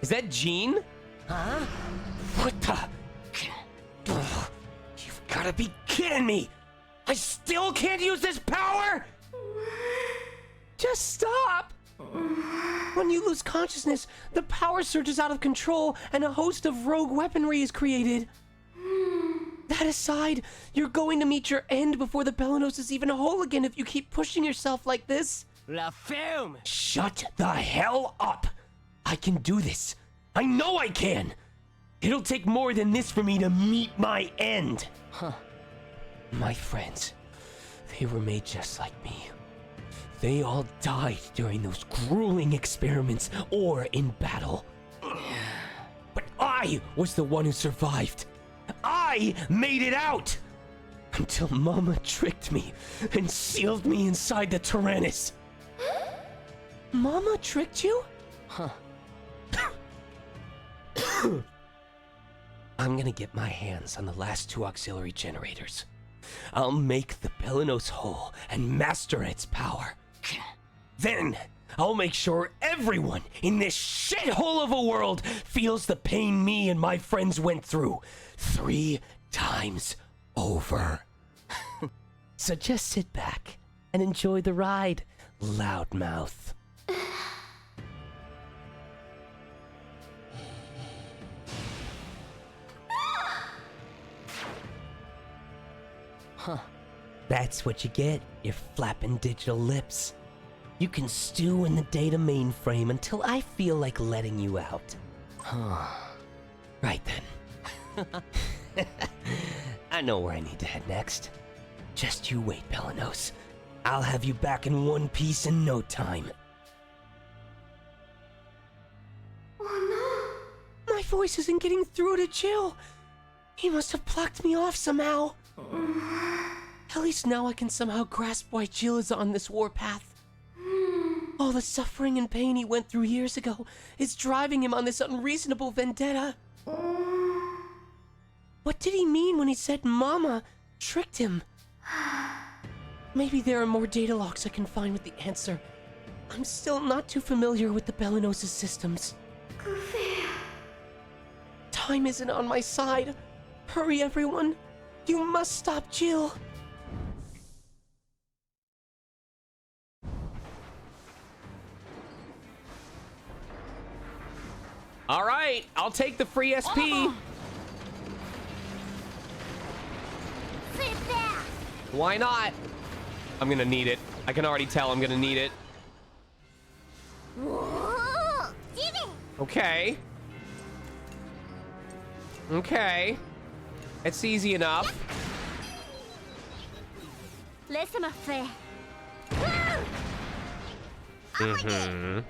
Is that Jean? Huh? What the? You've gotta be kidding me! I still can't use this power? Just stop! When you lose consciousness, the power surges out of control and a host of rogue weaponry is created. That aside, you're going to meet your end before the Belenos is even whole again if you keep pushing yourself like this. La ferme! Shut the hell up! I can do this. I know I can! It'll take more than this for me to meet my end. My friends, they were made just like me. They all died during those grueling experiments or in battle. But I was the one who survived. I made it out! Until Mama tricked me and sealed me inside the Tyrannus. Mama tricked you? I'm gonna get my hands on the last 2 auxiliary generators. I'll make the Pelinos whole and master its power. Then, I'll make sure everyone in this shithole of a world feels the pain me and my friends went through 3 times over. So just sit back and enjoy the ride, loudmouth. Huh. That's what you get, your flapping digital lips. You can stew in the data mainframe until I feel like letting you out. Huh. Right then. I know where I need to head next. Just you wait, Pelinos. I'll have you back in one piece in no time. Oh no! My voice isn't getting through to Jill. He must have plucked me off somehow. At least now I can somehow grasp why Jill is on this warpath. All the suffering and pain he went through years ago is driving him on this unreasonable vendetta. What did he mean when he said Mama tricked him? Maybe there are more data logs I can find with the answer. I'm still not too familiar with the Pelinos' systems. Goofy. Time isn't on my side. Hurry, everyone. You must stop Jill. All right, I'll take the free SP. Why not? I'm gonna need it. I can already tell I'm gonna need it. Okay. Okay. It's easy enough. Mm-hmm.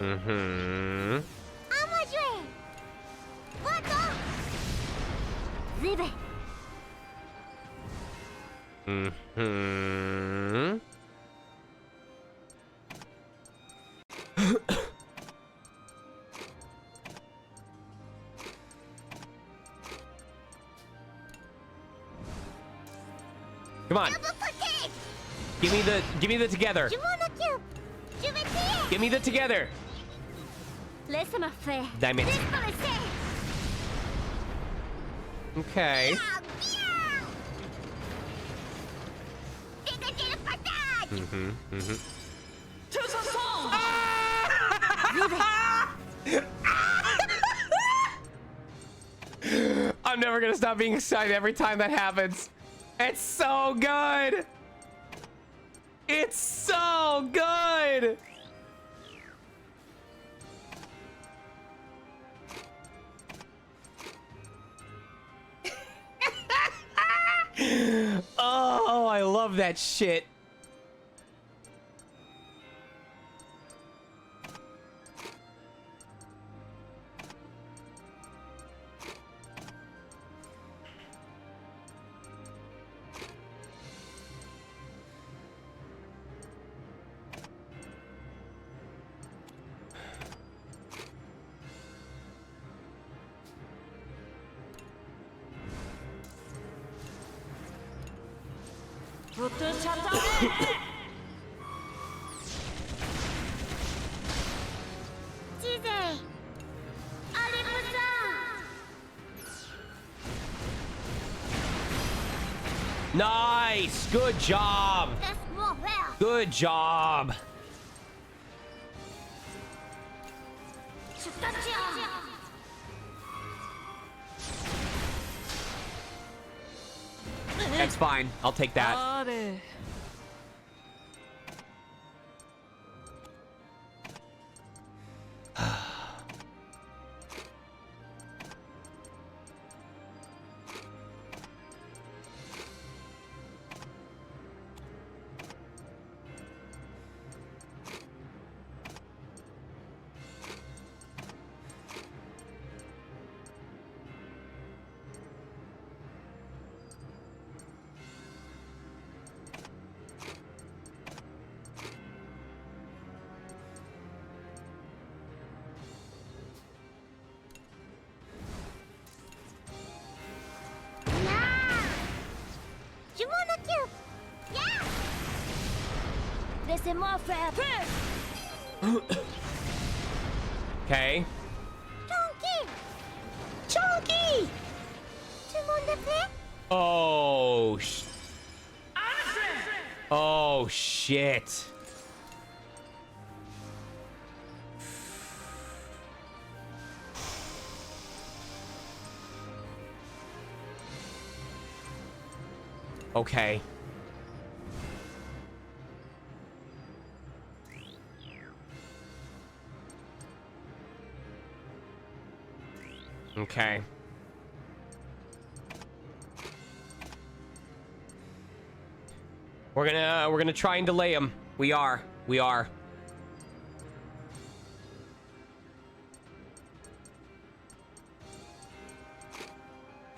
Mm-hmm. Mm-hmm. Come on. Give me the together. Give me the together. Damn it. Okay. Mm-hmm. Mm-hmm. I'm never gonna stop being excited every time that happens. It's so good. It's so good. Oh, I love that shit. Nice! Good job! Good job! That's fine. I'll take that. Laissez-moi faire. Okay. Chunky! Chunky! Tout le monde est prêt? Oh, oh, shit. Okay. Okay. We're gonna try and delay him. We are.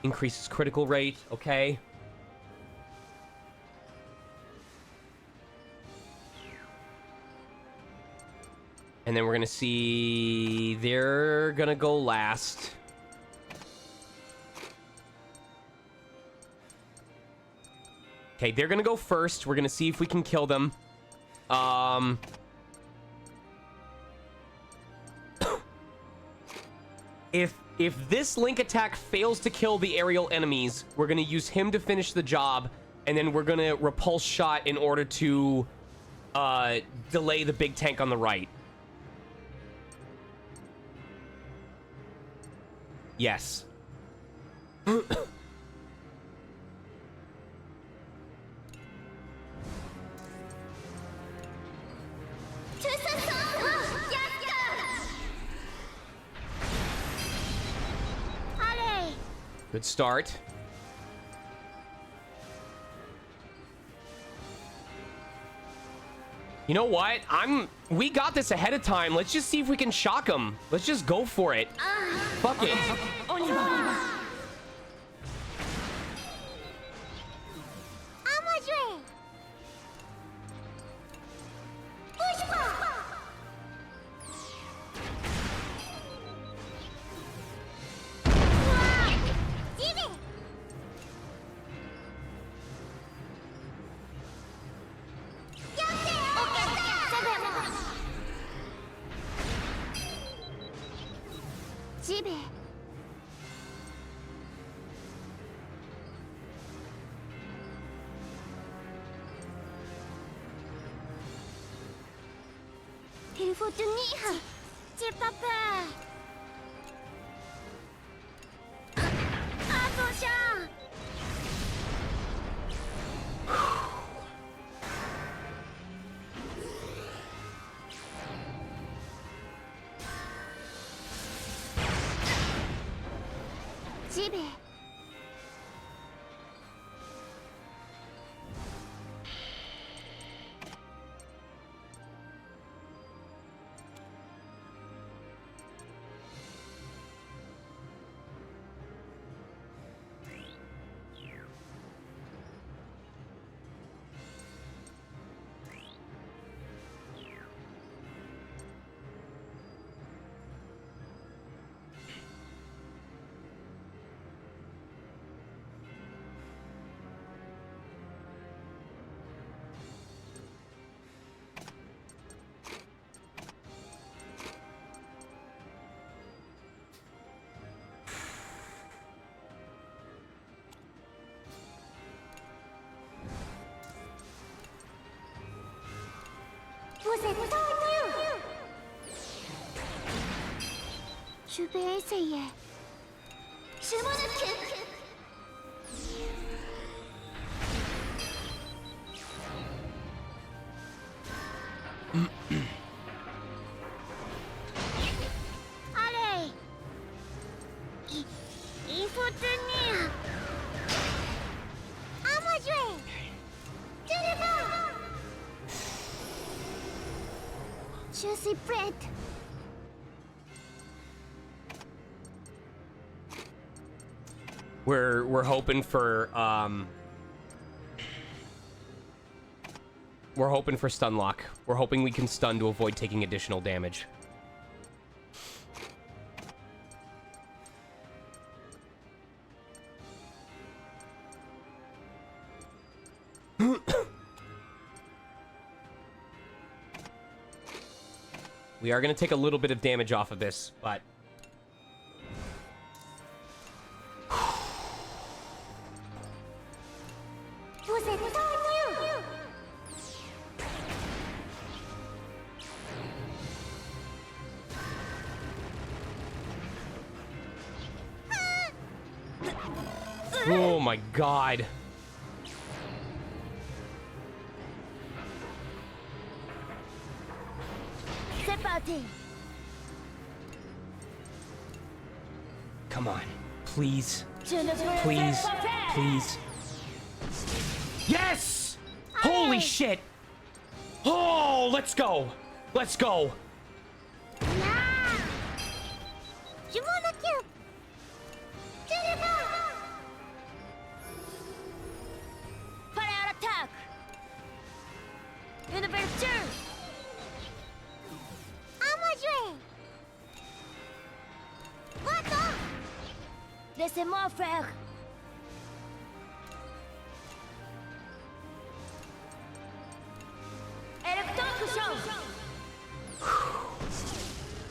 Increases critical rate, okay. And then we're gonna see they're gonna go last. Okay, they're gonna go first. We're gonna see if we can kill them. If this Link attack fails to kill the aerial enemies, we're gonna use him to finish the job, and then we're gonna repulse shot in order to delay the big tank on the right. Yes. Good start. You know what? We got this ahead of time. Let's just see if we can shock him. Let's just go for it. Fuck it. Il faut tenir. J'ai pas peur. Attention. J'y vais. Vous êtes tendu. Je vais essayer. Je m'en occupe. Allez. Il faut tenir. À moi jouer. Tenez bon. Je suis prête. We're hoping for we're hoping for stun lock. We're hoping we can stun to avoid taking additional damage. We are going to take a little bit of damage off of this, but... Vous êtes tendu. Oh my god. C'est parti. Come on. Please. Je ne peux Please. pas faire. Please. Yes! Holy shit! Oh, let's go! Let's go! Là. Je m'en occupe. Je le vois. Prêt à l'attaque. Une ouverture. À moi jouer. Va-t'en. Laissez-moi faire.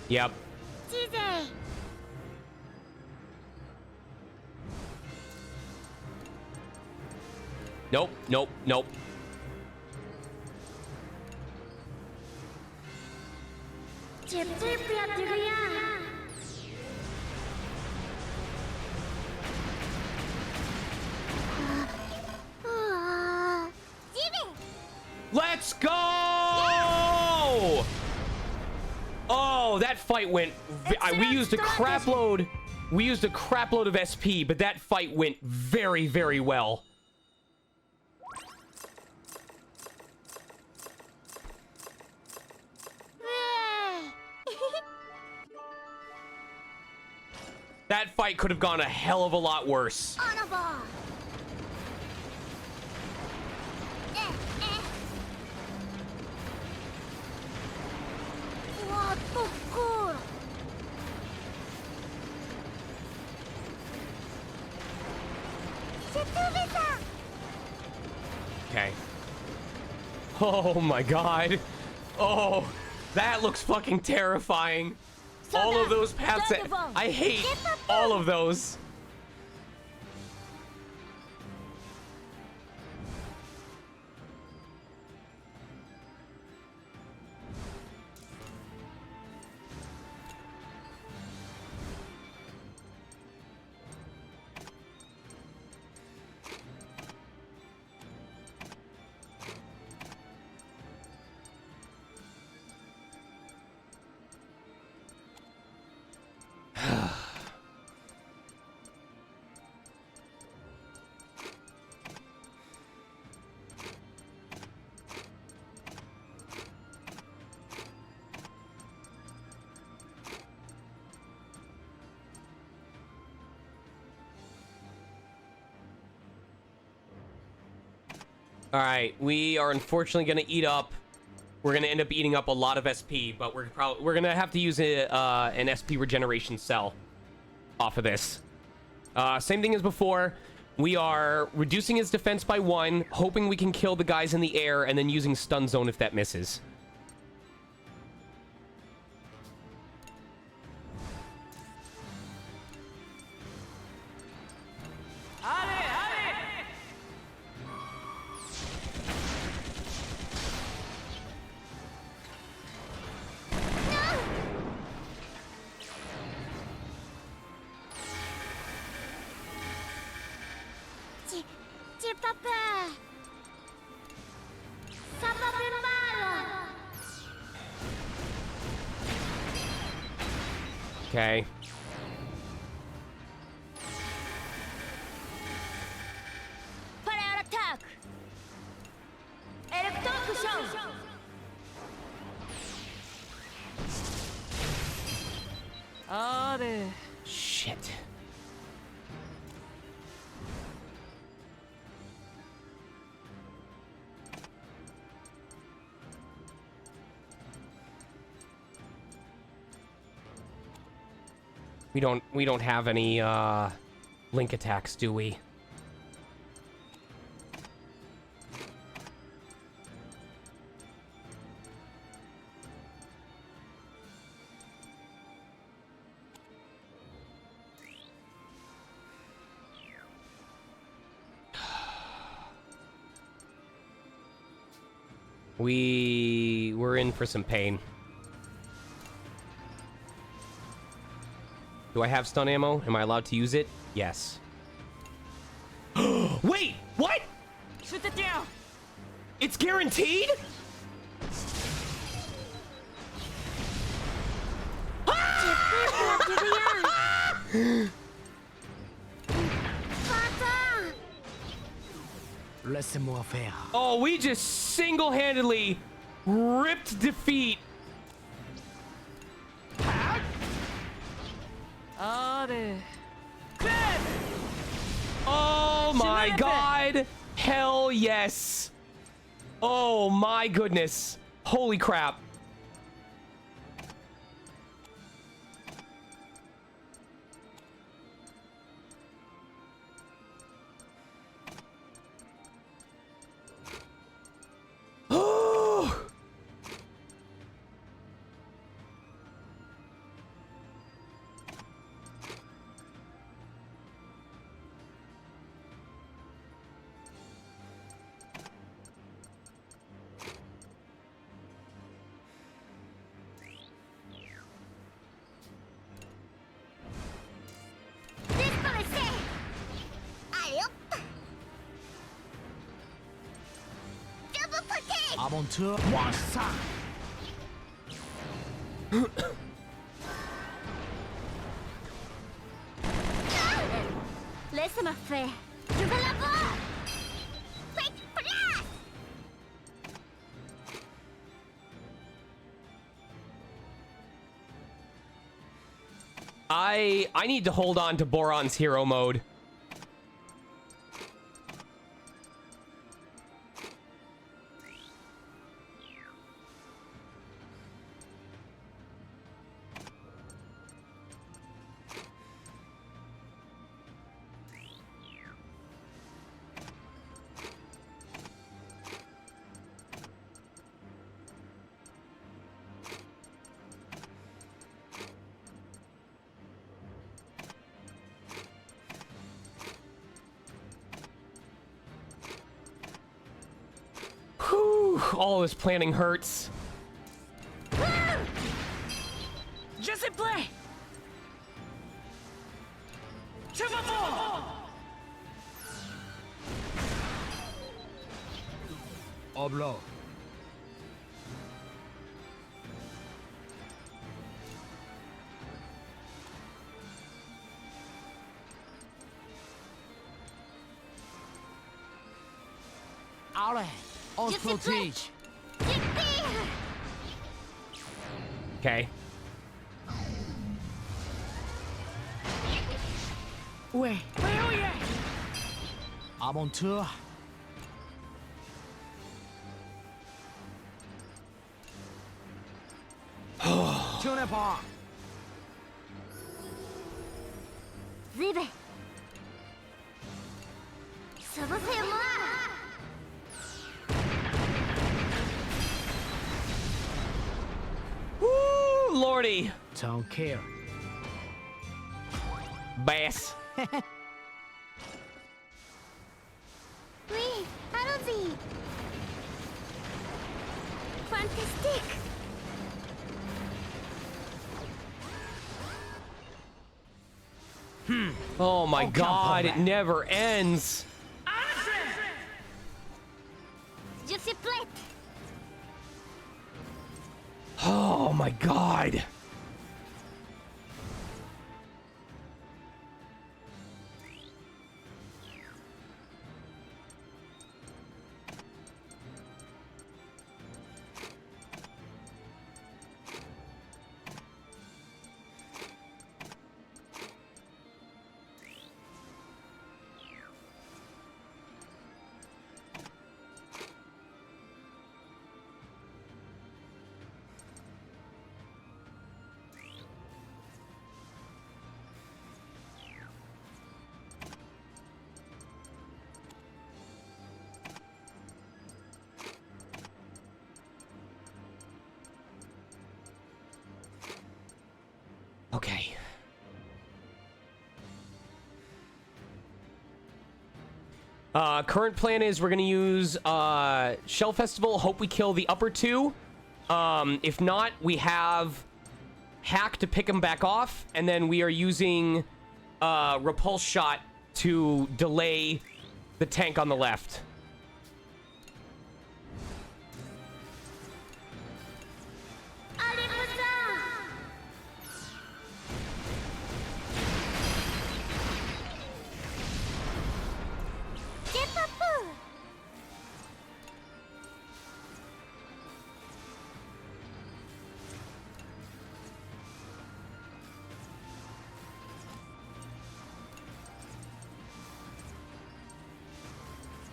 Yep. Disais. Nope, nope, nope. J'ai plus peur de rien. J'y vais. Let's go! Oh, that fight went... we used a crap load. We used a crap load of SP, but that fight went very, very well. That fight could have gone a hell of a lot worse. En avant. Wow, trop cool. J'ai trouvé ça. Okay. Oh my god. Oh, that looks fucking terrifying. All of those paths that... I hate all of those. All right, we are unfortunately going to eat up. We're going to end up eating up a lot of SP, but we're going to have to use an SP regeneration cell off of this. Same thing as before. We are reducing his defense by 1, hoping we can kill the guys in the air, and then using stun zone if that misses. J'ai pas peur. Ça va faire mal. Okay. Prêt à l'attaque. Électrocution. Allez. Shit. We don't have any link attacks, do we? We're in for some pain. Do I have stun ammo? Am I allowed to use it? Yes. Wait, what? Shoot it down. It's guaranteed? Laissez-moi faire. Oh, we just single-handedly ripped defeat. Allez. Oh my god. Hell yes. Oh my goodness. Holy crap. Aventure, moi ça. Laisse-moi faire. Je veux la voir. Quick, place. I need to hold on to Boron's hero mode. Whew, all this planning hurts. Je sais play. Je veux voir. Oblo. Allez, on se protège. Okay. Ouais, ouais. Aventure. Tourne pas. Vive. Sauvez-moi. Woo, lordy. Don't care. Bass. Oui, allons-y. Fantastique. Oh my Oh, god, come it on. never ends. Je suis prête. Oh my god. Current plan is we're gonna use Shell Festival. Hope we kill the upper two. If not, we have Hack to pick them back off, and then we are using Repulse Shot to delay the tank on the left.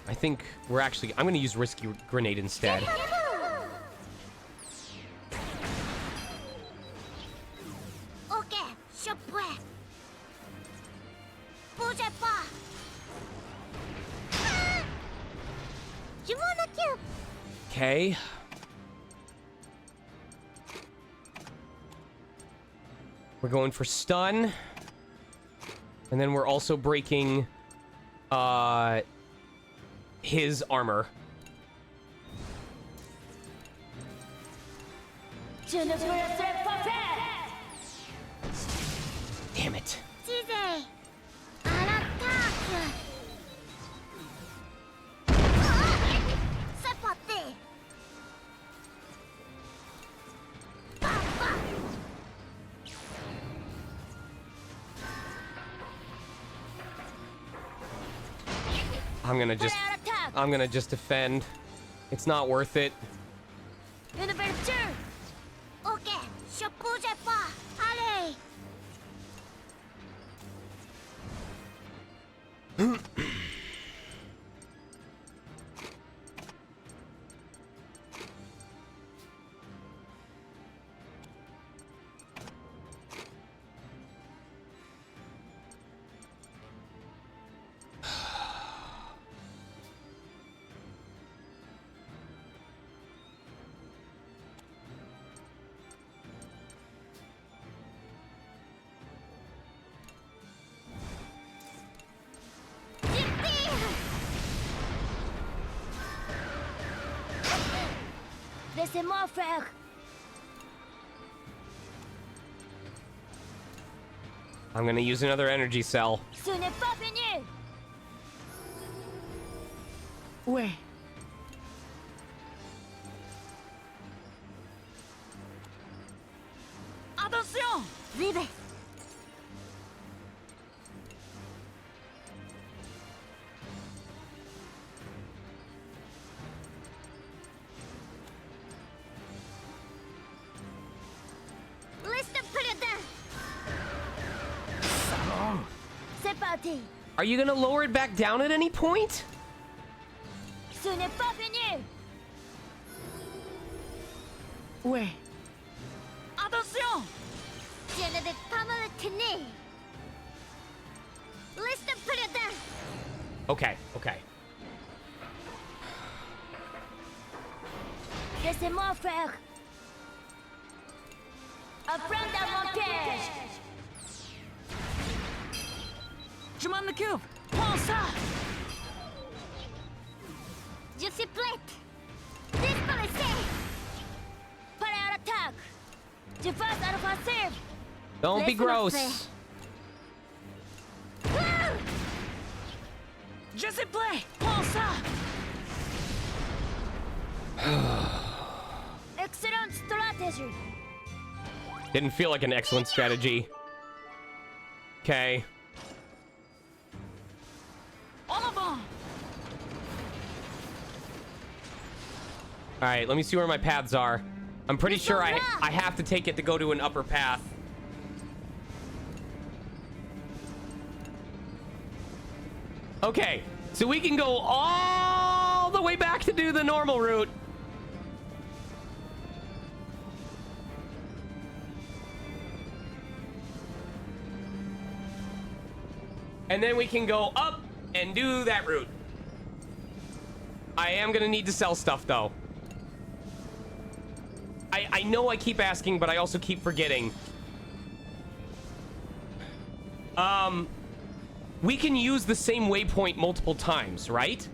I think we're actually... I'm going to use Risky Grenade instead. Okay. We're going for stun. And then we're also breaking his armor. Damn it. I'm gonna just defend. It's not worth it. Laissez-moi faire. I'm gonna use another energy cell. Ce n'est pas fini. Ouais. Attention! Vive. Are you gonna lower it back down at any point? Ce n'est pas fini. Ouais. Attention! Je ne vais pas me retenir. Laisse-le prendre. Okay, okay. Laissez-moi faire. Apprendre à mon piège. Je m'en occupe! Prends ça! Je suis prête. Disparaissez. Prêt à l'attaque. Je passe à l'offensive. Don't be Laisse-moi gross. faire. Je suis prêt! Prends ça! Excellent strategy. Didn't feel like an excellent strategy. Okay. All right, let me see where my paths are. I'm pretty sure I have to take it to go to an upper path. Okay, so we can go all the way back to do the normal route. And then we can go up and do that route. I am gonna need to sell stuff though. I know I keep asking, but I also keep forgetting. we can use the same waypoint multiple times, right?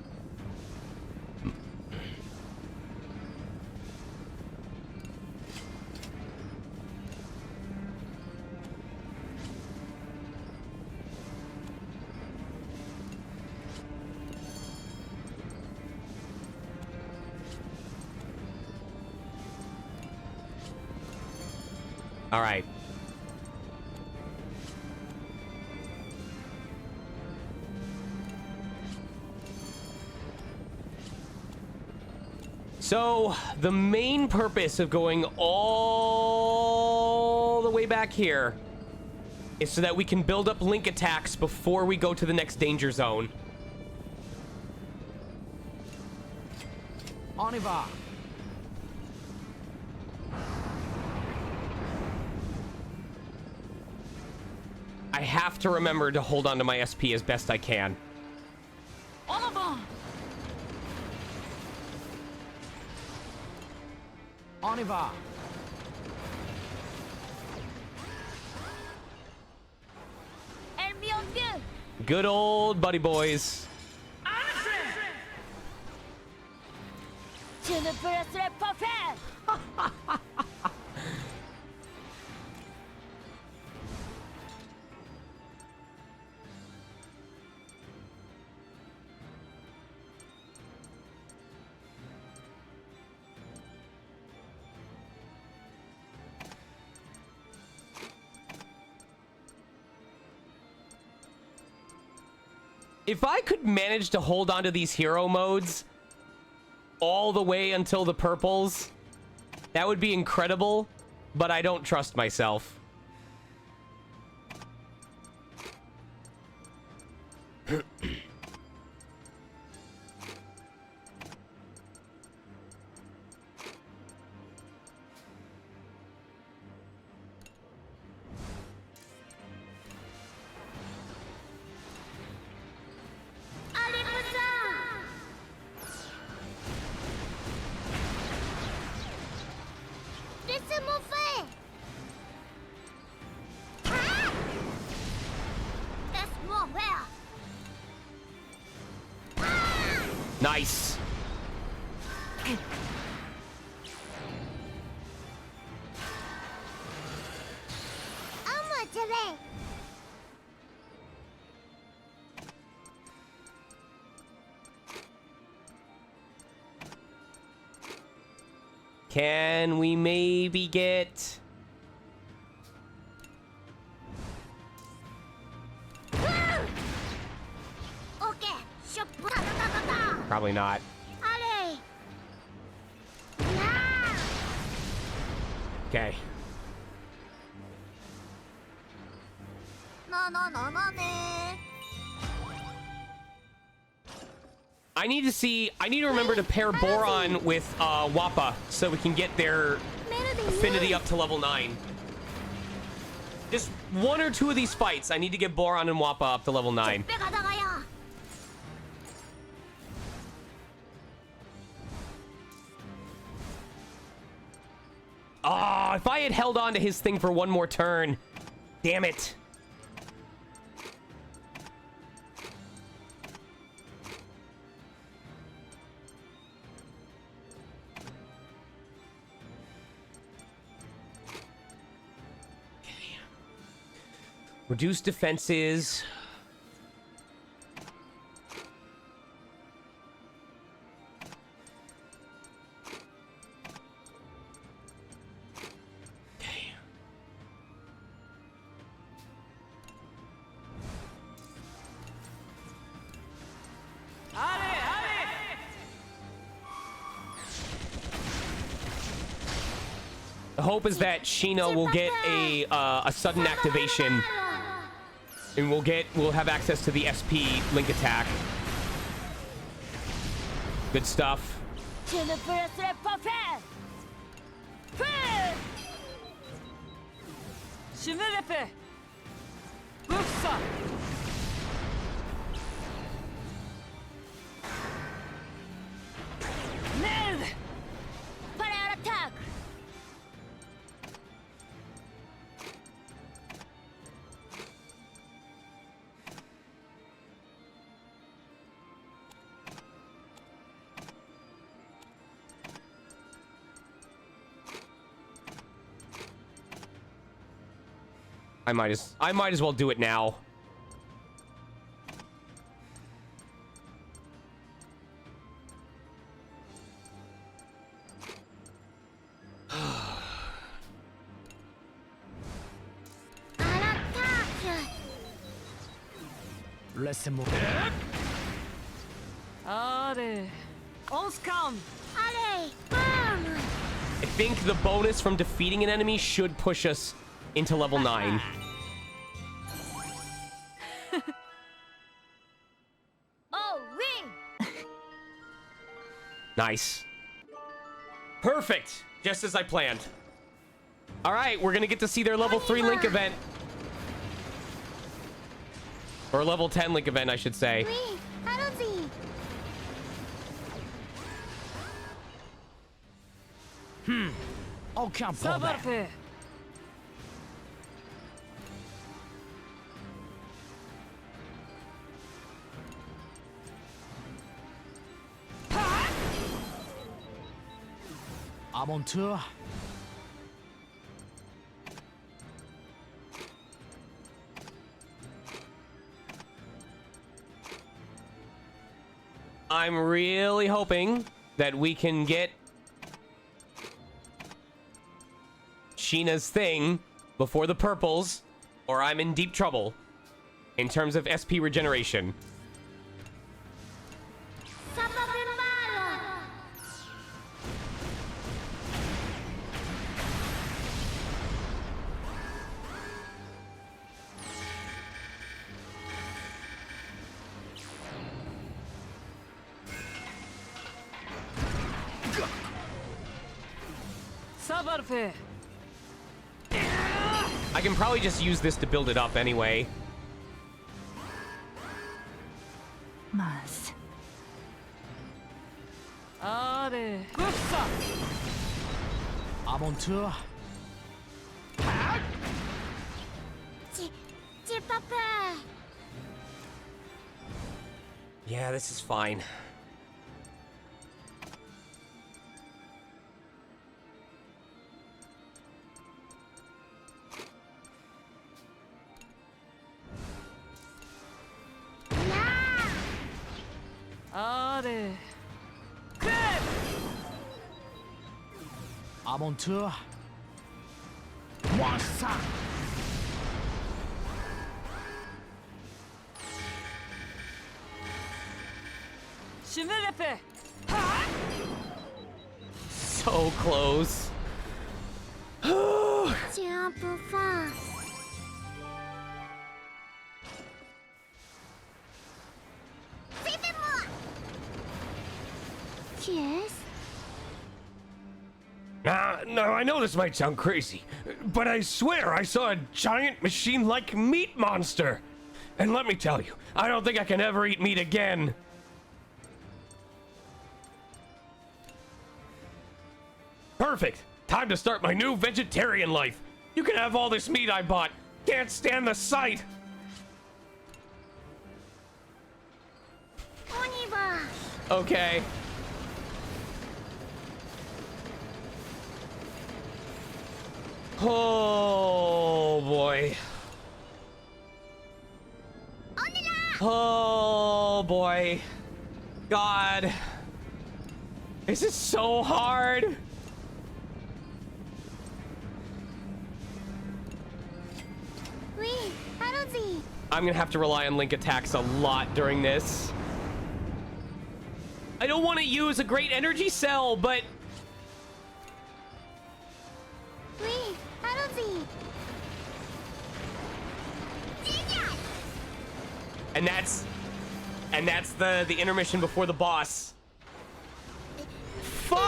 All right. So, the main purpose of going all the way back here is so that we can build up link attacks before we go to the next danger zone. On y va. I have to remember to hold on to my SP as best I can. En avant. On y va. Ennemi en vue. Good old buddy boys. Je ne peux laisser pas faire. If I could manage to hold on to these hero modes all the way until the purples, that would be incredible, but I don't trust myself. Allez, cousin. Laissez-moi faire. Ah! Laisse-moi faire. Nice. À moi, je vais. Can we maybe get... Ok, je prends. Probably not. Allez. Ah! Okay. Non, non, non, non, mais... I need to remember to pair Boron with Wappa so we can get their affinity up to level 9. Just one or two of these fights, I need to get Boron and Wappa up to level 9. Ah, if I had held on to his thing for one more turn. Damn it. Reduce defenses. Okay. The hope is that Sheena will get a sudden activation. And we'll have access to the SP link attack. Good stuff. Je ne peux laisser pas faire. Feu! Je me l'épée. Pour ça. Merde! Prêt à l'attaque! I might as well do it now. Laissez-moi. Allez, on se calme. Allez, boom! I think the bonus from defeating an enemy should push us into level 9. Oh, oui! Nice. Perfect. Just as I planned. All right, we're going to get to see their level 3 Link event. Or level 10 Link event, I should say. Oui, allons-y! Aucun problème. À mon tour. I'm really hoping that we can get Sheena's thing before the purples, or I'm in deep trouble in terms of SP regeneration. Ça va faire mal! Ça va le faire. I can probably just use this to build it up anyway. Mince. Allez, coupe ça. À mon tour. J'ai pas peur! Yeah, this is fine. Allez. Crève. À mon tour. Moi ça. Je me le fais. So close. J'ai un peu faim. Suivez-moi! Qui est-ce? Now, I know this might sound crazy, but I swear I saw a giant machine-like meat monster. And let me tell you, I don't think I can ever eat meat again. Perfect. Time to start my new vegetarian life. You can have all this meat I bought. Can't stand the sight. On y va! Okay. Oh boy. On est là! Oh boy. God. This is so hard. Oui, allons-y! I'm gonna have to rely on Link attacks a lot during this. I don't want to use a great energy cell, but Oui, allons-y! Génial! and that's the intermission before the boss. Fuck!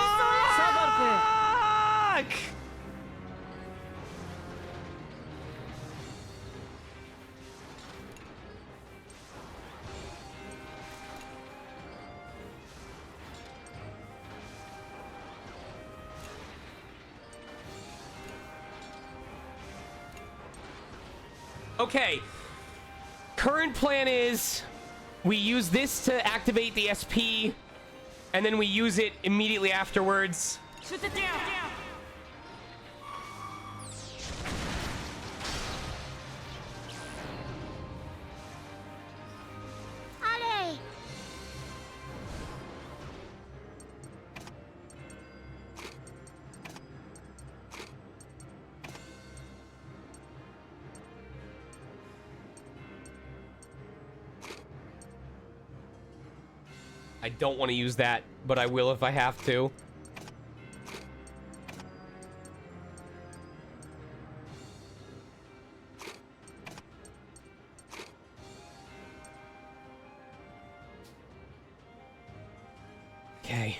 Okay. Current plan is we use this to activate the SP, and then we use it immediately afterwards. Shoot it down. I don't want to use that, but I will if I have to. Okay.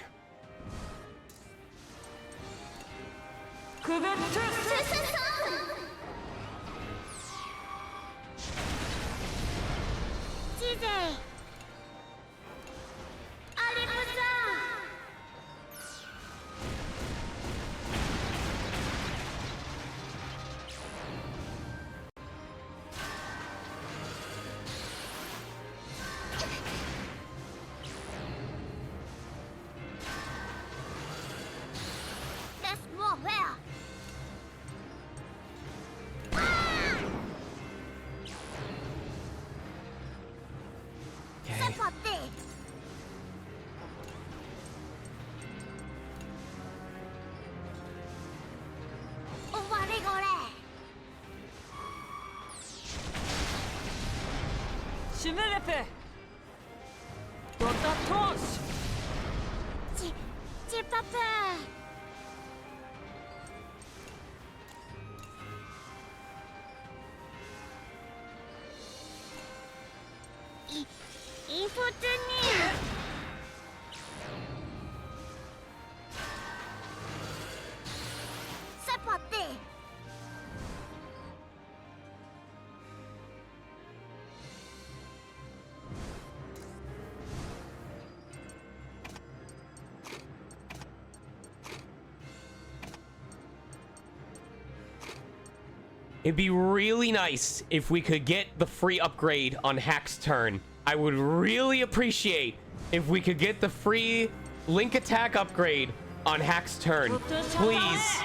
It'd be really nice if we could get the free upgrade on Hack's turn. I would really appreciate if we could get the free Link attack upgrade on Hack's turn. Please.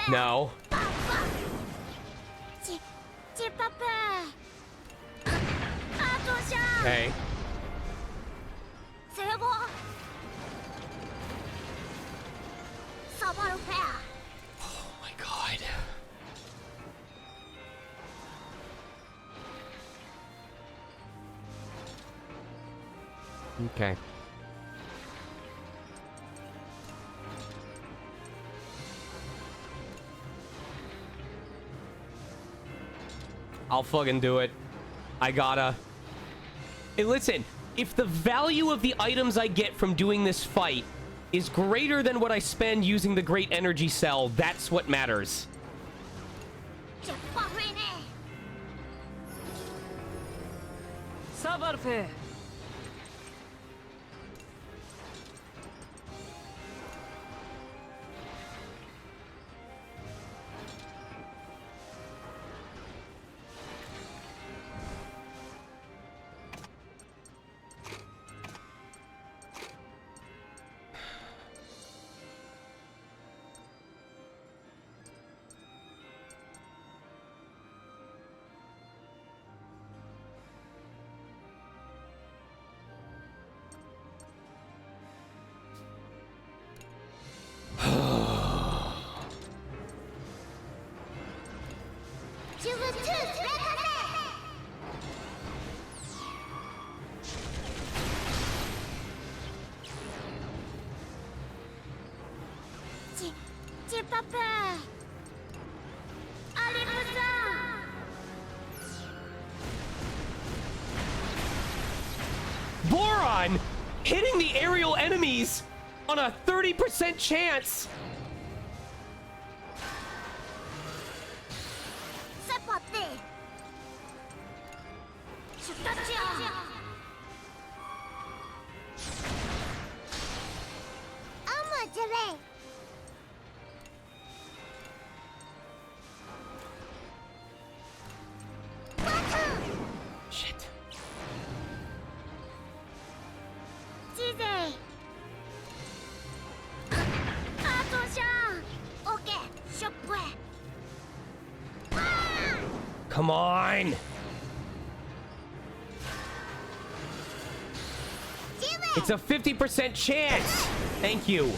No. Okay. Oh my god. Okay. I'll fucking do it. I gotta. Hey, listen, if the value of the items I get from doing this fight is greater than what I spend using the Great Energy Cell, that's what matters. Sabarfe. Boron hitting the aerial enemies on a 30% chance. Shit. Come on. It's a 50% chance. Thank you.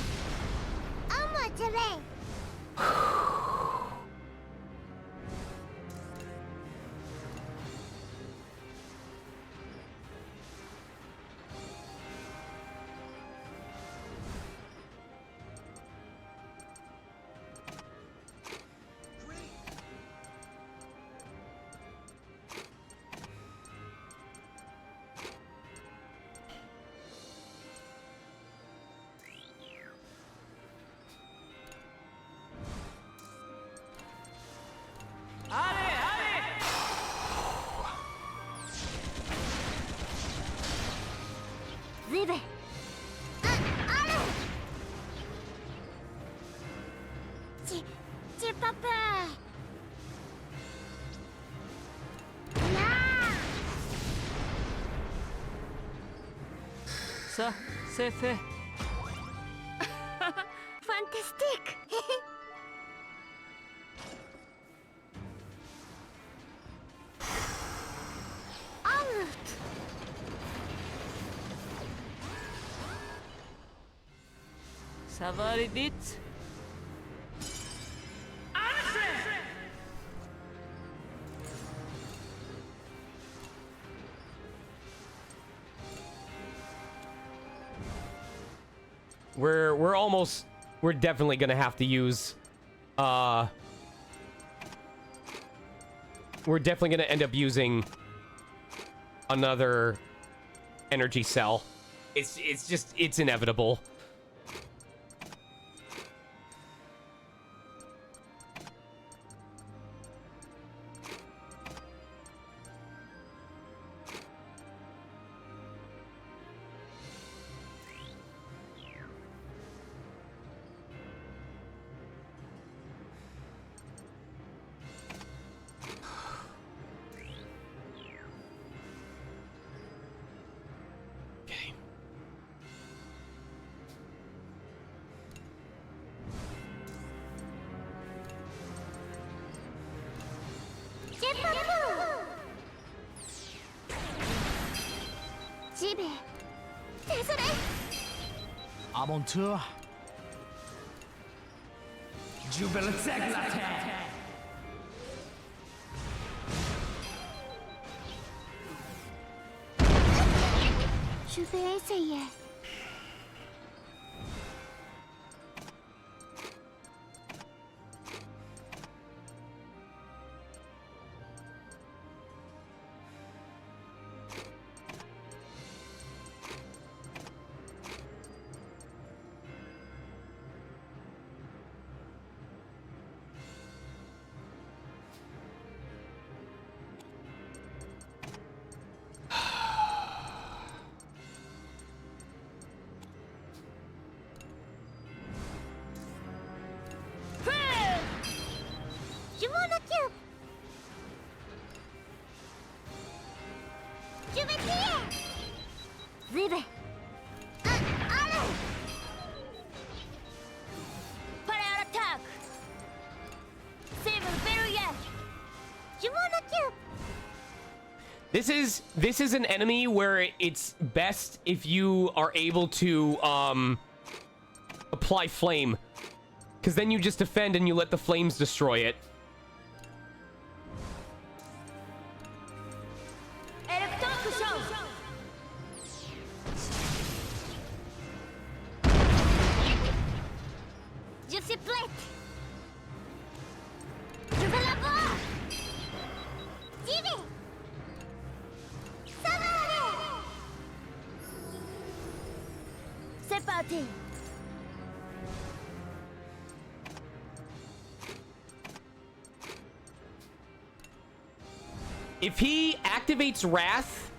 Ça, c'est fait. Fantastic. Out. Ça va aller vite. We're definitely gonna have to use we're definitely gonna end up using another energy cell. It's inevitable. Aventure. Jubilate la terre. Je vais essayer. Je m'en occupe. Je vais tirer. Vive. Allez. Prêt à l'attaque. Save barrière. Je m'en occupe. This is an enemy where it's best if you are able to apply flame, because then you just defend and you let the flames destroy it. Je suis prête. Je vais la voir. J'y vais. Ça va aller. C'est parti. If he activates Wrath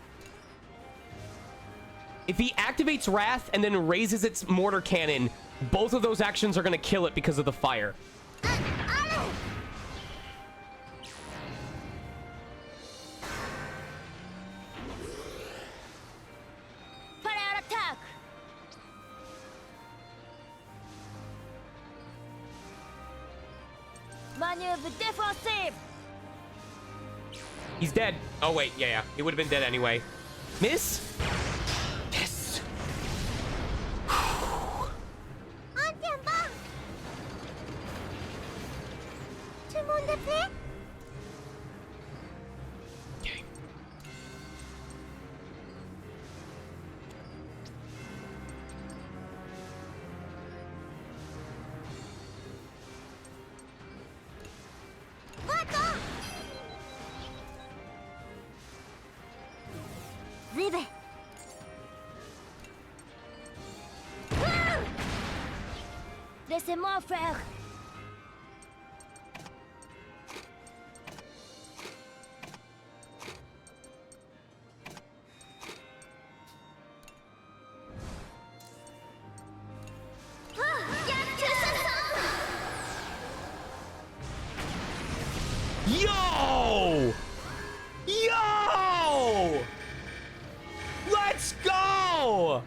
and then raises its mortar cannon, both of those actions are going to kill it because of the fire. Allez. Prêt à l'attaque. Manœuvre défensive. He's dead. Oh, wait. Yeah. He would have been dead anyway. Miss? Yes. On tient bon. Tout le monde est prêt? Okay. Va-t'en. Vive. Laissez-moi faire. Yo! Yo! Let's go!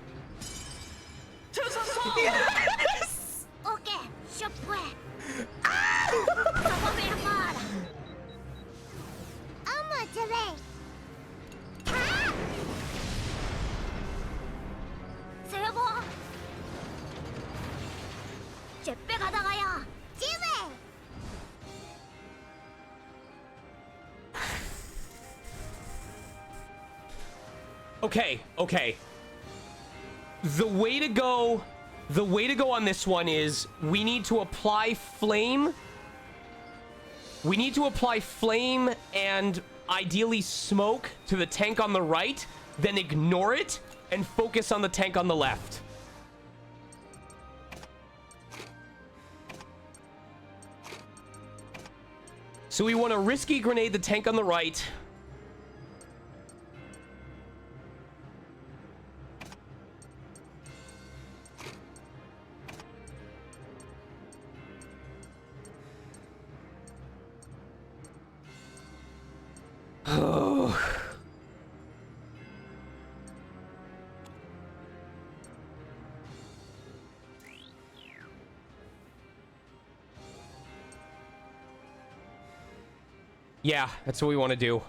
Okay, okay. The way to go on this one is we need to apply flame. We need to apply flame and ideally smoke to the tank on the right, then ignore it and focus on the tank on the left. So we want to risky grenade the tank on the right. Oh. Yeah, that's what we want to do.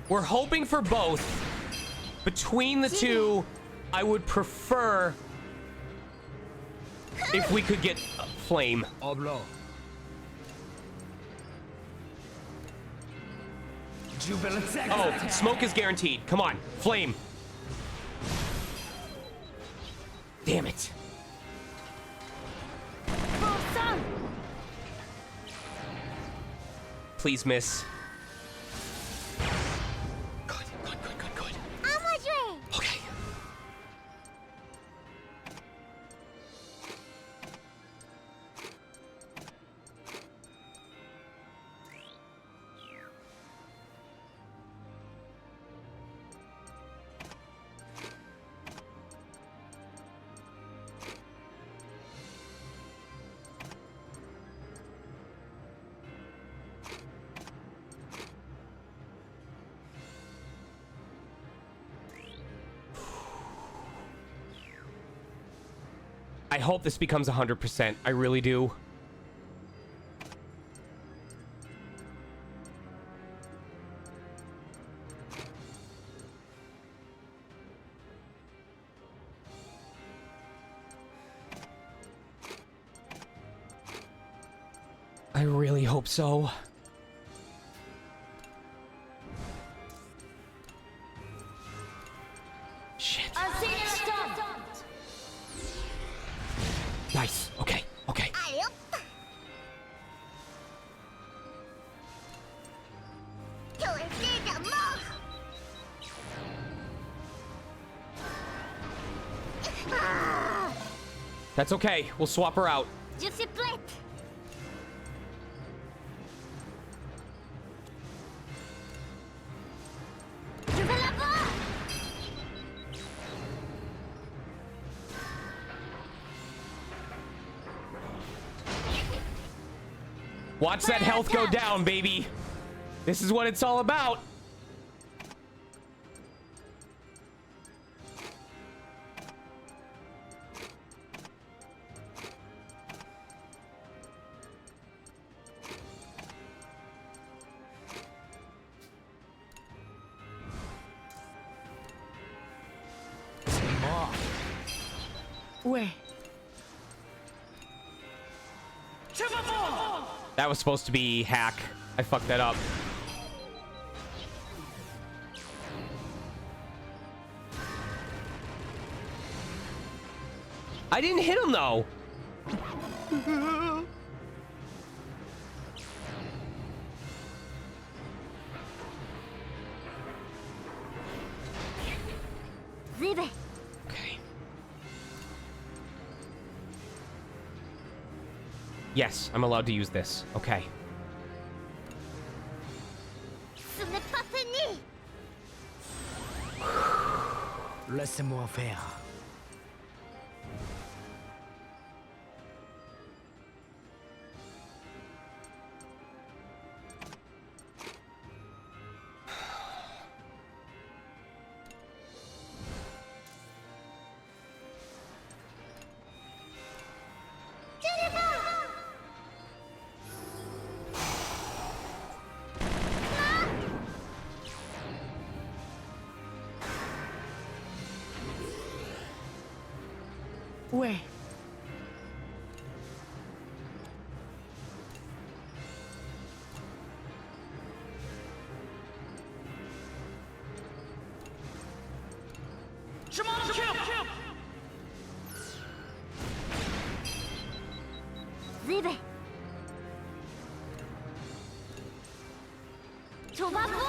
We're hoping for both. Between the two, I would prefer if we could get flame. Oblong. Oh, smoke is guaranteed. Come on, flame. Damn it. Please miss. Good. Okay. I hope this becomes 100%. I really do. I really hope so. Shit. Nice. Okay. That's okay. We'll swap her out. Watch that health go down, baby. This is what it's all about. Ouais. That was supposed to be hack. I fucked that up. I didn't hit him though. Okay. Yes, I'm allowed to use this. Okay. Laissez-moi faire. Ouais. Je m'en occupe. ズベ飛ばすわ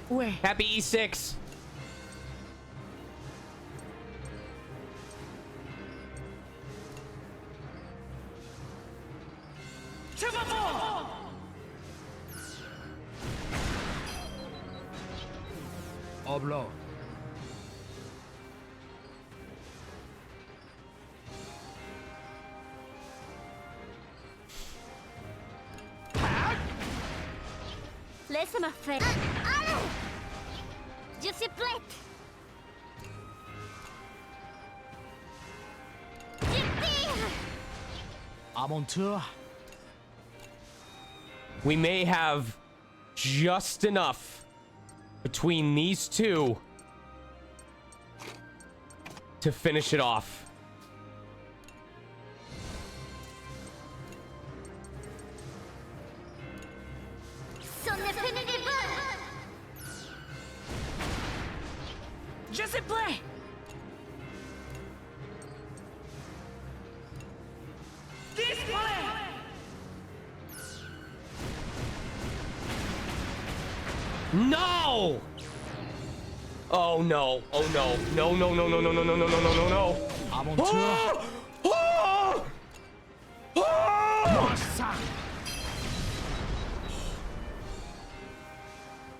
Ouais. Happy E6. Tu vas voir. Oblo. Laisse-moi faire. Allez! Je suis prête. Je tire. À mon tour. We may have just enough between these two to finish it off. Ce n'est fini des balles. Je suis prêt. Display. No! Oh no. Oh no. No, no, no, no, no, no, no, no, no, no, no, no. À mon tour. Oh! Oh! Mange ça.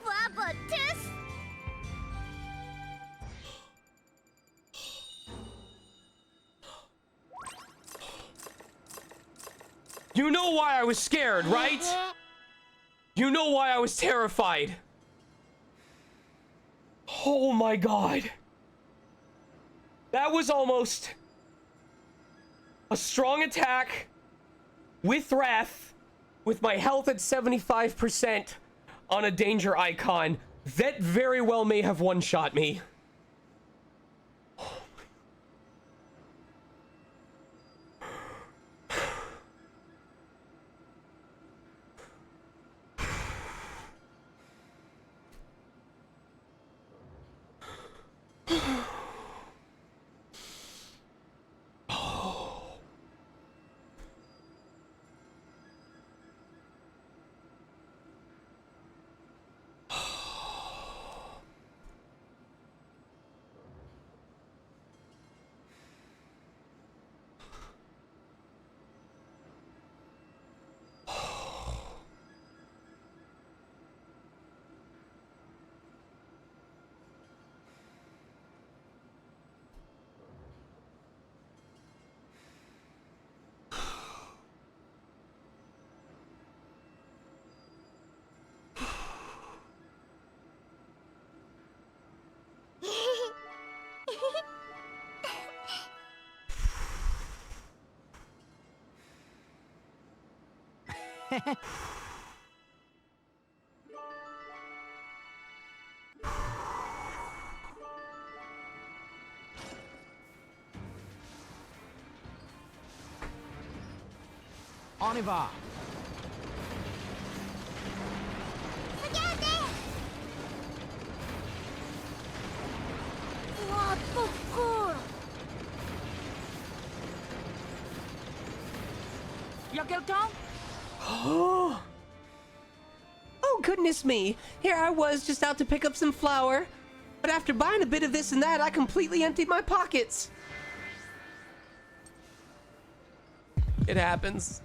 Bravo tous. You know why I was scared, right? You know why I was terrified. Oh my god. That was almost a strong attack with wrath, with my health at 75% on a danger icon. That very well may have one-shot me. On y va. Regardez. Wow, beaucoup. Y'a quelqu'un? Oh, goodness me. Here I was just out to pick up some flour. But after buying a bit of this and that, I completely emptied my pockets. It happens.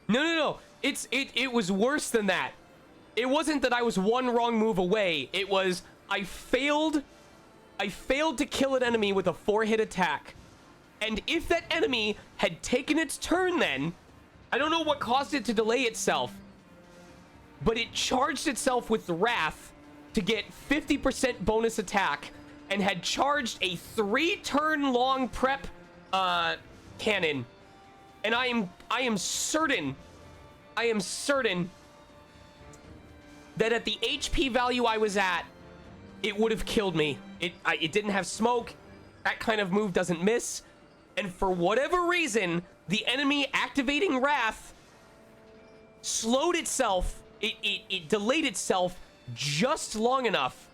No. It was worse than that. It wasn't that I was one wrong move away. It was I failed to kill an enemy with a 4-hit attack. And if that enemy had taken its turn then, I don't know what caused it to delay itself, but it charged itself with Wrath to get 50% bonus attack and had charged a 3-turn long prep cannon. And I am certain that at the HP value I was at, it would have killed me. It didn't have smoke. That kind of move doesn't miss. And for whatever reason, the enemy activating Wrath slowed itself. It delayed itself just long enough.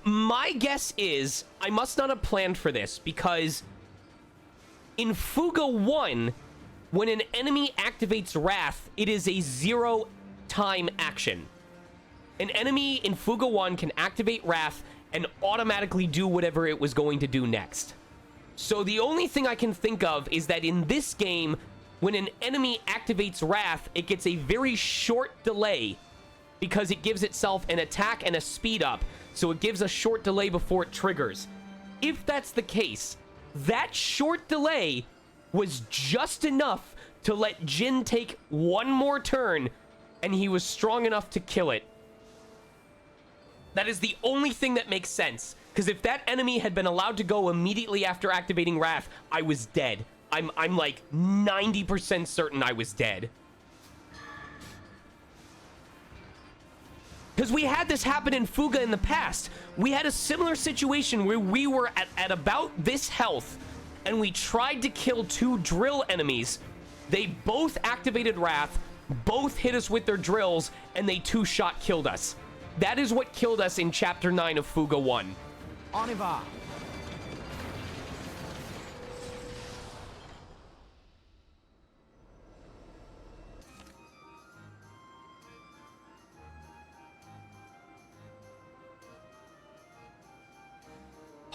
My guess is I must not have planned for this, because in Fuga 1, when an enemy activates Wrath, it is a 0-time action. An enemy in Fuga 1 can activate Wrath and automatically do whatever it was going to do next. So the only thing I can think of is that in this game, when an enemy activates Wrath, it gets a very short delay because it gives itself an attack and a speed up. So it gives a short delay before it triggers. If that's the case, that short delay was just enough to let Jin take one more turn, and he was strong enough to kill it. That is the only thing that makes sense. Because if that enemy had been allowed to go immediately after activating Wrath, I was dead. I'm like 90% certain I was dead. Because we had this happen in Fuga in the past. We had a similar situation where we were at about this health, and we tried to kill 2 drill enemies. They both activated Wrath, both hit us with their drills, and they 2-shot killed us. That is what killed us in Chapter 9 of Fuga 1. On y va.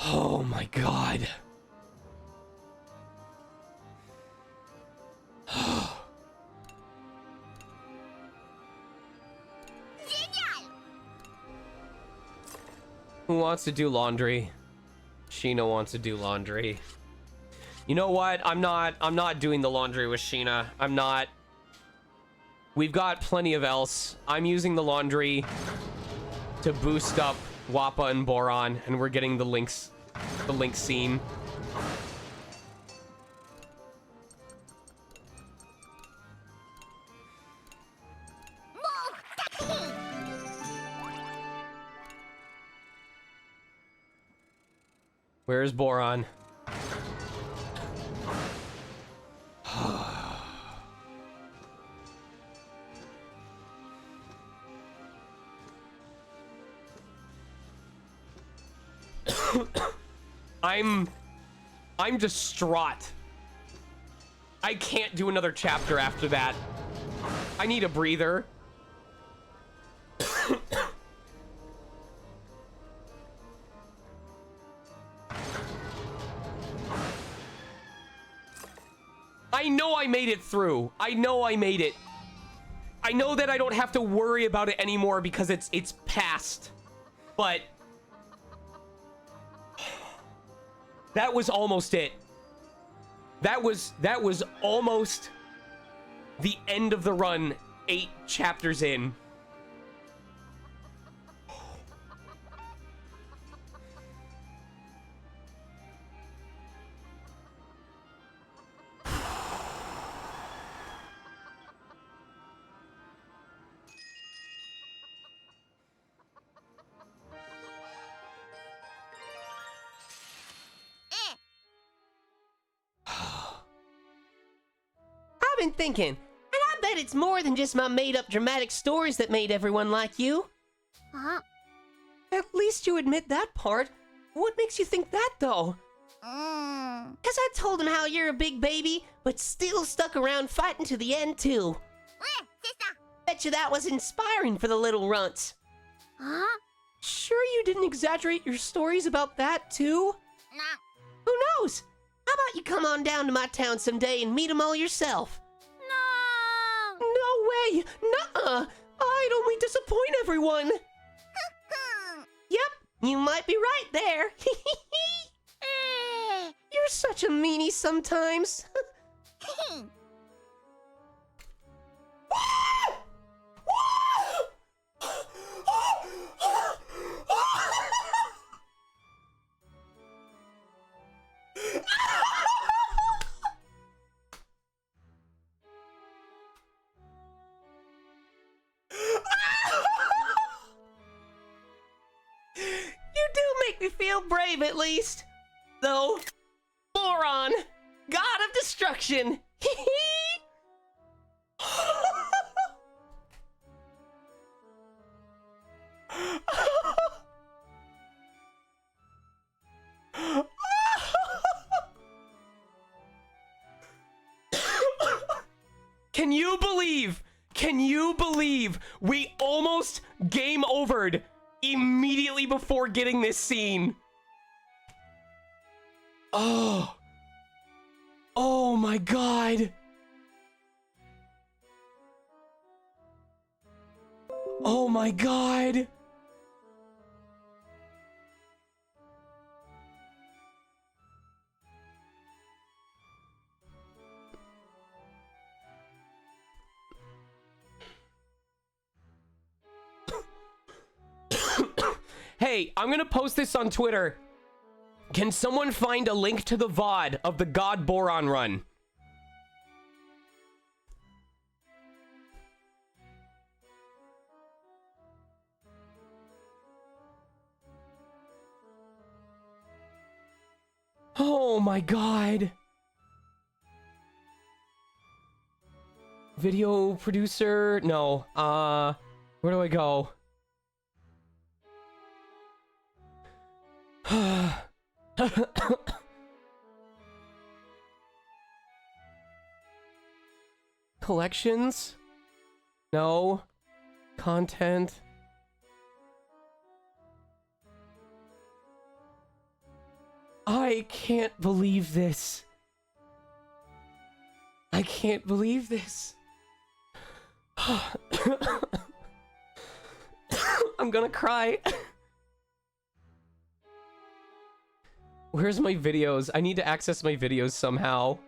Oh my god. Who wants to do laundry? Sheena wants to do laundry. You know what? I'm not doing the laundry with Sheena. I'm not. We've got plenty of else. I'm using the laundry to boost up Wappa and Boron, and we're getting the link scene. Where's Boron? I'm distraught. I can't do another chapter after that. I need a breather. I know I made it through. I know I made it. I know that I don't have to worry about it anymore because it's past. But that was almost it. That was almost the end of the run 8 chapters in. I've been thinking, and I bet it's more than just my made-up dramatic stories that made everyone like you. Huh? At least you admit that part. What makes you think that, though? Because I told him how you're a big baby, but still stuck around fighting to the end, too. Sister. Bet you that was inspiring for the little runts. Huh? Sure you didn't exaggerate your stories about that, too? Nah. Who knows? How about you come on down to my town someday and meet them all yourself? No! No way! Nuh-uh! I'd only disappoint everyone! Yep, you might be right there. You're such a meanie sometimes. You do make me feel brave, at least. Though, Boron, god of destruction. Can you believe? Can you believe we almost game overed immediately before getting this scene? Oh. Oh my god. Oh my god. Hey, I'm gonna post this on Twitter. Can someone find a link to the VOD of the God Boron run? Oh my god. Video producer? No. Where do I go? Collections? No. Content? I can't believe this. I can't believe this. I'm gonna cry. Where's my videos? I need to access my videos somehow.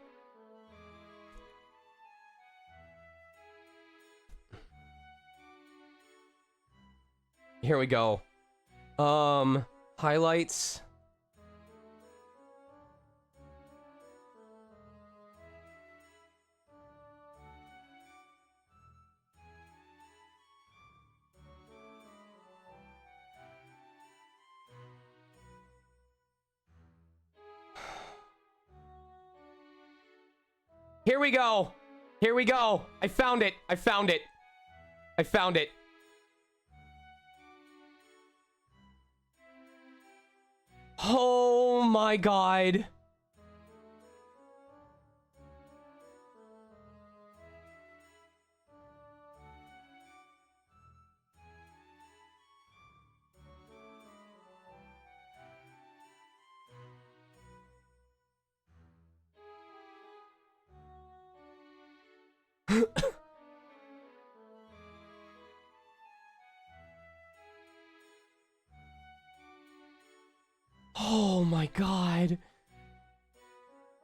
Here we go. Highlights. Here we go. Here we go. I found it. I found it. I found it. Oh my god. Oh my god.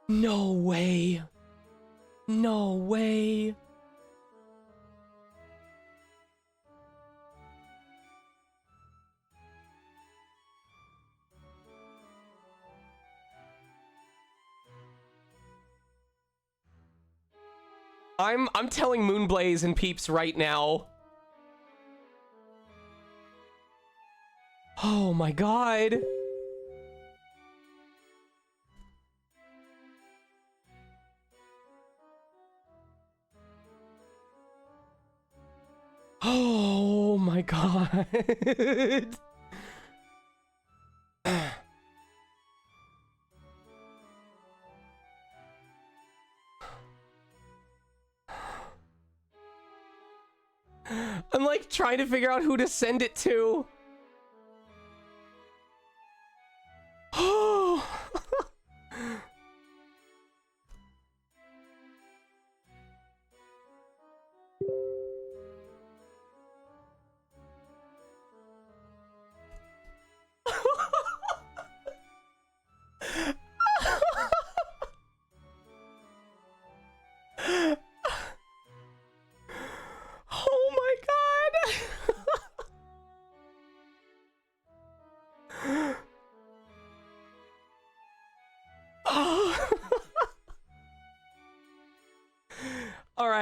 No way. No way. I'm telling Moonblaze and Peeps right now. Oh my god. Oh my god. I'm like trying to figure out who to send it to. Oh.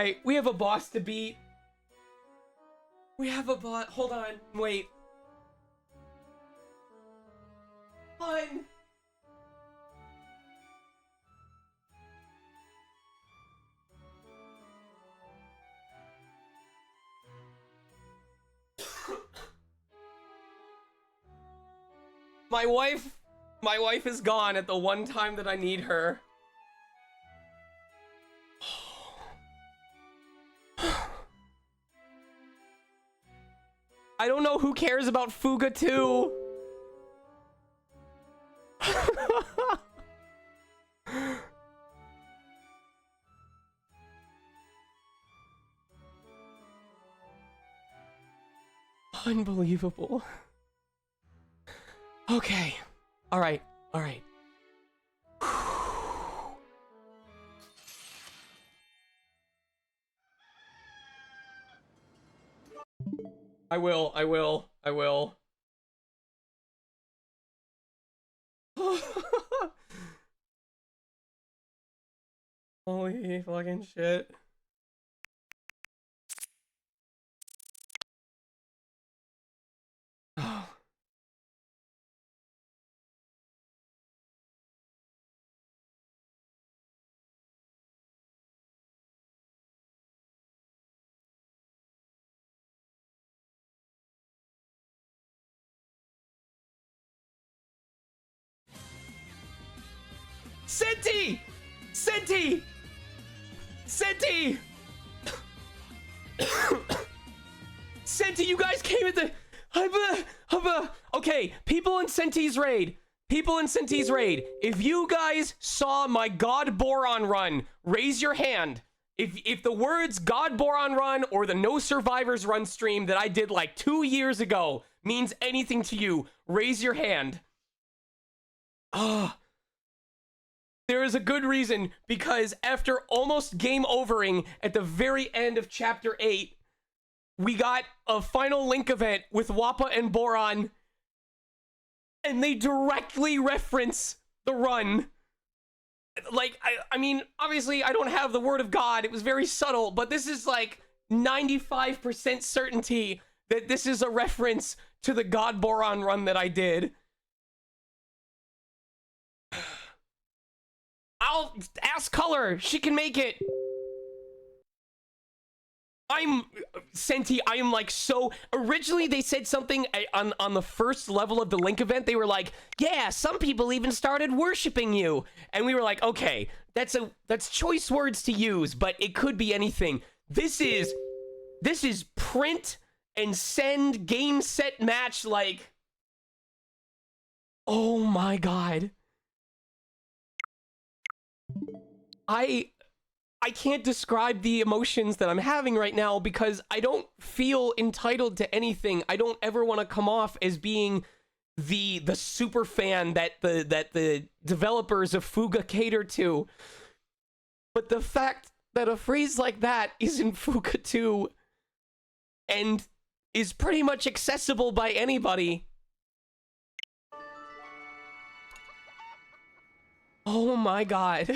right, we have a boss to beat. We have a boss. Hold on, wait. Hun. My wife is gone at the one time that I need her. I don't know who cares about Fuga 2. Unbelievable. Okay. All right. All right. I will. Holy fucking shit. Senti! Senti! Senti! Senti, you guys came at the... Okay, people in Senti's raid. People in Senti's raid. If you guys saw my God Boron run, raise your hand. If the words God Boron run or the No Survivors run stream that I did like 2 years ago means anything to you, raise your hand. There is a good reason, because after almost game overing at the very end of chapter 8, we got a final link event with Wappa and Boron, and they directly reference the run. Like, I mean, obviously I don't have the word of God, it was very subtle, but this is like 95% certainty that this is a reference to the God Boron run that I did. I'll ask Color, she can make it. Senti, I am like so... Originally, they said something on the first level of the Link event. They were like, yeah, some people even started worshiping you. And we were like, okay, that's choice words to use, but it could be anything. This is print and send game set match, like... Oh my god. I can't describe the emotions that I'm having right now because I don't feel entitled to anything. I don't ever want to come off as being the super fan that the developers of Fuga cater to. But the fact that a phrase like that is in Fuga 2 and is pretty much accessible by anybody. Oh my god.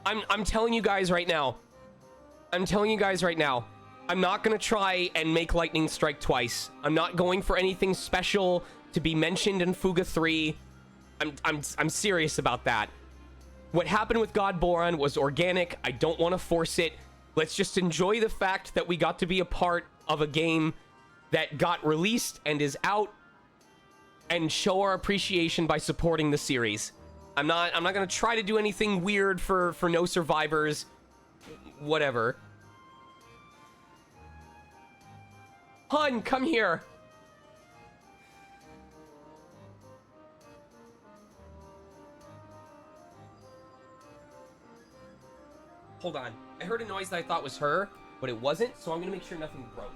I'm telling you guys right now. I'm not gonna try and make lightning strike twice. I'm not going for anything special to be mentioned in Fuga 3. I'm serious about that. What happened with God Boron was organic. I don't want to force it. Let's just enjoy the fact that we got to be a part of a game that got released and is out, and show our appreciation by supporting the series. I'm not gonna try to do anything weird for No Survivors. Whatever. Hun, come here. Hold on. I heard a noise that I thought was her, but it wasn't, so I'm gonna make sure nothing broke.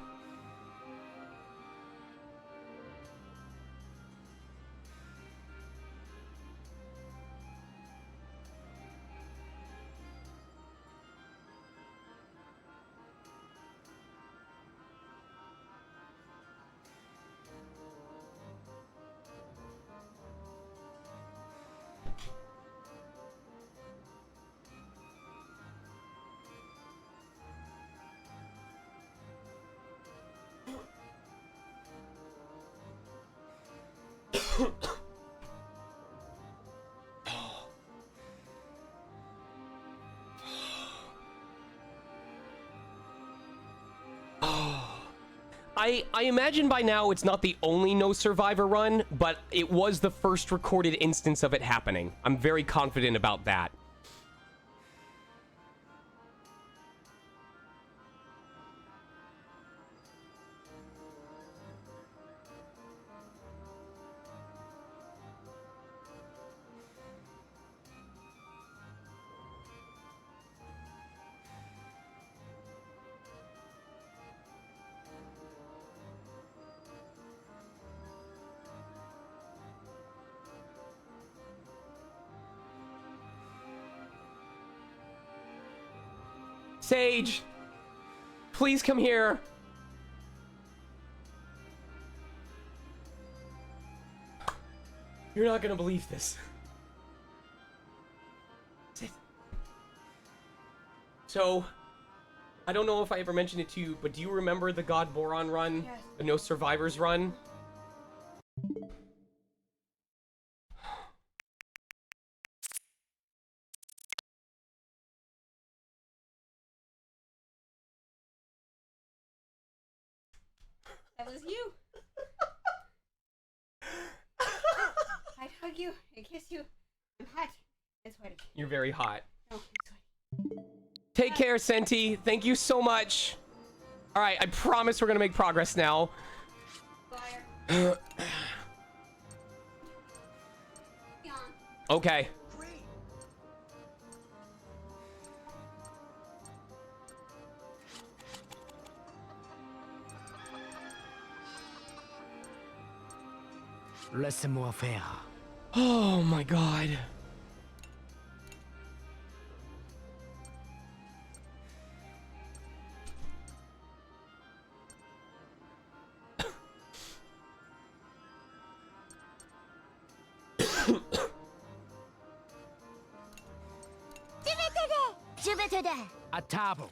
I imagine by now it's not the only no survivor run, but it was the first recorded instance of it happening. I'm very confident about that. Sage, please come here. You're not gonna believe this. So, I don't know if I ever mentioned it to you, but do you remember the God Boron run? Yes. The No Survivors run? That was you. I'd hug you and kiss you. I'm hot and sweaty. You're very hot. No, I'm sweaty. Take care, Senti. Thank you so much. All right, I promise we're gonna make progress now. Fire. Okay. Laissez-moi faire. Oh my god. Je vais t'aider. À table.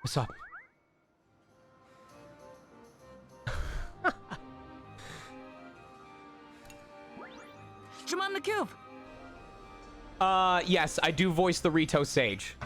What's up? Je m'en occupe. Yes, I do voice the Rito Sage.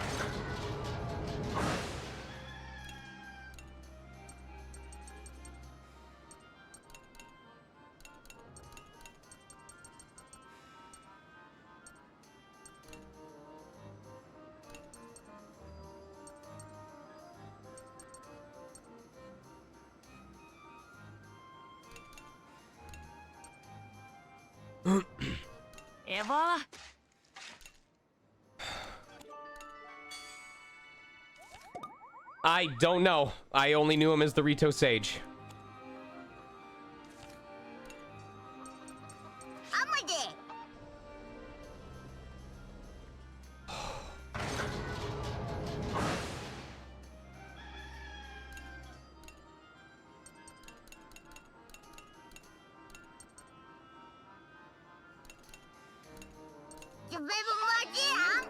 Et voilà. I don't know. I only knew him as the Rito Sage. Amade. Je vais vous manger, hein?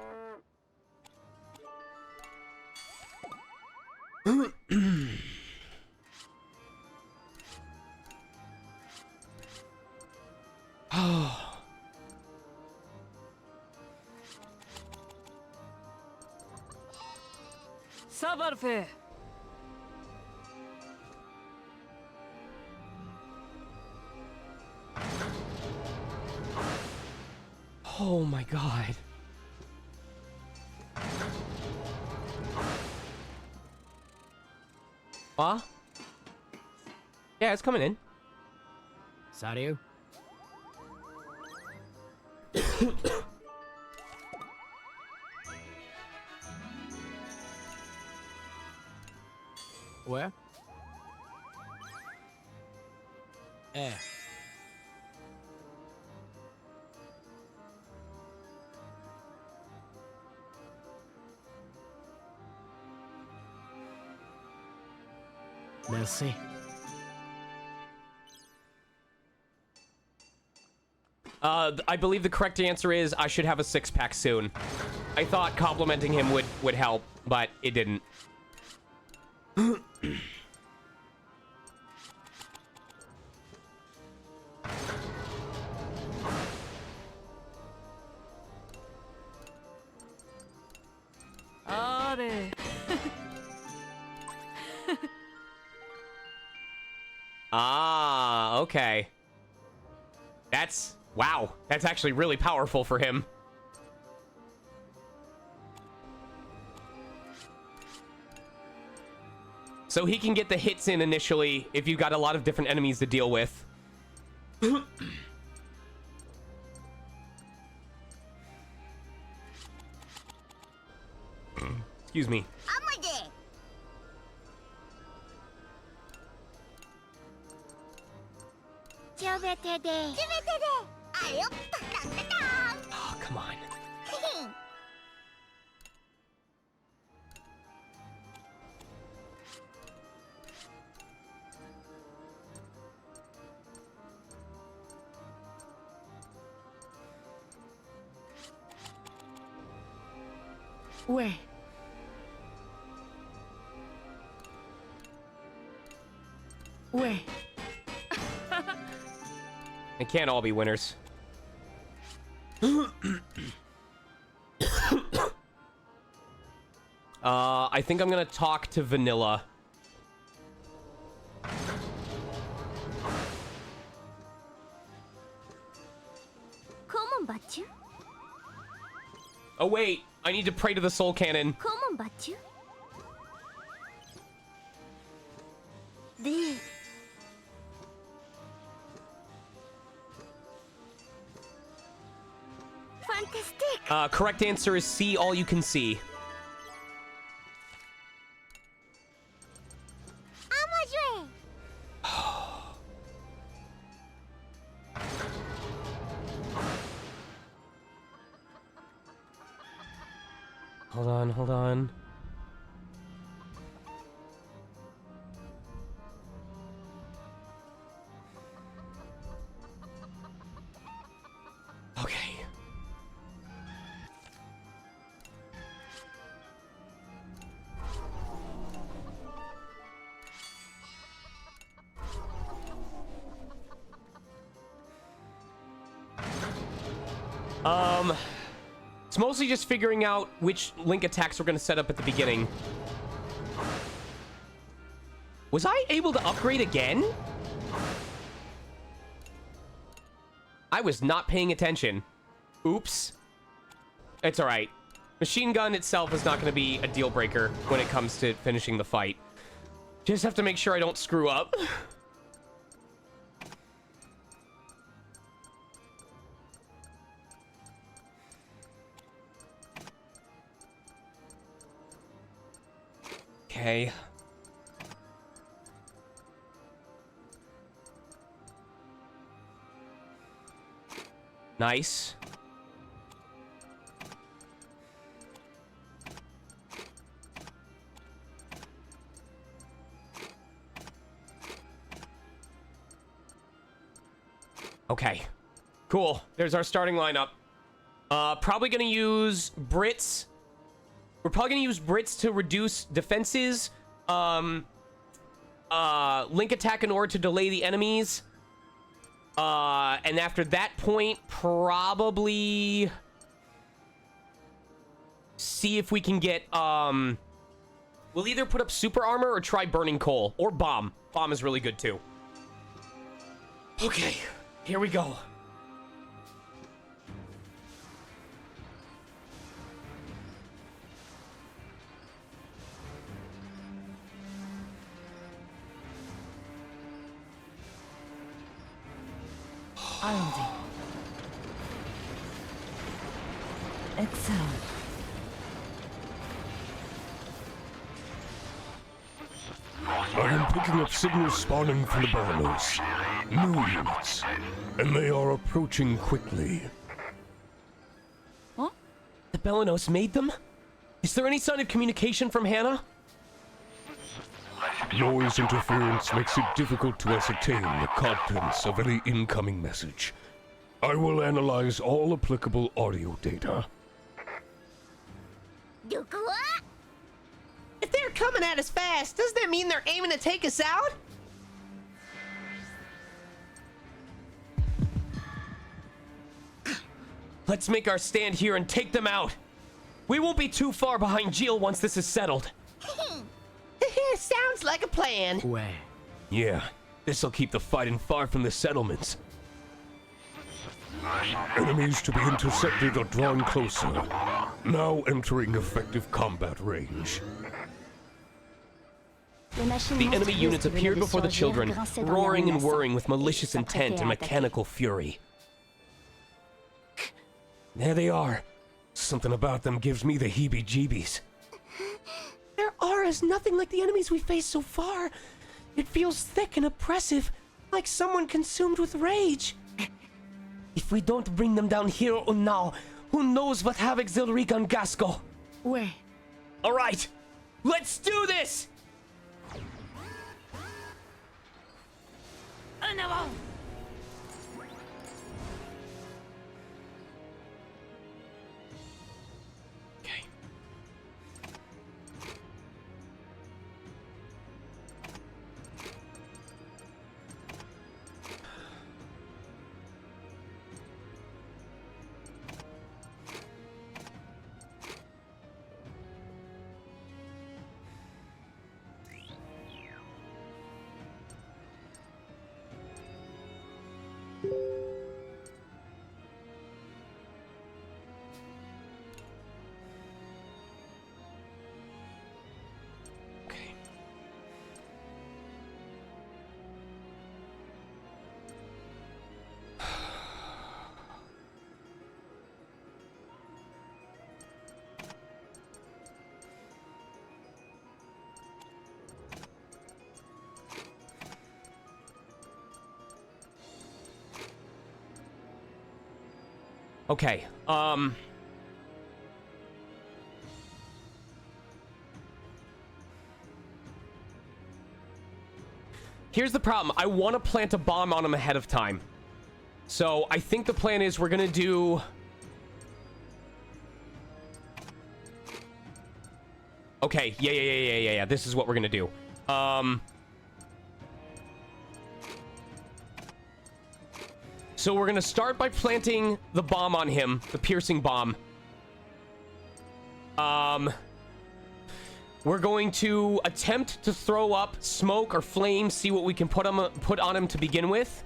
Ça va le faire. Oh my god. Huh? Yeah, it's coming in. Salut. Where? Eh. Merci. I believe the correct answer is I should have a six-pack soon. I thought complimenting him would help, but it didn't. Ah, okay. That's... Wow. That's actually really powerful for him. So he can get the hits in initially if you've got a lot of different enemies to deal with. Excuse me. Oh, come on. Ouais. Ouais. They can't all be winners. I think I'm gonna talk to Vanilla. Comment vas-tu? Oh wait, I need to pray to the Soul Cannon. Comment vas-tu? Des... Fantastic! Correct answer is C, all you can see. Hold on. Okay. It's mostly just figuring out which Link attacks we're going to set up at the beginning. Was I able to upgrade again? I was not paying attention. Oops. It's alright. Machine gun itself is not going to be a deal breaker when it comes to finishing the fight. Just have to make sure I don't screw up. Okay. Nice. Okay. Cool. There's our starting lineup. Probably gonna use Brits. We're probably gonna use Brits to reduce defenses. Link attack in order to delay the enemies. And after that point, probably see if we can get, we'll either put up super armor or try burning coal or bomb. Bomb is really good too. Okay, here we go. Allons-y. Excellent. I am picking up signals spawning from the Bellows. New units. And they are approaching quickly. Huh? The Bellanos made them? Is there any sign of communication from Hannah? Noise interference makes it difficult to ascertain the contents of any incoming message. I will analyze all applicable audio data. If they're coming at us fast, does that mean they're aiming to take us out? Let's make our stand here and take them out. We won't be too far behind Jill once this is settled. Sounds like a plan. Ouais. Yeah, This'll keep the fighting far from the settlements. Enemies to be intercepted are drawing closer. Now entering effective combat range. The enemy units appeared before the children, roaring and whirring with malicious intent and mechanical fury. There they are. Something about them gives me the heebie-jeebies. Their aura is nothing like the enemies we faced so far. It feels thick and oppressive, like someone consumed with rage. If we don't bring them down here or now, who knows what havoc they'll wreak on Gasco. Ouais. All right, let's do this! En avant! Okay. Okay. Okay, here's the problem. I want to plant a bomb on him ahead of time. So I think the plan is we're gonna do... Okay, yeah. This is what we're gonna do. So we're gonna start by planting the bomb on him, the piercing bomb. We're going to attempt to throw up smoke or flame, see what we can put on him to begin with.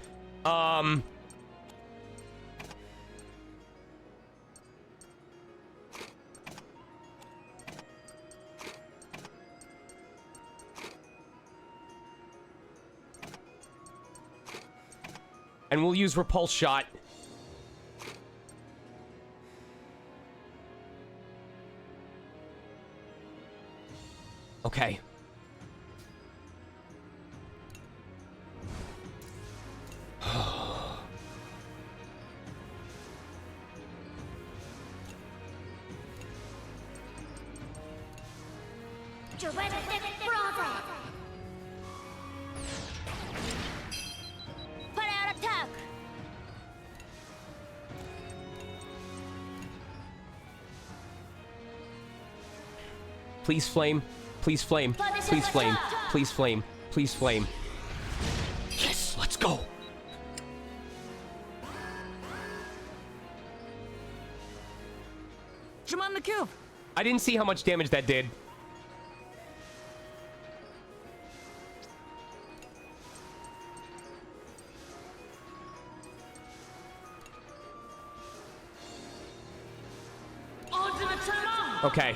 And we'll use repulse shot. Okay. Please flame. Please flame. Please flame. Please flame. Please flame. Yes, let's go. Je m'en occupe. I didn't see how much damage that did. Okay.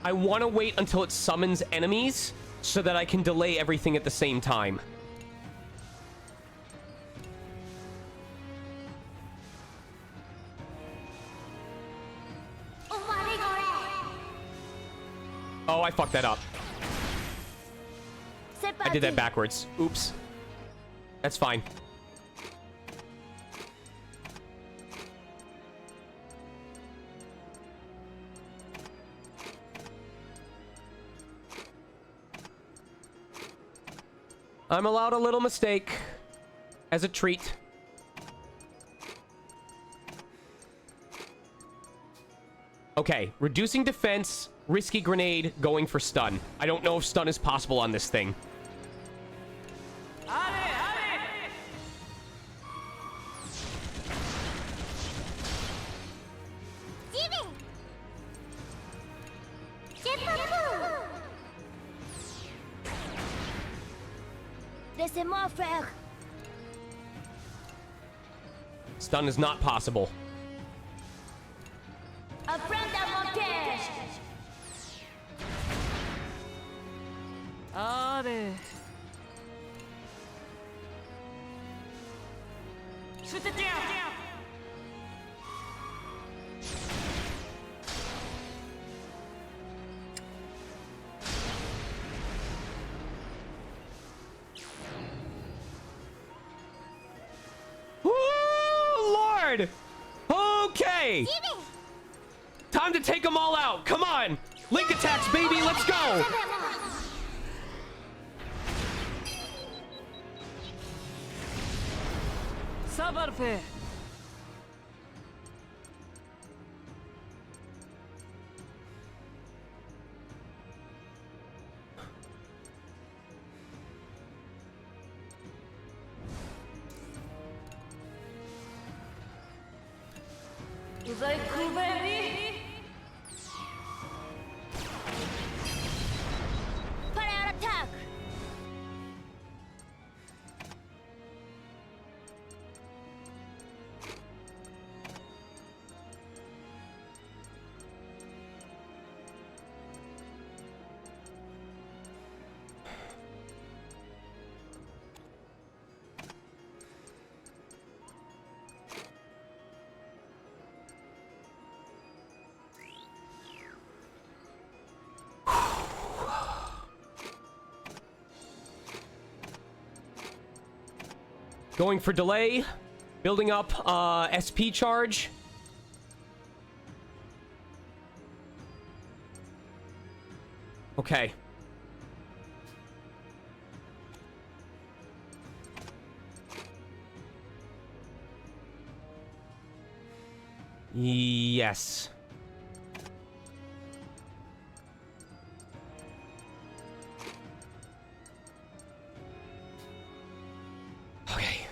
I want to wait until it summons enemies so that I can delay everything at the same time. Oh, I fucked that up. I did that backwards. Oops. That's fine. I'm allowed a little mistake as a treat. Okay, reducing defense, risky grenade, going for stun. I don't know if stun is possible on this thing. Laissez-moi faire. Stun is not possible. Apprendre davantage. Allez. Je te tiens. Woo, Lord! Okay! Time to take them all out. Come on! Link attacks, baby! Let's go! Ça va le faire. Vous avez trouvé lui? Prêt à l'attaque. Going for delay. Building up SP charge. Okay. Yes. Okay.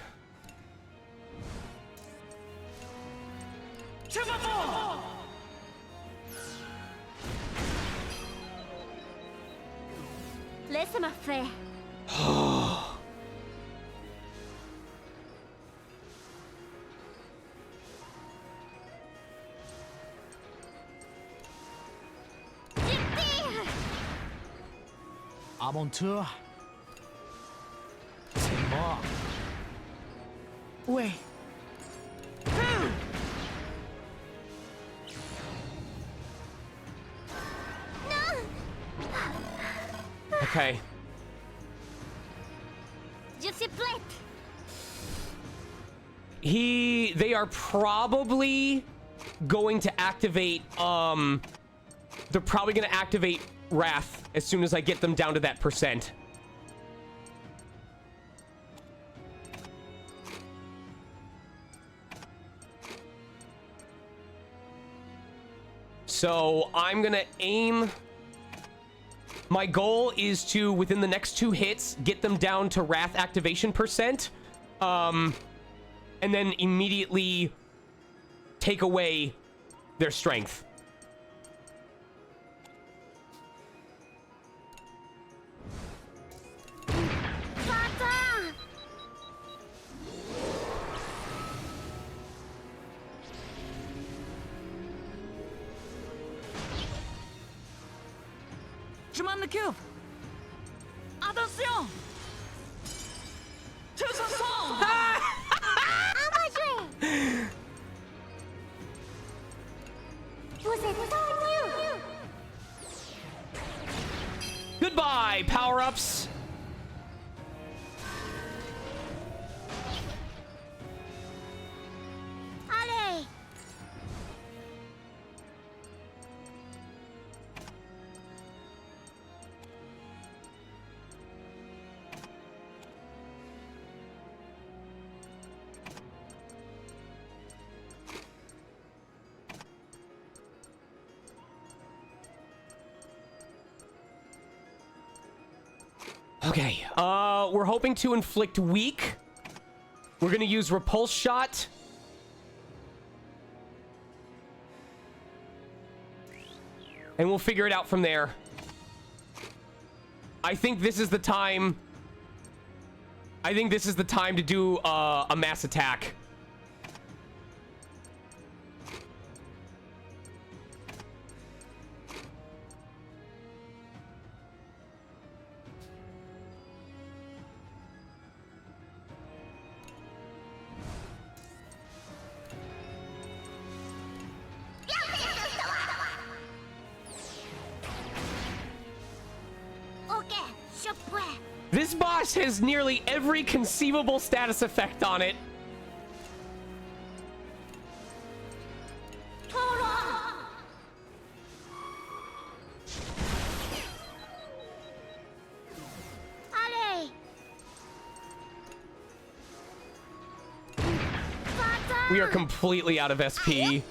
Laisse-moi faire. À mon tour. C'est moi. Ouais. Okay. Je suis prête. They are probably going to activate, they're probably going to activate Wrath as soon as I get them down to that percent. So I'm going to aim. My goal is to, within the next 2 hits, get them down to Wrath activation percent. And then immediately take away their strength. Papa. Je m'en occupe. Attention. Tous ensemble. À moi jouer. Vous êtes tendus. Goodbye, power-ups. Allez. Okay, we're hoping to inflict weak. We're gonna use repulse shot. And we'll figure it out from there. I think this is the time I think this is the time to do a mass attack. This boss has nearly every conceivable status effect on it. We are completely out of SP.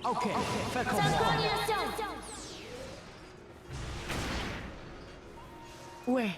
Ok, fais comme moi. Ouais.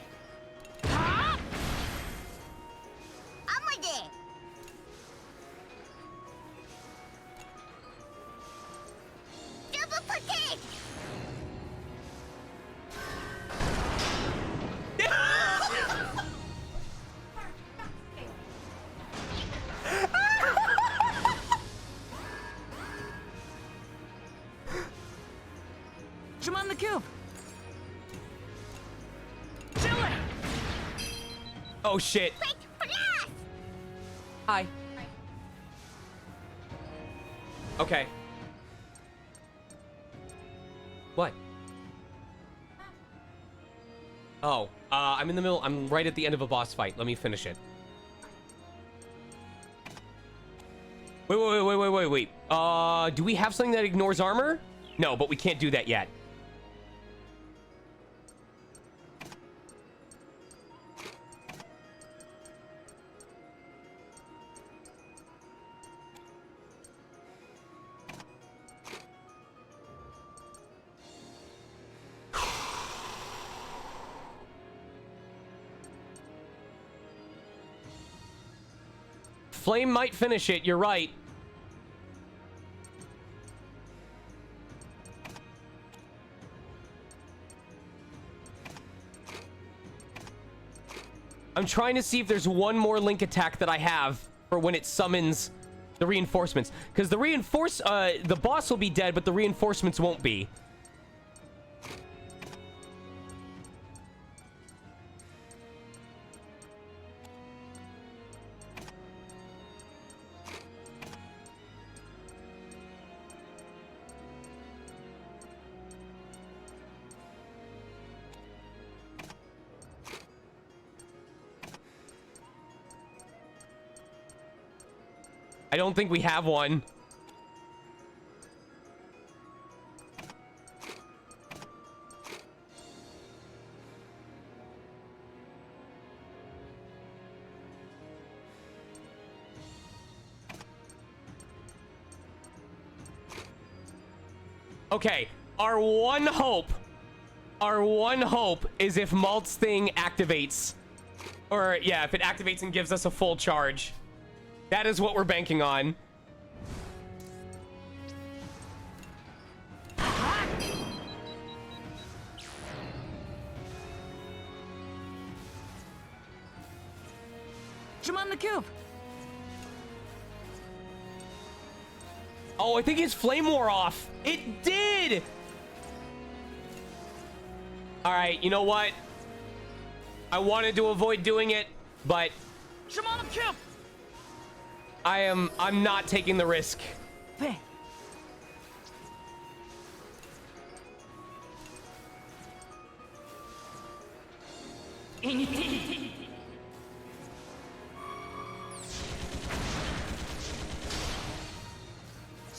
Je m'en occupe. Chill it. Oh shit. Hi. Okay. What? Oh, I'm in the middle. I'm right at the end of a boss fight. Let me finish it. Wait. Do we have something that ignores armor? No, but we can't do that yet. Flame might finish it, you're right. I'm trying to see if there's one more link attack that I have for when it summons the reinforcements. Because the boss will be dead, but the reinforcements won't be. I don't think we have one. Okay, our one hope is if Malt's thing activates. Or, yeah, if it activates and gives us a full charge. That is what we're banking on. Je m'en occupe. Oh, I think his flame wore off. It did! Alright, you know what? I wanted to avoid doing it, but Je m'en occupe. I'm not taking the risk. Fais. Inutile.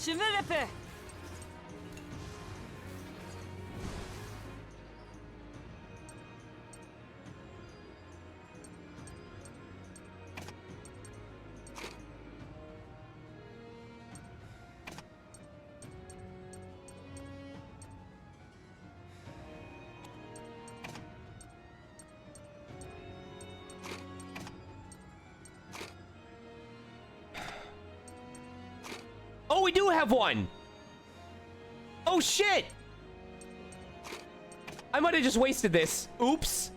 Je me répète. Oh, we do have one. Oh, shit. I might have just wasted this. Oops.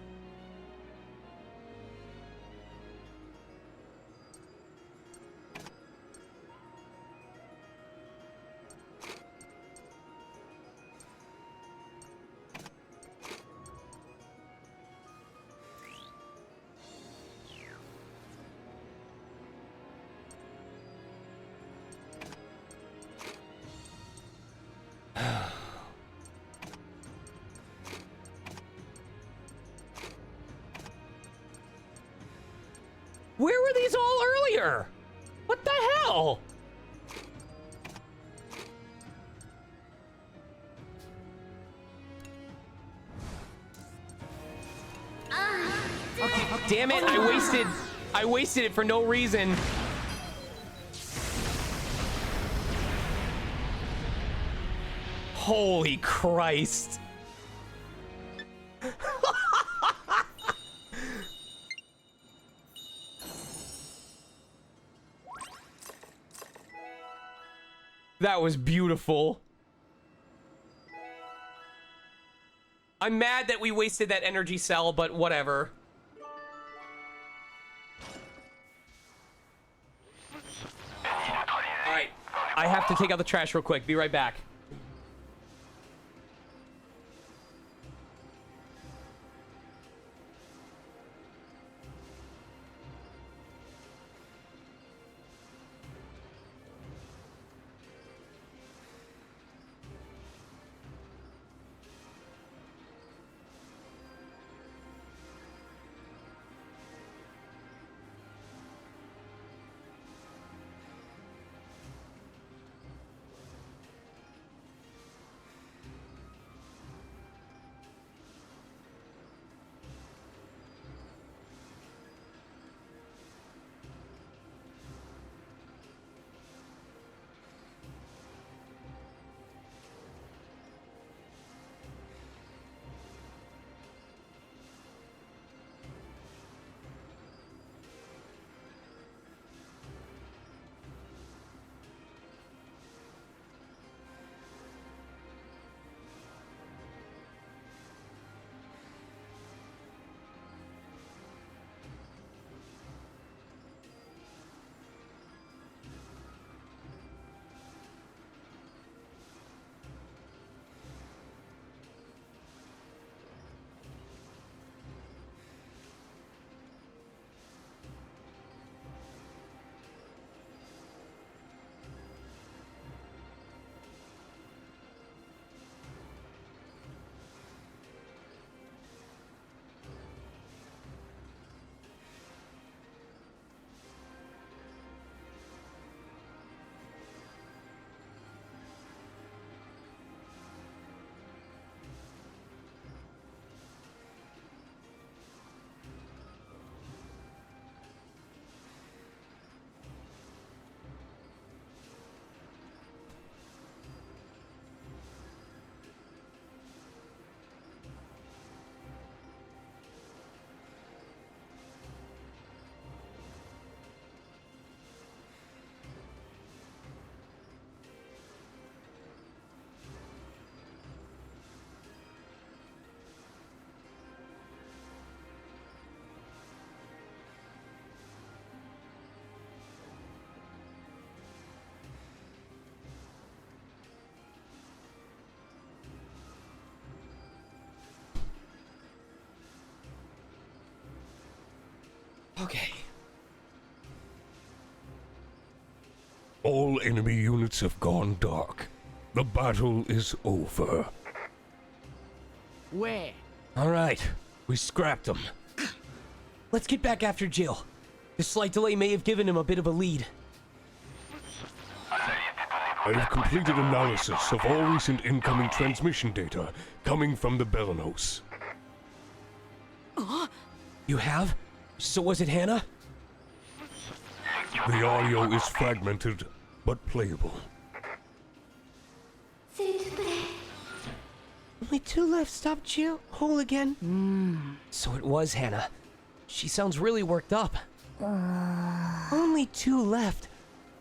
Where were these all earlier? What the hell? Damn it, I wasted it for no reason. Holy Christ. That was beautiful. I'm mad that we wasted that energy cell, but whatever. Alright, I have to take out the trash real quick. Be right back. Okay. All enemy units have gone dark. The battle is over. Where? All right, we scrapped him. Let's get back after Jill. This slight delay may have given him a bit of a lead. I have completed analysis of all recent incoming transmission data coming from the Belenos. You have? So was it Hannah? The audio is fragmented, but playable. Only 2 left. Stop Jill. Whole again. So it was Hannah. She sounds really worked up. Only 2 left.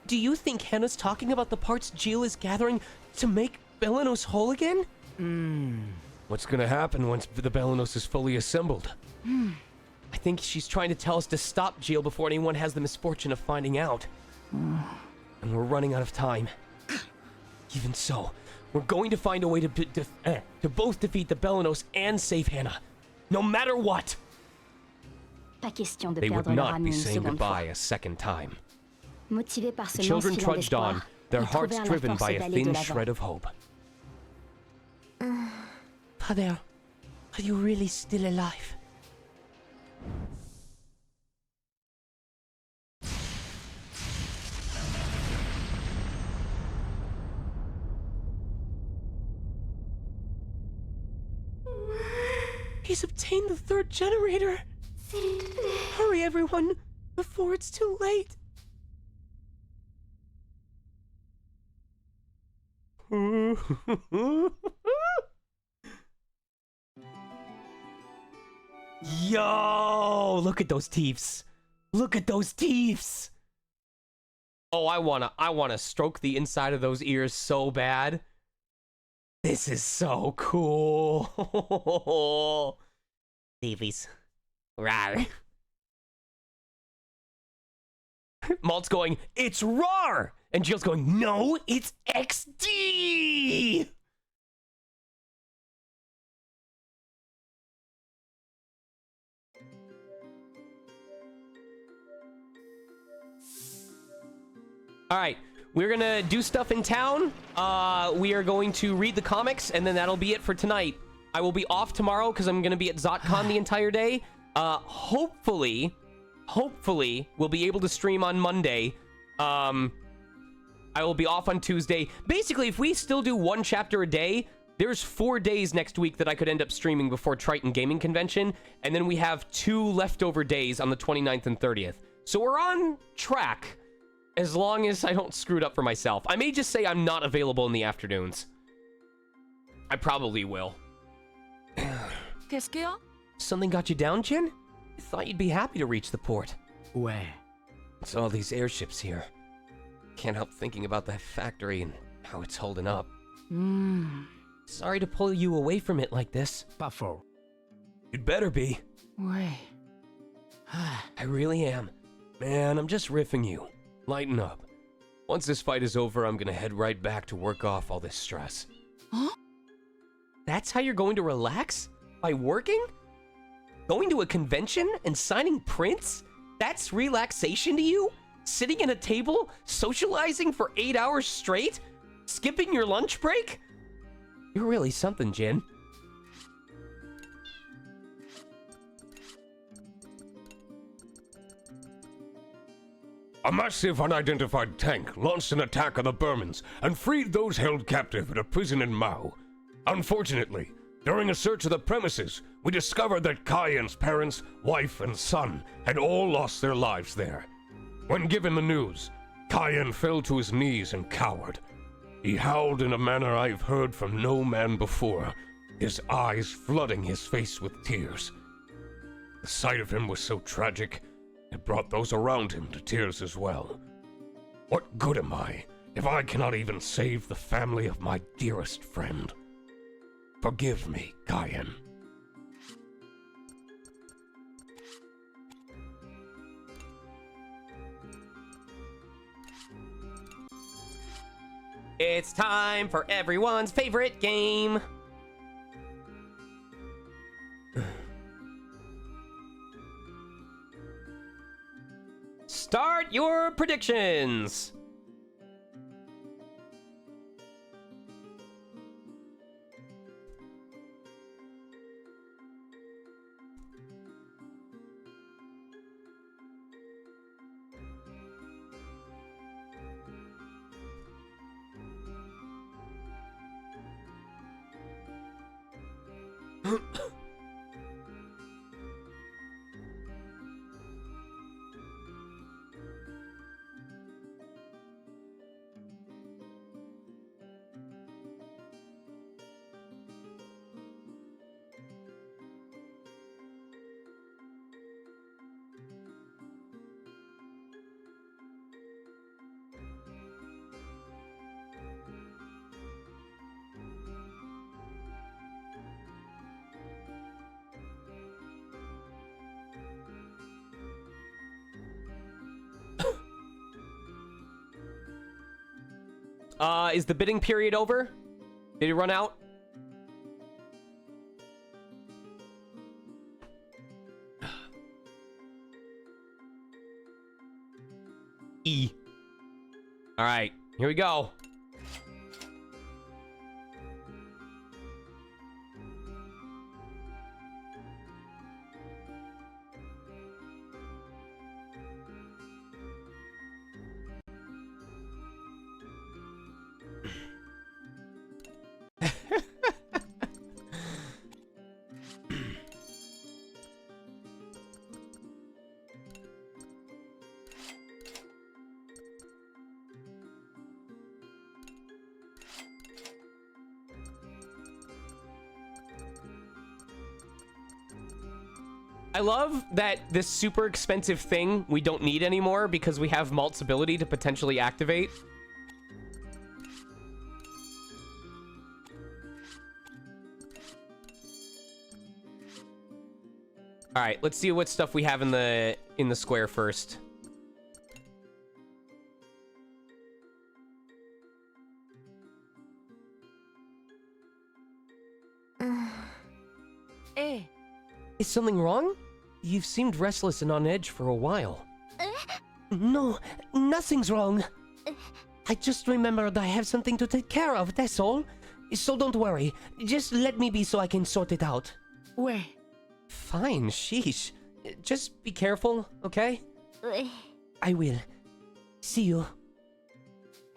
Do you think Hannah's talking about the parts Jill is gathering to make Belenos whole again? What's gonna happen once the Belenos is fully assembled? I think she's trying to tell us to stop Jill before anyone has the misfortune of finding out. And we're running out of time. Even so, we're going to find a way to both defeat the Belenos and save Hannah. No matter what! Pas question de They would perdre leur not âme be une saying seconde goodbye fois. a second time. Motivés par ce The immense children filon trudged on, d'espoir, their ils hearts trouvèrent la driven force by a d'aller thin de l'avant. shred of hope. Father, are you really still alive? He's obtained the 3rd generator! Hurry, everyone, before it's too late! Yo! Look at those teeths! Look at those teeths! Oh, I wanna stroke the inside of those ears so bad. This is so cool. Teethies. Rawr. Malt's going, it's RAR! And Jill's going, no, it's XD! Alright, we're gonna do stuff in town. We are going to read the comics, and then that'll be it for tonight. I will be off tomorrow because I'm gonna be at ZotCon the entire day. Hopefully, we'll be able to stream on Monday. I will be off on Tuesday. Basically, if we still do 1 chapter a day, there's 4 days next week that I could end up streaming before Triton Gaming Convention, and then we have 2 leftover days on the 29th and 30th. So we're on track, as long as I don't screw it up for myself. I may just say I'm not available in the afternoons. I probably will. Qu'est-ce qu'il y a? Something got you down, Jin? I thought you'd be happy to reach the port. Ouais. It's all these airships here. Can't help thinking about that factory and how it's holding up. Sorry to pull you away from it like this. Pas faux. You'd better be. Ouais. I really am. Man, I'm just riffing you. Lighten up. Once this fight is over, I'm gonna head right back to work off all this stress. Huh? That's how you're going to relax? By working? Going to a convention and signing prints? That's relaxation to you? Sitting at a table, socializing for 8 hours straight? Skipping your lunch break? You're really something, Jin. A massive unidentified tank launched an attack on the Burmans and freed those held captive at a prison in Mao. Unfortunately, during a search of the premises, we discovered that Kayan's parents, wife, and son had all lost their lives there. When given the news, Kayan fell to his knees and cowered. He howled in a manner I've heard from no man before, his eyes flooding his face with tears. The sight of him was so tragic, it brought those around him to tears as well. What good am I if I cannot even save the family of my dearest friend? Forgive me, Kayan. It's time for everyone's favorite game. Start your predictions. Is the bidding period over? Did it run out? E. All right, here we go. I love that this super expensive thing we don't need anymore because we have Malt's ability to potentially activate. All right, let's see what stuff we have in the square first. Hey. Is something wrong? You've seemed restless and on edge for a while. No, nothing's wrong. I just remembered I have something to take care of, that's all. So don't worry. Just let me be so I can sort it out. Where? Fine, sheesh. Just be careful, okay? I will. See you.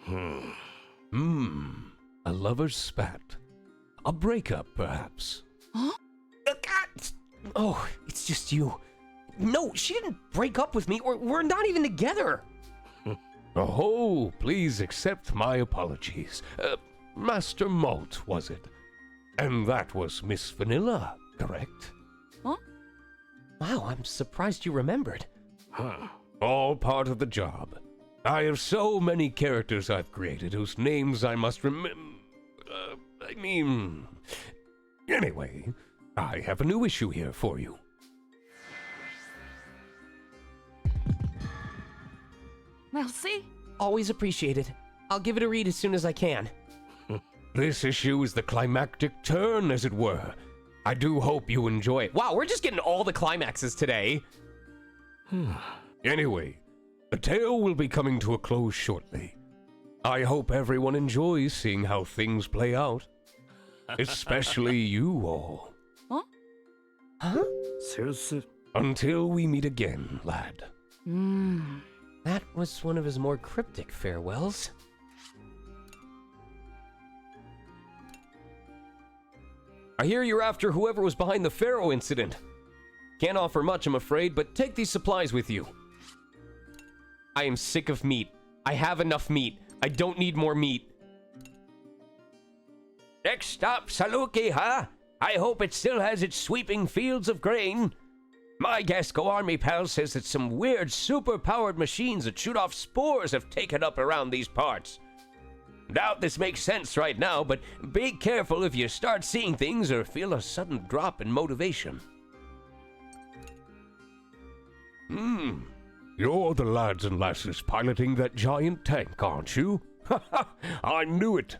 A lover's spat. A breakup, perhaps. Huh? Oh, it's just you. No, she didn't break up with me. We're not even together. Oh, please accept my apologies. Master Malt, was it? And that was Miss Vanilla, correct? Huh? Wow, I'm surprised you remembered. All part of the job. I have so many characters I've created whose names I must remember. Anyway, I have a new issue here for you. Merci. Always appreciated. I'll give it a read as soon as I can. This issue is the climactic turn, as it were. I do hope you enjoy it. Wow, we're just getting all the climaxes today. Anyway, the tale will be coming to a close shortly. I hope everyone enjoys seeing how things play out. Especially you all. Huh? Until we meet again, lad. That was one of his more cryptic farewells. I hear you're after whoever was behind the Pharaoh incident. Can't offer much, I'm afraid, but take these supplies with you. I am sick of meat. I have enough meat. I don't need more meat. Next stop, Saluki, huh? I hope it still has its sweeping fields of grain. My Gasco army pal says that some weird super-powered machines that shoot off spores have taken up around these parts. Doubt this makes sense right now, but be careful if you start seeing things or feel a sudden drop in motivation. You're the lads and lasses piloting that giant tank, aren't you? I knew it.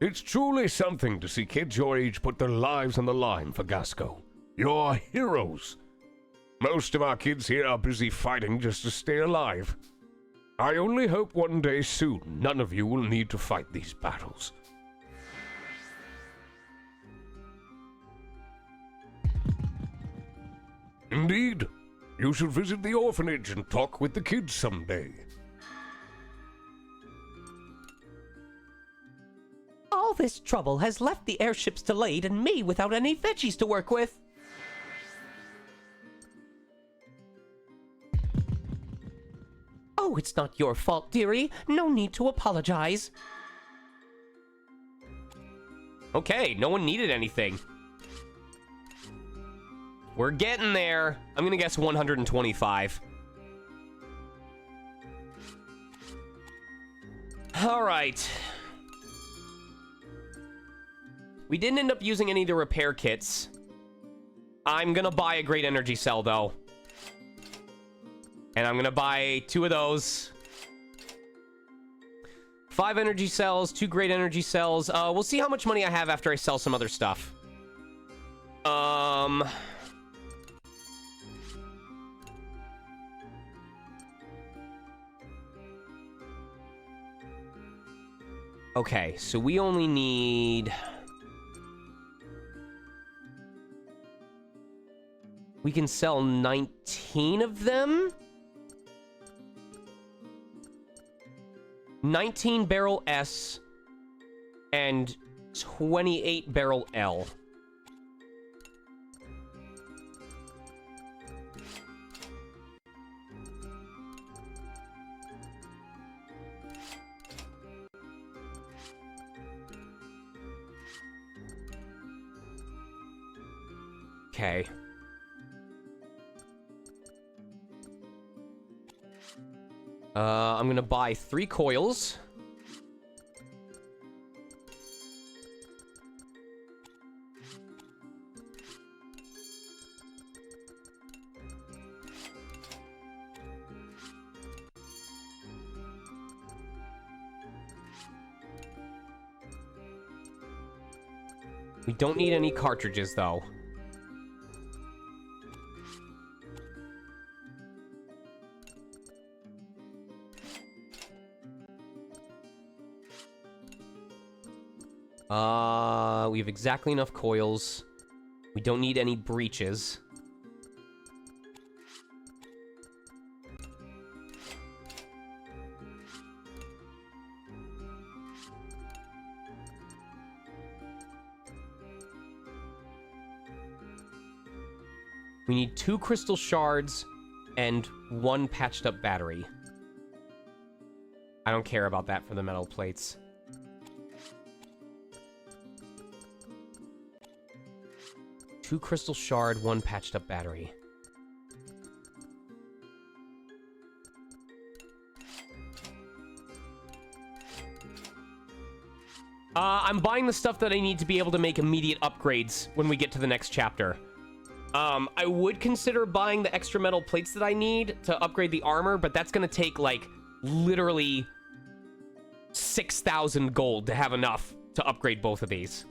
It's truly something to see kids your age put their lives on the line for Gasco. You're heroes. Most of our kids here are busy fighting just to stay alive. I only hope one day soon none of you will need to fight these battles. Indeed. You should visit the orphanage and talk with the kids someday. All All this trouble has left the airships delayed and me without any veggies to work with. Oh, it's not your fault, dearie. No need to apologize. Okay, no one needed anything. We're getting there. I'm gonna guess 125. All right. We didn't end up using any of the repair kits. I'm gonna buy a great energy cell, though. And I'm gonna buy 2 of those. 5 energy cells, 2 great energy cells. We'll see how much money I have after I sell some other stuff. Okay, so we only need... We can sell 19 of them? 19 barrel S and 28 barrel L. Okay. I'm gonna buy 3 coils. We don't need any cartridges, though. We have exactly enough coils. We don't need any breaches. We need 2 crystal shards and 1 patched up battery. I don't care about that for the metal plates. Two crystal shard, 1 patched up battery. I'm buying the stuff that I need to be able to make immediate upgrades when we get to the next chapter. I would consider buying the extra metal plates that I need to upgrade the armor, but that's gonna take, like, literally 6,000 gold to have enough to upgrade both of these.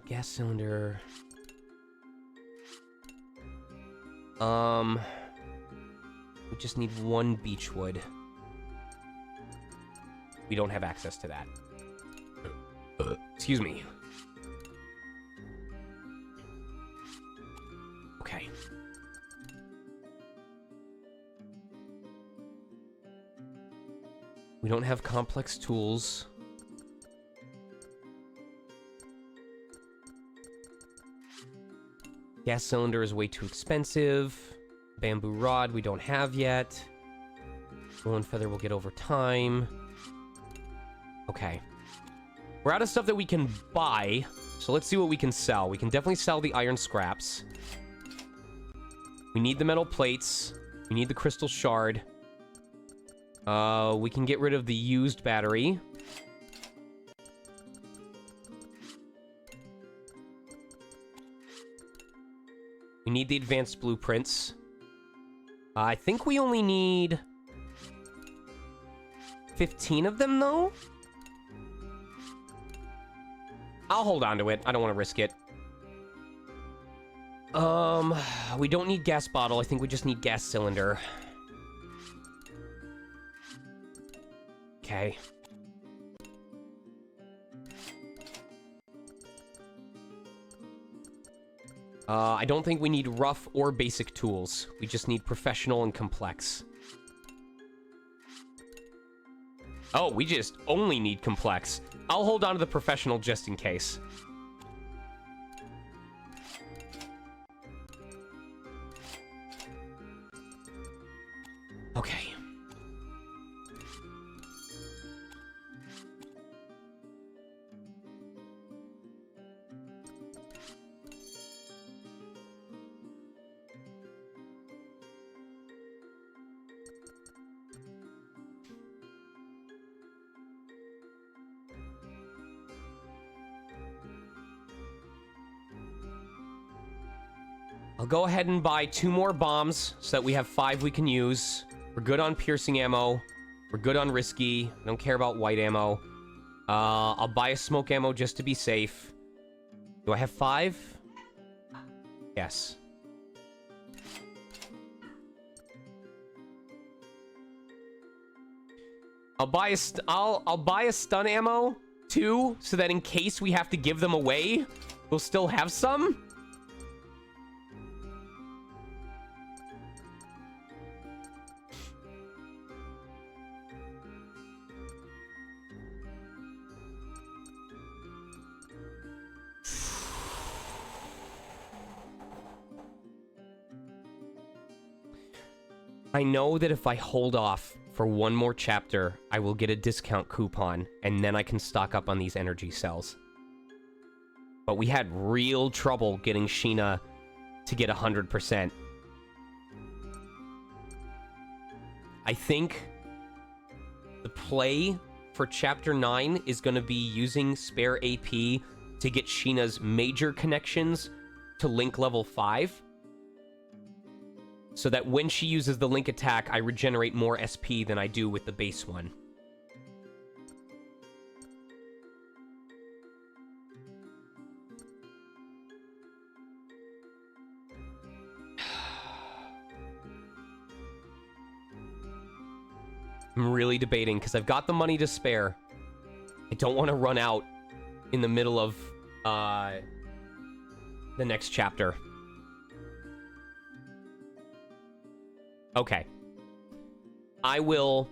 Gas cylinder. We just need 1 beechwood. We don't have access to that. Excuse me. Okay. We don't have complex tools. Gas cylinder is way too expensive. Bamboo rod we don't have yet. Golden feather we'll get over time. Okay. We're out of stuff that we can buy, so let's see what we can sell. We can definitely sell the iron scraps. We need the metal plates. We need the crystal shard. We can get rid of the used battery. We need the advanced blueprints. I think we only need 15 of them, though? I'll hold on to it. I don't want to risk it. We don't need gas bottle. I think we just need gas cylinder. Okay. I don't think we need rough or basic tools. We just need professional and complex. Oh, we just only need complex. I'll hold on to the professional just in case. Okay. I'll go ahead and buy 2 more bombs so that we have 5 we can use. We're good on piercing ammo. We're good on risky. I don't care about white ammo. I'll buy a smoke ammo just to be safe. Do I have 5? Yes. I'll buy a stun ammo too, so that in case we have to give them away, we'll still have some. I know that if I hold off for 1 more chapter, I will get a discount coupon, and then I can stock up on these energy cells. But we had real trouble getting Sheena to get 100%. I think the play for Chapter 9 is going to be using spare AP to get Sheena's major connections to Link level 5. So that when she uses the Link attack, I regenerate more SP than I do with the base one. I'm really debating, because I've got the money to spare. I don't want to run out in the middle of the next chapter. Okay. I will...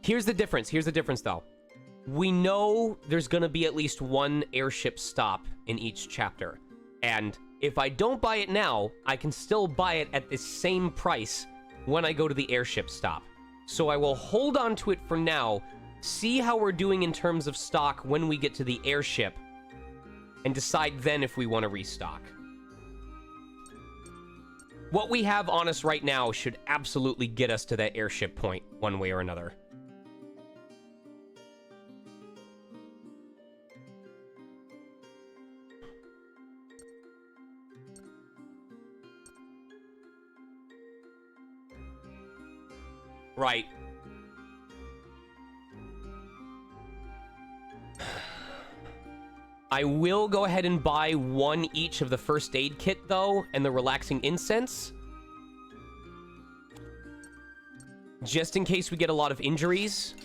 Here's the difference, though. We know there's gonna be at least 1 airship stop in each chapter. And if I don't buy it now, I can still buy it at the same price when I go to the airship stop. So I will hold on to it for now, see how we're doing in terms of stock when we get to the airship, and decide then if we want to restock. What we have on us right now should absolutely get us to that airship point, one way or another. Right. I will go ahead and buy 1 each of the first aid kit, though, and the relaxing incense. Just in case we get a lot of injuries.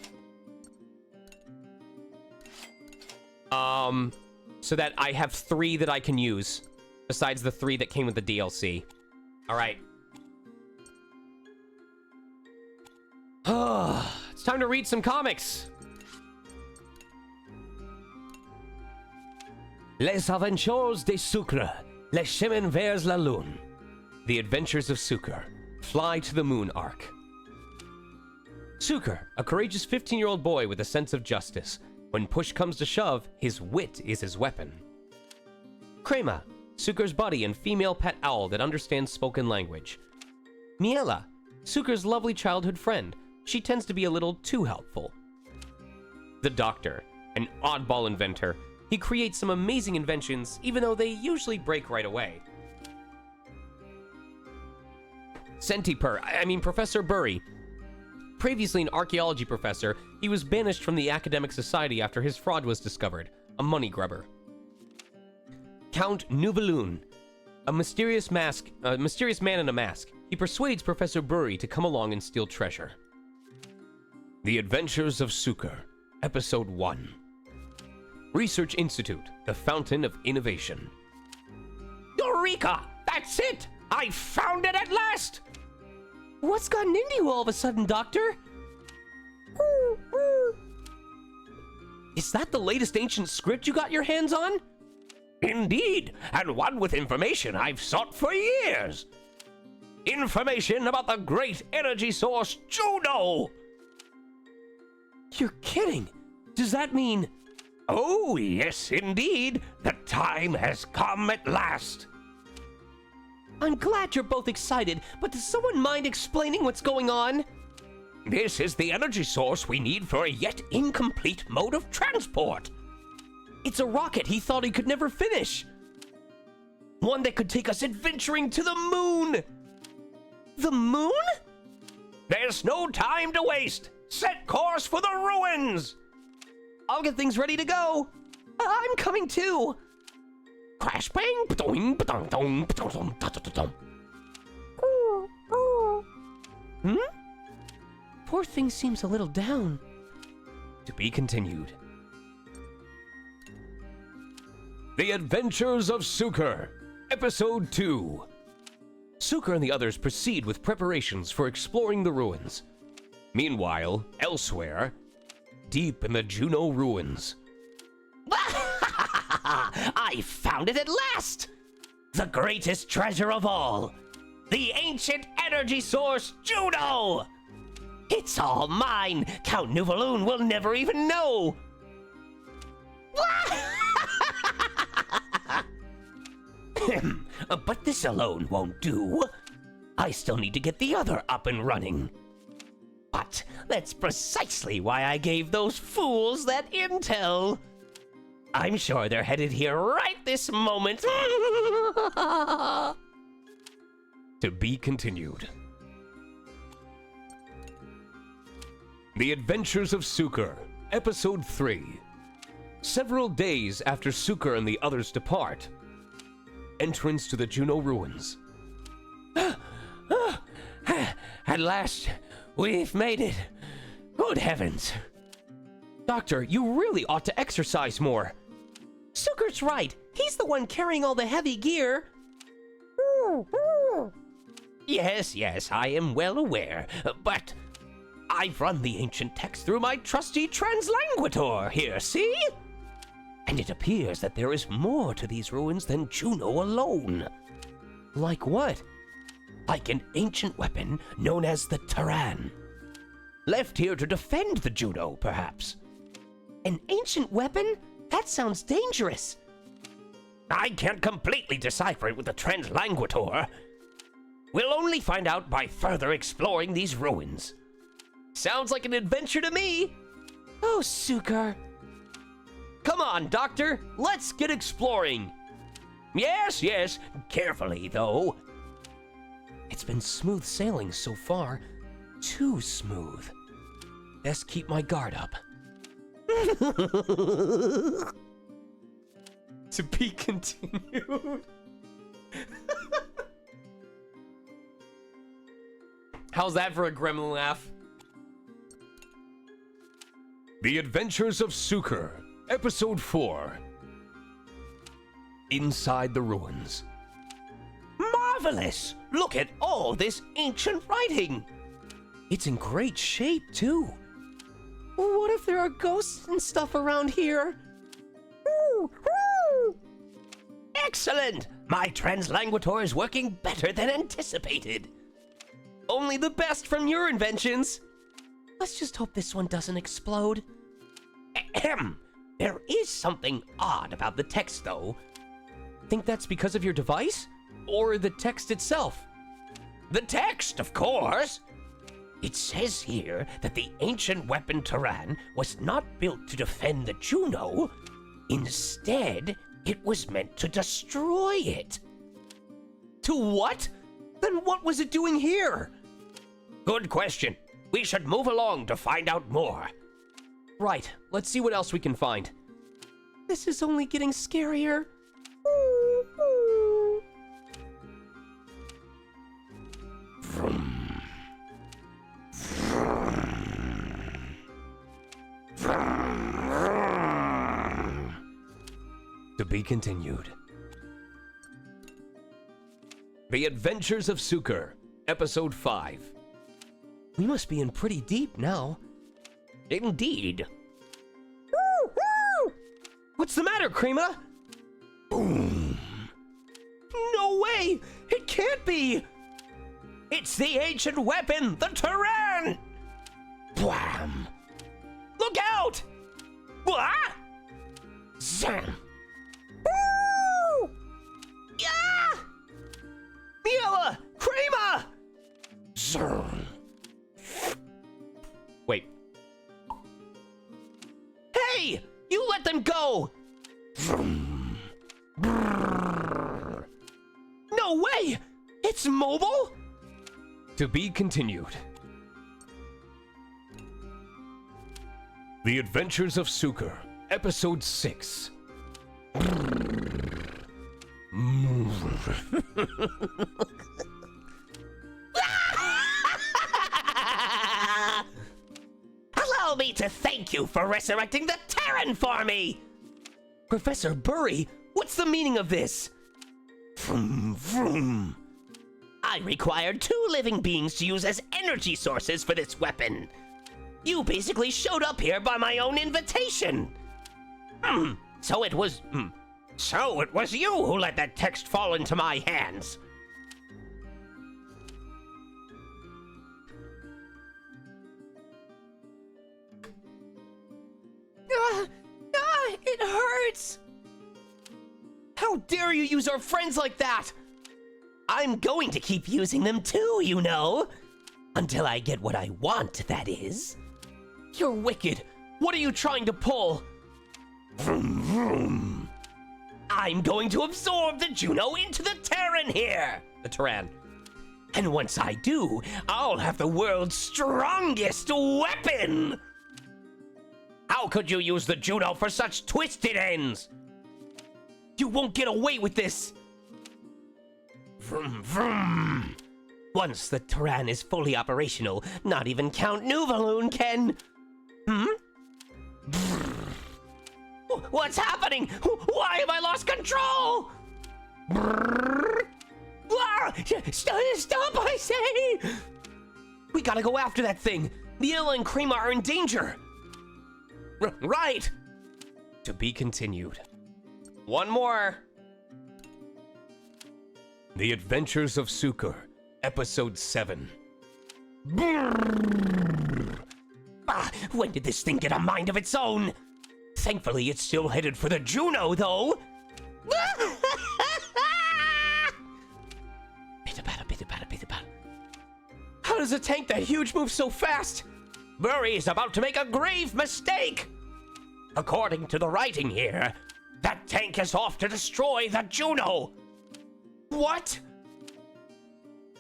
So that I have 3 that I can use, besides the 3 that came with the DLC. Alright. It's time to read some comics! Les Aventures de Sucre, Les Chemins vers la Lune. The Adventures of Sucre. Fly to the Moon arc. Sucre, a courageous 15-year-old boy with a sense of justice. When push comes to shove, his wit is his weapon. Crema, Sucre's buddy and female pet owl that understands spoken language. Miela, Sucre's lovely childhood friend. She tends to be a little too helpful. The Doctor, an oddball inventor. He creates some amazing inventions, even though they usually break right away. Professor Burry. Previously an archaeology professor, he was banished from the academic society after his fraud was discovered. A money grubber. Count Nouveloon, a mysterious man in a mask. He persuades Professor Burry to come along and steal treasure. The Adventures of Sucre, Episode 1. Research Institute, the Fountain of Innovation. Eureka! That's it! I found it at last! What's gotten into you all of a sudden, Doctor? Is that the latest ancient script you got your hands on? Indeed, and one with information I've sought for years. Information about the great energy source Juno! You're kidding! Does that mean... Oh, yes, indeed. The time has come at last. I'm glad you're both excited, but does someone mind explaining what's going on? This is the energy source we need for a yet incomplete mode of transport. It's a rocket he thought he could never finish. One that could take us adventuring to the moon. The moon? There's no time to waste. Set course for the ruins. I'll get things ready to go. I'm coming too. Crash bang. Ba-dong, ba-dong, dong, ba-dong, da-da-da-dong. Poor thing seems a little down. To be continued. The Adventures of Suker, Episode 2. Suker and the others proceed with preparations for exploring the ruins. Meanwhile, elsewhere, deep in the Juno ruins. I found it at last! The greatest treasure of all! The ancient energy source, Juno! It's all mine! Count Nuvaloon will never even know! But this alone won't do. I still need to get the other up and running. But that's precisely why I gave those fools that intel. I'm sure they're headed here right this moment. To be continued. The Adventures of Suker, Episode 3. Several days after Suker and the others depart. Entrance to the Juno ruins. At last, we've made it. Good heavens. Doctor, you really ought to exercise more. Suker's right. He's the one carrying all the heavy gear. Yes, I am well aware, but I've run the ancient text through my trusty translanguator here, see? And it appears that there is more to these ruins than Juno alone. Like what? Like an ancient weapon known as the Taran. Left here to defend the Juno, perhaps. An ancient weapon? That sounds dangerous. I can't completely decipher it with the translanguator. We'll only find out by further exploring these ruins. Sounds like an adventure to me. Oh, Suker. Come on, Doctor. Let's get exploring. Yes. Carefully, though. It's been smooth sailing so far. Too smooth. Best keep my guard up. To be continued. How's that for a gremlin laugh? The Adventures of Suker, Episode 4. Inside the ruins. Marvelous! Look at all this ancient writing. It's in great shape, too. What if there are ghosts and stuff around here? Excellent! My translanguator is working better than anticipated. Only the best from your inventions. Let's just hope this one doesn't explode. Ahem. There is something odd about the text, though. Think that's because of your device? Or the text itself? The text, of course! It says here that the ancient weapon Taran was not built to defend the Juno. Instead, it was meant to destroy it. To what? Then what was it doing here? Good question. We should move along to find out more. Right, let's see what else we can find. This is only getting scarier. Vroom. To be continued. The Adventures of Suker, Episode 5. We must be in pretty deep now. Indeed. Woo! Woo! What's the matter, Krima? Boom. No way! It can't be! It's the ancient weapon, the Terran! Blam! Look out! What? Zam! Woo! Yeah! Miela! Krima! Zam! Wait. Hey! You let them go! Vroom. No way! It's mobile? To be continued. The Adventures of Suker, Episode 6. Allow me to thank you for resurrecting the Terran for me! Professor Burry, what's the meaning of this? Vroom, vroom. I required 2 living beings to use as energy sources for this weapon. You basically showed up here by my own invitation. So it was you who let that text fall into my hands. It hurts! How dare you use our friends like that? I'm going to keep using them too, you know. Until I get what I want, that is. You're wicked. What are you trying to pull? Vroom, vroom. I'm going to absorb the Juno into the Terran here. The Terran. And once I do, I'll have the world's strongest weapon. How could you use the Juno for such twisted ends? You won't get away with this. Vroom, vroom. Once the Terran is fully operational, not even Count Nuvaloon can... What's happening? Why have I lost control? Stop, I say! We gotta go after that thing. Miela and Krima are in danger. Right. To be continued. One more. The Adventures of Suker, Episode 7. When did this thing get a mind of its own? Thankfully, it's still headed for the Juno, though. How does a tank that huge move so fast? Burry is about to make a grave mistake. According to the writing here, that tank is off to destroy the Juno. What?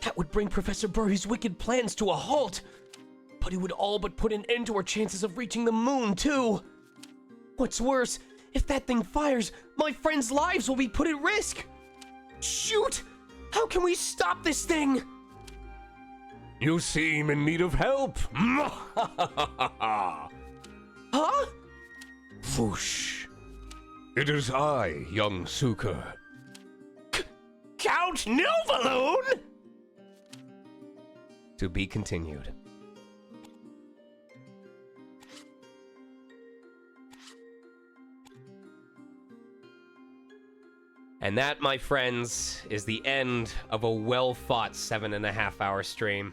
That would bring Professor Burry's wicked plans to a halt. But it would all but put an end to our chances of reaching the moon, too. What's worse, if that thing fires, my friends' lives will be put at risk. Shoot! How can we stop this thing? You seem in need of help. Huh? Whoosh. It is I, young Suker. Count Nuvaloon? To be continued. And that, my friends, is the end of a well-fought 7.5-hour stream.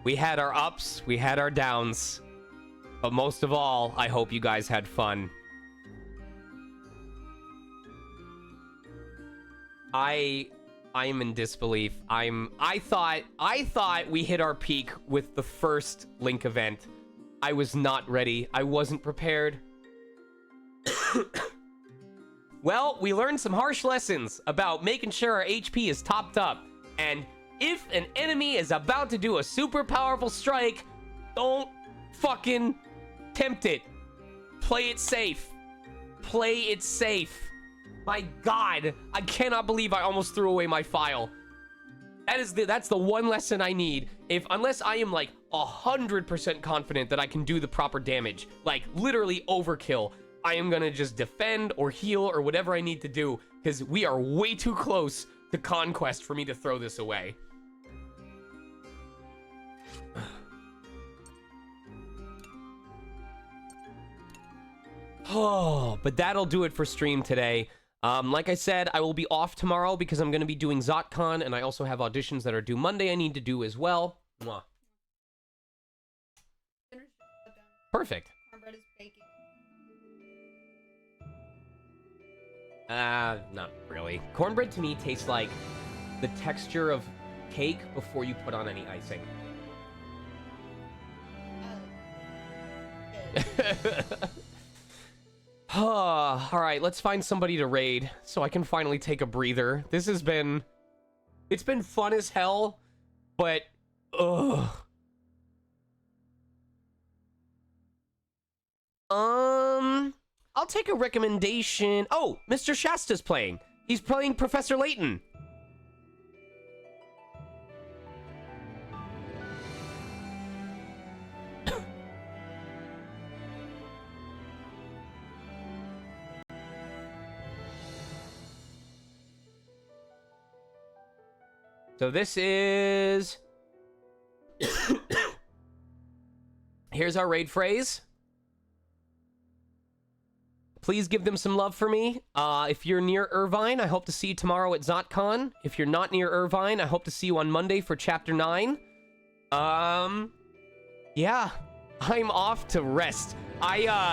We had our ups, we had our downs, but most of all, I hope you guys had fun. I am in disbelief. I thought we hit our peak with the first Link event. I was not ready. I wasn't prepared. Well, we learned some harsh lessons about making sure our HP is topped up. And if an enemy is about to do a super powerful strike, don't fucking tempt it. Play it safe. Play it safe. My God, I cannot believe I almost threw away my file. That's the one lesson I need. Unless I am like 100% confident that I can do the proper damage, like literally overkill, I am gonna just defend or heal or whatever I need to do, because we are way too close to conquest for me to throw this away. Oh, but that'll do it for stream today. Like I said, I will be off tomorrow because I'm going to be doing ZotCon, and I also have auditions that are due Monday I need to do as well. Mwah. Perfect. Cornbread is baking. Not really. Cornbread to me tastes like the texture of cake before you put on any icing. All right, let's find somebody to raid so I can finally take a breather. This has been... It's been fun as hell, but... Ugh. I'll take a recommendation. Oh, Mr. Shasta's playing. He's playing Professor Layton. So this is... Here's our raid phrase. Please give them some love for me. If you're near Irvine, I hope to see you tomorrow at ZotCon. If you're not near Irvine, I hope to see you on Monday for Chapter 9. Yeah, I'm off to rest. I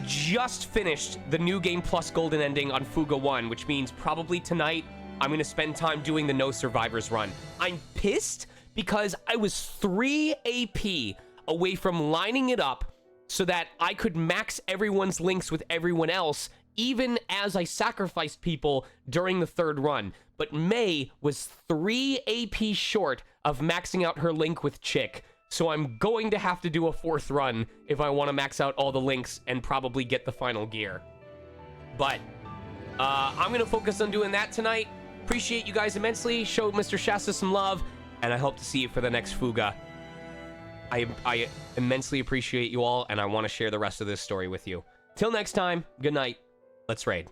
just finished the New Game Plus Golden Ending on Fuga 1, which means probably tonight I'm going to spend time doing the No Survivors run. I'm pissed because I was 3 AP away from lining it up so that I could max everyone's links with everyone else, even as I sacrificed people during the third run. But May was 3 AP short of maxing out her link with Chick, so I'm going to have to do a 4th run if I want to max out all the links and probably get the final gear. But I'm going to focus on doing that tonight. Appreciate you guys immensely. Show Mr. Shasta some love, and I hope to see you for the next Fuga. I immensely appreciate you all, and I want to share the rest of this story with you. Till next time, good night. Let's raid.